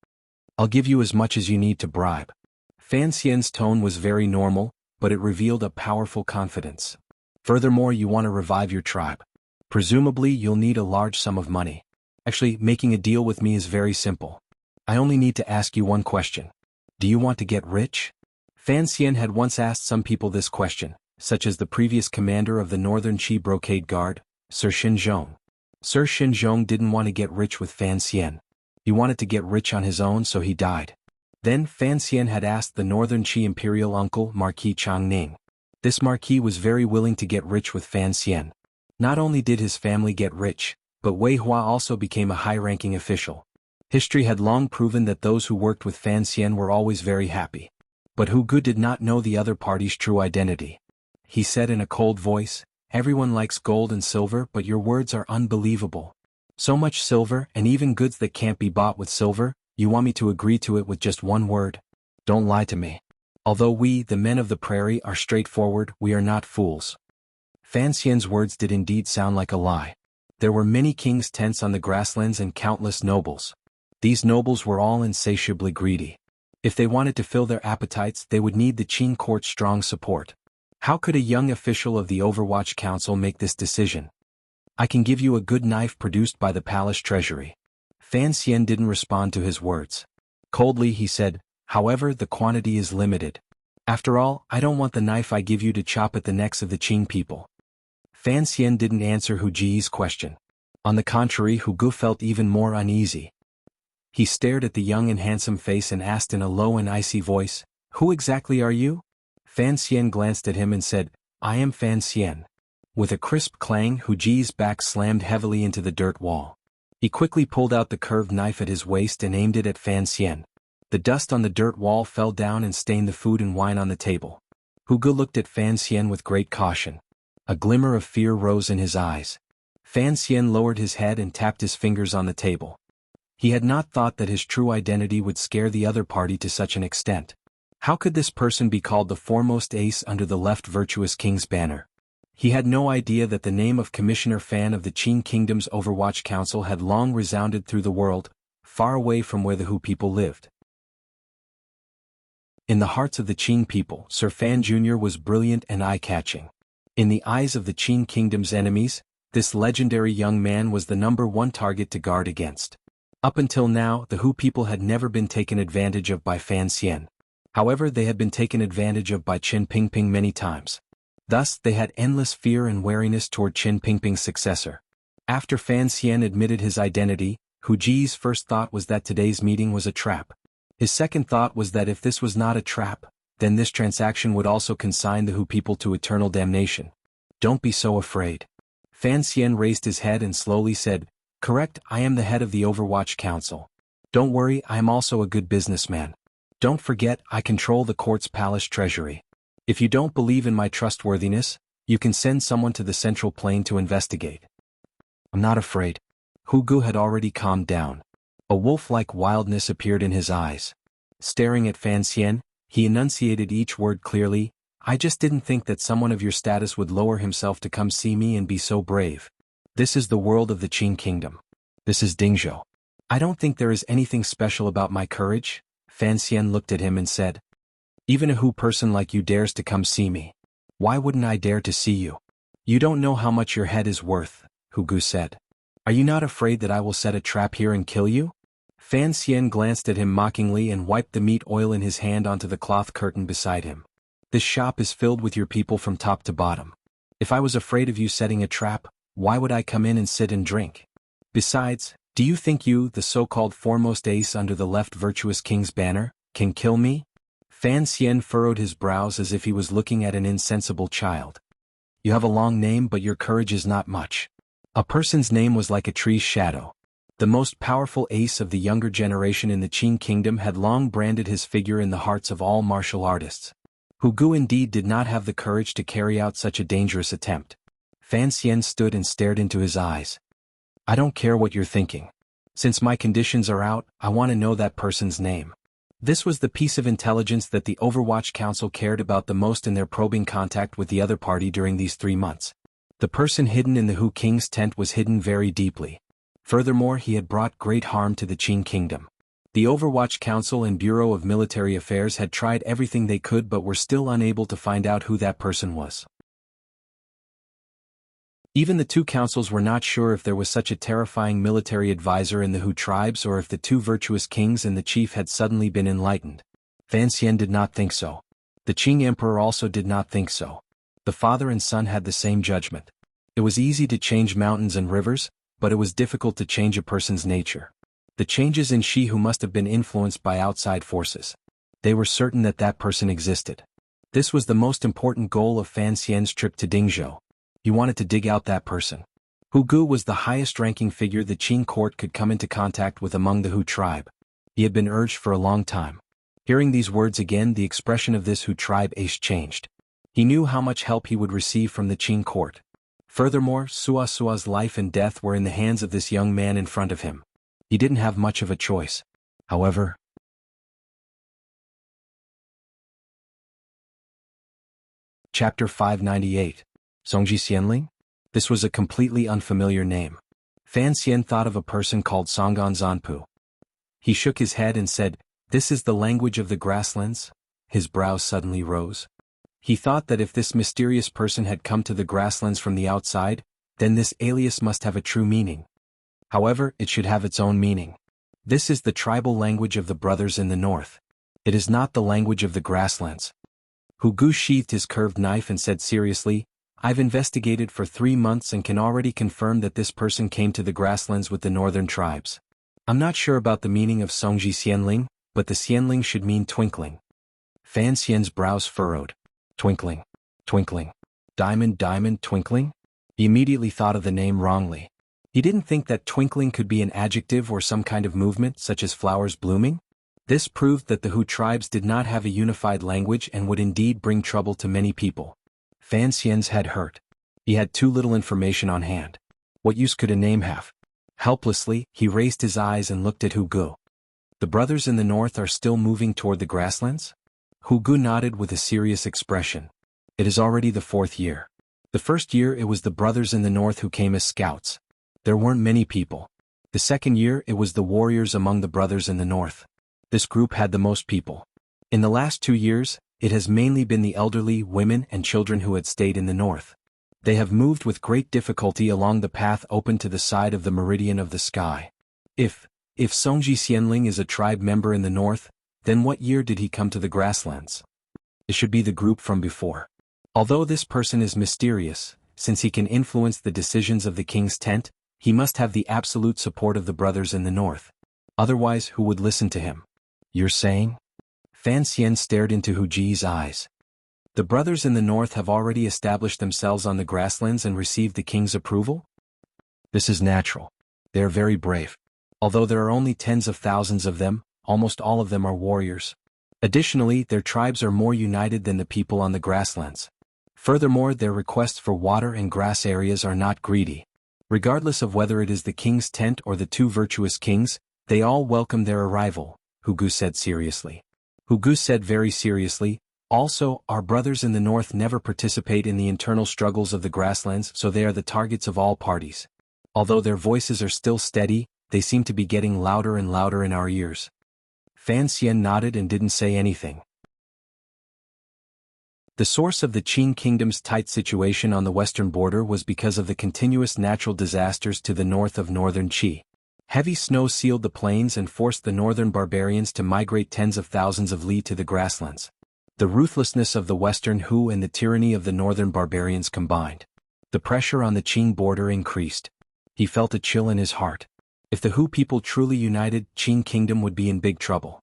"I'll give you as much as you need to bribe." Fan Xian's tone was very normal, but it revealed a powerful confidence. "Furthermore, you want to revive your tribe. Presumably you'll need a large sum of money. Actually, making a deal with me is very simple. I only need to ask you one question. Do you want to get rich?" Fan Xian had once asked some people this question, such as the previous commander of the Northern Qi Brocade Guard, Sir Xinzhong. Sir Xinzhong didn't want to get rich with Fan Xian. He wanted to get rich on his own, so he died. Then Fan Xian had asked the Northern Qi imperial uncle, Marquis Changning. This marquis was very willing to get rich with Fan Xian. Not only did his family get rich, but Wei Hua also became a high-ranking official. History had long proven that those who worked with Fan Xian were always very happy. But Hu Gu did not know the other party's true identity. He said in a cold voice, "Everyone likes gold and silver, but your words are unbelievable. So much silver, and even goods that can't be bought with silver, you want me to agree to it with just one word? Don't lie to me. Although we, the men of the prairie, are straightforward, we are not fools." Fan Xian's words did indeed sound like a lie. There were many kings' tents on the grasslands and countless nobles. These nobles were all insatiably greedy. If they wanted to fill their appetites, they would need the Qing court's strong support. How could a young official of the Overwatch Council make this decision? "I can give you a good knife produced by the palace treasury." Fan Xian didn't respond to his words. Coldly he said, "However, the quantity is limited. After all, I don't want the knife I give you to chop at the necks of the Qing people." Fan Xian didn't answer Hu Ji's question. On the contrary, Hu Gu felt even more uneasy. He stared at the young and handsome face and asked in a low and icy voice, "Who exactly are you?" Fan Xian glanced at him and said, "I am Fan Xian." With a crisp clang, Hu Ji's back slammed heavily into the dirt wall. He quickly pulled out the curved knife at his waist and aimed it at Fan Xian. The dust on the dirt wall fell down and stained the food and wine on the table. Hu Gu looked at Fan Xian with great caution. A glimmer of fear rose in his eyes. Fan Xian lowered his head and tapped his fingers on the table. He had not thought that his true identity would scare the other party to such an extent. How could this person be called the foremost ace under the left virtuous king's banner? He had no idea that the name of Commissioner Fan of the Qing Kingdom's Overwatch Council had long resounded through the world, far away from where the Hu people lived. In the hearts of the Qing people, Sir Fan Jr. was brilliant and eye-catching. In the eyes of the Qing Kingdom's enemies, this legendary young man was the #1 target to guard against. Up until now, the Hu people had never been taken advantage of by Fan Xian. However, they had been taken advantage of by Qin Pingping many times. Thus, they had endless fear and wariness toward Qin Pingping's successor. After Fan Xian admitted his identity, Hu Ji's first thought was that today's meeting was a trap. His second thought was that if this was not a trap, then this transaction would also consign the Hu people to eternal damnation. "Don't be so afraid." Fan Xian raised his head and slowly said, "Correct, I am the head of the Overwatch Council. Don't worry, I am also a good businessman. Don't forget, I control the court's palace treasury. If you don't believe in my trustworthiness, you can send someone to the central plain to investigate." "I'm not afraid." Hu Gu had already calmed down. A wolf-like wildness appeared in his eyes. Staring at Fan Xian, he enunciated each word clearly, "I just didn't think that someone of your status would lower himself to come see me and be so brave. This is the world of the Qing Kingdom. This is Dingzhou. I don't think there is anything special about my courage. Fan Xian looked at him and said. Even a Hu person like you dares to come see me. Why wouldn't I dare to see you? You don't know how much your head is worth, Hu Gu said. Are you not afraid that I will set a trap here and kill you? Fan Xian glanced at him mockingly and wiped the meat oil in his hand onto the cloth curtain beside him. This shop is filled with your people from top to bottom. If I was afraid of you setting a trap, why would I come in and sit and drink? Besides, do you think you, the so-called foremost ace under the left virtuous king's banner, can kill me? Fan Xian furrowed his brows as if he was looking at an insensible child. You have a long name but your courage is not much. A person's name was like a tree's shadow. The most powerful ace of the younger generation in the Qing kingdom had long branded his figure in the hearts of all martial artists. Hu Gu indeed did not have the courage to carry out such a dangerous attempt. Fan Xian stood and stared into his eyes. I don't care what you're thinking. Since my conditions are out, I want to know that person's name. This was the piece of intelligence that the Overwatch Council cared about the most in their probing contact with the other party during these 3 months. The person hidden in the Hu King's tent was hidden very deeply. Furthermore, he had brought great harm to the Qing kingdom. The Overwatch Council and Bureau of Military Affairs had tried everything they could but were still unable to find out who that person was. Even the two councils were not sure if there was such a terrifying military advisor in the Hu tribes or if the two virtuous kings and the chief had suddenly been enlightened. Fan Xian did not think so. The Qing emperor also did not think so. The father and son had the same judgment. It was easy to change mountains and rivers, but it was difficult to change a person's nature. The changes in Shi Hu must have been influenced by outside forces. They were certain that that person existed. This was the most important goal of Fan Xian's trip to Dingzhou. He wanted to dig out that person. Hu Gu was the highest-ranking figure the Qing court could come into contact with among the Hu tribe. He had been urged for a long time. Hearing these words again, the expression of this Hu tribe ace changed. He knew how much help he would receive from the Qing court. Furthermore, Sua's life and death were in the hands of this young man in front of him. He didn't have much of a choice. However, Chapter 598. Songji Xianling? This was a completely unfamiliar name. Fan Xian thought of a person called Songgon Zanpu. He shook his head and said, This is the language of the grasslands? His brows suddenly rose. He thought that if this mysterious person had come to the grasslands from the outside, then this alias must have a true meaning. However, it should have its own meaning. This is the tribal language of the brothers in the north. It is not the language of the grasslands. Hu Gu sheathed his curved knife and said seriously, I've investigated for 3 months and can already confirm that this person came to the grasslands with the northern tribes. I'm not sure about the meaning of Songji Xianling, but the Xianling should mean twinkling. Fan Xian's brows furrowed. Twinkling. Twinkling. Diamond twinkling? He immediately thought of the name wrongly. He didn't think that twinkling could be an adjective or some kind of movement such as flowers blooming. This proved that the Hu tribes did not have a unified language and would indeed bring trouble to many people. Fan Xian's head hurt. He had too little information on hand. What use could a name have? Helplessly, he raised his eyes and looked at Hu Gu. The brothers in the north are still moving toward the grasslands? Hu Gu nodded with a serious expression. It is already the 4th year. The first year it was the brothers in the north who came as scouts. There weren't many people. The second year it was the warriors among the brothers in the north. This group had the most people. In the last 2 years, it has mainly been the elderly, women and children who had stayed in the north. They have moved with great difficulty along the path open to the side of the meridian of the sky. If Songji Xianling is a tribe member in the north, then what year did he come to the grasslands? It should be the group from before. Although this person is mysterious, since he can influence the decisions of the king's tent, he must have the absolute support of the brothers in the north. Otherwise, who would listen to him? You're saying? Fan Xian stared into Hu Ji's eyes. The brothers in the north have already established themselves on the grasslands and received the king's approval? This is natural. They are very brave. Although there are only tens of thousands of them, almost all of them are warriors. Additionally, their tribes are more united than the people on the grasslands. Furthermore, their requests for water and grass areas are not greedy. Regardless of whether it is the king's tent or the two virtuous kings, they all welcome their arrival, Hu Gu said seriously. Hu Gu said very seriously, also, our brothers in the north never participate in the internal struggles of the grasslands, so they are the targets of all parties. Although their voices are still steady, they seem to be getting louder and louder in our ears. Fan Xian nodded and didn't say anything. The source of the Qing kingdom's tight situation on the western border was because of the continuous natural disasters to the north of northern Qi. Heavy snow sealed the plains and forced the northern barbarians to migrate tens of thousands of li to the grasslands. The ruthlessness of the western Hu and the tyranny of the northern barbarians combined. The pressure on the Qing border increased. He felt a chill in his heart. If the Hu people truly united, Qing kingdom would be in big trouble.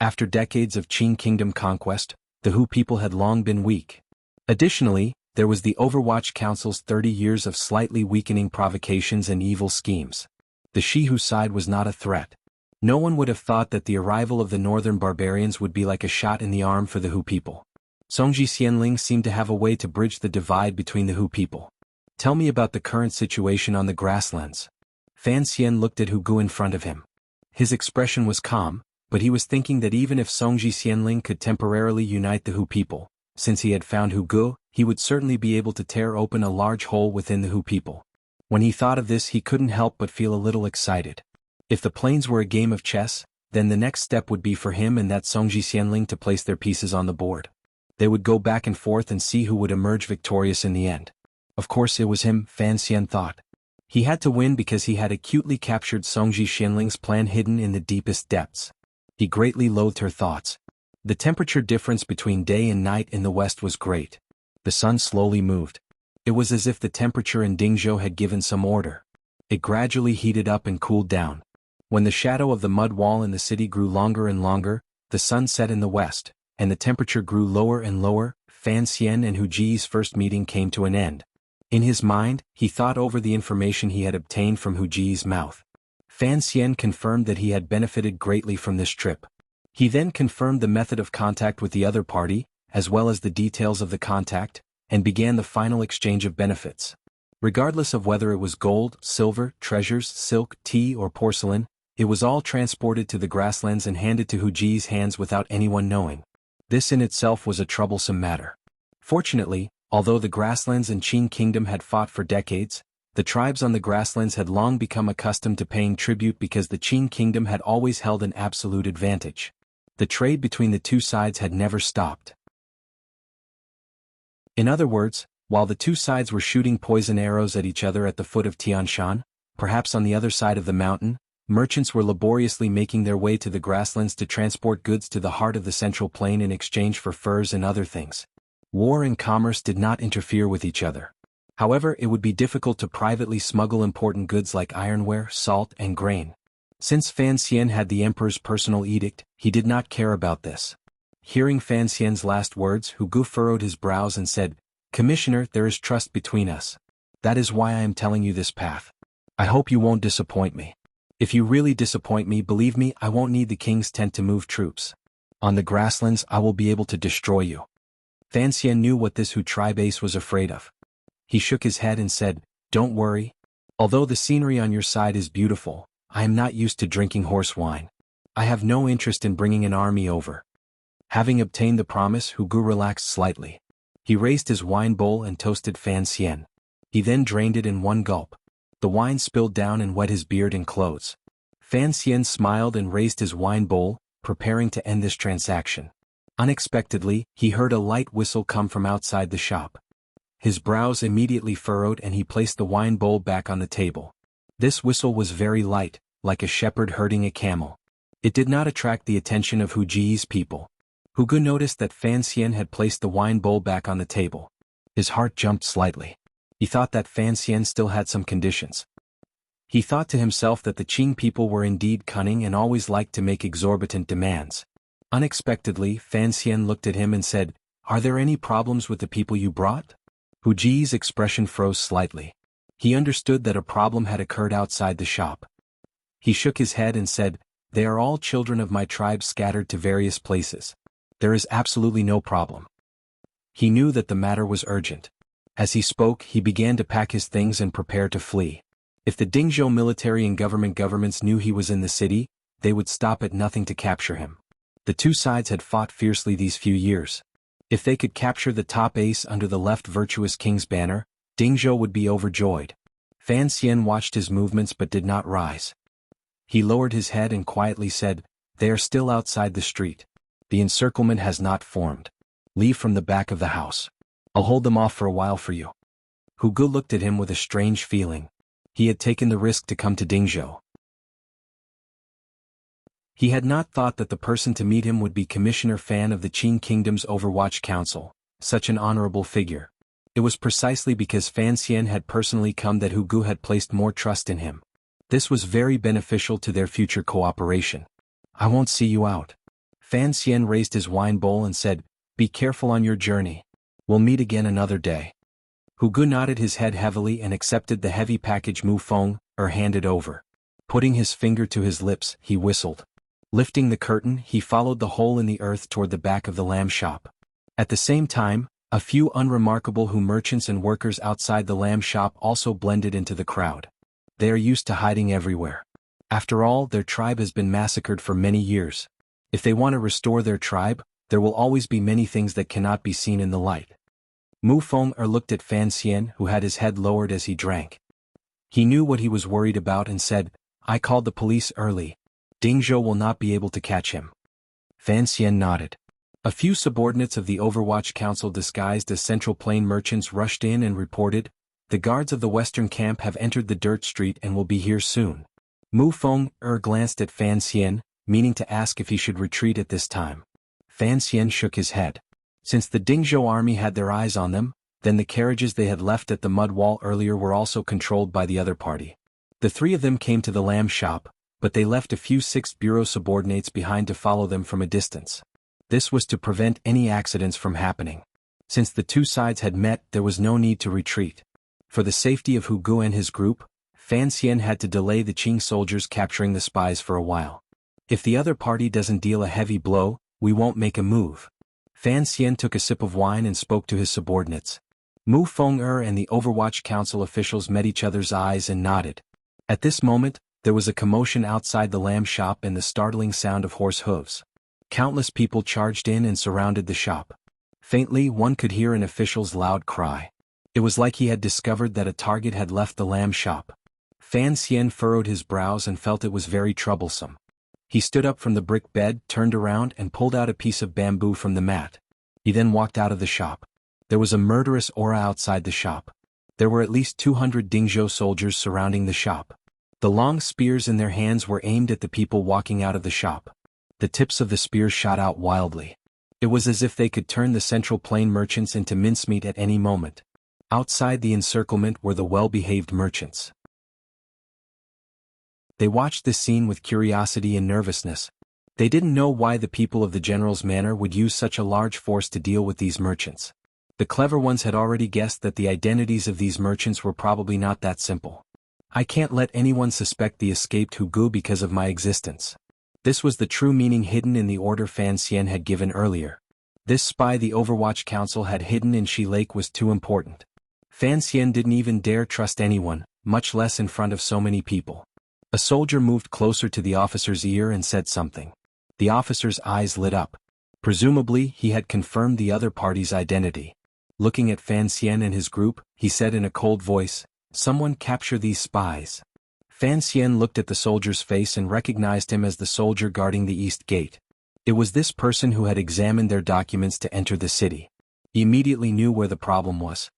After decades of Qing kingdom conquest, the Hu people had long been weak. Additionally, there was the Overwatch Council's 30 years of slightly weakening provocations and evil schemes. The Shihu side was not a threat. No one would have thought that the arrival of the northern barbarians would be like a shot in the arm for the Hu people. Songji Xianling seemed to have a way to bridge the divide between the Hu people. Tell me about the current situation on the grasslands. Fan Xian looked at Hu Gu in front of him. His expression was calm, but he was thinking that even if Songji Xianling could temporarily unite the Hu people, since he had found Hu Gu, he would certainly be able to tear open a large hole within the Hu people. When he thought of this, he couldn't help but feel a little excited. If the plains were a game of chess, then the next step would be for him and that Songji Xianling to place their pieces on the board. They would go back and forth and see who would emerge victorious in the end. Of course it was him, Fan Xian thought. He had to win because he had acutely captured Songji Xianling's plan hidden in the deepest depths. He greatly loathed her thoughts. The temperature difference between day and night in the west was great. The sun slowly moved. It was as if the temperature in Dingzhou had given some order. It gradually heated up and cooled down. When the shadow of the mud wall in the city grew longer and longer, the sun set in the west, and the temperature grew lower and lower. Fan Xian and Hu Ji's first meeting came to an end. In his mind, he thought over the information he had obtained from Hu Ji's mouth. Fan Xian confirmed that he had benefited greatly from this trip. He then confirmed the method of contact with the other party, as well as the details of the contact, and began the final exchange of benefits. Regardless of whether it was gold, silver, treasures, silk, tea, or porcelain, it was all transported to the grasslands and handed to Hu Ji's hands without anyone knowing. This in itself was a troublesome matter. Fortunately, although the grasslands and Qing kingdom had fought for decades, the tribes on the grasslands had long become accustomed to paying tribute because the Qing kingdom had always held an absolute advantage. The trade between the two sides had never stopped. In other words, while the two sides were shooting poison arrows at each other at the foot of Tian Shan, perhaps on the other side of the mountain, merchants were laboriously making their way to the grasslands to transport goods to the heart of the central plain in exchange for furs and other things. War and commerce did not interfere with each other. However, it would be difficult to privately smuggle important goods like ironware, salt, and grain. Since Fan Xian had the emperor's personal edict, he did not care about this. Hearing Fan Xian's last words, Hu Gu furrowed his brows and said, "Commissioner, there is trust between us. That is why I am telling you this path. I hope you won't disappoint me. If you really disappoint me, believe me, I won't need the king's tent to move troops. On the grasslands, I will be able to destroy you." Fan Xian knew what this Hu tribe ace was afraid of. He shook his head and said, "Don't worry. Although the scenery on your side is beautiful, I am not used to drinking horse wine. I have no interest in bringing an army over." Having obtained the promise, Hu Gu relaxed slightly. He raised his wine bowl and toasted Fan Xian. He then drained it in one gulp. The wine spilled down and wet his beard and clothes. Fan Xian smiled and raised his wine bowl, preparing to end this transaction. Unexpectedly, he heard a light whistle come from outside the shop. His brows immediately furrowed and he placed the wine bowl back on the table. This whistle was very light, like a shepherd herding a camel. It did not attract the attention of Hu Ji's people. Hu Gu noticed that Fan Xian had placed the wine bowl back on the table. His heart jumped slightly. He thought that Fan Xian still had some conditions. He thought to himself that the Qing people were indeed cunning and always liked to make exorbitant demands. Unexpectedly, Fan Xian looked at him and said, "Are there any problems with the people you brought?" Hu Ji's expression froze slightly. He understood that a problem had occurred outside the shop. He shook his head and said, "They are all children of my tribe scattered to various places. There is absolutely no problem." He knew that the matter was urgent. As he spoke, he began to pack his things and prepare to flee. If the Dingzhou military and governments knew he was in the city, they would stop at nothing to capture him. The two sides had fought fiercely these few years. If they could capture the top ace under the left virtuous king's banner, Dingzhou would be overjoyed. Fan Xian watched his movements but did not rise. He lowered his head and quietly said, "They are still outside the street. The encirclement has not formed. Leave from the back of the house. I'll hold them off for a while for you." Hu Gu looked at him with a strange feeling. He had taken the risk to come to Dingzhou. He had not thought that the person to meet him would be Commissioner Fan of the Qing Kingdom's Overwatch Council, such an honorable figure. It was precisely because Fan Xian had personally come that Hu Gu had placed more trust in him. This was very beneficial to their future cooperation. "I won't see you out." Fan Xian raised his wine bowl and said, "Be careful on your journey. We'll meet again another day." Hu Gu nodded his head heavily and accepted the heavy package Mu Feng handed over. Putting his finger to his lips, he whistled. Lifting the curtain, he followed the hole in the earth toward the back of the lamb shop. At the same time, a few unremarkable Hu merchants and workers outside the lamb shop also blended into the crowd. They are used to hiding everywhere. After all, their tribe has been massacred for many years. If they want to restore their tribe, there will always be many things that cannot be seen in the light. Mu Feng looked at Fan Xian, who had his head lowered as he drank. He knew what he was worried about and said, "I called the police early. Dingzhou will not be able to catch him." Fan Xian nodded. A few subordinates of the Overwatch Council disguised as Central Plain merchants rushed in and reported, "The guards of the western camp have entered the dirt street and will be here soon." Mu Feng glanced at Fan Xian, meaning to ask if he should retreat at this time. Fan Xian shook his head. Since the Dingzhou army had their eyes on them, then the carriages they had left at the mud wall earlier were also controlled by the other party. The three of them came to the lamb shop, but they left a few 6th Bureau subordinates behind to follow them from a distance. This was to prevent any accidents from happening. Since the two sides had met, there was no need to retreat. For the safety of Hu Gu and his group, Fan Xian had to delay the Qing soldiers capturing the spies for a while. "If the other party doesn't deal a heavy blow, we won't make a move." Fan Xian took a sip of wine and spoke to his subordinates. Mu Feng and the Overwatch Council officials met each other's eyes and nodded. At this moment, there was a commotion outside the lamb shop and the startling sound of horse hooves. Countless people charged in and surrounded the shop. Faintly, one could hear an official's loud cry. It was like he had discovered that a target had left the lamb shop. Fan Xian furrowed his brows and felt it was very troublesome. He stood up from the brick bed, turned around and pulled out a piece of bamboo from the mat. He then walked out of the shop. There was a murderous aura outside the shop. There were at least 200 Dingzhou soldiers surrounding the shop. The long spears in their hands were aimed at the people walking out of the shop. The tips of the spears shot out wildly. It was as if they could turn the Central Plain merchants into mincemeat at any moment. Outside the encirclement were the well-behaved merchants. They watched this scene with curiosity and nervousness. They didn't know why the people of the general's manor would use such a large force to deal with these merchants. The clever ones had already guessed that the identities of these merchants were probably not that simple. "I can't let anyone suspect the escaped Hu Gu because of my existence." This was the true meaning hidden in the order Fan Xian had given earlier. This spy the Overwatch Council had hidden in Shi Lake was too important. Fan Xian didn't even dare trust anyone, much less in front of so many people. A soldier moved closer to the officer's ear and said something. The officer's eyes lit up. Presumably, he had confirmed the other party's identity. Looking at Fan Xian and his group, he said in a cold voice, "Someone capture these spies." Fan Xian looked at the soldier's face and recognized him as the soldier guarding the east gate. It was this person who had examined their documents to enter the city. He immediately knew where the problem was.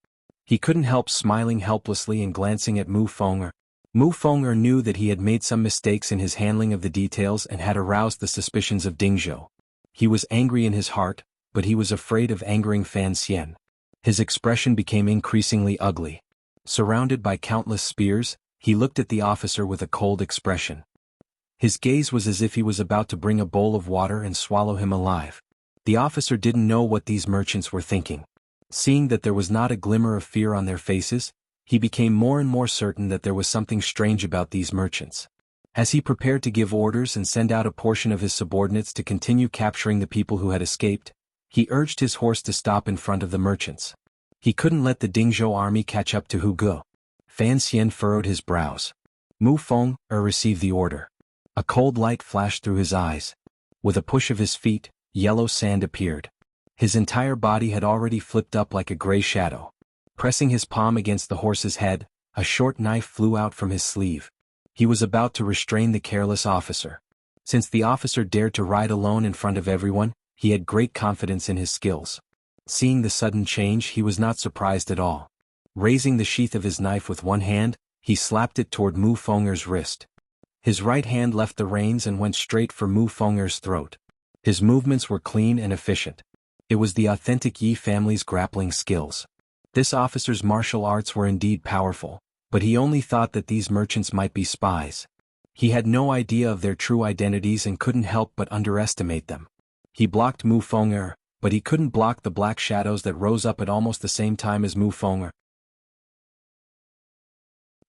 He couldn't help smiling helplessly and glancing at Mu Feng. Mu Feng knew that he had made some mistakes in his handling of the details and had aroused the suspicions of Dingzhou. He was angry in his heart, but he was afraid of angering Fan Xian. His expression became increasingly ugly. Surrounded by countless spears, he looked at the officer with a cold expression. His gaze was as if he was about to bring a bowl of water and swallow him alive. The officer didn't know what these merchants were thinking. Seeing that there was not a glimmer of fear on their faces, he became more and more certain that there was something strange about these merchants. As he prepared to give orders and send out a portion of his subordinates to continue capturing the people who had escaped, he urged his horse to stop in front of the merchants. He couldn't let the Dingzhou army catch up to Hu Gu. Fan Xian furrowed his brows. Mu Feng received the order. A cold light flashed through his eyes. With a push of his feet, yellow sand appeared. His entire body had already flipped up like a gray shadow. Pressing his palm against the horse's head, a short knife flew out from his sleeve. He was about to restrain the careless officer. Since the officer dared to ride alone in front of everyone, he had great confidence in his skills. Seeing the sudden change, he was not surprised at all. Raising the sheath of his knife with one hand, he slapped it toward Mu Fenger's wrist. His right hand left the reins and went straight for Mu Fenger's throat. His movements were clean and efficient. It was the authentic Yi family's grappling skills. This officer's martial arts were indeed powerful, but he only thought that these merchants might be spies. He had no idea of their true identities and couldn't help but underestimate them. He blocked Mu Fenger, but he couldn't block the black shadows that rose up at almost the same time as Mu Fenger.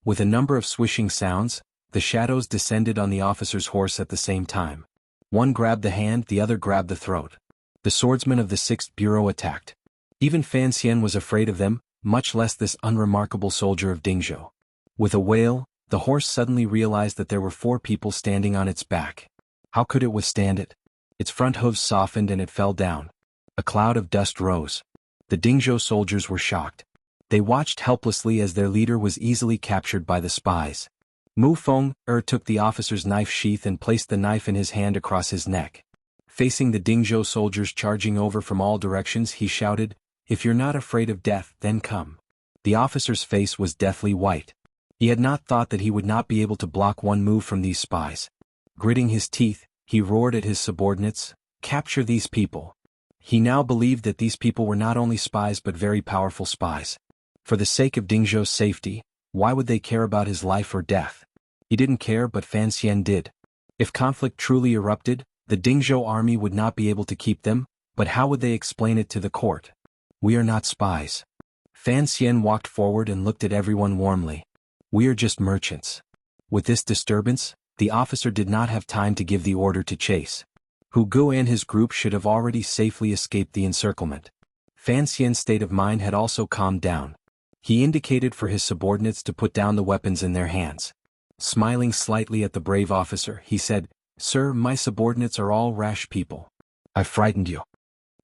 With a number of swishing sounds, the shadows descended on the officer's horse at the same time. One grabbed the hand, the other grabbed the throat. The swordsmen of the 6th Bureau attacked. Even Fan Xian was afraid of them, much less this unremarkable soldier of Dingzhou. With a wail, the horse suddenly realized that there were 4 people standing on its back. How could it withstand it? Its front hooves softened and it fell down. A cloud of dust rose. The Dingzhou soldiers were shocked. They watched helplessly as their leader was easily captured by the spies. Mu Fenger took the officer's knife sheath and placed the knife in his hand across his neck. Facing the Dingzhou soldiers charging over from all directions, he shouted, "If you're not afraid of death, then come." The officer's face was deathly white. He had not thought that he would not be able to block one move from these spies. Gritting his teeth, he roared at his subordinates, "Capture these people." He now believed that these people were not only spies but very powerful spies. For the sake of Dingzhou's safety, why would they care about his life or death? He didn't care, but Fan Xian did. If conflict truly erupted, the Dingzhou army would not be able to keep them, but how would they explain it to the court? "We are not spies." Fan Xian walked forward and looked at everyone warmly. "We are just merchants." With this disturbance, the officer did not have time to give the order to chase. Hu Gu and his group should have already safely escaped the encirclement. Fan Xian's state of mind had also calmed down. He indicated for his subordinates to put down the weapons in their hands. Smiling slightly at the brave officer, he said, "Sir, my subordinates are all rash people. I've frightened you."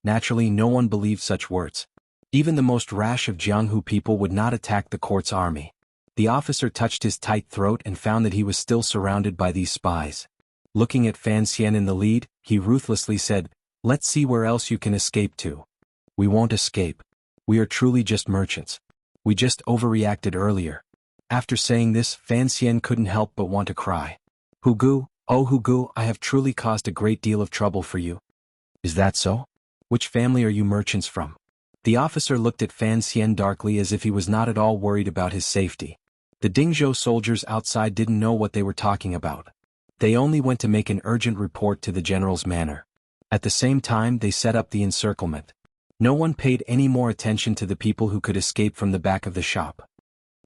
Naturally, no one believed such words. Even the most rash of Jianghu people would not attack the court's army. The officer touched his tight throat and found that he was still surrounded by these spies. Looking at Fan Xian in the lead, he ruthlessly said, "Let's see where else you can escape to." "We won't escape. We are truly just merchants. We just overreacted earlier." After saying this, Fan Xian couldn't help but want to cry. "Hu Gu, oh Hu Gu, I have truly caused a great deal of trouble for you." "Is that so? Which family are you merchants from?" The officer looked at Fan Xian darkly as if he was not at all worried about his safety. The Dingzhou soldiers outside didn't know what they were talking about. They only went to make an urgent report to the general's manor. At the same time, they set up the encirclement. No one paid any more attention to the people who could escape from the back of the shop.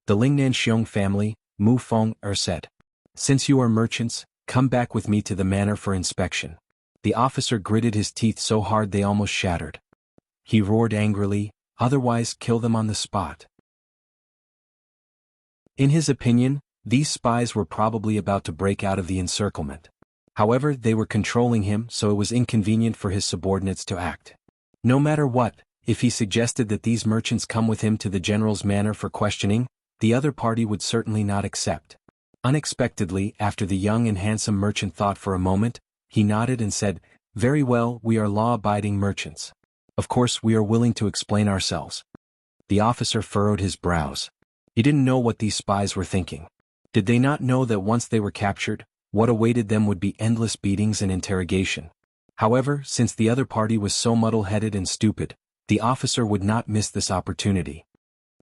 The Lingnan Xiong family, Mu Fenger said, "Since you are merchants, come back with me to the manor for inspection." The officer gritted his teeth so hard they almost shattered. He roared angrily, "Otherwise kill them on the spot." In his opinion, these spies were probably about to break out of the encirclement. However, they were controlling him, so it was inconvenient for his subordinates to act. No matter what, if he suggested that these merchants come with him to the general's manor for questioning, the other party would certainly not accept. Unexpectedly, after the young and handsome merchant thought for a moment, he nodded and said, "Very well, we are law-abiding merchants. Of course, we are willing to explain ourselves." The officer furrowed his brows. He didn't know what these spies were thinking. Did they not know that once they were captured, what awaited them would be endless beatings and interrogation? However, since the other party was so muddle-headed and stupid, the officer would not miss this opportunity.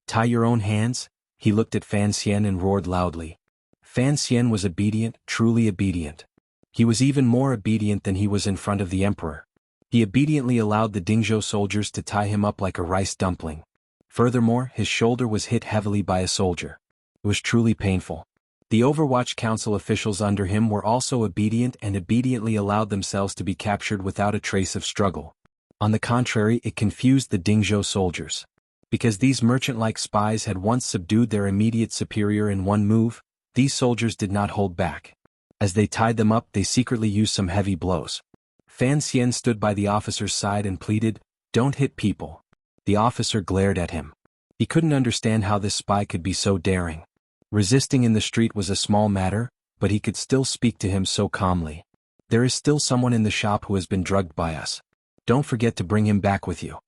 "Tie your own hands?" He looked at Fan Xian and roared loudly. Fan Xian was obedient, truly obedient. He was even more obedient than he was in front of the emperor. He obediently allowed the Dingzhou soldiers to tie him up like a rice dumpling. Furthermore, his shoulder was hit heavily by a soldier. It was truly painful. The Overwatch Council officials under him were also obedient and obediently allowed themselves to be captured without a trace of struggle. On the contrary, it confused the Dingzhou soldiers. Because these merchant-like spies had once subdued their immediate superior in one move, these soldiers did not hold back. As they tied them up, they secretly used some heavy blows. Fan Xian stood by the officer's side and pleaded, "Don't hit people." The officer glared at him. He couldn't understand how this spy could be so daring. Resisting in the street was a small matter, but he could still speak to him so calmly. There is still someone in the shop who has been drugged by us. Don't forget to bring him back with you.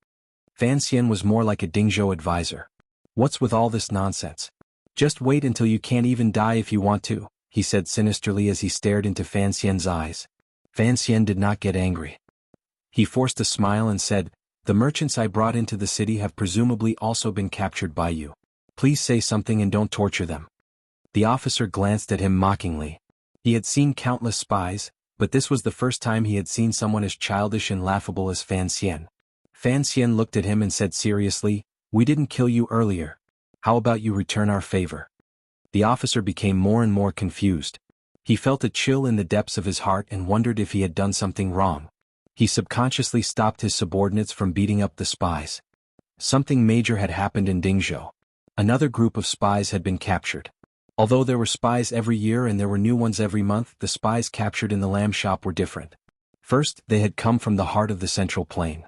Fan Xian was more like a Dingzhou advisor. What's with all this nonsense? Just wait until you can't even die if you want to, he said sinisterly as he stared into Fan Xian's eyes. Fan Xian did not get angry. He forced a smile and said, "The merchants I brought into the city have presumably also been captured by you. Please say something and don't torture them." The officer glanced at him mockingly. He had seen countless spies, but this was the first time he had seen someone as childish and laughable as Fan Xian. Fan Xian looked at him and said seriously, "We didn't kill you earlier. How about you return our favor?" The officer became more and more confused. He felt a chill in the depths of his heart and wondered if he had done something wrong. He subconsciously stopped his subordinates from beating up the spies. Something major had happened in Dingzhou. Another group of spies had been captured. Although there were spies every year and there were new ones every month, the spies captured in the lamb shop were different. First, they had come from the heart of the Central Plain.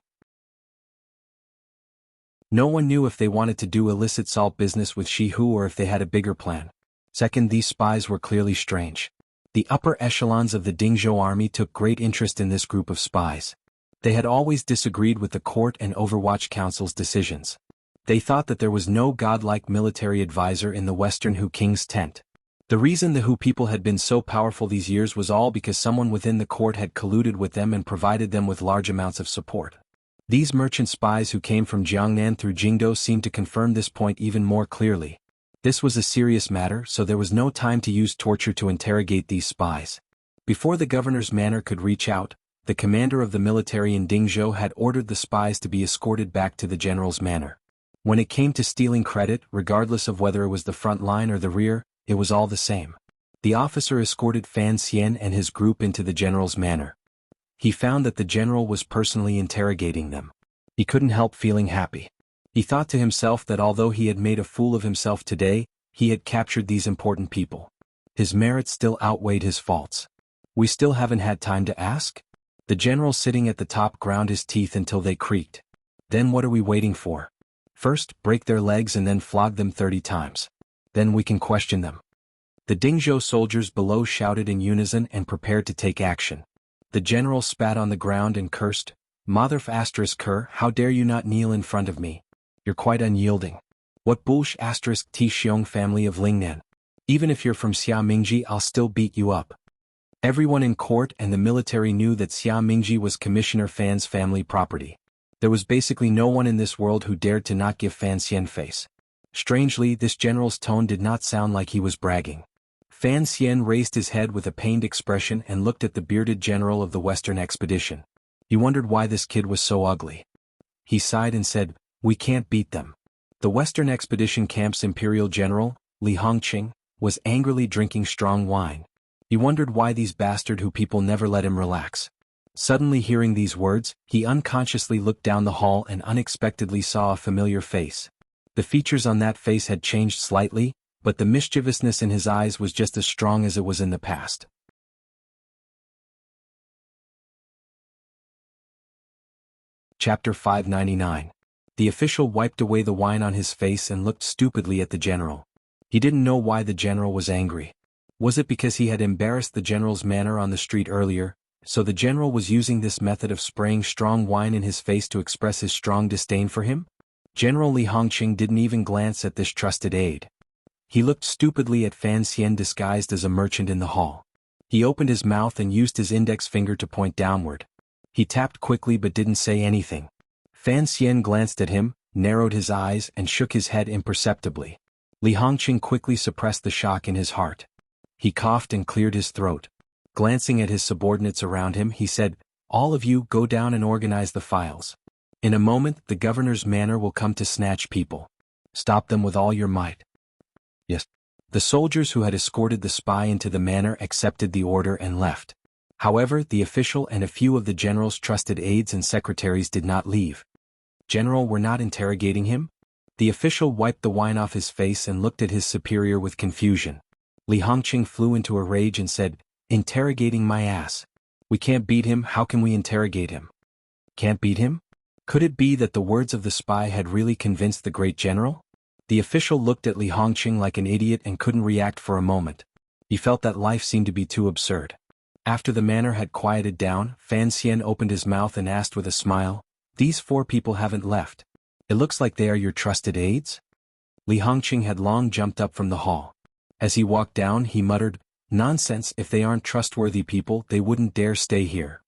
No one knew if they wanted to do illicit salt business with Shihu or if they had a bigger plan. Second, these spies were clearly strange. The upper echelons of the Dingzhou army took great interest in this group of spies. They had always disagreed with the court and Overwatch Council's decisions. They thought that there was no godlike military advisor in the Western Hu King's tent. The reason the Hu people had been so powerful these years was all because someone within the court had colluded with them and provided them with large amounts of support. These merchant spies who came from Jiangnan through Jingdou seemed to confirm this point even more clearly. This was a serious matter, so there was no time to use torture to interrogate these spies. Before the governor's manor could reach out, the commander of the military in Dingzhou had ordered the spies to be escorted back to the general's manor. When it came to stealing credit, regardless of whether it was the front line or the rear, it was all the same. The officer escorted Fan Xian and his group into the general's manor. He found that the general was personally interrogating them. He couldn't help feeling happy. He thought to himself that although he had made a fool of himself today, he had captured these important people. His merits still outweighed his faults. "We still haven't had time to ask?" The general sitting at the top ground his teeth until they creaked. "Then what are we waiting for? First, break their legs and then flog them 30 times. Then we can question them." The Dingzhou soldiers below shouted in unison and prepared to take action. The general spat on the ground and cursed, "Mother ***, how dare you not kneel in front of me? You're quite unyielding. What bullsh ** T Xiong family of Lingnan. Even if you're from Xia Mingji, I'll still beat you up." Everyone in court and the military knew that Xia Mingji was Commissioner Fan's family property. There was basically no one in this world who dared to not give Fan Xian face. Strangely, this general's tone did not sound like he was bragging. Fan Xian raised his head with a pained expression and looked at the bearded general of the Western expedition. He wondered why this kid was so ugly. He sighed and said, "We can't beat them." The Western Expedition Camp's Imperial General, Li Hongqing, was angrily drinking strong wine. He wondered why these bastard Hu people never let him relax. Suddenly hearing these words, he unconsciously looked down the hall and unexpectedly saw a familiar face. The features on that face had changed slightly, but the mischievousness in his eyes was just as strong as it was in the past. Chapter 599. The official wiped away the wine on his face and looked stupidly at the general. He didn't know why the general was angry. Was it because he had embarrassed the general's manner on the street earlier, so the general was using this method of spraying strong wine in his face to express his strong disdain for him? General Li Hongqing didn't even glance at this trusted aide. He looked stupidly at Fan Xian disguised as a merchant in the hall. He opened his mouth and used his index finger to point downward. He tapped quickly but didn't say anything. Fan Xian glanced at him, narrowed his eyes and shook his head imperceptibly. Li Hongqing quickly suppressed the shock in his heart. He coughed and cleared his throat. Glancing at his subordinates around him, he said, "All of you go down and organize the files. In a moment, the governor's manor will come to snatch people. Stop them with all your might." "Yes." The soldiers who had escorted the spy into the manor accepted the order and left. However, the official and a few of the general's trusted aides and secretaries did not leave. "General, we're not interrogating him?" The official wiped the wine off his face and looked at his superior with confusion. Li Hongqing flew into a rage and said, "Interrogating my ass. We can't beat him, how can we interrogate him?" Can't beat him? Could it be that the words of the spy had really convinced the great general? The official looked at Li Hongqing like an idiot and couldn't react for a moment. He felt that life seemed to be too absurd. After the manor had quieted down, Fan Xian opened his mouth and asked with a smile, "These 4 people haven't left. It looks like they are your trusted aides?" Li Hongqing had long jumped up from the hall. As he walked down, he muttered, "Nonsense, if they aren't trustworthy people, they wouldn't dare stay here."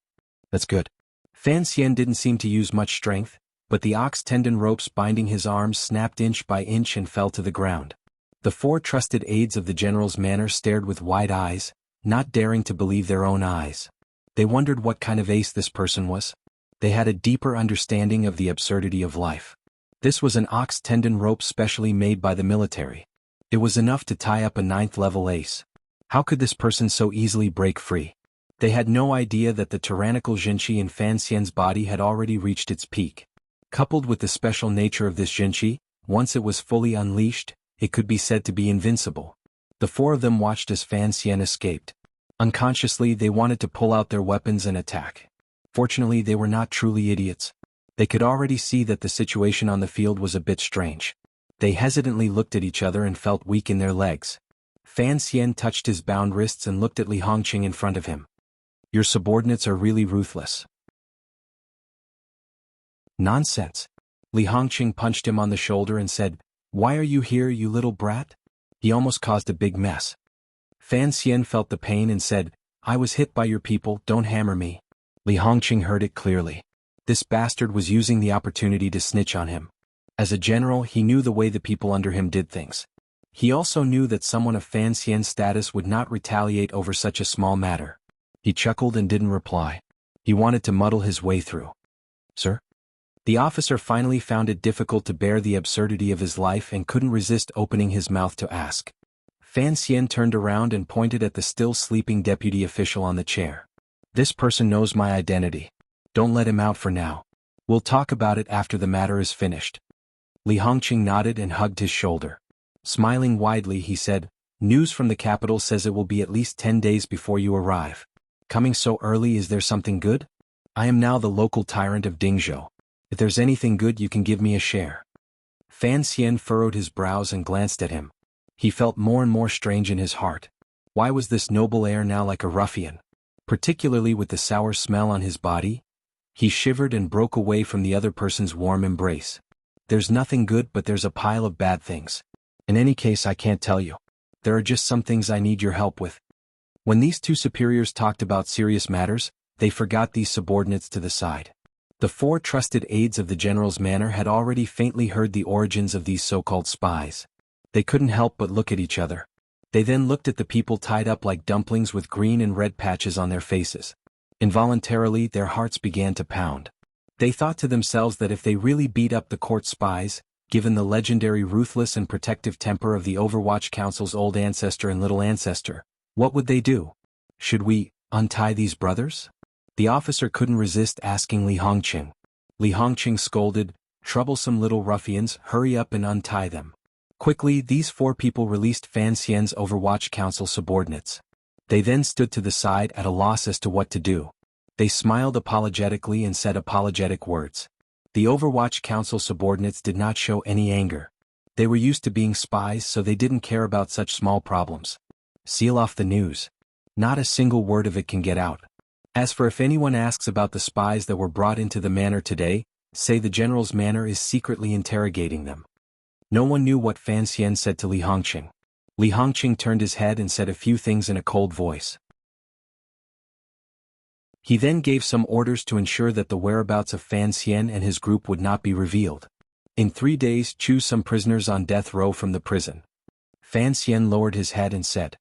"That's good." Fan Xian didn't seem to use much strength, but the ox tendon ropes binding his arms snapped inch by inch and fell to the ground. The 4 trusted aides of the general's manor stared with wide eyes, not daring to believe their own eyes. They wondered what kind of ace this person was. They had a deeper understanding of the absurdity of life. This was an ox tendon rope specially made by the military. It was enough to tie up a 9th-level ace. How could this person so easily break free? They had no idea that the tyrannical Jinqi in Fan Xian's body had already reached its peak. Coupled with the special nature of this Jinqi, once it was fully unleashed, it could be said to be invincible. The 4 of them watched as Fan Xian escaped. Unconsciously, they wanted to pull out their weapons and attack. Fortunately, they were not truly idiots. They could already see that the situation on the field was a bit strange. They hesitantly looked at each other and felt weak in their legs. Fan Xian touched his bound wrists and looked at Li Hongqing in front of him. "Your subordinates are really ruthless." "Nonsense." Li Hongqing punched him on the shoulder and said, "Why are you here, you little brat?" He almost caused a big mess. Fan Xian felt the pain and said, "I was hit by your people, don't hammer me." Li Hongqing heard it clearly. This bastard was using the opportunity to snitch on him. As a general, he knew the way the people under him did things. He also knew that someone of Fan Xian's status would not retaliate over such a small matter. He chuckled and didn't reply. He wanted to muddle his way through. "Sir?" The officer finally found it difficult to bear the absurdity of his life and couldn't resist opening his mouth to ask. Fan Xian turned around and pointed at the still sleeping deputy official on the chair. "This person knows my identity. Don't let him out for now. We'll talk about it after the matter is finished." Li Hongqing nodded and hugged his shoulder. Smiling widely, he said, "News from the capital says it will be at least 10 days before you arrive. Coming so early, is there something good? I am now the local tyrant of Dingzhou. If there's anything good, you can give me a share." Fan Xian furrowed his brows and glanced at him. He felt more and more strange in his heart. Why was this noble heir now like a ruffian? Particularly with the sour smell on his body? He shivered and broke away from the other person's warm embrace. "There's nothing good, but there's a pile of bad things. In any case, I can't tell you. There are just some things I need your help with." When these 2 superiors talked about serious matters, they forgot these subordinates to the side. The 4 trusted aides of the general's manor had already faintly heard the origins of these so-called spies. They couldn't help but look at each other. They then looked at the people tied up like dumplings with green and red patches on their faces. Involuntarily, their hearts began to pound. They thought to themselves that if they really beat up the court spies, given the legendary ruthless and protective temper of the Overwatch Council's old ancestor and little ancestor, what would they do? "Should we untie these brothers?" The officer couldn't resist asking Li Hongqing. Li Hongqing scolded, "Troublesome little ruffians, hurry up and untie them." Quickly, these 4 people released Fan Xian's Overwatch Council subordinates. They then stood to the side at a loss as to what to do. They smiled apologetically and said apologetic words. The Overwatch Council subordinates did not show any anger. They were used to being spies, so they didn't care about such small problems. Seal off the news. Not a single word of it can get out. As for if anyone asks about the spies that were brought into the manor today, say the general's manor is secretly interrogating them. No one knew what Fan Xian said to Li Hongqing. Li Hongqing turned his head and said a few things in a cold voice. He then gave some orders to ensure that the whereabouts of Fan Xian and his group would not be revealed. In 3 days, choose some prisoners on death row from the prison. Fan Xian lowered his head and said,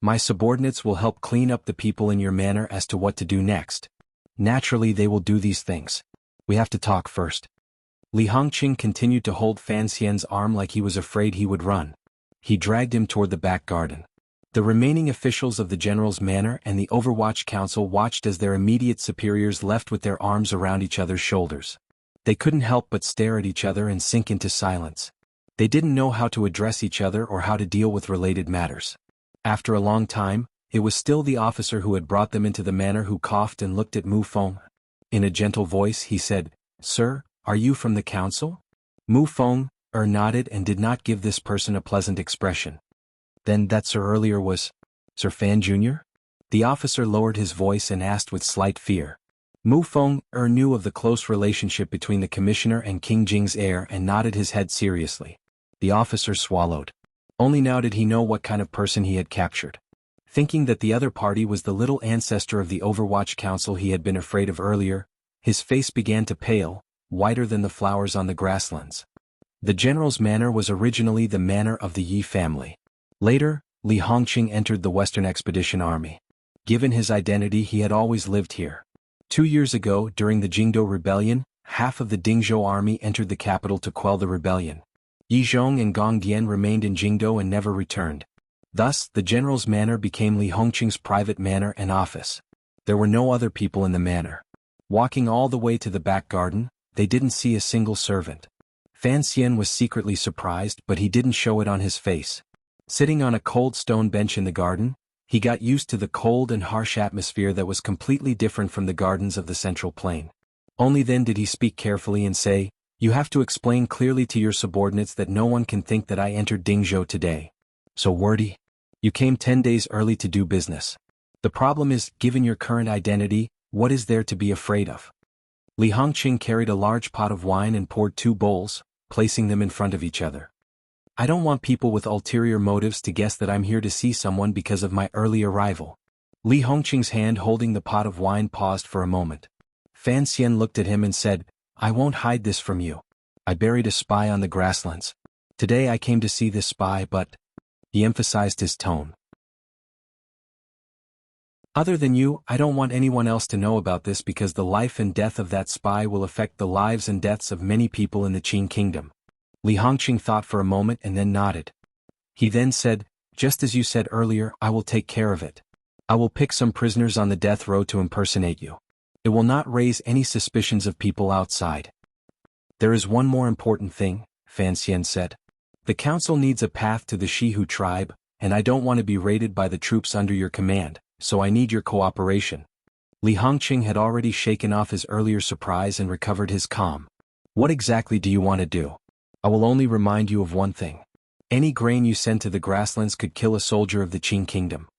"My subordinates will help clean up the people in your manor as to what to do next. Naturally, they will do these things. We have to talk first." Li Hongqing continued to hold Fan Xian's arm like he was afraid he would run. He dragged him toward the back garden. The remaining officials of the general's manor and the Overwatch Council watched as their immediate superiors left with their arms around each other's shoulders. They couldn't help but stare at each other and sink into silence. They didn't know how to address each other or how to deal with related matters. After a long time, it was still the officer who had brought them into the manor who coughed and looked at Mu Feng. In a gentle voice he said, "Sir, are you from the council?" Mu Feng nodded and did not give this person a pleasant expression. "Then that sir earlier was..." Sir Fan Jr.? The officer lowered his voice and asked with slight fear. Mu Feng knew of the close relationship between the commissioner and King Jing's heir and nodded his head seriously. The officer swallowed. Only now did he know what kind of person he had captured. Thinking that the other party was the little ancestor of the Overwatch Council he had been afraid of earlier, his face began to pale, whiter than the flowers on the grasslands. The general's manor was originally the manor of the Yi family. Later, Li Hongqing entered the Western Expedition Army. Given his identity, he had always lived here. 2 years ago, during the Jingdou Rebellion, half of the Dingzhou army entered the capital to quell the rebellion. Yi Zhong and Gong Dian remained in Jingdou and never returned. Thus, the general's manor became Li Hongqing's private manor and office. There were no other people in the manor. Walking all the way to the back garden, they didn't see a single servant. Fan Xian was secretly surprised, but he didn't show it on his face. Sitting on a cold stone bench in the garden, he got used to the cold and harsh atmosphere that was completely different from the gardens of the Central Plain. Only then did he speak carefully and say, "You have to explain clearly to your subordinates that no one can think that I entered Dingzhou today. So wordy? You came 10 days early to do business. The problem is, given your current identity, what is there to be afraid of?" Li Hongqing carried a large pot of wine and poured 2 bowls, placing them in front of each other. "I don't want people with ulterior motives to guess that I'm here to see someone because of my early arrival." Li Hongqing's hand holding the pot of wine paused for a moment. Fan Xian looked at him and said, "I won't hide this from you. I buried a spy on the grasslands. Today I came to see this spy, but..." He emphasized his tone. "Other than you, I don't want anyone else to know about this because the life and death of that spy will affect the lives and deaths of many people in the Qin kingdom." Li Hongqing thought for a moment and then nodded. He then said, "Just as you said earlier, I will take care of it. I will pick some prisoners on the death row to impersonate you. It will not raise any suspicions of people outside." "There is one more important thing," Fan Xian said. "The council needs a path to the Shihu tribe, and I don't want to be raided by the troops under your command, so I need your cooperation." Li Hongqing had already shaken off his earlier surprise and recovered his calm. "What exactly do you want to do?" "I will only remind you of one thing. Any grain you send to the grasslands could kill a soldier of the Qin kingdom."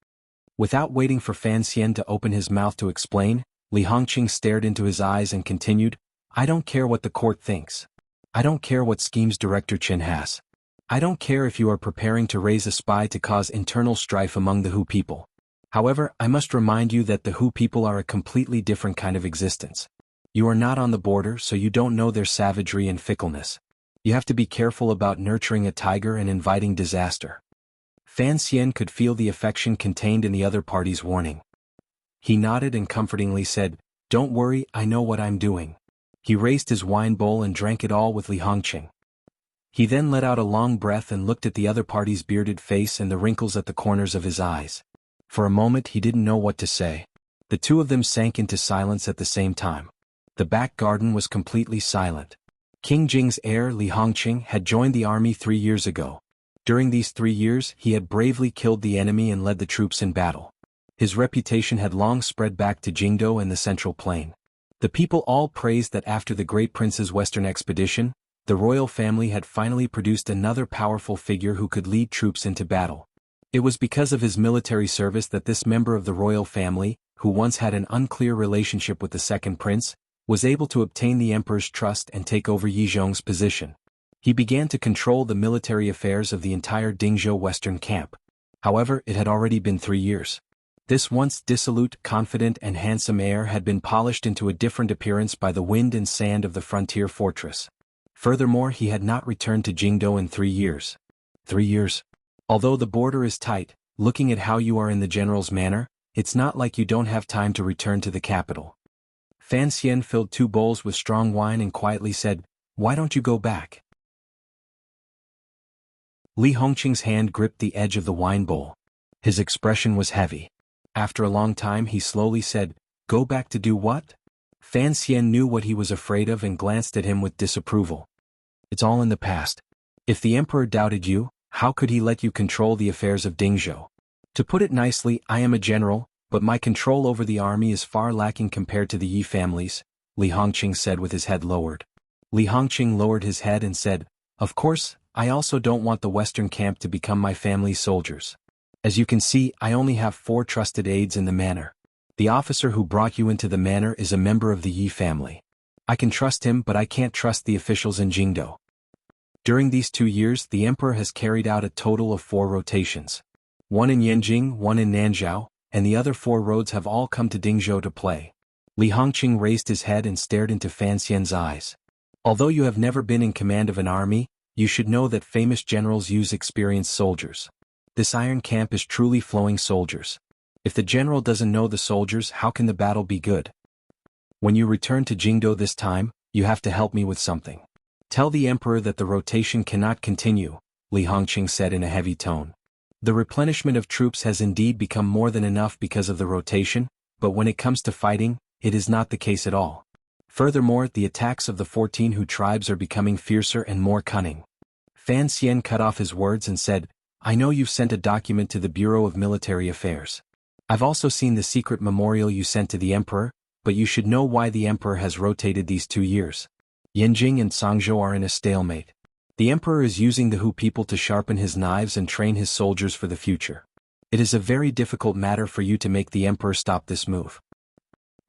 Without waiting for Fan Xian to open his mouth to explain, Li Hongqing stared into his eyes and continued, "I don't care what the court thinks. I don't care what schemes Director Qin has. I don't care if you are preparing to raise a spy to cause internal strife among the Hu people. However, I must remind you that the Hu people are a completely different kind of existence. You are not on the border, so you don't know their savagery and fickleness. You have to be careful about nurturing a tiger and inviting disaster." Fan Xian could feel the affection contained in the other party's warning. He nodded and comfortingly said, "Don't worry, I know what I'm doing." He raised his wine bowl and drank it all with Li Hongqing. He then let out a long breath and looked at the other party's bearded face and the wrinkles at the corners of his eyes. For a moment he didn't know what to say. The two of them sank into silence at the same time. The back garden was completely silent. King Jing's heir Li Hongqing had joined the army 3 years ago. During these 3 years he had bravely killed the enemy and led the troops in battle. His reputation had long spread back to Jingdou and the Central Plain. The people all praised that after the great prince's western expedition, the royal family had finally produced another powerful figure who could lead troops into battle. It was because of his military service that this member of the royal family, who once had an unclear relationship with the second prince, was able to obtain the emperor's trust and take over Yi Zhong's position. He began to control the military affairs of the entire Dingzhou western camp. However, it had already been 3 years. This once dissolute, confident and handsome heir had been polished into a different appearance by the wind and sand of the frontier fortress. Furthermore, he had not returned to Jingdou in 3 years. 3 years. Although the border is tight, looking at how you are in the general's manor, it's not like you don't have time to return to the capital. Fan Xian filled 2 bowls with strong wine and quietly said, "Why don't you go back?" Li Hongqing's hand gripped the edge of the wine bowl. His expression was heavy. After a long time he slowly said, "Go back to do what?" Fan Xian knew what he was afraid of and glanced at him with disapproval. "It's all in the past. If the emperor doubted you, how could he let you control the affairs of Dingzhou? To put it nicely, I am a general, but my control over the army is far lacking compared to the Yi families," Li Hongqing said with his head lowered. Li Hongqing lowered his head and said, "Of course, I also don't want the western camp to become my family's soldiers. As you can see, I only have 4 trusted aides in the manor. The officer who brought you into the manor is a member of the Yi family. I can trust him, but I can't trust the officials in Jingdo. During these 2 years, the emperor has carried out a total of 4 rotations. 1 in Yanjing, 1 in Nanzhao, and the other 4 roads have all come to Dingzhou to play. Li Hongqing raised his head and stared into Fan Xian's eyes. Although you have never been in command of an army, you should know that famous generals use experienced soldiers. This iron camp is truly flowing soldiers. If the general doesn't know the soldiers, how can the battle be good? When you return to Jingdo this time, you have to help me with something. Tell the emperor that the rotation cannot continue, Li Hongqing said in a heavy tone. The replenishment of troops has indeed become more than enough because of the rotation, but when it comes to fighting, it is not the case at all. Furthermore, the attacks of the 14 Hu tribes are becoming fiercer and more cunning. Fan Xian cut off his words and said, I know you've sent a document to the Bureau of Military Affairs. I've also seen the secret memorial you sent to the emperor, but you should know why the emperor has rotated these 2 years. Yanjing and Sangzhou are in a stalemate. The emperor is using the Hu people to sharpen his knives and train his soldiers for the future. It is a very difficult matter for you to make the emperor stop this move.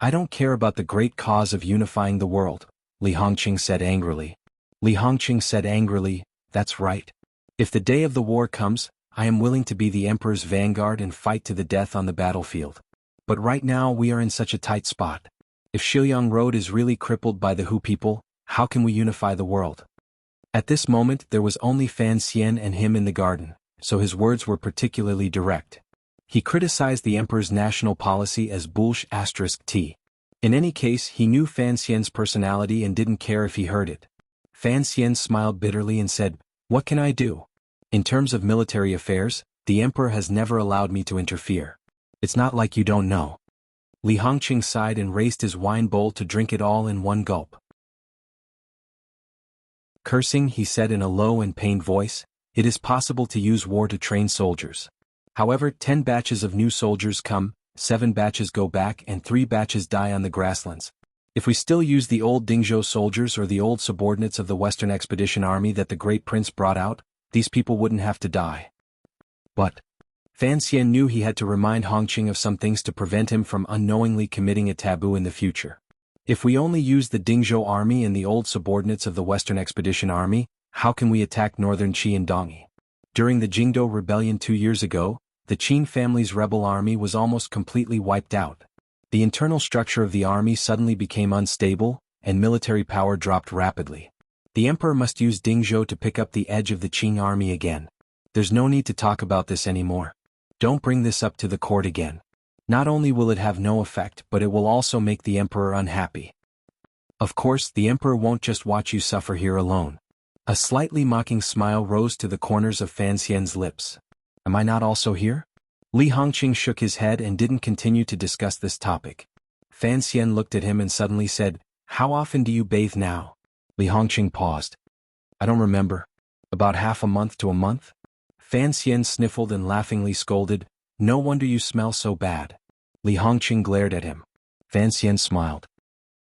I don't care about the great cause of unifying the world, Li Hongqing said angrily. Li Hongqing said angrily, that's right. If the day of the war comes, I am willing to be the emperor's vanguard and fight to the death on the battlefield. But right now we are in such a tight spot. If Shiliang Road is really crippled by the Hu people, how can we unify the world? At this moment there was only Fan Xian and him in the garden, so his words were particularly direct. He criticized the emperor's national policy as bullsh*t. In any case, he knew Fan Xian's personality and didn't care if he heard it. Fan Xian smiled bitterly and said, what can I do? In terms of military affairs, the emperor has never allowed me to interfere. It's not like you don't know. Li Hongqing sighed and raised his wine bowl to drink it all in one gulp. Cursing, he said in a low and pained voice, it is possible to use war to train soldiers. However, 10 batches of new soldiers come, 7 batches go back and 3 batches die on the grasslands. If we still use the old Dingzhou soldiers or the old subordinates of the Western Expedition Army that the Great Prince brought out, these people wouldn't have to die. But Fan Xian knew he had to remind Hongqing of some things to prevent him from unknowingly committing a taboo in the future. If we only use the Dingzhou army and the old subordinates of the Western Expedition Army, how can we attack northern Qi and Dongyi? During the Jingdo Rebellion 2 years ago, the Qin family's rebel army was almost completely wiped out. The internal structure of the army suddenly became unstable, and military power dropped rapidly. The emperor must use Dingzhou to pick up the edge of the Qing army again. There's no need to talk about this anymore. Don't bring this up to the court again. Not only will it have no effect, but it will also make the emperor unhappy. Of course, the emperor won't just watch you suffer here alone. A slightly mocking smile rose to the corners of Fan Xian's lips. Am I not also here? Li Hongqing shook his head and didn't continue to discuss this topic. Fan Xian looked at him and suddenly said, how often do you bathe now? Li Hongqing paused. I don't remember. About half a month to a month? Fan Xian sniffled and laughingly scolded, no wonder you smell so bad. Li Hongqing glared at him. Fan Xian smiled.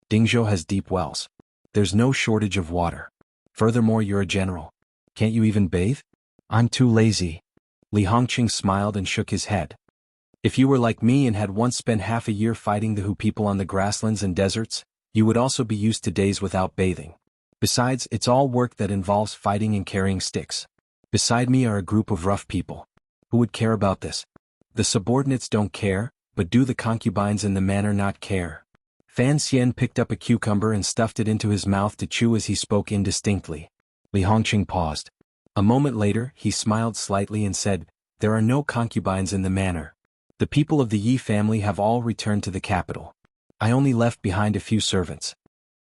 Dingzhou has deep wells. There's no shortage of water. Furthermore, you're a general. Can't you even bathe? I'm too lazy. Li Hongqing smiled and shook his head. If you were like me and had once spent half a year fighting the Hu people on the grasslands and deserts, you would also be used to days without bathing. Besides, it's all work that involves fighting and carrying sticks. Beside me are a group of rough people. Who would care about this? The subordinates don't care, but do the concubines in the manor not care? Fan Xian picked up a cucumber and stuffed it into his mouth to chew as he spoke indistinctly. Li Hongqing paused. A moment later, he smiled slightly and said, there are no concubines in the manor. The people of the Yi family have all returned to the capital. I only left behind a few servants.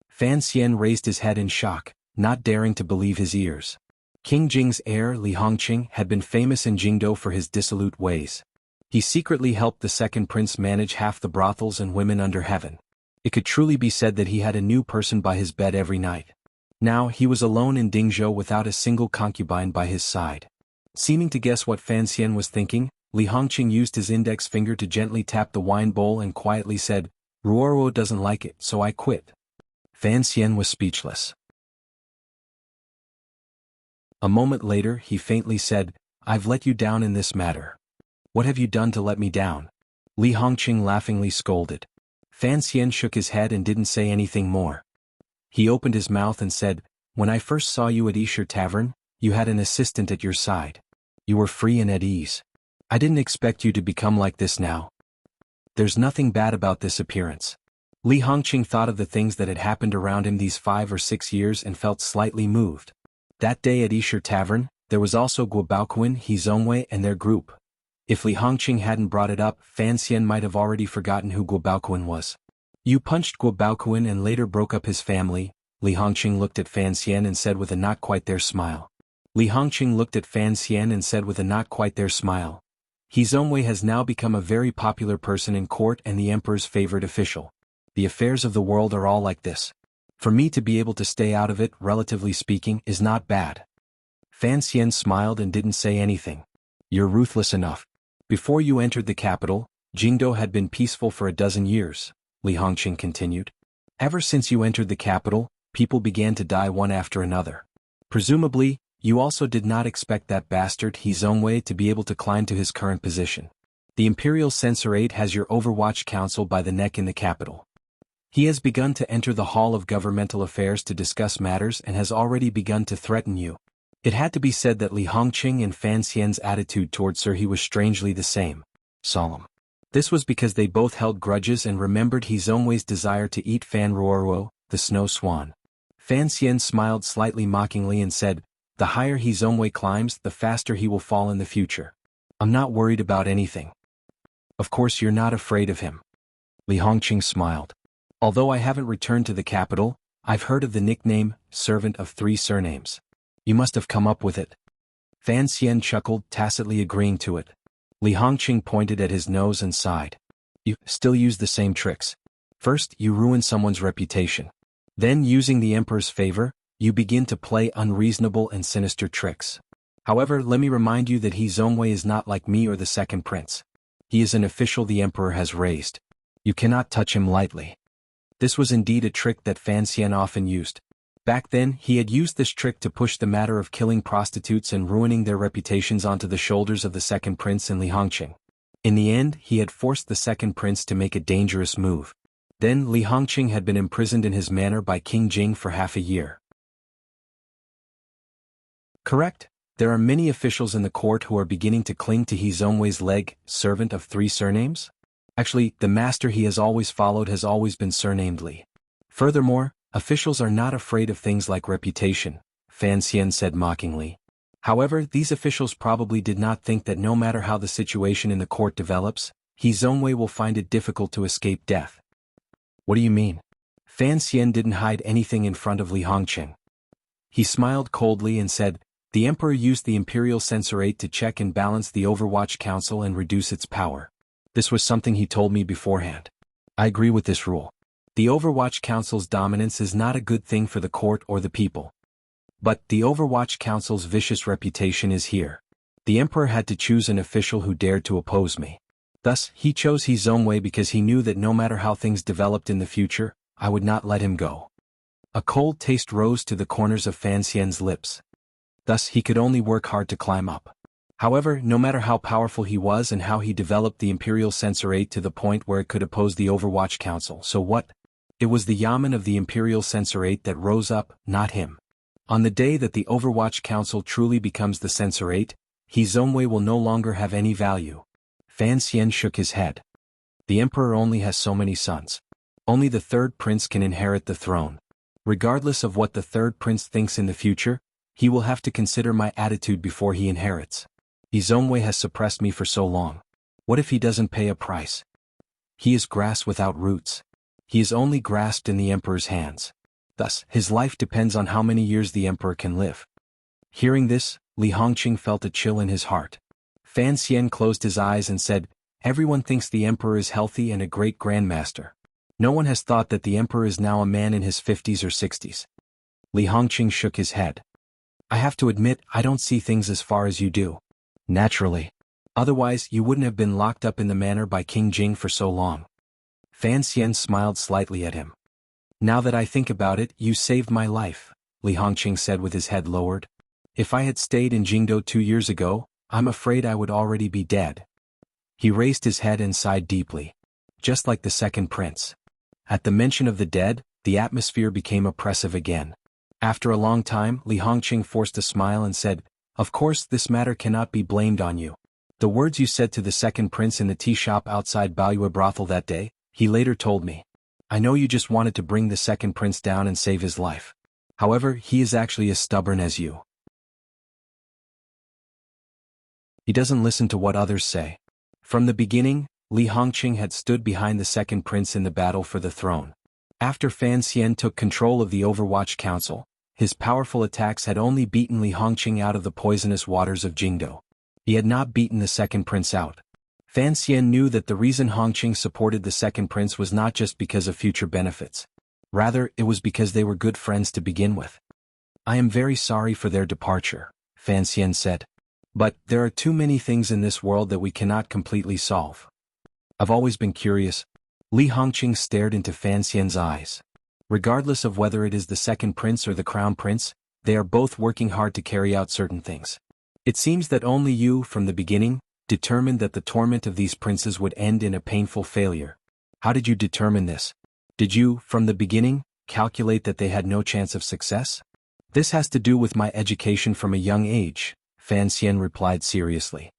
Fan Xian raised his head in shock, not daring to believe his ears. King Jing's heir, Li Hongqing, had been famous in Jingdo for his dissolute ways. He secretly helped the second prince manage half the brothels and women under heaven. It could truly be said that he had a new person by his bed every night. Now he was alone in Dingzhou without a single concubine by his side. Seeming to guess what Fan Xian was thinking, Li Hongqing used his index finger to gently tap the wine bowl and quietly said, Ruoro doesn't like it, so I quit. Fan Xian was speechless. A moment later he faintly said, I've let you down in this matter. What have you done to let me down? Li Hongqing laughingly scolded. Fan Xian shook his head and didn't say anything more. He opened his mouth and said, "When I first saw you at Isher Tavern, you had an assistant at your side. You were free and at ease. I didn't expect you to become like this now. There's nothing bad about this appearance." Li Hongqing thought of the things that had happened around him these 5 or 6 years and felt slightly moved. That day at Isher Tavern, there was also Guo Baoquan, He Zongwei and their group. If Li Hongqing hadn't brought it up, Fan Xian might have already forgotten who Guo Baoquan was. "You punched Guo Baoquan and later broke up his family," Li Hongqing looked at Fan Xian and said with a not quite there smile. Li Hongqing looked at Fan Xian and said with a not quite there smile. He Zongwei has now become a very popular person in court and the emperor's favored official. The affairs of the world are all like this. For me to be able to stay out of it, relatively speaking, is not bad. Fan Xian smiled and didn't say anything. "You're ruthless enough. Before you entered the capital, Jingdo had been peaceful for a dozen years," Li Hongqing continued. "Ever since you entered the capital, people began to die one after another. Presumably, you also did not expect that bastard He Zongwei to be able to climb to his current position. The Imperial Censorate has your Overwatch Council by the neck in the capital. He has begun to enter the Hall of Governmental Affairs to discuss matters and has already begun to threaten you." It had to be said that Li Hongqing and Fan Xian's attitude towards Sir He was strangely the same, solemn. This was because they both held grudges and remembered He Zongwei's desire to eat Fan Ruoruo, the snow swan. Fan Xian smiled slightly mockingly and said, "The higher He Zongwei climbs, the faster he will fall in the future. I'm not worried about anything." "Of course you're not afraid of him." Li Hongqing smiled. "Although I haven't returned to the capital, I've heard of the nickname, Servant of Three Surnames. You must have come up with it." Fan Xian chuckled, tacitly agreeing to it. Li Hongqing pointed at his nose and sighed. "You still use the same tricks. First, you ruin someone's reputation. Then, using the emperor's favor, you begin to play unreasonable and sinister tricks. However, let me remind you that He Zongwei is not like me or the second prince. He is an official the emperor has raised. You cannot touch him lightly." This was indeed a trick that Fan Xian often used. Back then, he had used this trick to push the matter of killing prostitutes and ruining their reputations onto the shoulders of the second prince and Li Hongqing. In the end, he had forced the second prince to make a dangerous move. Then Li Hongqing had been imprisoned in his manor by King Jing for half a year. Correct? There are many officials in the court who are beginning to cling to He Zongwei's leg, Servant of Three Surnames? Actually, the master he has always followed has always been surnamed Li. Furthermore, officials are not afraid of things like reputation, Fan Xian said mockingly. However, these officials probably did not think that no matter how the situation in the court develops, He Zongwei will find it difficult to escape death. What do you mean? Fan Xian didn't hide anything in front of Li Hongqing. He smiled coldly and said, "The emperor used the Imperial Censorate to check and balance the Overwatch Council and reduce its power. This was something he told me beforehand. I agree with this rule. The Overwatch Council's dominance is not a good thing for the court or the people. But the Overwatch Council's vicious reputation is here. The emperor had to choose an official who dared to oppose me. Thus, he chose He Zongwei because he knew that no matter how things developed in the future, I would not let him go." A cold taste rose to the corners of Fan Xian's lips. Thus, he could only work hard to climb up. However, no matter how powerful he was and how he developed the Imperial Censorate to the point where it could oppose the Overwatch Council, so what? It was the Yamen of the Imperial Censorate that rose up, not him. On the day that the Overwatch Council truly becomes the Censorate, He Zongwei will no longer have any value. Fan Xian shook his head. The emperor only has so many sons. Only the third prince can inherit the throne. Regardless of what the third prince thinks in the future, he will have to consider my attitude before he inherits. He Zongwei has suppressed me for so long. What if he doesn't pay a price? He is grass without roots. He is only grasped in the emperor's hands. Thus, his life depends on how many years the emperor can live. Hearing this, Li Hongqing felt a chill in his heart. Fan Xian closed his eyes and said, "Everyone thinks the emperor is healthy and a great grandmaster. No one has thought that the emperor is now a man in his 50s or 60s. Li Hongqing shook his head. "I have to admit, I don't see things as far as you do. Naturally. Otherwise, you wouldn't have been locked up in the manor by King Jing for so long." Fan Xian smiled slightly at him. "Now that I think about it, you saved my life," Li Hongqing said with his head lowered. "If I had stayed in Jingdo 2 years ago, I'm afraid I would already be dead." He raised his head and sighed deeply. Just like the second prince. At the mention of the dead, the atmosphere became oppressive again. After a long time, Li Hongqing forced a smile and said, "Of course this matter cannot be blamed on you. The words you said to the second prince in the tea shop outside Baoyue brothel that day, he later told me. I know you just wanted to bring the second prince down and save his life. However, he is actually as stubborn as you. He doesn't listen to what others say." From the beginning, Li Hongqing had stood behind the second prince in the battle for the throne. After Fan Xian took control of the Overwatch Council, his powerful attacks had only beaten Li Hongqing out of the poisonous waters of Jingdo. He had not beaten the second prince out. Fan Xian knew that the reason Hongqing supported the second prince was not just because of future benefits. Rather, it was because they were good friends to begin with. "I am very sorry for their departure," Fan Xian said. "But there are too many things in this world that we cannot completely solve. I've always been curious." Li Hongqing stared into Fan Xian's eyes. Regardless of whether it is the second prince or the crown prince, they are both working hard to carry out certain things. It seems that only you, from the beginning, determined that the torment of these princes would end in a painful failure. How did you determine this? Did you, from the beginning, calculate that they had no chance of success? "This has to do with my education from a young age," Fan Xian replied seriously.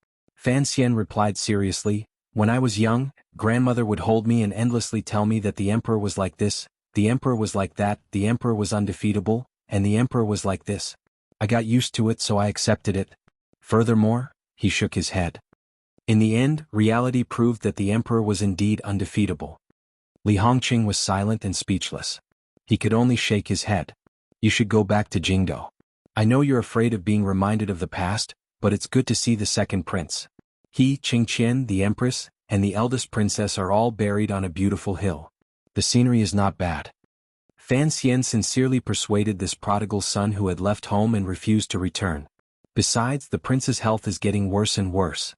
"When I was young, grandmother would hold me and endlessly tell me that the emperor was like this, the emperor was like that, the emperor was undefeatable, and the emperor was like this. I got used to it, so I accepted it. Furthermore," he shook his head. "In the end, reality proved that the emperor was indeed undefeatable." Li Hongqing was silent and speechless. He could only shake his head. "You should go back to Jingdo. I know you're afraid of being reminded of the past, but it's good to see the second prince. He, Qingqian, the empress, and the eldest princess are all buried on a beautiful hill. The scenery is not bad." Fan Xian sincerely persuaded this prodigal son who had left home and refused to return. "Besides, the prince's health is getting worse and worse.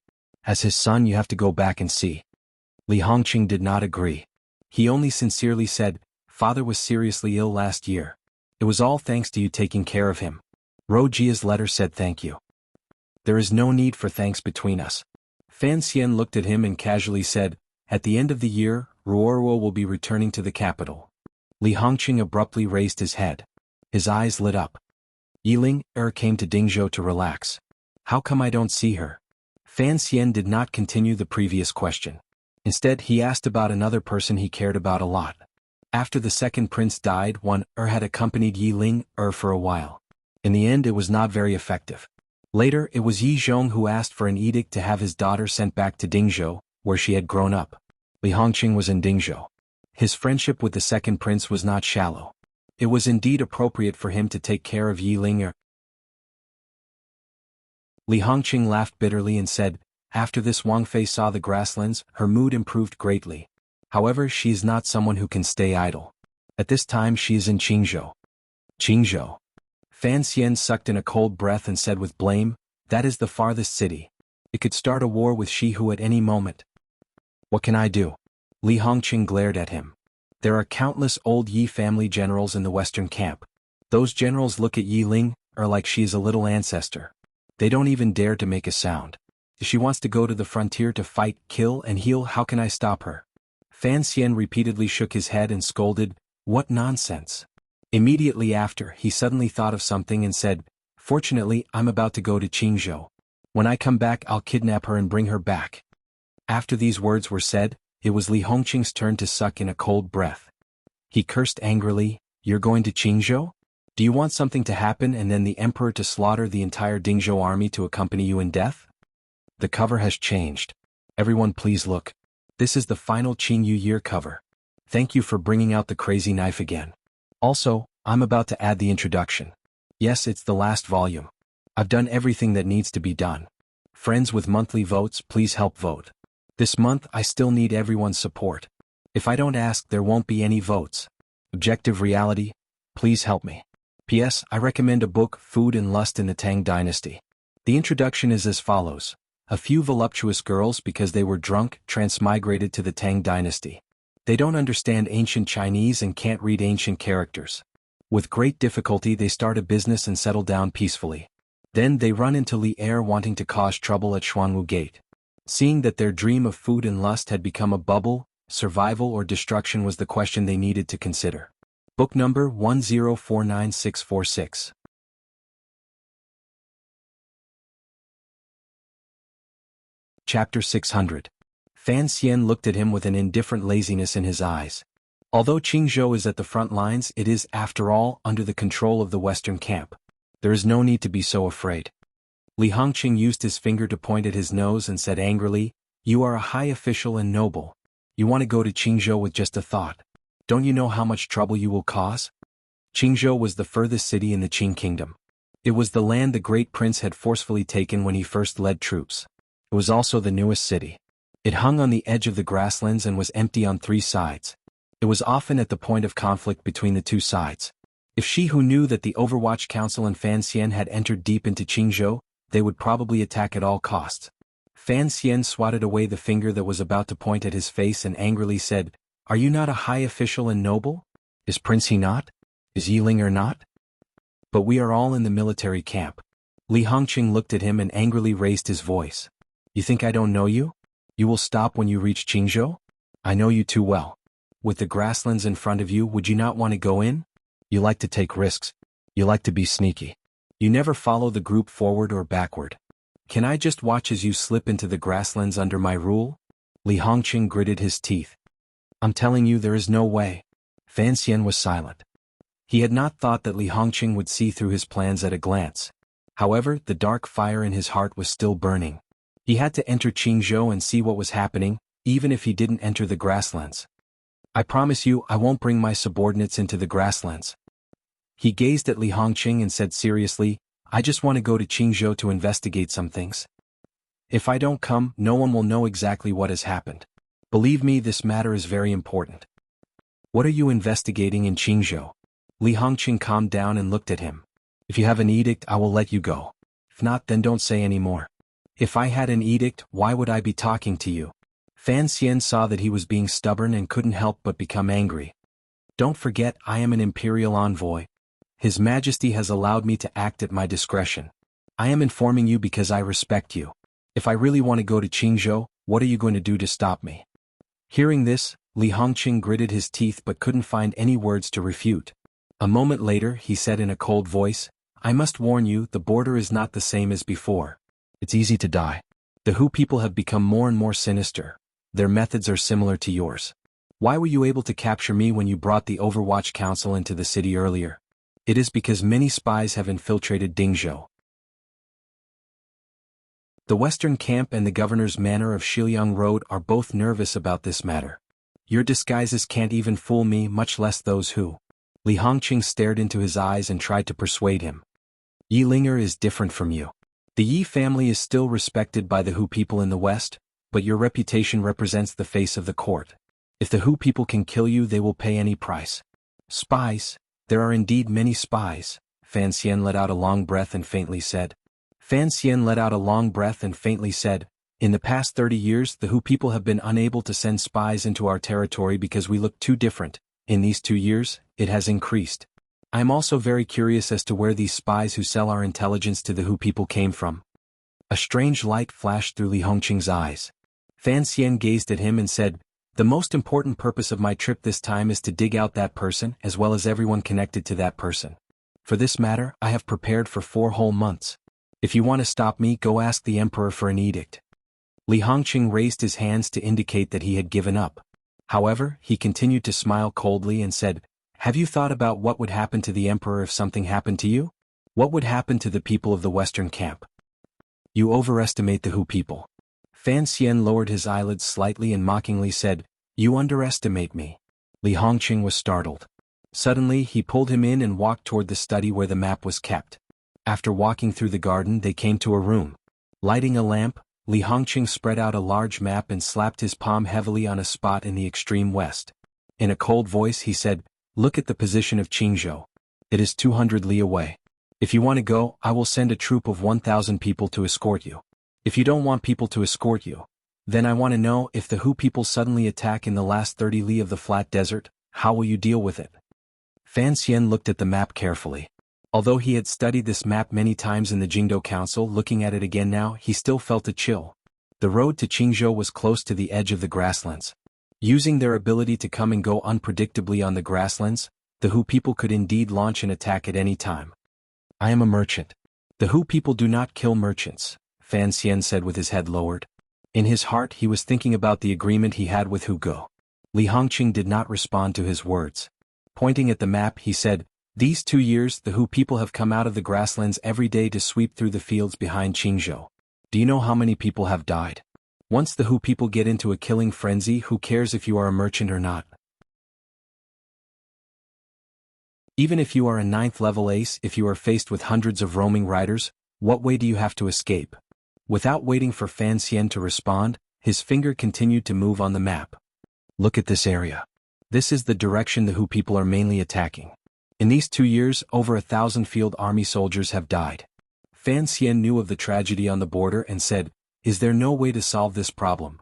As his son, you have to go back and see." Li Hongqing did not agree. He only sincerely said, "Father was seriously ill last year. It was all thanks to you taking care of him." Rojia's letter said thank you. "There is no need for thanks between us." Fan Xian looked at him and casually said, "At the end of the year, Ruoruo will be returning to the capital." Li Hongqing abruptly raised his head. His eyes lit up. "Yiling came to Dingzhou to relax. How come I don't see her?" Fan Xian did not continue the previous question. Instead, he asked about another person he cared about a lot. After the second prince died, one had accompanied Yiling for a while. In the end, it was not very effective. Later, it was Yi Zhong who asked for an edict to have his daughter sent back to Dingzhou, where she had grown up. Li Hongqing was in Dingzhou. His friendship with the second prince was not shallow. It was indeed appropriate for him to take care of Yiling. Li Hongqing laughed bitterly and said, "After this Wang Fei saw the grasslands, her mood improved greatly. However, she is not someone who can stay idle. At this time she is in Qingzhou." "Qingzhou." Fan Xian sucked in a cold breath and said with blame, "That is the farthest city. It could start a war with Shihu at any moment. What can I do?" Li Hongqing glared at him. "There are countless old Yi family generals in the western camp. Those generals look at Yiling like she is a little ancestor. They don't even dare to make a sound. If she wants to go to the frontier to fight, kill, and heal, how can I stop her?" Fan Xian repeatedly shook his head and scolded, "What nonsense." Immediately after, he suddenly thought of something and said, "Fortunately, I'm about to go to Qingzhou. When I come back, I'll kidnap her and bring her back." After these words were said, it was Li Hongqing's turn to suck in a cold breath. He cursed angrily, "You're going to Qingzhou? Do you want something to happen and then the emperor to slaughter the entire Dingzhou army to accompany you in death?" The cover has changed. Everyone please look. This is the final Qingyu Year cover. Thank you for bringing out the crazy knife again. Also, I'm about to add the introduction. Yes, it's the last volume. I've done everything that needs to be done. Friends with monthly votes, please help vote. This month I still need everyone's support. If I don't ask, there won't be any votes. Objective reality, please help me. P.S. I recommend a book, Food and Lust in the Tang Dynasty. The introduction is as follows. A few voluptuous girls, because they were drunk, transmigrated to the Tang Dynasty. They don't understand ancient Chinese and can't read ancient characters. With great difficulty they start a business and settle down peacefully. Then they run into Li wanting to cause trouble at Xuanwu Gate. Seeing that their dream of food and lust had become a bubble, survival or destruction was the question they needed to consider. Book number 1049646. Chapter 600. Fan Xian looked at him with an indifferent laziness in his eyes. Although Qingzhou is at the front lines, it is, after all, under the control of the Western camp. There is no need to be so afraid. Li Hongqing used his finger to point at his nose and said angrily, "You are a high official and noble. You want to go to Qingzhou with just a thought. Don't you know how much trouble you will cause?" Qingzhou was the furthest city in the Qing kingdom. It was the land the great prince had forcefully taken when he first led troops. It was also the newest city. It hung on the edge of the grasslands and was empty on three sides. It was often at the point of conflict between the two sides. If she who knew that the Overwatch Council and Fan Xian had entered deep into Qingzhou, they would probably attack at all costs. Fan Xian swatted away the finger that was about to point at his face and angrily said, "Are you not a high official and noble? Is Prince he not? Is Yilinger not? But we are all in the military camp." Li Hongqing looked at him and angrily raised his voice. "You think I don't know you? You will stop when you reach Qingzhou? I know you too well. With the grasslands in front of you, would you not want to go in? You like to take risks. You like to be sneaky. You never follow the group forward or backward. Can I just watch as you slip into the grasslands under my rule?" Li Hongqing gritted his teeth. "I'm telling you there is no way." Fan Xian was silent. He had not thought that Li Hongqing would see through his plans at a glance. However, the dark fire in his heart was still burning. He had to enter Qingzhou and see what was happening, even if he didn't enter the grasslands. "I promise you I won't bring my subordinates into the grasslands." He gazed at Li Hongqing and said seriously, "I just want to go to Qingzhou to investigate some things. If I don't come, no one will know exactly what has happened. Believe me, this matter is very important." "What are you investigating in Qingzhou?" Li Hongqing calmed down and looked at him. "If you have an edict, I will let you go. If not, then don't say any more." "If I had an edict, why would I be talking to you?" Fan Xian saw that he was being stubborn and couldn't help but become angry. "Don't forget, I am an imperial envoy. His Majesty has allowed me to act at my discretion. I am informing you because I respect you. If I really want to go to Qingzhou, what are you going to do to stop me?" Hearing this, Li Hongqing gritted his teeth but couldn't find any words to refute. A moment later, he said in a cold voice, "I must warn you, the border is not the same as before. It's easy to die. The Hu people have become more and more sinister. Their methods are similar to yours. Why were you able to capture me when you brought the Overwatch Council into the city earlier? It is because many spies have infiltrated Dingzhou. The Western Camp and the Governor's Manor of Shiliang Road are both nervous about this matter. Your disguises can't even fool me, much less those who." Li Hongqing stared into his eyes and tried to persuade him. "Yilinger is different from you. The Yi family is still respected by the Hu people in the West, but your reputation represents the face of the court. If the Hu people can kill you, they will pay any price." "Spies? There are indeed many spies." Fan Xian let out a long breath and faintly said. "In the past 30 years, the Hu people have been unable to send spies into our territory because we look too different. In these 2 years, it has increased. I am also very curious as to where these spies who sell our intelligence to the Hu people came from." A strange light flashed through Li Hongqing's eyes. Fan Xian gazed at him and said, "The most important purpose of my trip this time is to dig out that person as well as everyone connected to that person. For this matter, I have prepared for 4 whole months. If you want to stop me, go ask the emperor for an edict." Li Hongqing raised his hands to indicate that he had given up. However, he continued to smile coldly and said, "Have you thought about what would happen to the emperor if something happened to you? What would happen to the people of the Western camp? You overestimate the Hu people." Fan Xian lowered his eyelids slightly and mockingly said, "You underestimate me." Li Hongqing was startled. Suddenly, he pulled him in and walked toward the study where the map was kept. After walking through the garden, they came to a room. Lighting a lamp, Li Hongqing spread out a large map and slapped his palm heavily on a spot in the extreme west. In a cold voice he said, "Look at the position of Qingzhou. It is 200 li away. If you want to go, I will send a troop of 1,000 people to escort you. If you don't want people to escort you, then I want to know if the Hu people suddenly attack in the last 30 li of the flat desert, how will you deal with it?" Fan Xian looked at the map carefully. Although he had studied this map many times in the Jingdou Council, looking at it again now, he still felt a chill. The road to Qingzhou was close to the edge of the grasslands. Using their ability to come and go unpredictably on the grasslands, the Hu people could indeed launch an attack at any time. I am a merchant. The Hu people do not kill merchants, Fan Xian said with his head lowered. In his heart he was thinking about the agreement he had with Hu Go. Li Hongqing did not respond to his words. Pointing at the map he said, "These 2 years the Hu people have come out of the grasslands every day to sweep through the fields behind Qingzhou. Do you know how many people have died? Once the Hu people get into a killing frenzy, who cares if you are a merchant or not? Even if you are a 9th level ace, if you are faced with hundreds of roaming riders, what way do you have to escape?" Without waiting for Fan Xian to respond, his finger continued to move on the map. "Look at this area. This is the direction the Hu people are mainly attacking. In these 2 years, over 1,000 field army soldiers have died." Fan Xian knew of the tragedy on the border and said, "Is there no way to solve this problem?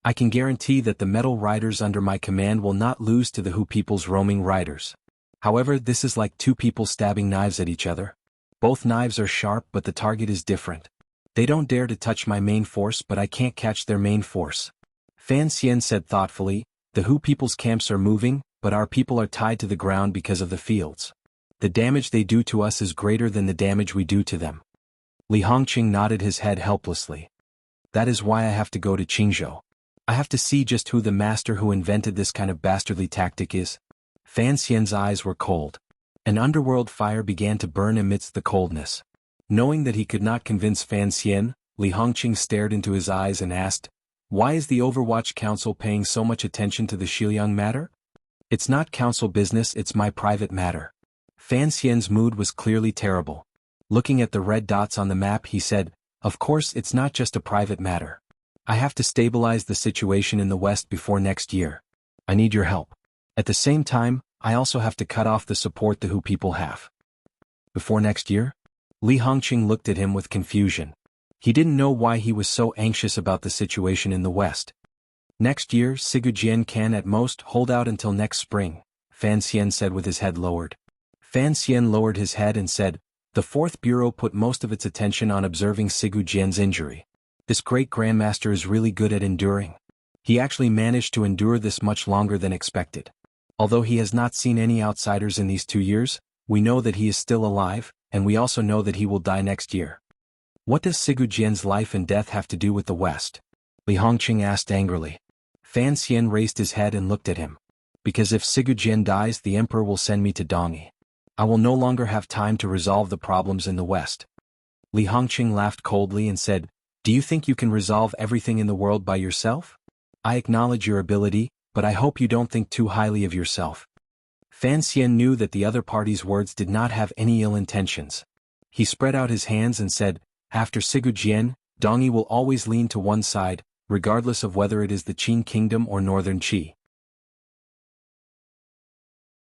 I can guarantee that the metal riders under my command will not lose to the Hu people's roaming riders. However, this is like 2 people stabbing knives at each other. Both knives are sharp but the target is different. They don't dare to touch my main force but I can't catch their main force." Fan Xian said thoughtfully, "The Hu people's camps are moving, but our people are tied to the ground because of the fields. The damage they do to us is greater than the damage we do to them." Li Hongqing nodded his head helplessly. "That is why I have to go to Qingzhou. I have to see just who the master who invented this kind of bastardly tactic is." Fan Xian's eyes were cold. An underworld fire began to burn amidst the coldness. Knowing that he could not convince Fan Xian, Li Hongqing stared into his eyes and asked, "Why is the Overwatch Council paying so much attention to the Xiliang matter?" "It's not council business, it's my private matter." Fan Xian's mood was clearly terrible. Looking at the red dots on the map he said, "Of course it's not just a private matter. I have to stabilize the situation in the west before next year. I need your help. At the same time, I also have to cut off the support the Hu people have." "Before next year?" Li Hongqing looked at him with confusion. He didn't know why he was so anxious about the situation in the west. "Next year Sigujien can at most hold out until next spring," Fan Xian said with his head lowered. Fan Xian lowered his head and said, "The 4th Bureau put most of its attention on observing Sigujian's injury. This great grandmaster is really good at enduring. He actually managed to endure this much longer than expected. Although he has not seen any outsiders in these 2 years, we know that he is still alive, and we also know that he will die next year." "What does Sigujian's life and death have to do with the West?" Li Hongqing asked angrily. Fan Xian raised his head and looked at him. "Because if Sigujian dies, the emperor will send me to Dongyi. I will no longer have time to resolve the problems in the West." Li Hongqing laughed coldly and said, "Do you think you can resolve everything in the world by yourself? I acknowledge your ability, but I hope you don't think too highly of yourself." Fan Xian knew that the other party's words did not have any ill intentions. He spread out his hands and said, "After Sigujian, Dongyi will always lean to one side, regardless of whether it is the Qin kingdom or northern Qi.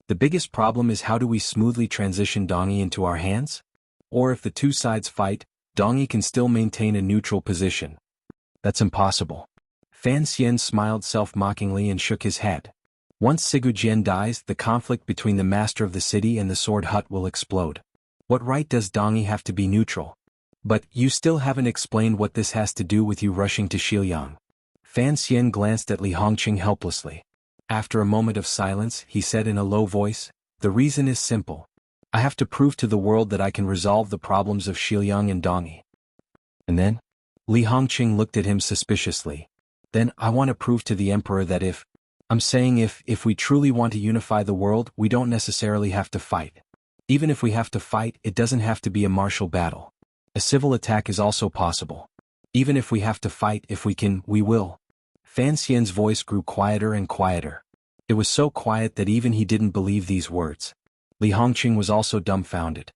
The biggest problem is how do we smoothly transition Dongyi into our hands? Or if the 2 sides fight, Dongyi can still maintain a neutral position." "That's impossible." Fan Xian smiled self-mockingly and shook his head. "Once Sigujian dies, the conflict between the master of the city and the sword hut will explode. What right does Dongyi have to be neutral? But you still haven't explained what this has to do with you rushing to Xiliang." Fan Xian glanced at Li Hongqing helplessly. After a moment of silence, he said in a low voice, "The reason is simple. I have to prove to the world that I can resolve the problems of Xiliang and Dongyi." "And then?" Li Hongqing looked at him suspiciously. "Then I want to prove to the emperor that if we truly want to unify the world, we don't necessarily have to fight. Even if we have to fight, it doesn't have to be a martial battle. A civil attack is also possible. Even if we have to fight, if we can, we will." Fan Xian's voice grew quieter and quieter. It was so quiet that even he didn't believe these words. Li Hongqing was also dumbfounded.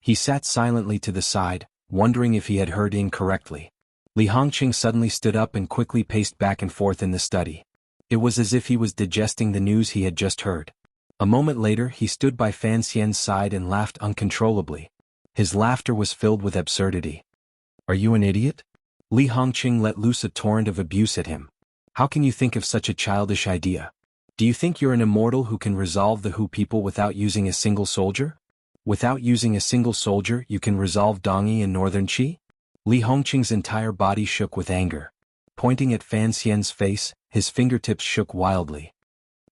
He sat silently to the side, wondering if he had heard incorrectly. Li Hongqing suddenly stood up and quickly paced back and forth in the study. It was as if he was digesting the news he had just heard. A moment later he stood by Fan Xian's side and laughed uncontrollably. His laughter was filled with absurdity. "Are you an idiot?" Li Hongqing let loose a torrent of abuse at him. "How can you think of such a childish idea? Do you think you're an immortal who can resolve the Hu people without using a single soldier? Without using a single soldier you can resolve Dongyi and northern Qi?" Li Hongqing's entire body shook with anger. Pointing at Fan Xian's face, his fingertips shook wildly.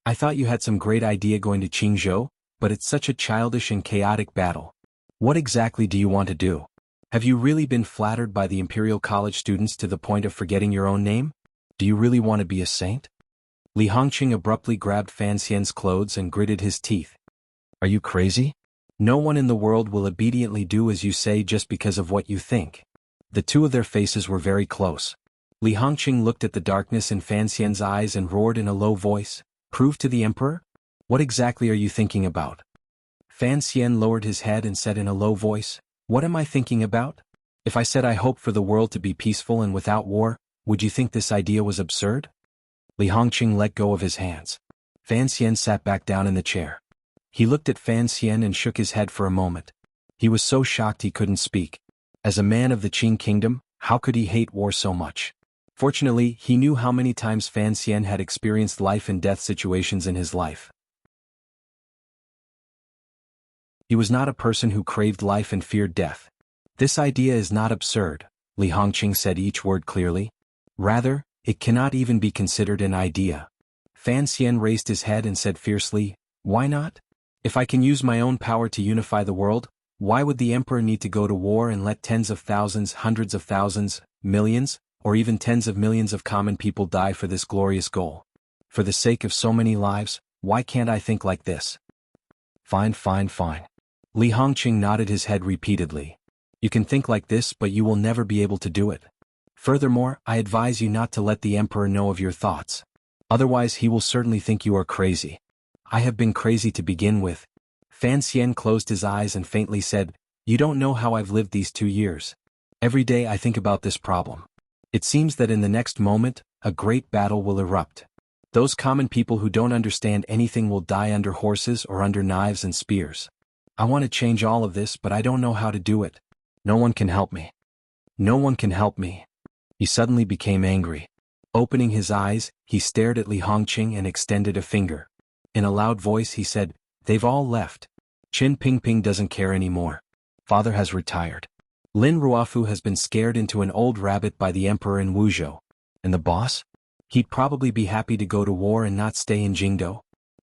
I thought you had some great idea going to Qingzhou, but it's such a childish and chaotic battle. What exactly do you want to do? Have you really been flattered by the Imperial College students to the point of forgetting your own name? Do you really want to be a saint? Li Hongqing abruptly grabbed Fan Xian's clothes and gritted his teeth. Are you crazy? No one in the world will obediently do as you say just because of what you think. The two of their faces were very close. Li Hongqing looked at the darkness in Fan Xian's eyes and roared in a low voice, "Prove to the Emperor? What exactly are you thinking about?" Fan Xian lowered his head and said in a low voice, "What am I thinking about? If I said I hope for the world to be peaceful and without war, would you think this idea was absurd?" Li Hongqing let go of his hands. Fan Xian sat back down in the chair. He looked at Fan Xian and shook his head for a moment. He was so shocked he couldn't speak. As a man of the Qing kingdom, how could he hate war so much? Fortunately, he knew how many times Fan Xian had experienced life and death situations in his life. He was not a person who craved life and feared death. This idea is not absurd, Li Hongqing said each word clearly. Rather, it cannot even be considered an idea. Fan Xian raised his head and said fiercely, "Why not? If I can use my own power to unify the world, why would the Emperor need to go to war and let tens of thousands, hundreds of thousands, millions, or even tens of millions of common people die for this glorious goal? For the sake of so many lives, why can't I think like this?" Fine. Li Hongqing nodded his head repeatedly. You can think like this, but you will never be able to do it. Furthermore, I advise you not to let the Emperor know of your thoughts. Otherwise he will certainly think you are crazy. I have been crazy to begin with. Fan Xian closed his eyes and faintly said, "You don't know how I've lived these 2 years. Every day I think about this problem. It seems that in the next moment, a great battle will erupt. Those common people who don't understand anything will die under horses or under knives and spears. I want to change all of this, but I don't know how to do it. No one can help me. No one can help me." He suddenly became angry. Opening his eyes, he stared at Li Hongqing and extended a finger. In a loud voice he said, "They've all left. Qin Pingping doesn't care anymore. Father has retired. Lin Ruofu has been scared into an old rabbit by the Emperor in Wuzhou. And the boss? He'd probably be happy to go to war and not stay in Jingdou.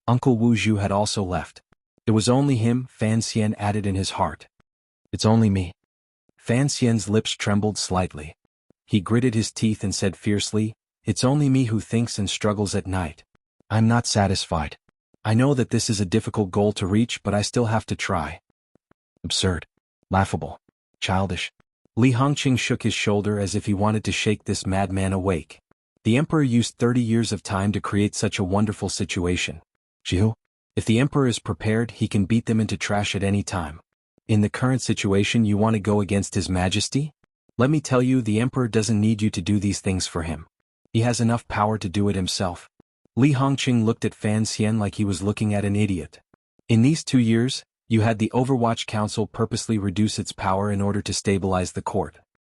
Uncle Wu Zhu had also left. It was only him," Fan Xian added in his heart. "It's only me." Fan Xian's lips trembled slightly. He gritted his teeth and said fiercely, "It's only me who thinks and struggles at night. I'm not satisfied. I know that this is a difficult goal to reach, but I still have to try." Absurd. Laughable. Childish. Li Hongqing shook his shoulder as if he wanted to shake this madman awake. The Emperor used 30 years of time to create such a wonderful situation. Jiu? If the Emperor is prepared, he can beat them into trash at any time. In the current situation, you want to go against His Majesty? Let me tell you, the Emperor doesn't need you to do these things for him. He has enough power to do it himself. Li Hongqing looked at Fan Xian like he was looking at an idiot. In these 2 years, you had the Overwatch Council purposely reduce its power in order to stabilize the court.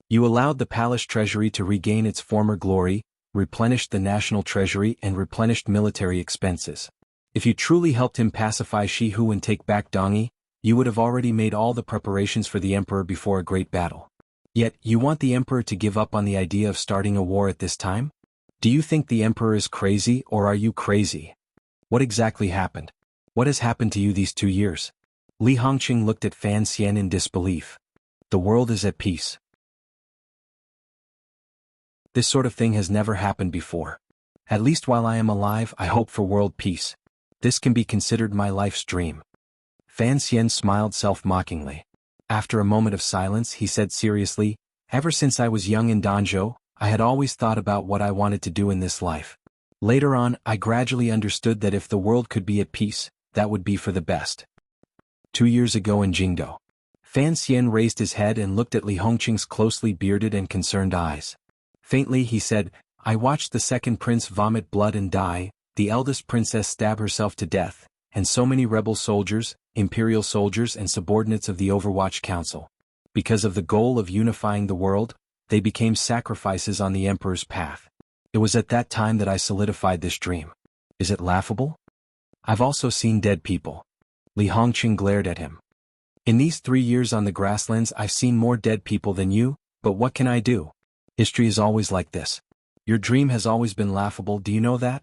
You allowed the palace treasury to regain its former glory, replenished the national treasury and replenished military expenses. If you truly helped him pacify Shihu and take back Dongyi, you would have already made all the preparations for the Emperor before a great battle. Yet, you want the Emperor to give up on the idea of starting a war at this time? Do you think the Emperor is crazy, or are you crazy? What exactly happened? What has happened to you these 2 years? Li Hongqing looked at Fan Xian in disbelief. The world is at peace. This sort of thing has never happened before. At least while I am alive, I hope for world peace. This can be considered my life's dream. Fan Xian smiled self-mockingly. After a moment of silence, he said seriously, "Ever since I was young in Danzhou, I had always thought about what I wanted to do in this life. Later on, I gradually understood that if the world could be at peace, that would be for the best." 2 years ago in Jingdou. Fan Xian raised his head and looked at Li Hongqing's closely bearded and concerned eyes. Faintly he said, "I watched the second prince vomit blood and die, the eldest princess stab herself to death, and so many rebel soldiers, imperial soldiers and subordinates of the Overwatch Council. Because of the goal of unifying the world, they became sacrifices on the Emperor's path. It was at that time that I solidified this dream. Is it laughable? I've also seen dead people." Li Hongqing glared at him. "In these 3 years on the grasslands I've seen more dead people than you, but what can I do? History is always like this. Your dream has always been laughable, do you know that?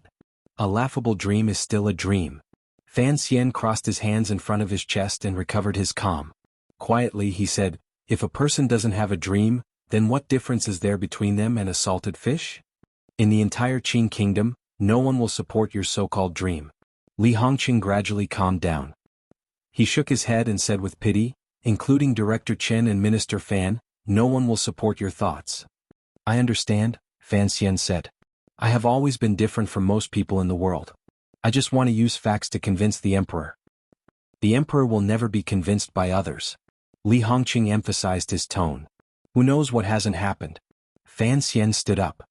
A laughable dream is still a dream. Fan Xian crossed his hands in front of his chest and recovered his calm. Quietly he said, if a person doesn't have a dream, then what difference is there between them and a salted fish? In the entire Qing kingdom, no one will support your so-called dream. Li Hongqing gradually calmed down. He shook his head and said with pity, including Director Chen and Minister Fan, no one will support your thoughts. I understand, Fan Xian said. I have always been different from most people in the world. I just want to use facts to convince the emperor. The emperor will never be convinced by others. Li Hongqing emphasized his tone. Who knows what hasn't happened? Fan Xian stood up.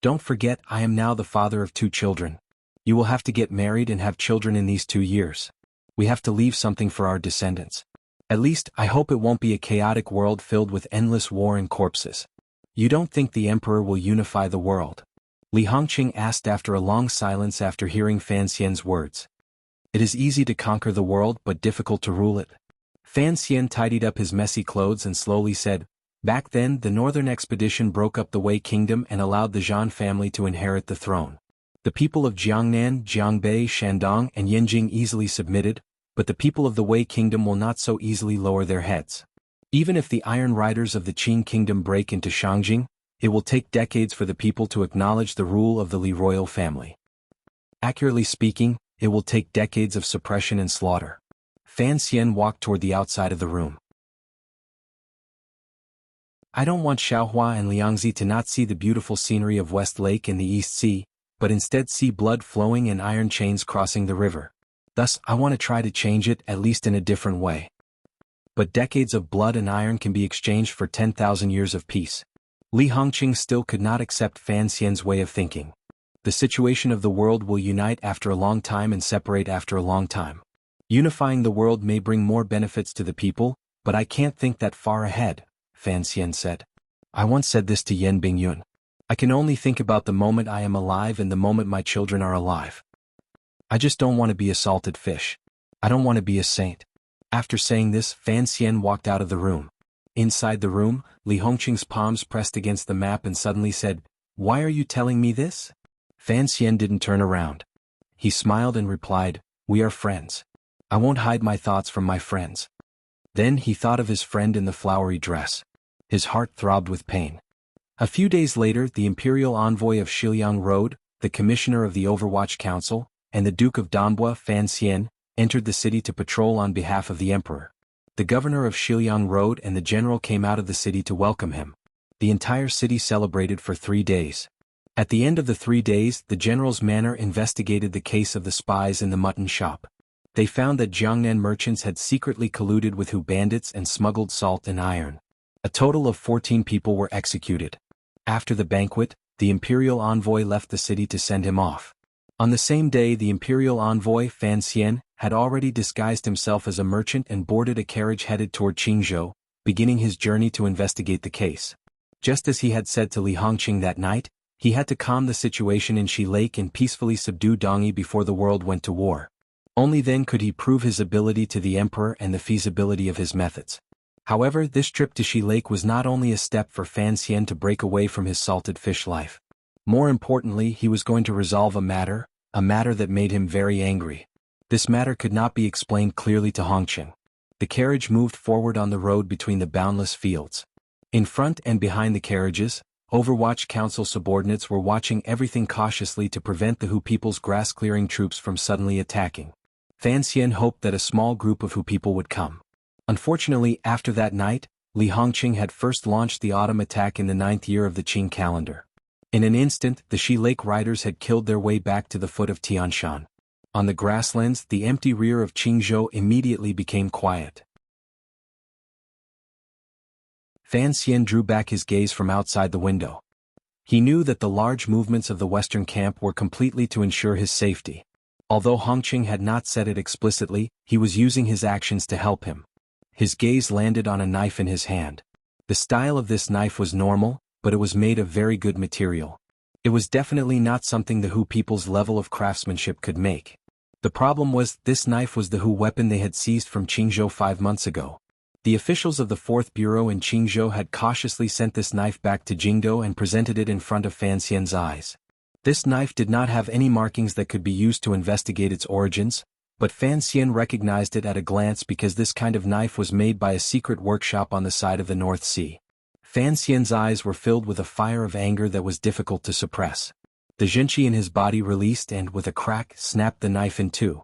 Don't forget, I am now the father of 2 children. You will have to get married and have children in these 2 years. We have to leave something for our descendants. At least, I hope it won't be a chaotic world filled with endless war and corpses. You don't think the emperor will unify the world? Li Hongqing asked after a long silence after hearing Fan Xian's words. It is easy to conquer the world but difficult to rule it. Fan Xian tidied up his messy clothes and slowly said, back then the northern expedition broke up the Wei kingdom and allowed the Zhan family to inherit the throne. The people of Jiangnan, Jiangbei, Shandong and Yanjing easily submitted, but the people of the Wei kingdom will not so easily lower their heads. Even if the Iron Riders of the Qing kingdom break into Shangjing, it will take decades for the people to acknowledge the rule of the Li royal family. Accurately speaking, it will take decades of suppression and slaughter. Fan Xian walked toward the outside of the room. I don't want Xiaohua and Liangzi to not see the beautiful scenery of West Lake and the East Sea, but instead see blood flowing and iron chains crossing the river. Thus, I want to try to change it at least in a different way. But decades of blood and iron can be exchanged for 10,000 years of peace. Li Hongqing still could not accept Fan Xian's way of thinking. The situation of the world will unite after a long time and separate after a long time. Unifying the world may bring more benefits to the people, but I can't think that far ahead, Fan Xian said. I once said this to Yan Bingyun. I can only think about the moment I am alive and the moment my children are alive. I just don't want to be a salted fish. I don't want to be a saint. After saying this, Fan Xian walked out of the room. Inside the room, Li Hongqing's palms pressed against the map and suddenly said, Why are you telling me this? Fan Xian didn't turn around. He smiled and replied, We are friends. I won't hide my thoughts from my friends. Then he thought of his friend in the flowery dress. His heart throbbed with pain. A few days later, the imperial envoy of Shiliang Road, the commissioner of the Overwatch Council, and the Duke of Danbua, Fan Xian, entered the city to patrol on behalf of the emperor. The governor of Shiliang Road and the general came out of the city to welcome him. The entire city celebrated for 3 days. At the end of the 3 days, the general's manor investigated the case of the spies in the mutton shop. They found that Jiangnan merchants had secretly colluded with Hu bandits and smuggled salt and iron. A total of 14 people were executed. After the banquet, the imperial envoy left the city to send him off. On the same day, the imperial envoy, Fan Xian, had already disguised himself as a merchant and boarded a carriage headed toward Qingzhou, beginning his journey to investigate the case. Just as he had said to Li Hongqing that night, he had to calm the situation in Shi Lake and peacefully subdue Dongyi before the world went to war. Only then could he prove his ability to the emperor and the feasibility of his methods. However, this trip to Shi Lake was not only a step for Fan Xian to break away from his salted fish life. More importantly, he was going to resolve a matter that made him very angry. This matter could not be explained clearly to Hongqing. The carriage moved forward on the road between the boundless fields. In front and behind the carriages, Overwatch Council subordinates were watching everything cautiously to prevent the Hu people's grass-clearing troops from suddenly attacking. Fan Xian hoped that a small group of Hu people would come. Unfortunately, after that night, Li Hongqing had first launched the autumn attack in the 9th year of the Qing calendar. In an instant, the Shi Lake riders had killed their way back to the foot of Tianshan. On the grasslands, the empty rear of Qingzhou immediately became quiet. Fan Xian drew back his gaze from outside the window. He knew that the large movements of the western camp were completely to ensure his safety. Although Hongqing had not said it explicitly, he was using his actions to help him. His gaze landed on a knife in his hand. The style of this knife was normal, but it was made of very good material. It was definitely not something the Hu people's level of craftsmanship could make. The problem was, this knife was the Hu weapon they had seized from Qingzhou 5 months ago. The officials of the 4th Bureau in Qingzhou had cautiously sent this knife back to Jingdo and presented it in front of Fan Xian's eyes. This knife did not have any markings that could be used to investigate its origins, but Fan Xian recognized it at a glance because this kind of knife was made by a secret workshop on the side of the North Sea. Fan Xian's eyes were filled with a fire of anger that was difficult to suppress. The Jinqi in his body released and, with a crack, snapped the knife in two.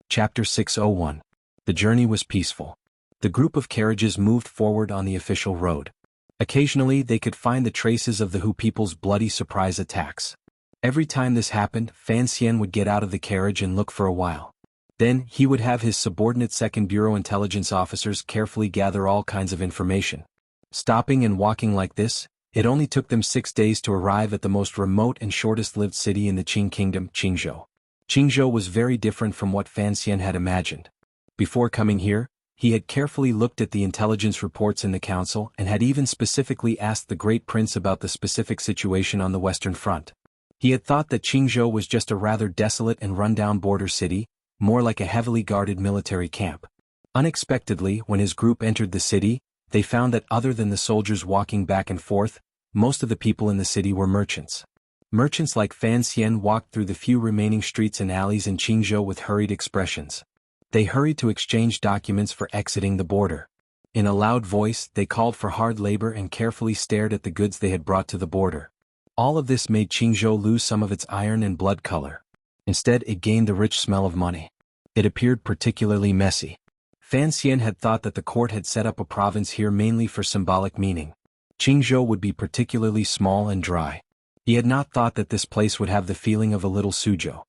Chapter 601. The journey was peaceful. The group of carriages moved forward on the official road. Occasionally they could find the traces of the Hu people's bloody surprise attacks. Every time this happened, Fan Xian would get out of the carriage and look for a while. Then, he would have his subordinate 2nd Bureau intelligence officers carefully gather all kinds of information. Stopping and walking like this, it only took them 6 days to arrive at the most remote and shortest-lived city in the Qing kingdom, Qingzhou. Qingzhou was very different from what Fan Xian had imagined. Before coming here, he had carefully looked at the intelligence reports in the council and had even specifically asked the Great Prince about the specific situation on the Western Front. He had thought that Qingzhou was just a rather desolate and run-down border city, more like a heavily guarded military camp. Unexpectedly, when his group entered the city, they found that other than the soldiers walking back and forth, most of the people in the city were merchants. Merchants like Fan Xian walked through the few remaining streets and alleys in Qingzhou with hurried expressions. They hurried to exchange documents for exiting the border. In a loud voice, they called for hard labor and carefully stared at the goods they had brought to the border. All of this made Qingzhou lose some of its iron and blood color. Instead, it gained the rich smell of money. It appeared particularly messy. Fan Xian had thought that the court had set up a province here mainly for symbolic meaning. Qingzhou would be particularly small and dry. He had not thought that this place would have the feeling of a little Suzhou.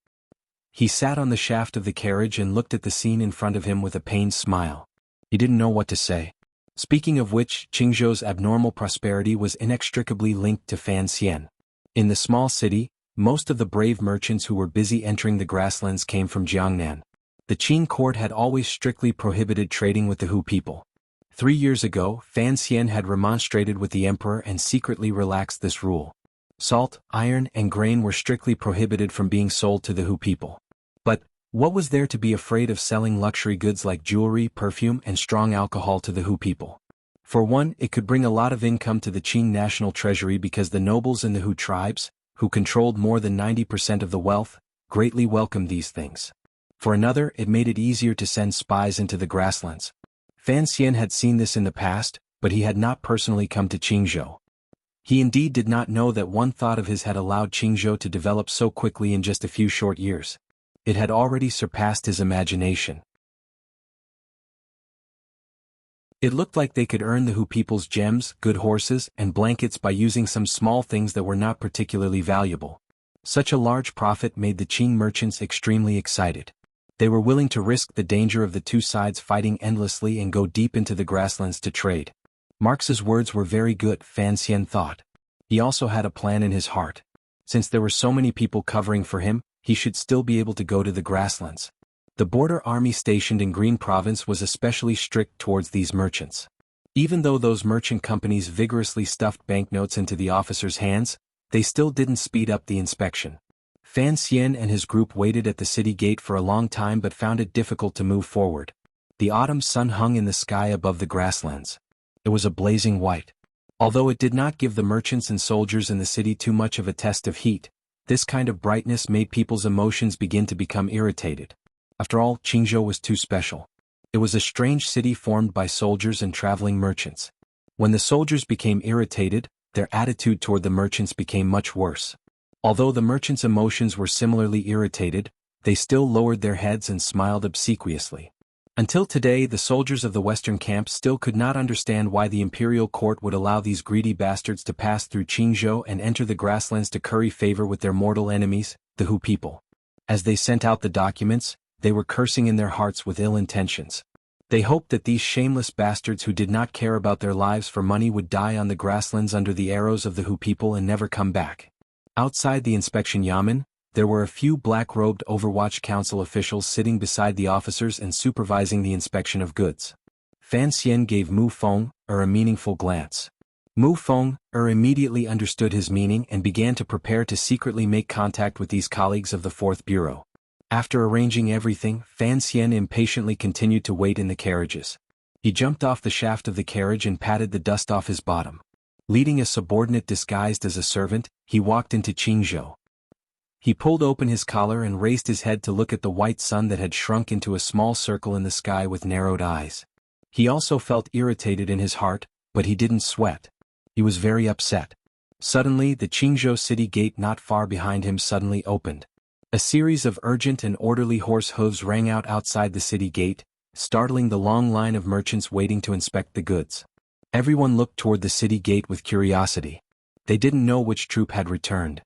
He sat on the shaft of the carriage and looked at the scene in front of him with a pained smile. He didn't know what to say. Speaking of which, Qingzhou's abnormal prosperity was inextricably linked to Fan Xian. In the small city, most of the brave merchants who were busy entering the grasslands came from Jiangnan. The Qing court had always strictly prohibited trading with the Hu people. 3 years ago, Fan Xian had remonstrated with the emperor and secretly relaxed this rule. Salt, iron, and grain were strictly prohibited from being sold to the Hu people. But, what was there to be afraid of selling luxury goods like jewelry, perfume, and strong alcohol to the Hu people? For one, it could bring a lot of income to the Qing national treasury because the nobles in the Hu tribes, who controlled more than 90% of the wealth, greatly welcomed these things. For another, it made it easier to send spies into the grasslands. Fan Xian had seen this in the past, but he had not personally come to Qingzhou. He indeed did not know that one thought of his had allowed Qingzhou to develop so quickly in just a few short years. It had already surpassed his imagination. It looked like they could earn the Hu people's gems, good horses, and blankets by using some small things that were not particularly valuable. Such a large profit made the Qing merchants extremely excited. They were willing to risk the danger of the two sides fighting endlessly and go deep into the grasslands to trade. Marx's words were very good, Fan Xian thought. He also had a plan in his heart. Since there were so many people covering for him, he should still be able to go to the grasslands. The border army stationed in Green Province was especially strict towards these merchants. Even though those merchant companies vigorously stuffed banknotes into the officers' hands, they still didn't speed up the inspection. Fan Xian and his group waited at the city gate for a long time but found it difficult to move forward. The autumn sun hung in the sky above the grasslands. It was a blazing white. Although it did not give the merchants and soldiers in the city too much of a test of heat, this kind of brightness made people's emotions begin to become irritated. After all, Qingzhou was too special. It was a strange city formed by soldiers and traveling merchants. When the soldiers became irritated, their attitude toward the merchants became much worse. Although the merchants' emotions were similarly irritated, they still lowered their heads and smiled obsequiously. Until today, the soldiers of the Western camp still could not understand why the imperial court would allow these greedy bastards to pass through Qingzhou and enter the grasslands to curry favor with their mortal enemies, the Hu people. As they sent out the documents, they were cursing in their hearts with ill intentions. They hoped that these shameless bastards who did not care about their lives for money would die on the grasslands under the arrows of the Hu people and never come back. Outside the inspection yamen, there were a few black-robed Overwatch Council officials sitting beside the officers and supervising the inspection of goods. Fan Xian gave Mu Feng a meaningful glance. Mu Feng immediately understood his meaning and began to prepare to secretly make contact with these colleagues of the 4th Bureau. After arranging everything, Fan Xian impatiently continued to wait in the carriages. He jumped off the shaft of the carriage and patted the dust off his bottom. Leading a subordinate disguised as a servant, he walked into Qingzhou. He pulled open his collar and raised his head to look at the white sun that had shrunk into a small circle in the sky with narrowed eyes. He also felt irritated in his heart, but he didn't sweat. He was very upset. Suddenly, the Qingzhou city gate not far behind him suddenly opened. A series of urgent and orderly horse hooves rang out outside the city gate, startling the long line of merchants waiting to inspect the goods. Everyone looked toward the city gate with curiosity. They didn't know which troop had returned.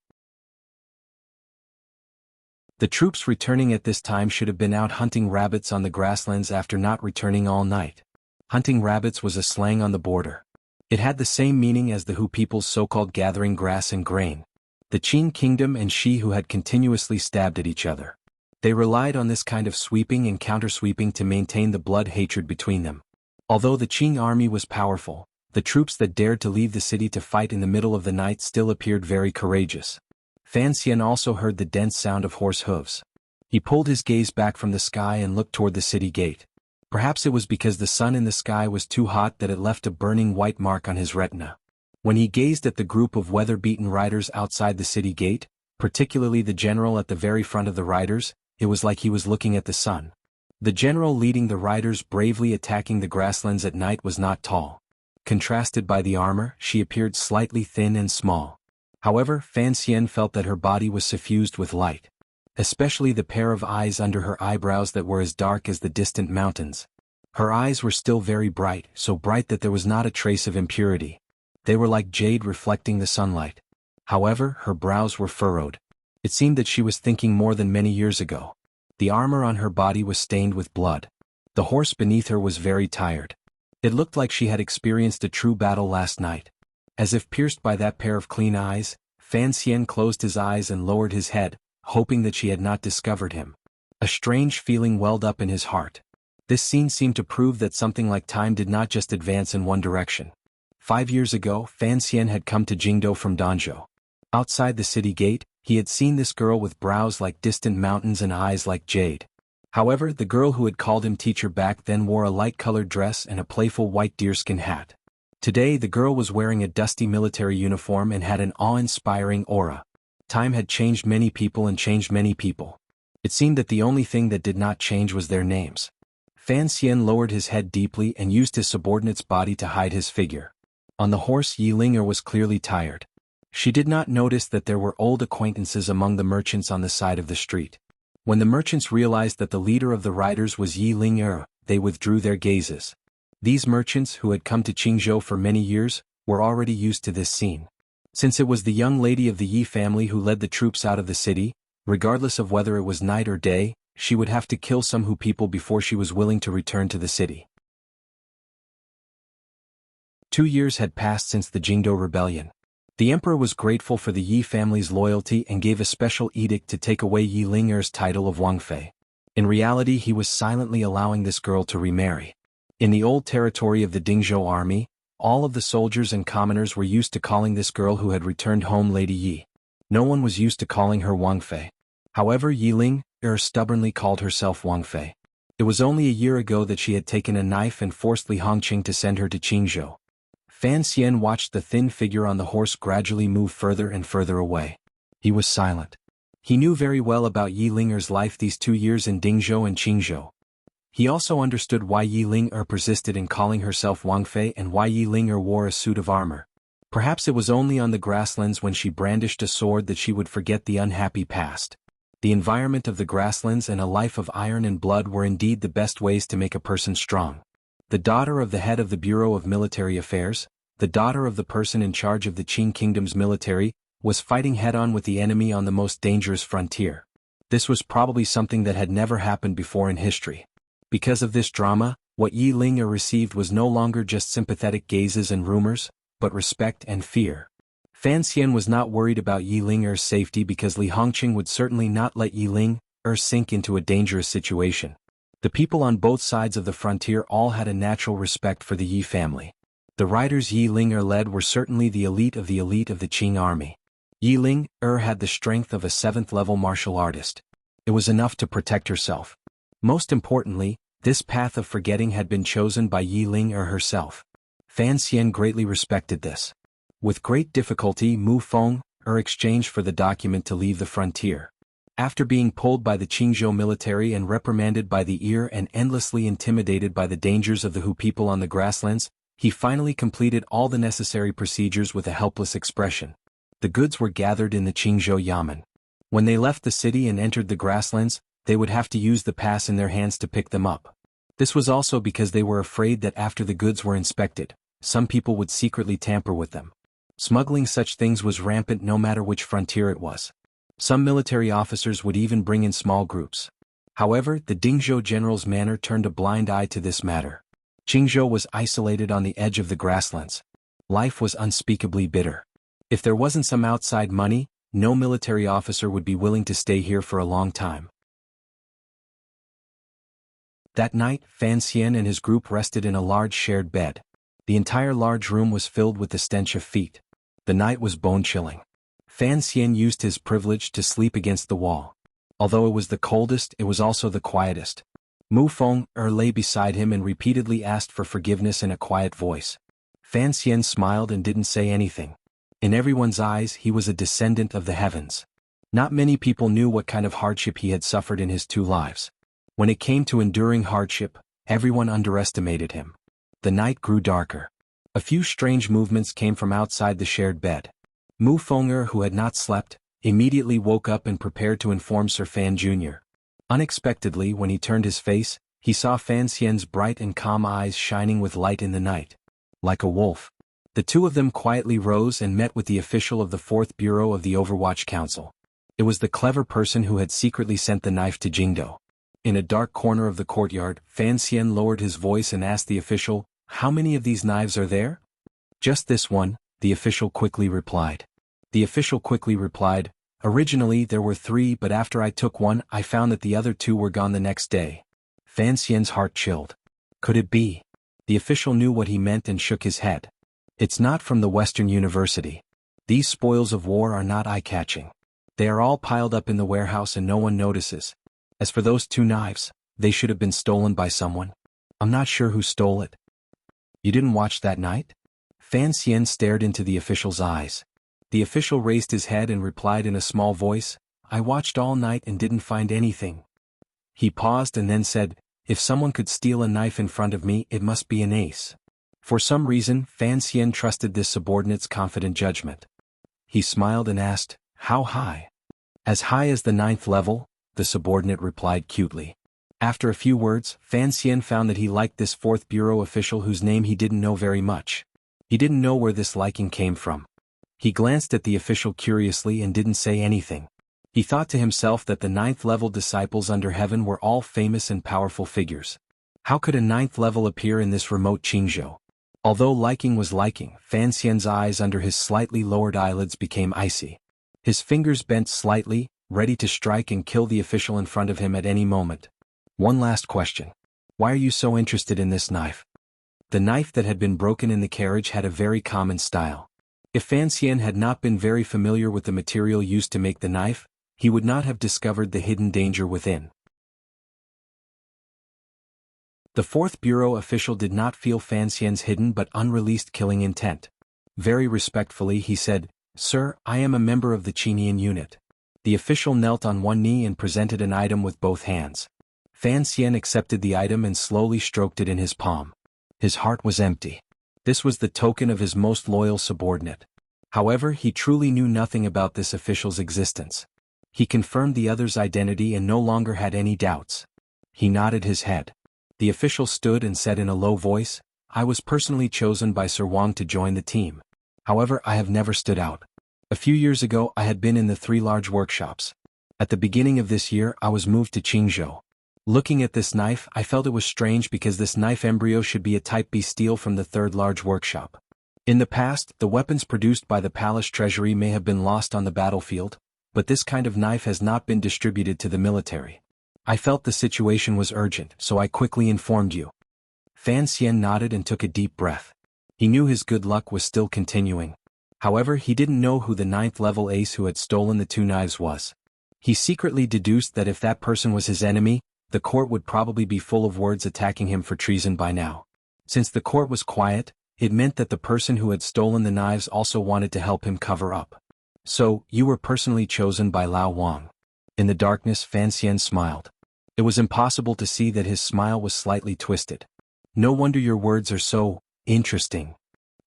The troops returning at this time should have been out hunting rabbits on the grasslands after not returning all night. Hunting rabbits was a slang on the border. It had the same meaning as the Hu people's so-called gathering grass and grain. The Qing kingdom and Shi Hu had continuously stabbed at each other. They relied on this kind of sweeping and counter-sweeping to maintain the blood hatred between them. Although the Qing army was powerful, the troops that dared to leave the city to fight in the middle of the night still appeared very courageous. Fan Xian also heard the dense sound of horse hooves. He pulled his gaze back from the sky and looked toward the city gate. Perhaps it was because the sun in the sky was too hot that it left a burning white mark on his retina. When he gazed at the group of weather-beaten riders outside the city gate, particularly the general at the very front of the riders, it was like he was looking at the sun. The general leading the riders bravely attacking the grasslands at night was not tall. Contrasted by the armor, she appeared slightly thin and small. However, Fan Xian felt that her body was suffused with light. Especially the pair of eyes under her eyebrows that were as dark as the distant mountains. Her eyes were still very bright, so bright that there was not a trace of impurity. They were like jade reflecting the sunlight. However, her brows were furrowed. It seemed that she was thinking more than many years ago. The armor on her body was stained with blood. The horse beneath her was very tired. It looked like she had experienced a true battle last night. As if pierced by that pair of clean eyes, Fan Xian closed his eyes and lowered his head, hoping that she had not discovered him. A strange feeling welled up in his heart. This scene seemed to prove that something like time did not just advance in one direction. 5 years ago, Fan Xian had come to Jingdou from Danzhou. Outside the city gate, he had seen this girl with brows like distant mountains and eyes like jade. However, the girl who had called him teacher back then wore a light-colored dress and a playful white deerskin hat. Today the girl was wearing a dusty military uniform and had an awe-inspiring aura. Time had changed many people and changed many people. It seemed that the only thing that did not change was their names. Fan Xian lowered his head deeply and used his subordinate's body to hide his figure. On the horse Yi Ling'er was clearly tired. She did not notice that there were old acquaintances among the merchants on the side of the street. When the merchants realized that the leader of the riders was Yi Ling'er, they withdrew their gazes. These merchants, who had come to Qingzhou for many years, were already used to this scene. Since it was the young lady of the Yi family who led the troops out of the city, regardless of whether it was night or day, she would have to kill some Hu people before she was willing to return to the city. 2 years had passed since the Jingdou rebellion. The emperor was grateful for the Yi family's loyalty and gave a special edict to take away Yi Ling'er's title of Wangfei. In reality, he was silently allowing this girl to remarry. In the old territory of the Dingzhou army, all of the soldiers and commoners were used to calling this girl who had returned home Lady Yi. No one was used to calling her Wangfei. However, Yi Ling'er stubbornly called herself Wangfei. It was only a year ago that she had taken a knife and forced Li Hongqing to send her to Qingzhou. Fan Xian watched the thin figure on the horse gradually move further and further away. He was silent. He knew very well about Yi Ling'er's life these 2 years in Dingzhou and Qingzhou. He also understood why Yi Ling'er persisted in calling herself Wangfei and why Yi Ling'er wore a suit of armor. Perhaps it was only on the grasslands when she brandished a sword that she would forget the unhappy past. The environment of the grasslands and a life of iron and blood were indeed the best ways to make a person strong. The daughter of the head of the Bureau of Military Affairs, the daughter of the person in charge of the Qing Kingdom's military, was fighting head-on with the enemy on the most dangerous frontier. This was probably something that had never happened before in history. Because of this drama, what Yi Ling'er received was no longer just sympathetic gazes and rumors, but respect and fear. Fan Xian was not worried about Yi Ling'er's safety because Li Hongqing would certainly not let Yi Ling'er sink into a dangerous situation. The people on both sides of the frontier all had a natural respect for the Yi family. The riders Yi Ling'er led were certainly the elite of the Qing army. Yi Ling'er had the strength of a 7th-level martial artist. It was enough to protect herself. Most importantly, this path of forgetting had been chosen by Yi Ling herself. Fan Xian greatly respected this. With great difficulty, Mu Feng exchanged for the document to leave the frontier. After being pulled by the Qingzhou military and reprimanded by the ear and endlessly intimidated by the dangers of the Hu people on the grasslands, he finally completed all the necessary procedures with a helpless expression. The goods were gathered in the Qingzhou Yamen. When they left the city and entered the grasslands, they would have to use the pass in their hands to pick them up. This was also because they were afraid that after the goods were inspected, some people would secretly tamper with them. Smuggling such things was rampant no matter which frontier it was. Some military officers would even bring in small groups. However, the Dingzhou general's manner turned a blind eye to this matter. Qingzhou was isolated on the edge of the grasslands. Life was unspeakably bitter. If there wasn't some outside money, no military officer would be willing to stay here for a long time. That night, Fan Xian and his group rested in a large shared bed. The entire large room was filled with the stench of feet. The night was bone-chilling. Fan Xian used his privilege to sleep against the wall. Although it was the coldest, it was also the quietest. Mu Feng lay beside him and repeatedly asked for forgiveness in a quiet voice. Fan Xian smiled and didn't say anything. In everyone's eyes, he was a descendant of the heavens. Not many people knew what kind of hardship he had suffered in his 2 lives. When it came to enduring hardship, everyone underestimated him. The night grew darker. A few strange movements came from outside the shared bed. Mu Feng, who had not slept, immediately woke up and prepared to inform Sir Fan Jr. Unexpectedly, when he turned his face, he saw Fan Xian's bright and calm eyes shining with light in the night. Like a wolf. The two of them quietly rose and met with the official of the 4th Bureau of the Overwatch Council. It was the clever person who had secretly sent the knife to Jingdo. In a dark corner of the courtyard, Fan Xian lowered his voice and asked the official, "How many of these knives are there?" "Just this one," the official quickly replied. "Originally there were 3, but after I took one, I found that the other 2 were gone the next day." Fan Xian's heart chilled. Could it be? The official knew what he meant and shook his head. "It's not from the Western University. These spoils of war are not eye-catching. They are all piled up in the warehouse and no one notices. As for those 2 knives, they should have been stolen by someone. I'm not sure who stole it." "You didn't watch that night?" Fan Xian stared into the official's eyes. The official raised his head and replied in a small voice, "I watched all night and didn't find anything." He paused and then said, "If someone could steal a knife in front of me, it must be an ace." For some reason, Fan Xian trusted this subordinate's confident judgment. He smiled and asked, "How high?" "As high as the 9th level," the subordinate replied cutely. After a few words, Fan Xian found that he liked this 4th Bureau official whose name he didn't know very much. He didn't know where this liking came from. He glanced at the official curiously and didn't say anything. He thought to himself that the 9th level disciples under heaven were all famous and powerful figures. How could a 9th level appear in this remote Qingzhou? Although liking was liking, Fan Xian's eyes under his slightly lowered eyelids became icy. His fingers bent slightly, ready to strike and kill the official in front of him at any moment. "One last question. Why are you so interested in this knife?" The knife that had been broken in the carriage had a very common style. If Fan Xian had not been very familiar with the material used to make the knife, he would not have discovered the hidden danger within. The 4th Bureau official did not feel Fan Xian's hidden but unreleased killing intent. Very respectfully he said, "Sir, I am a member of the Qinian unit." The official knelt on one knee and presented an item with both hands. Fan Xian accepted the item and slowly stroked it in his palm. His heart was empty. This was the token of his most loyal subordinate. However, he truly knew nothing about this official's existence. He confirmed the other's identity and no longer had any doubts. He nodded his head. The official stood and said in a low voice, "I was personally chosen by Sir Wang to join the team. However, I have never stood out. A few years ago I had been in the 3 large workshops. At the beginning of this year I was moved to Qingzhou. Looking at this knife, I felt it was strange because this knife embryo should be a Type B steel from the 3rd large workshop. In the past, the weapons produced by the palace treasury may have been lost on the battlefield, but this kind of knife has not been distributed to the military. I felt the situation was urgent, so I quickly informed you." Fan Xian nodded and took a deep breath. He knew his good luck was still continuing. However, he didn't know who the 9th level ace who had stolen the 2 knives was. He secretly deduced that if that person was his enemy, the court would probably be full of words attacking him for treason by now. Since the court was quiet, it meant that the person who had stolen the knives also wanted to help him cover up. So, you were personally chosen by Lao Wang. In the darkness, Fan Xian smiled. It was impossible to see that his smile was slightly twisted. No wonder your words are so interesting.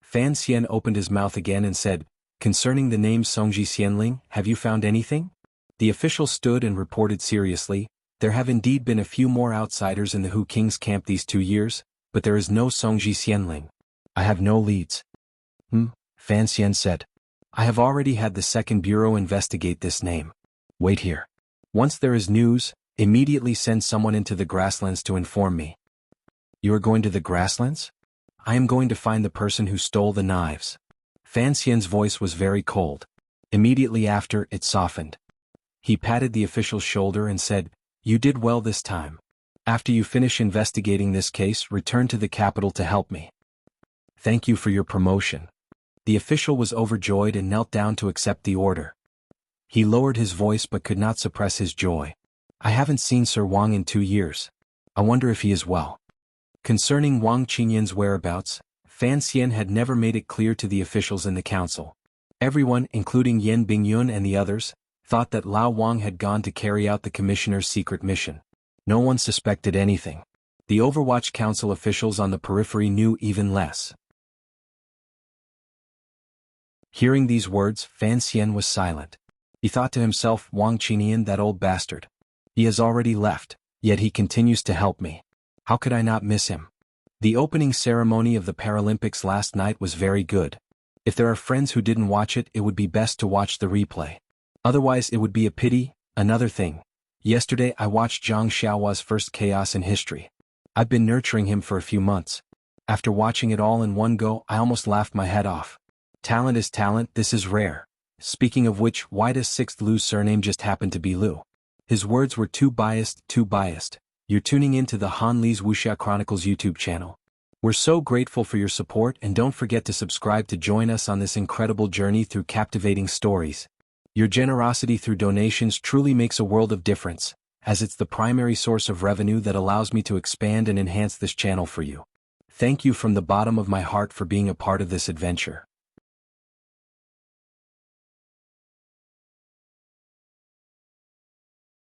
Fan Xian opened his mouth again and said, concerning the name Songji Xianling, have you found anything? The official stood and reported seriously, there have indeed been a few more outsiders in the Hu King's camp these 2 years, but there is no Songji Xianling. I have no leads. Fan Xian said. I have already had the second bureau investigate this name. Wait here. Once there is news, immediately send someone into the grasslands to inform me. You are going to the grasslands? I am going to find the person who stole the knives. Fan Xian's voice was very cold. Immediately after, it softened. He patted the official's shoulder and said, you did well this time. After you finish investigating this case, return to the capital to help me. Thank you for your promotion. The official was overjoyed and knelt down to accept the order. He lowered his voice but could not suppress his joy. I haven't seen Sir Wang in 2 years. I wonder if he is well. Concerning Wang Qingyan's whereabouts, Fan Xian had never made it clear to the officials in the council. Everyone, including Yan Bingyun and the others, thought that Lao Wang had gone to carry out the commissioner's secret mission. No one suspected anything. The Overwatch Council officials on the periphery knew even less. Hearing these words, Fan Xian was silent. He thought to himself, Wang Qingyan, that old bastard. He has already left, yet he continues to help me. How could I not miss him? The opening ceremony of the Paralympics last night was very good. If there are friends who didn't watch it, it would be best to watch the replay. Otherwise it would be a pity. Another thing. Yesterday I watched Zhang Xiaohua's first chaos in history. I've been nurturing him for a few months. After watching it all in one go, I almost laughed my head off. Talent is talent, this is rare. Speaking of which, why does 6th Lu's surname just happen to be Lu? His words were too biased, too biased. You're tuning in to the Han Li's Wuxia Chronicles YouTube channel. We're so grateful for your support, and don't forget to subscribe to join us on this incredible journey through captivating stories. Your generosity through donations truly makes a world of difference, as it's the primary source of revenue that allows me to expand and enhance this channel for you. Thank you from the bottom of my heart for being a part of this adventure.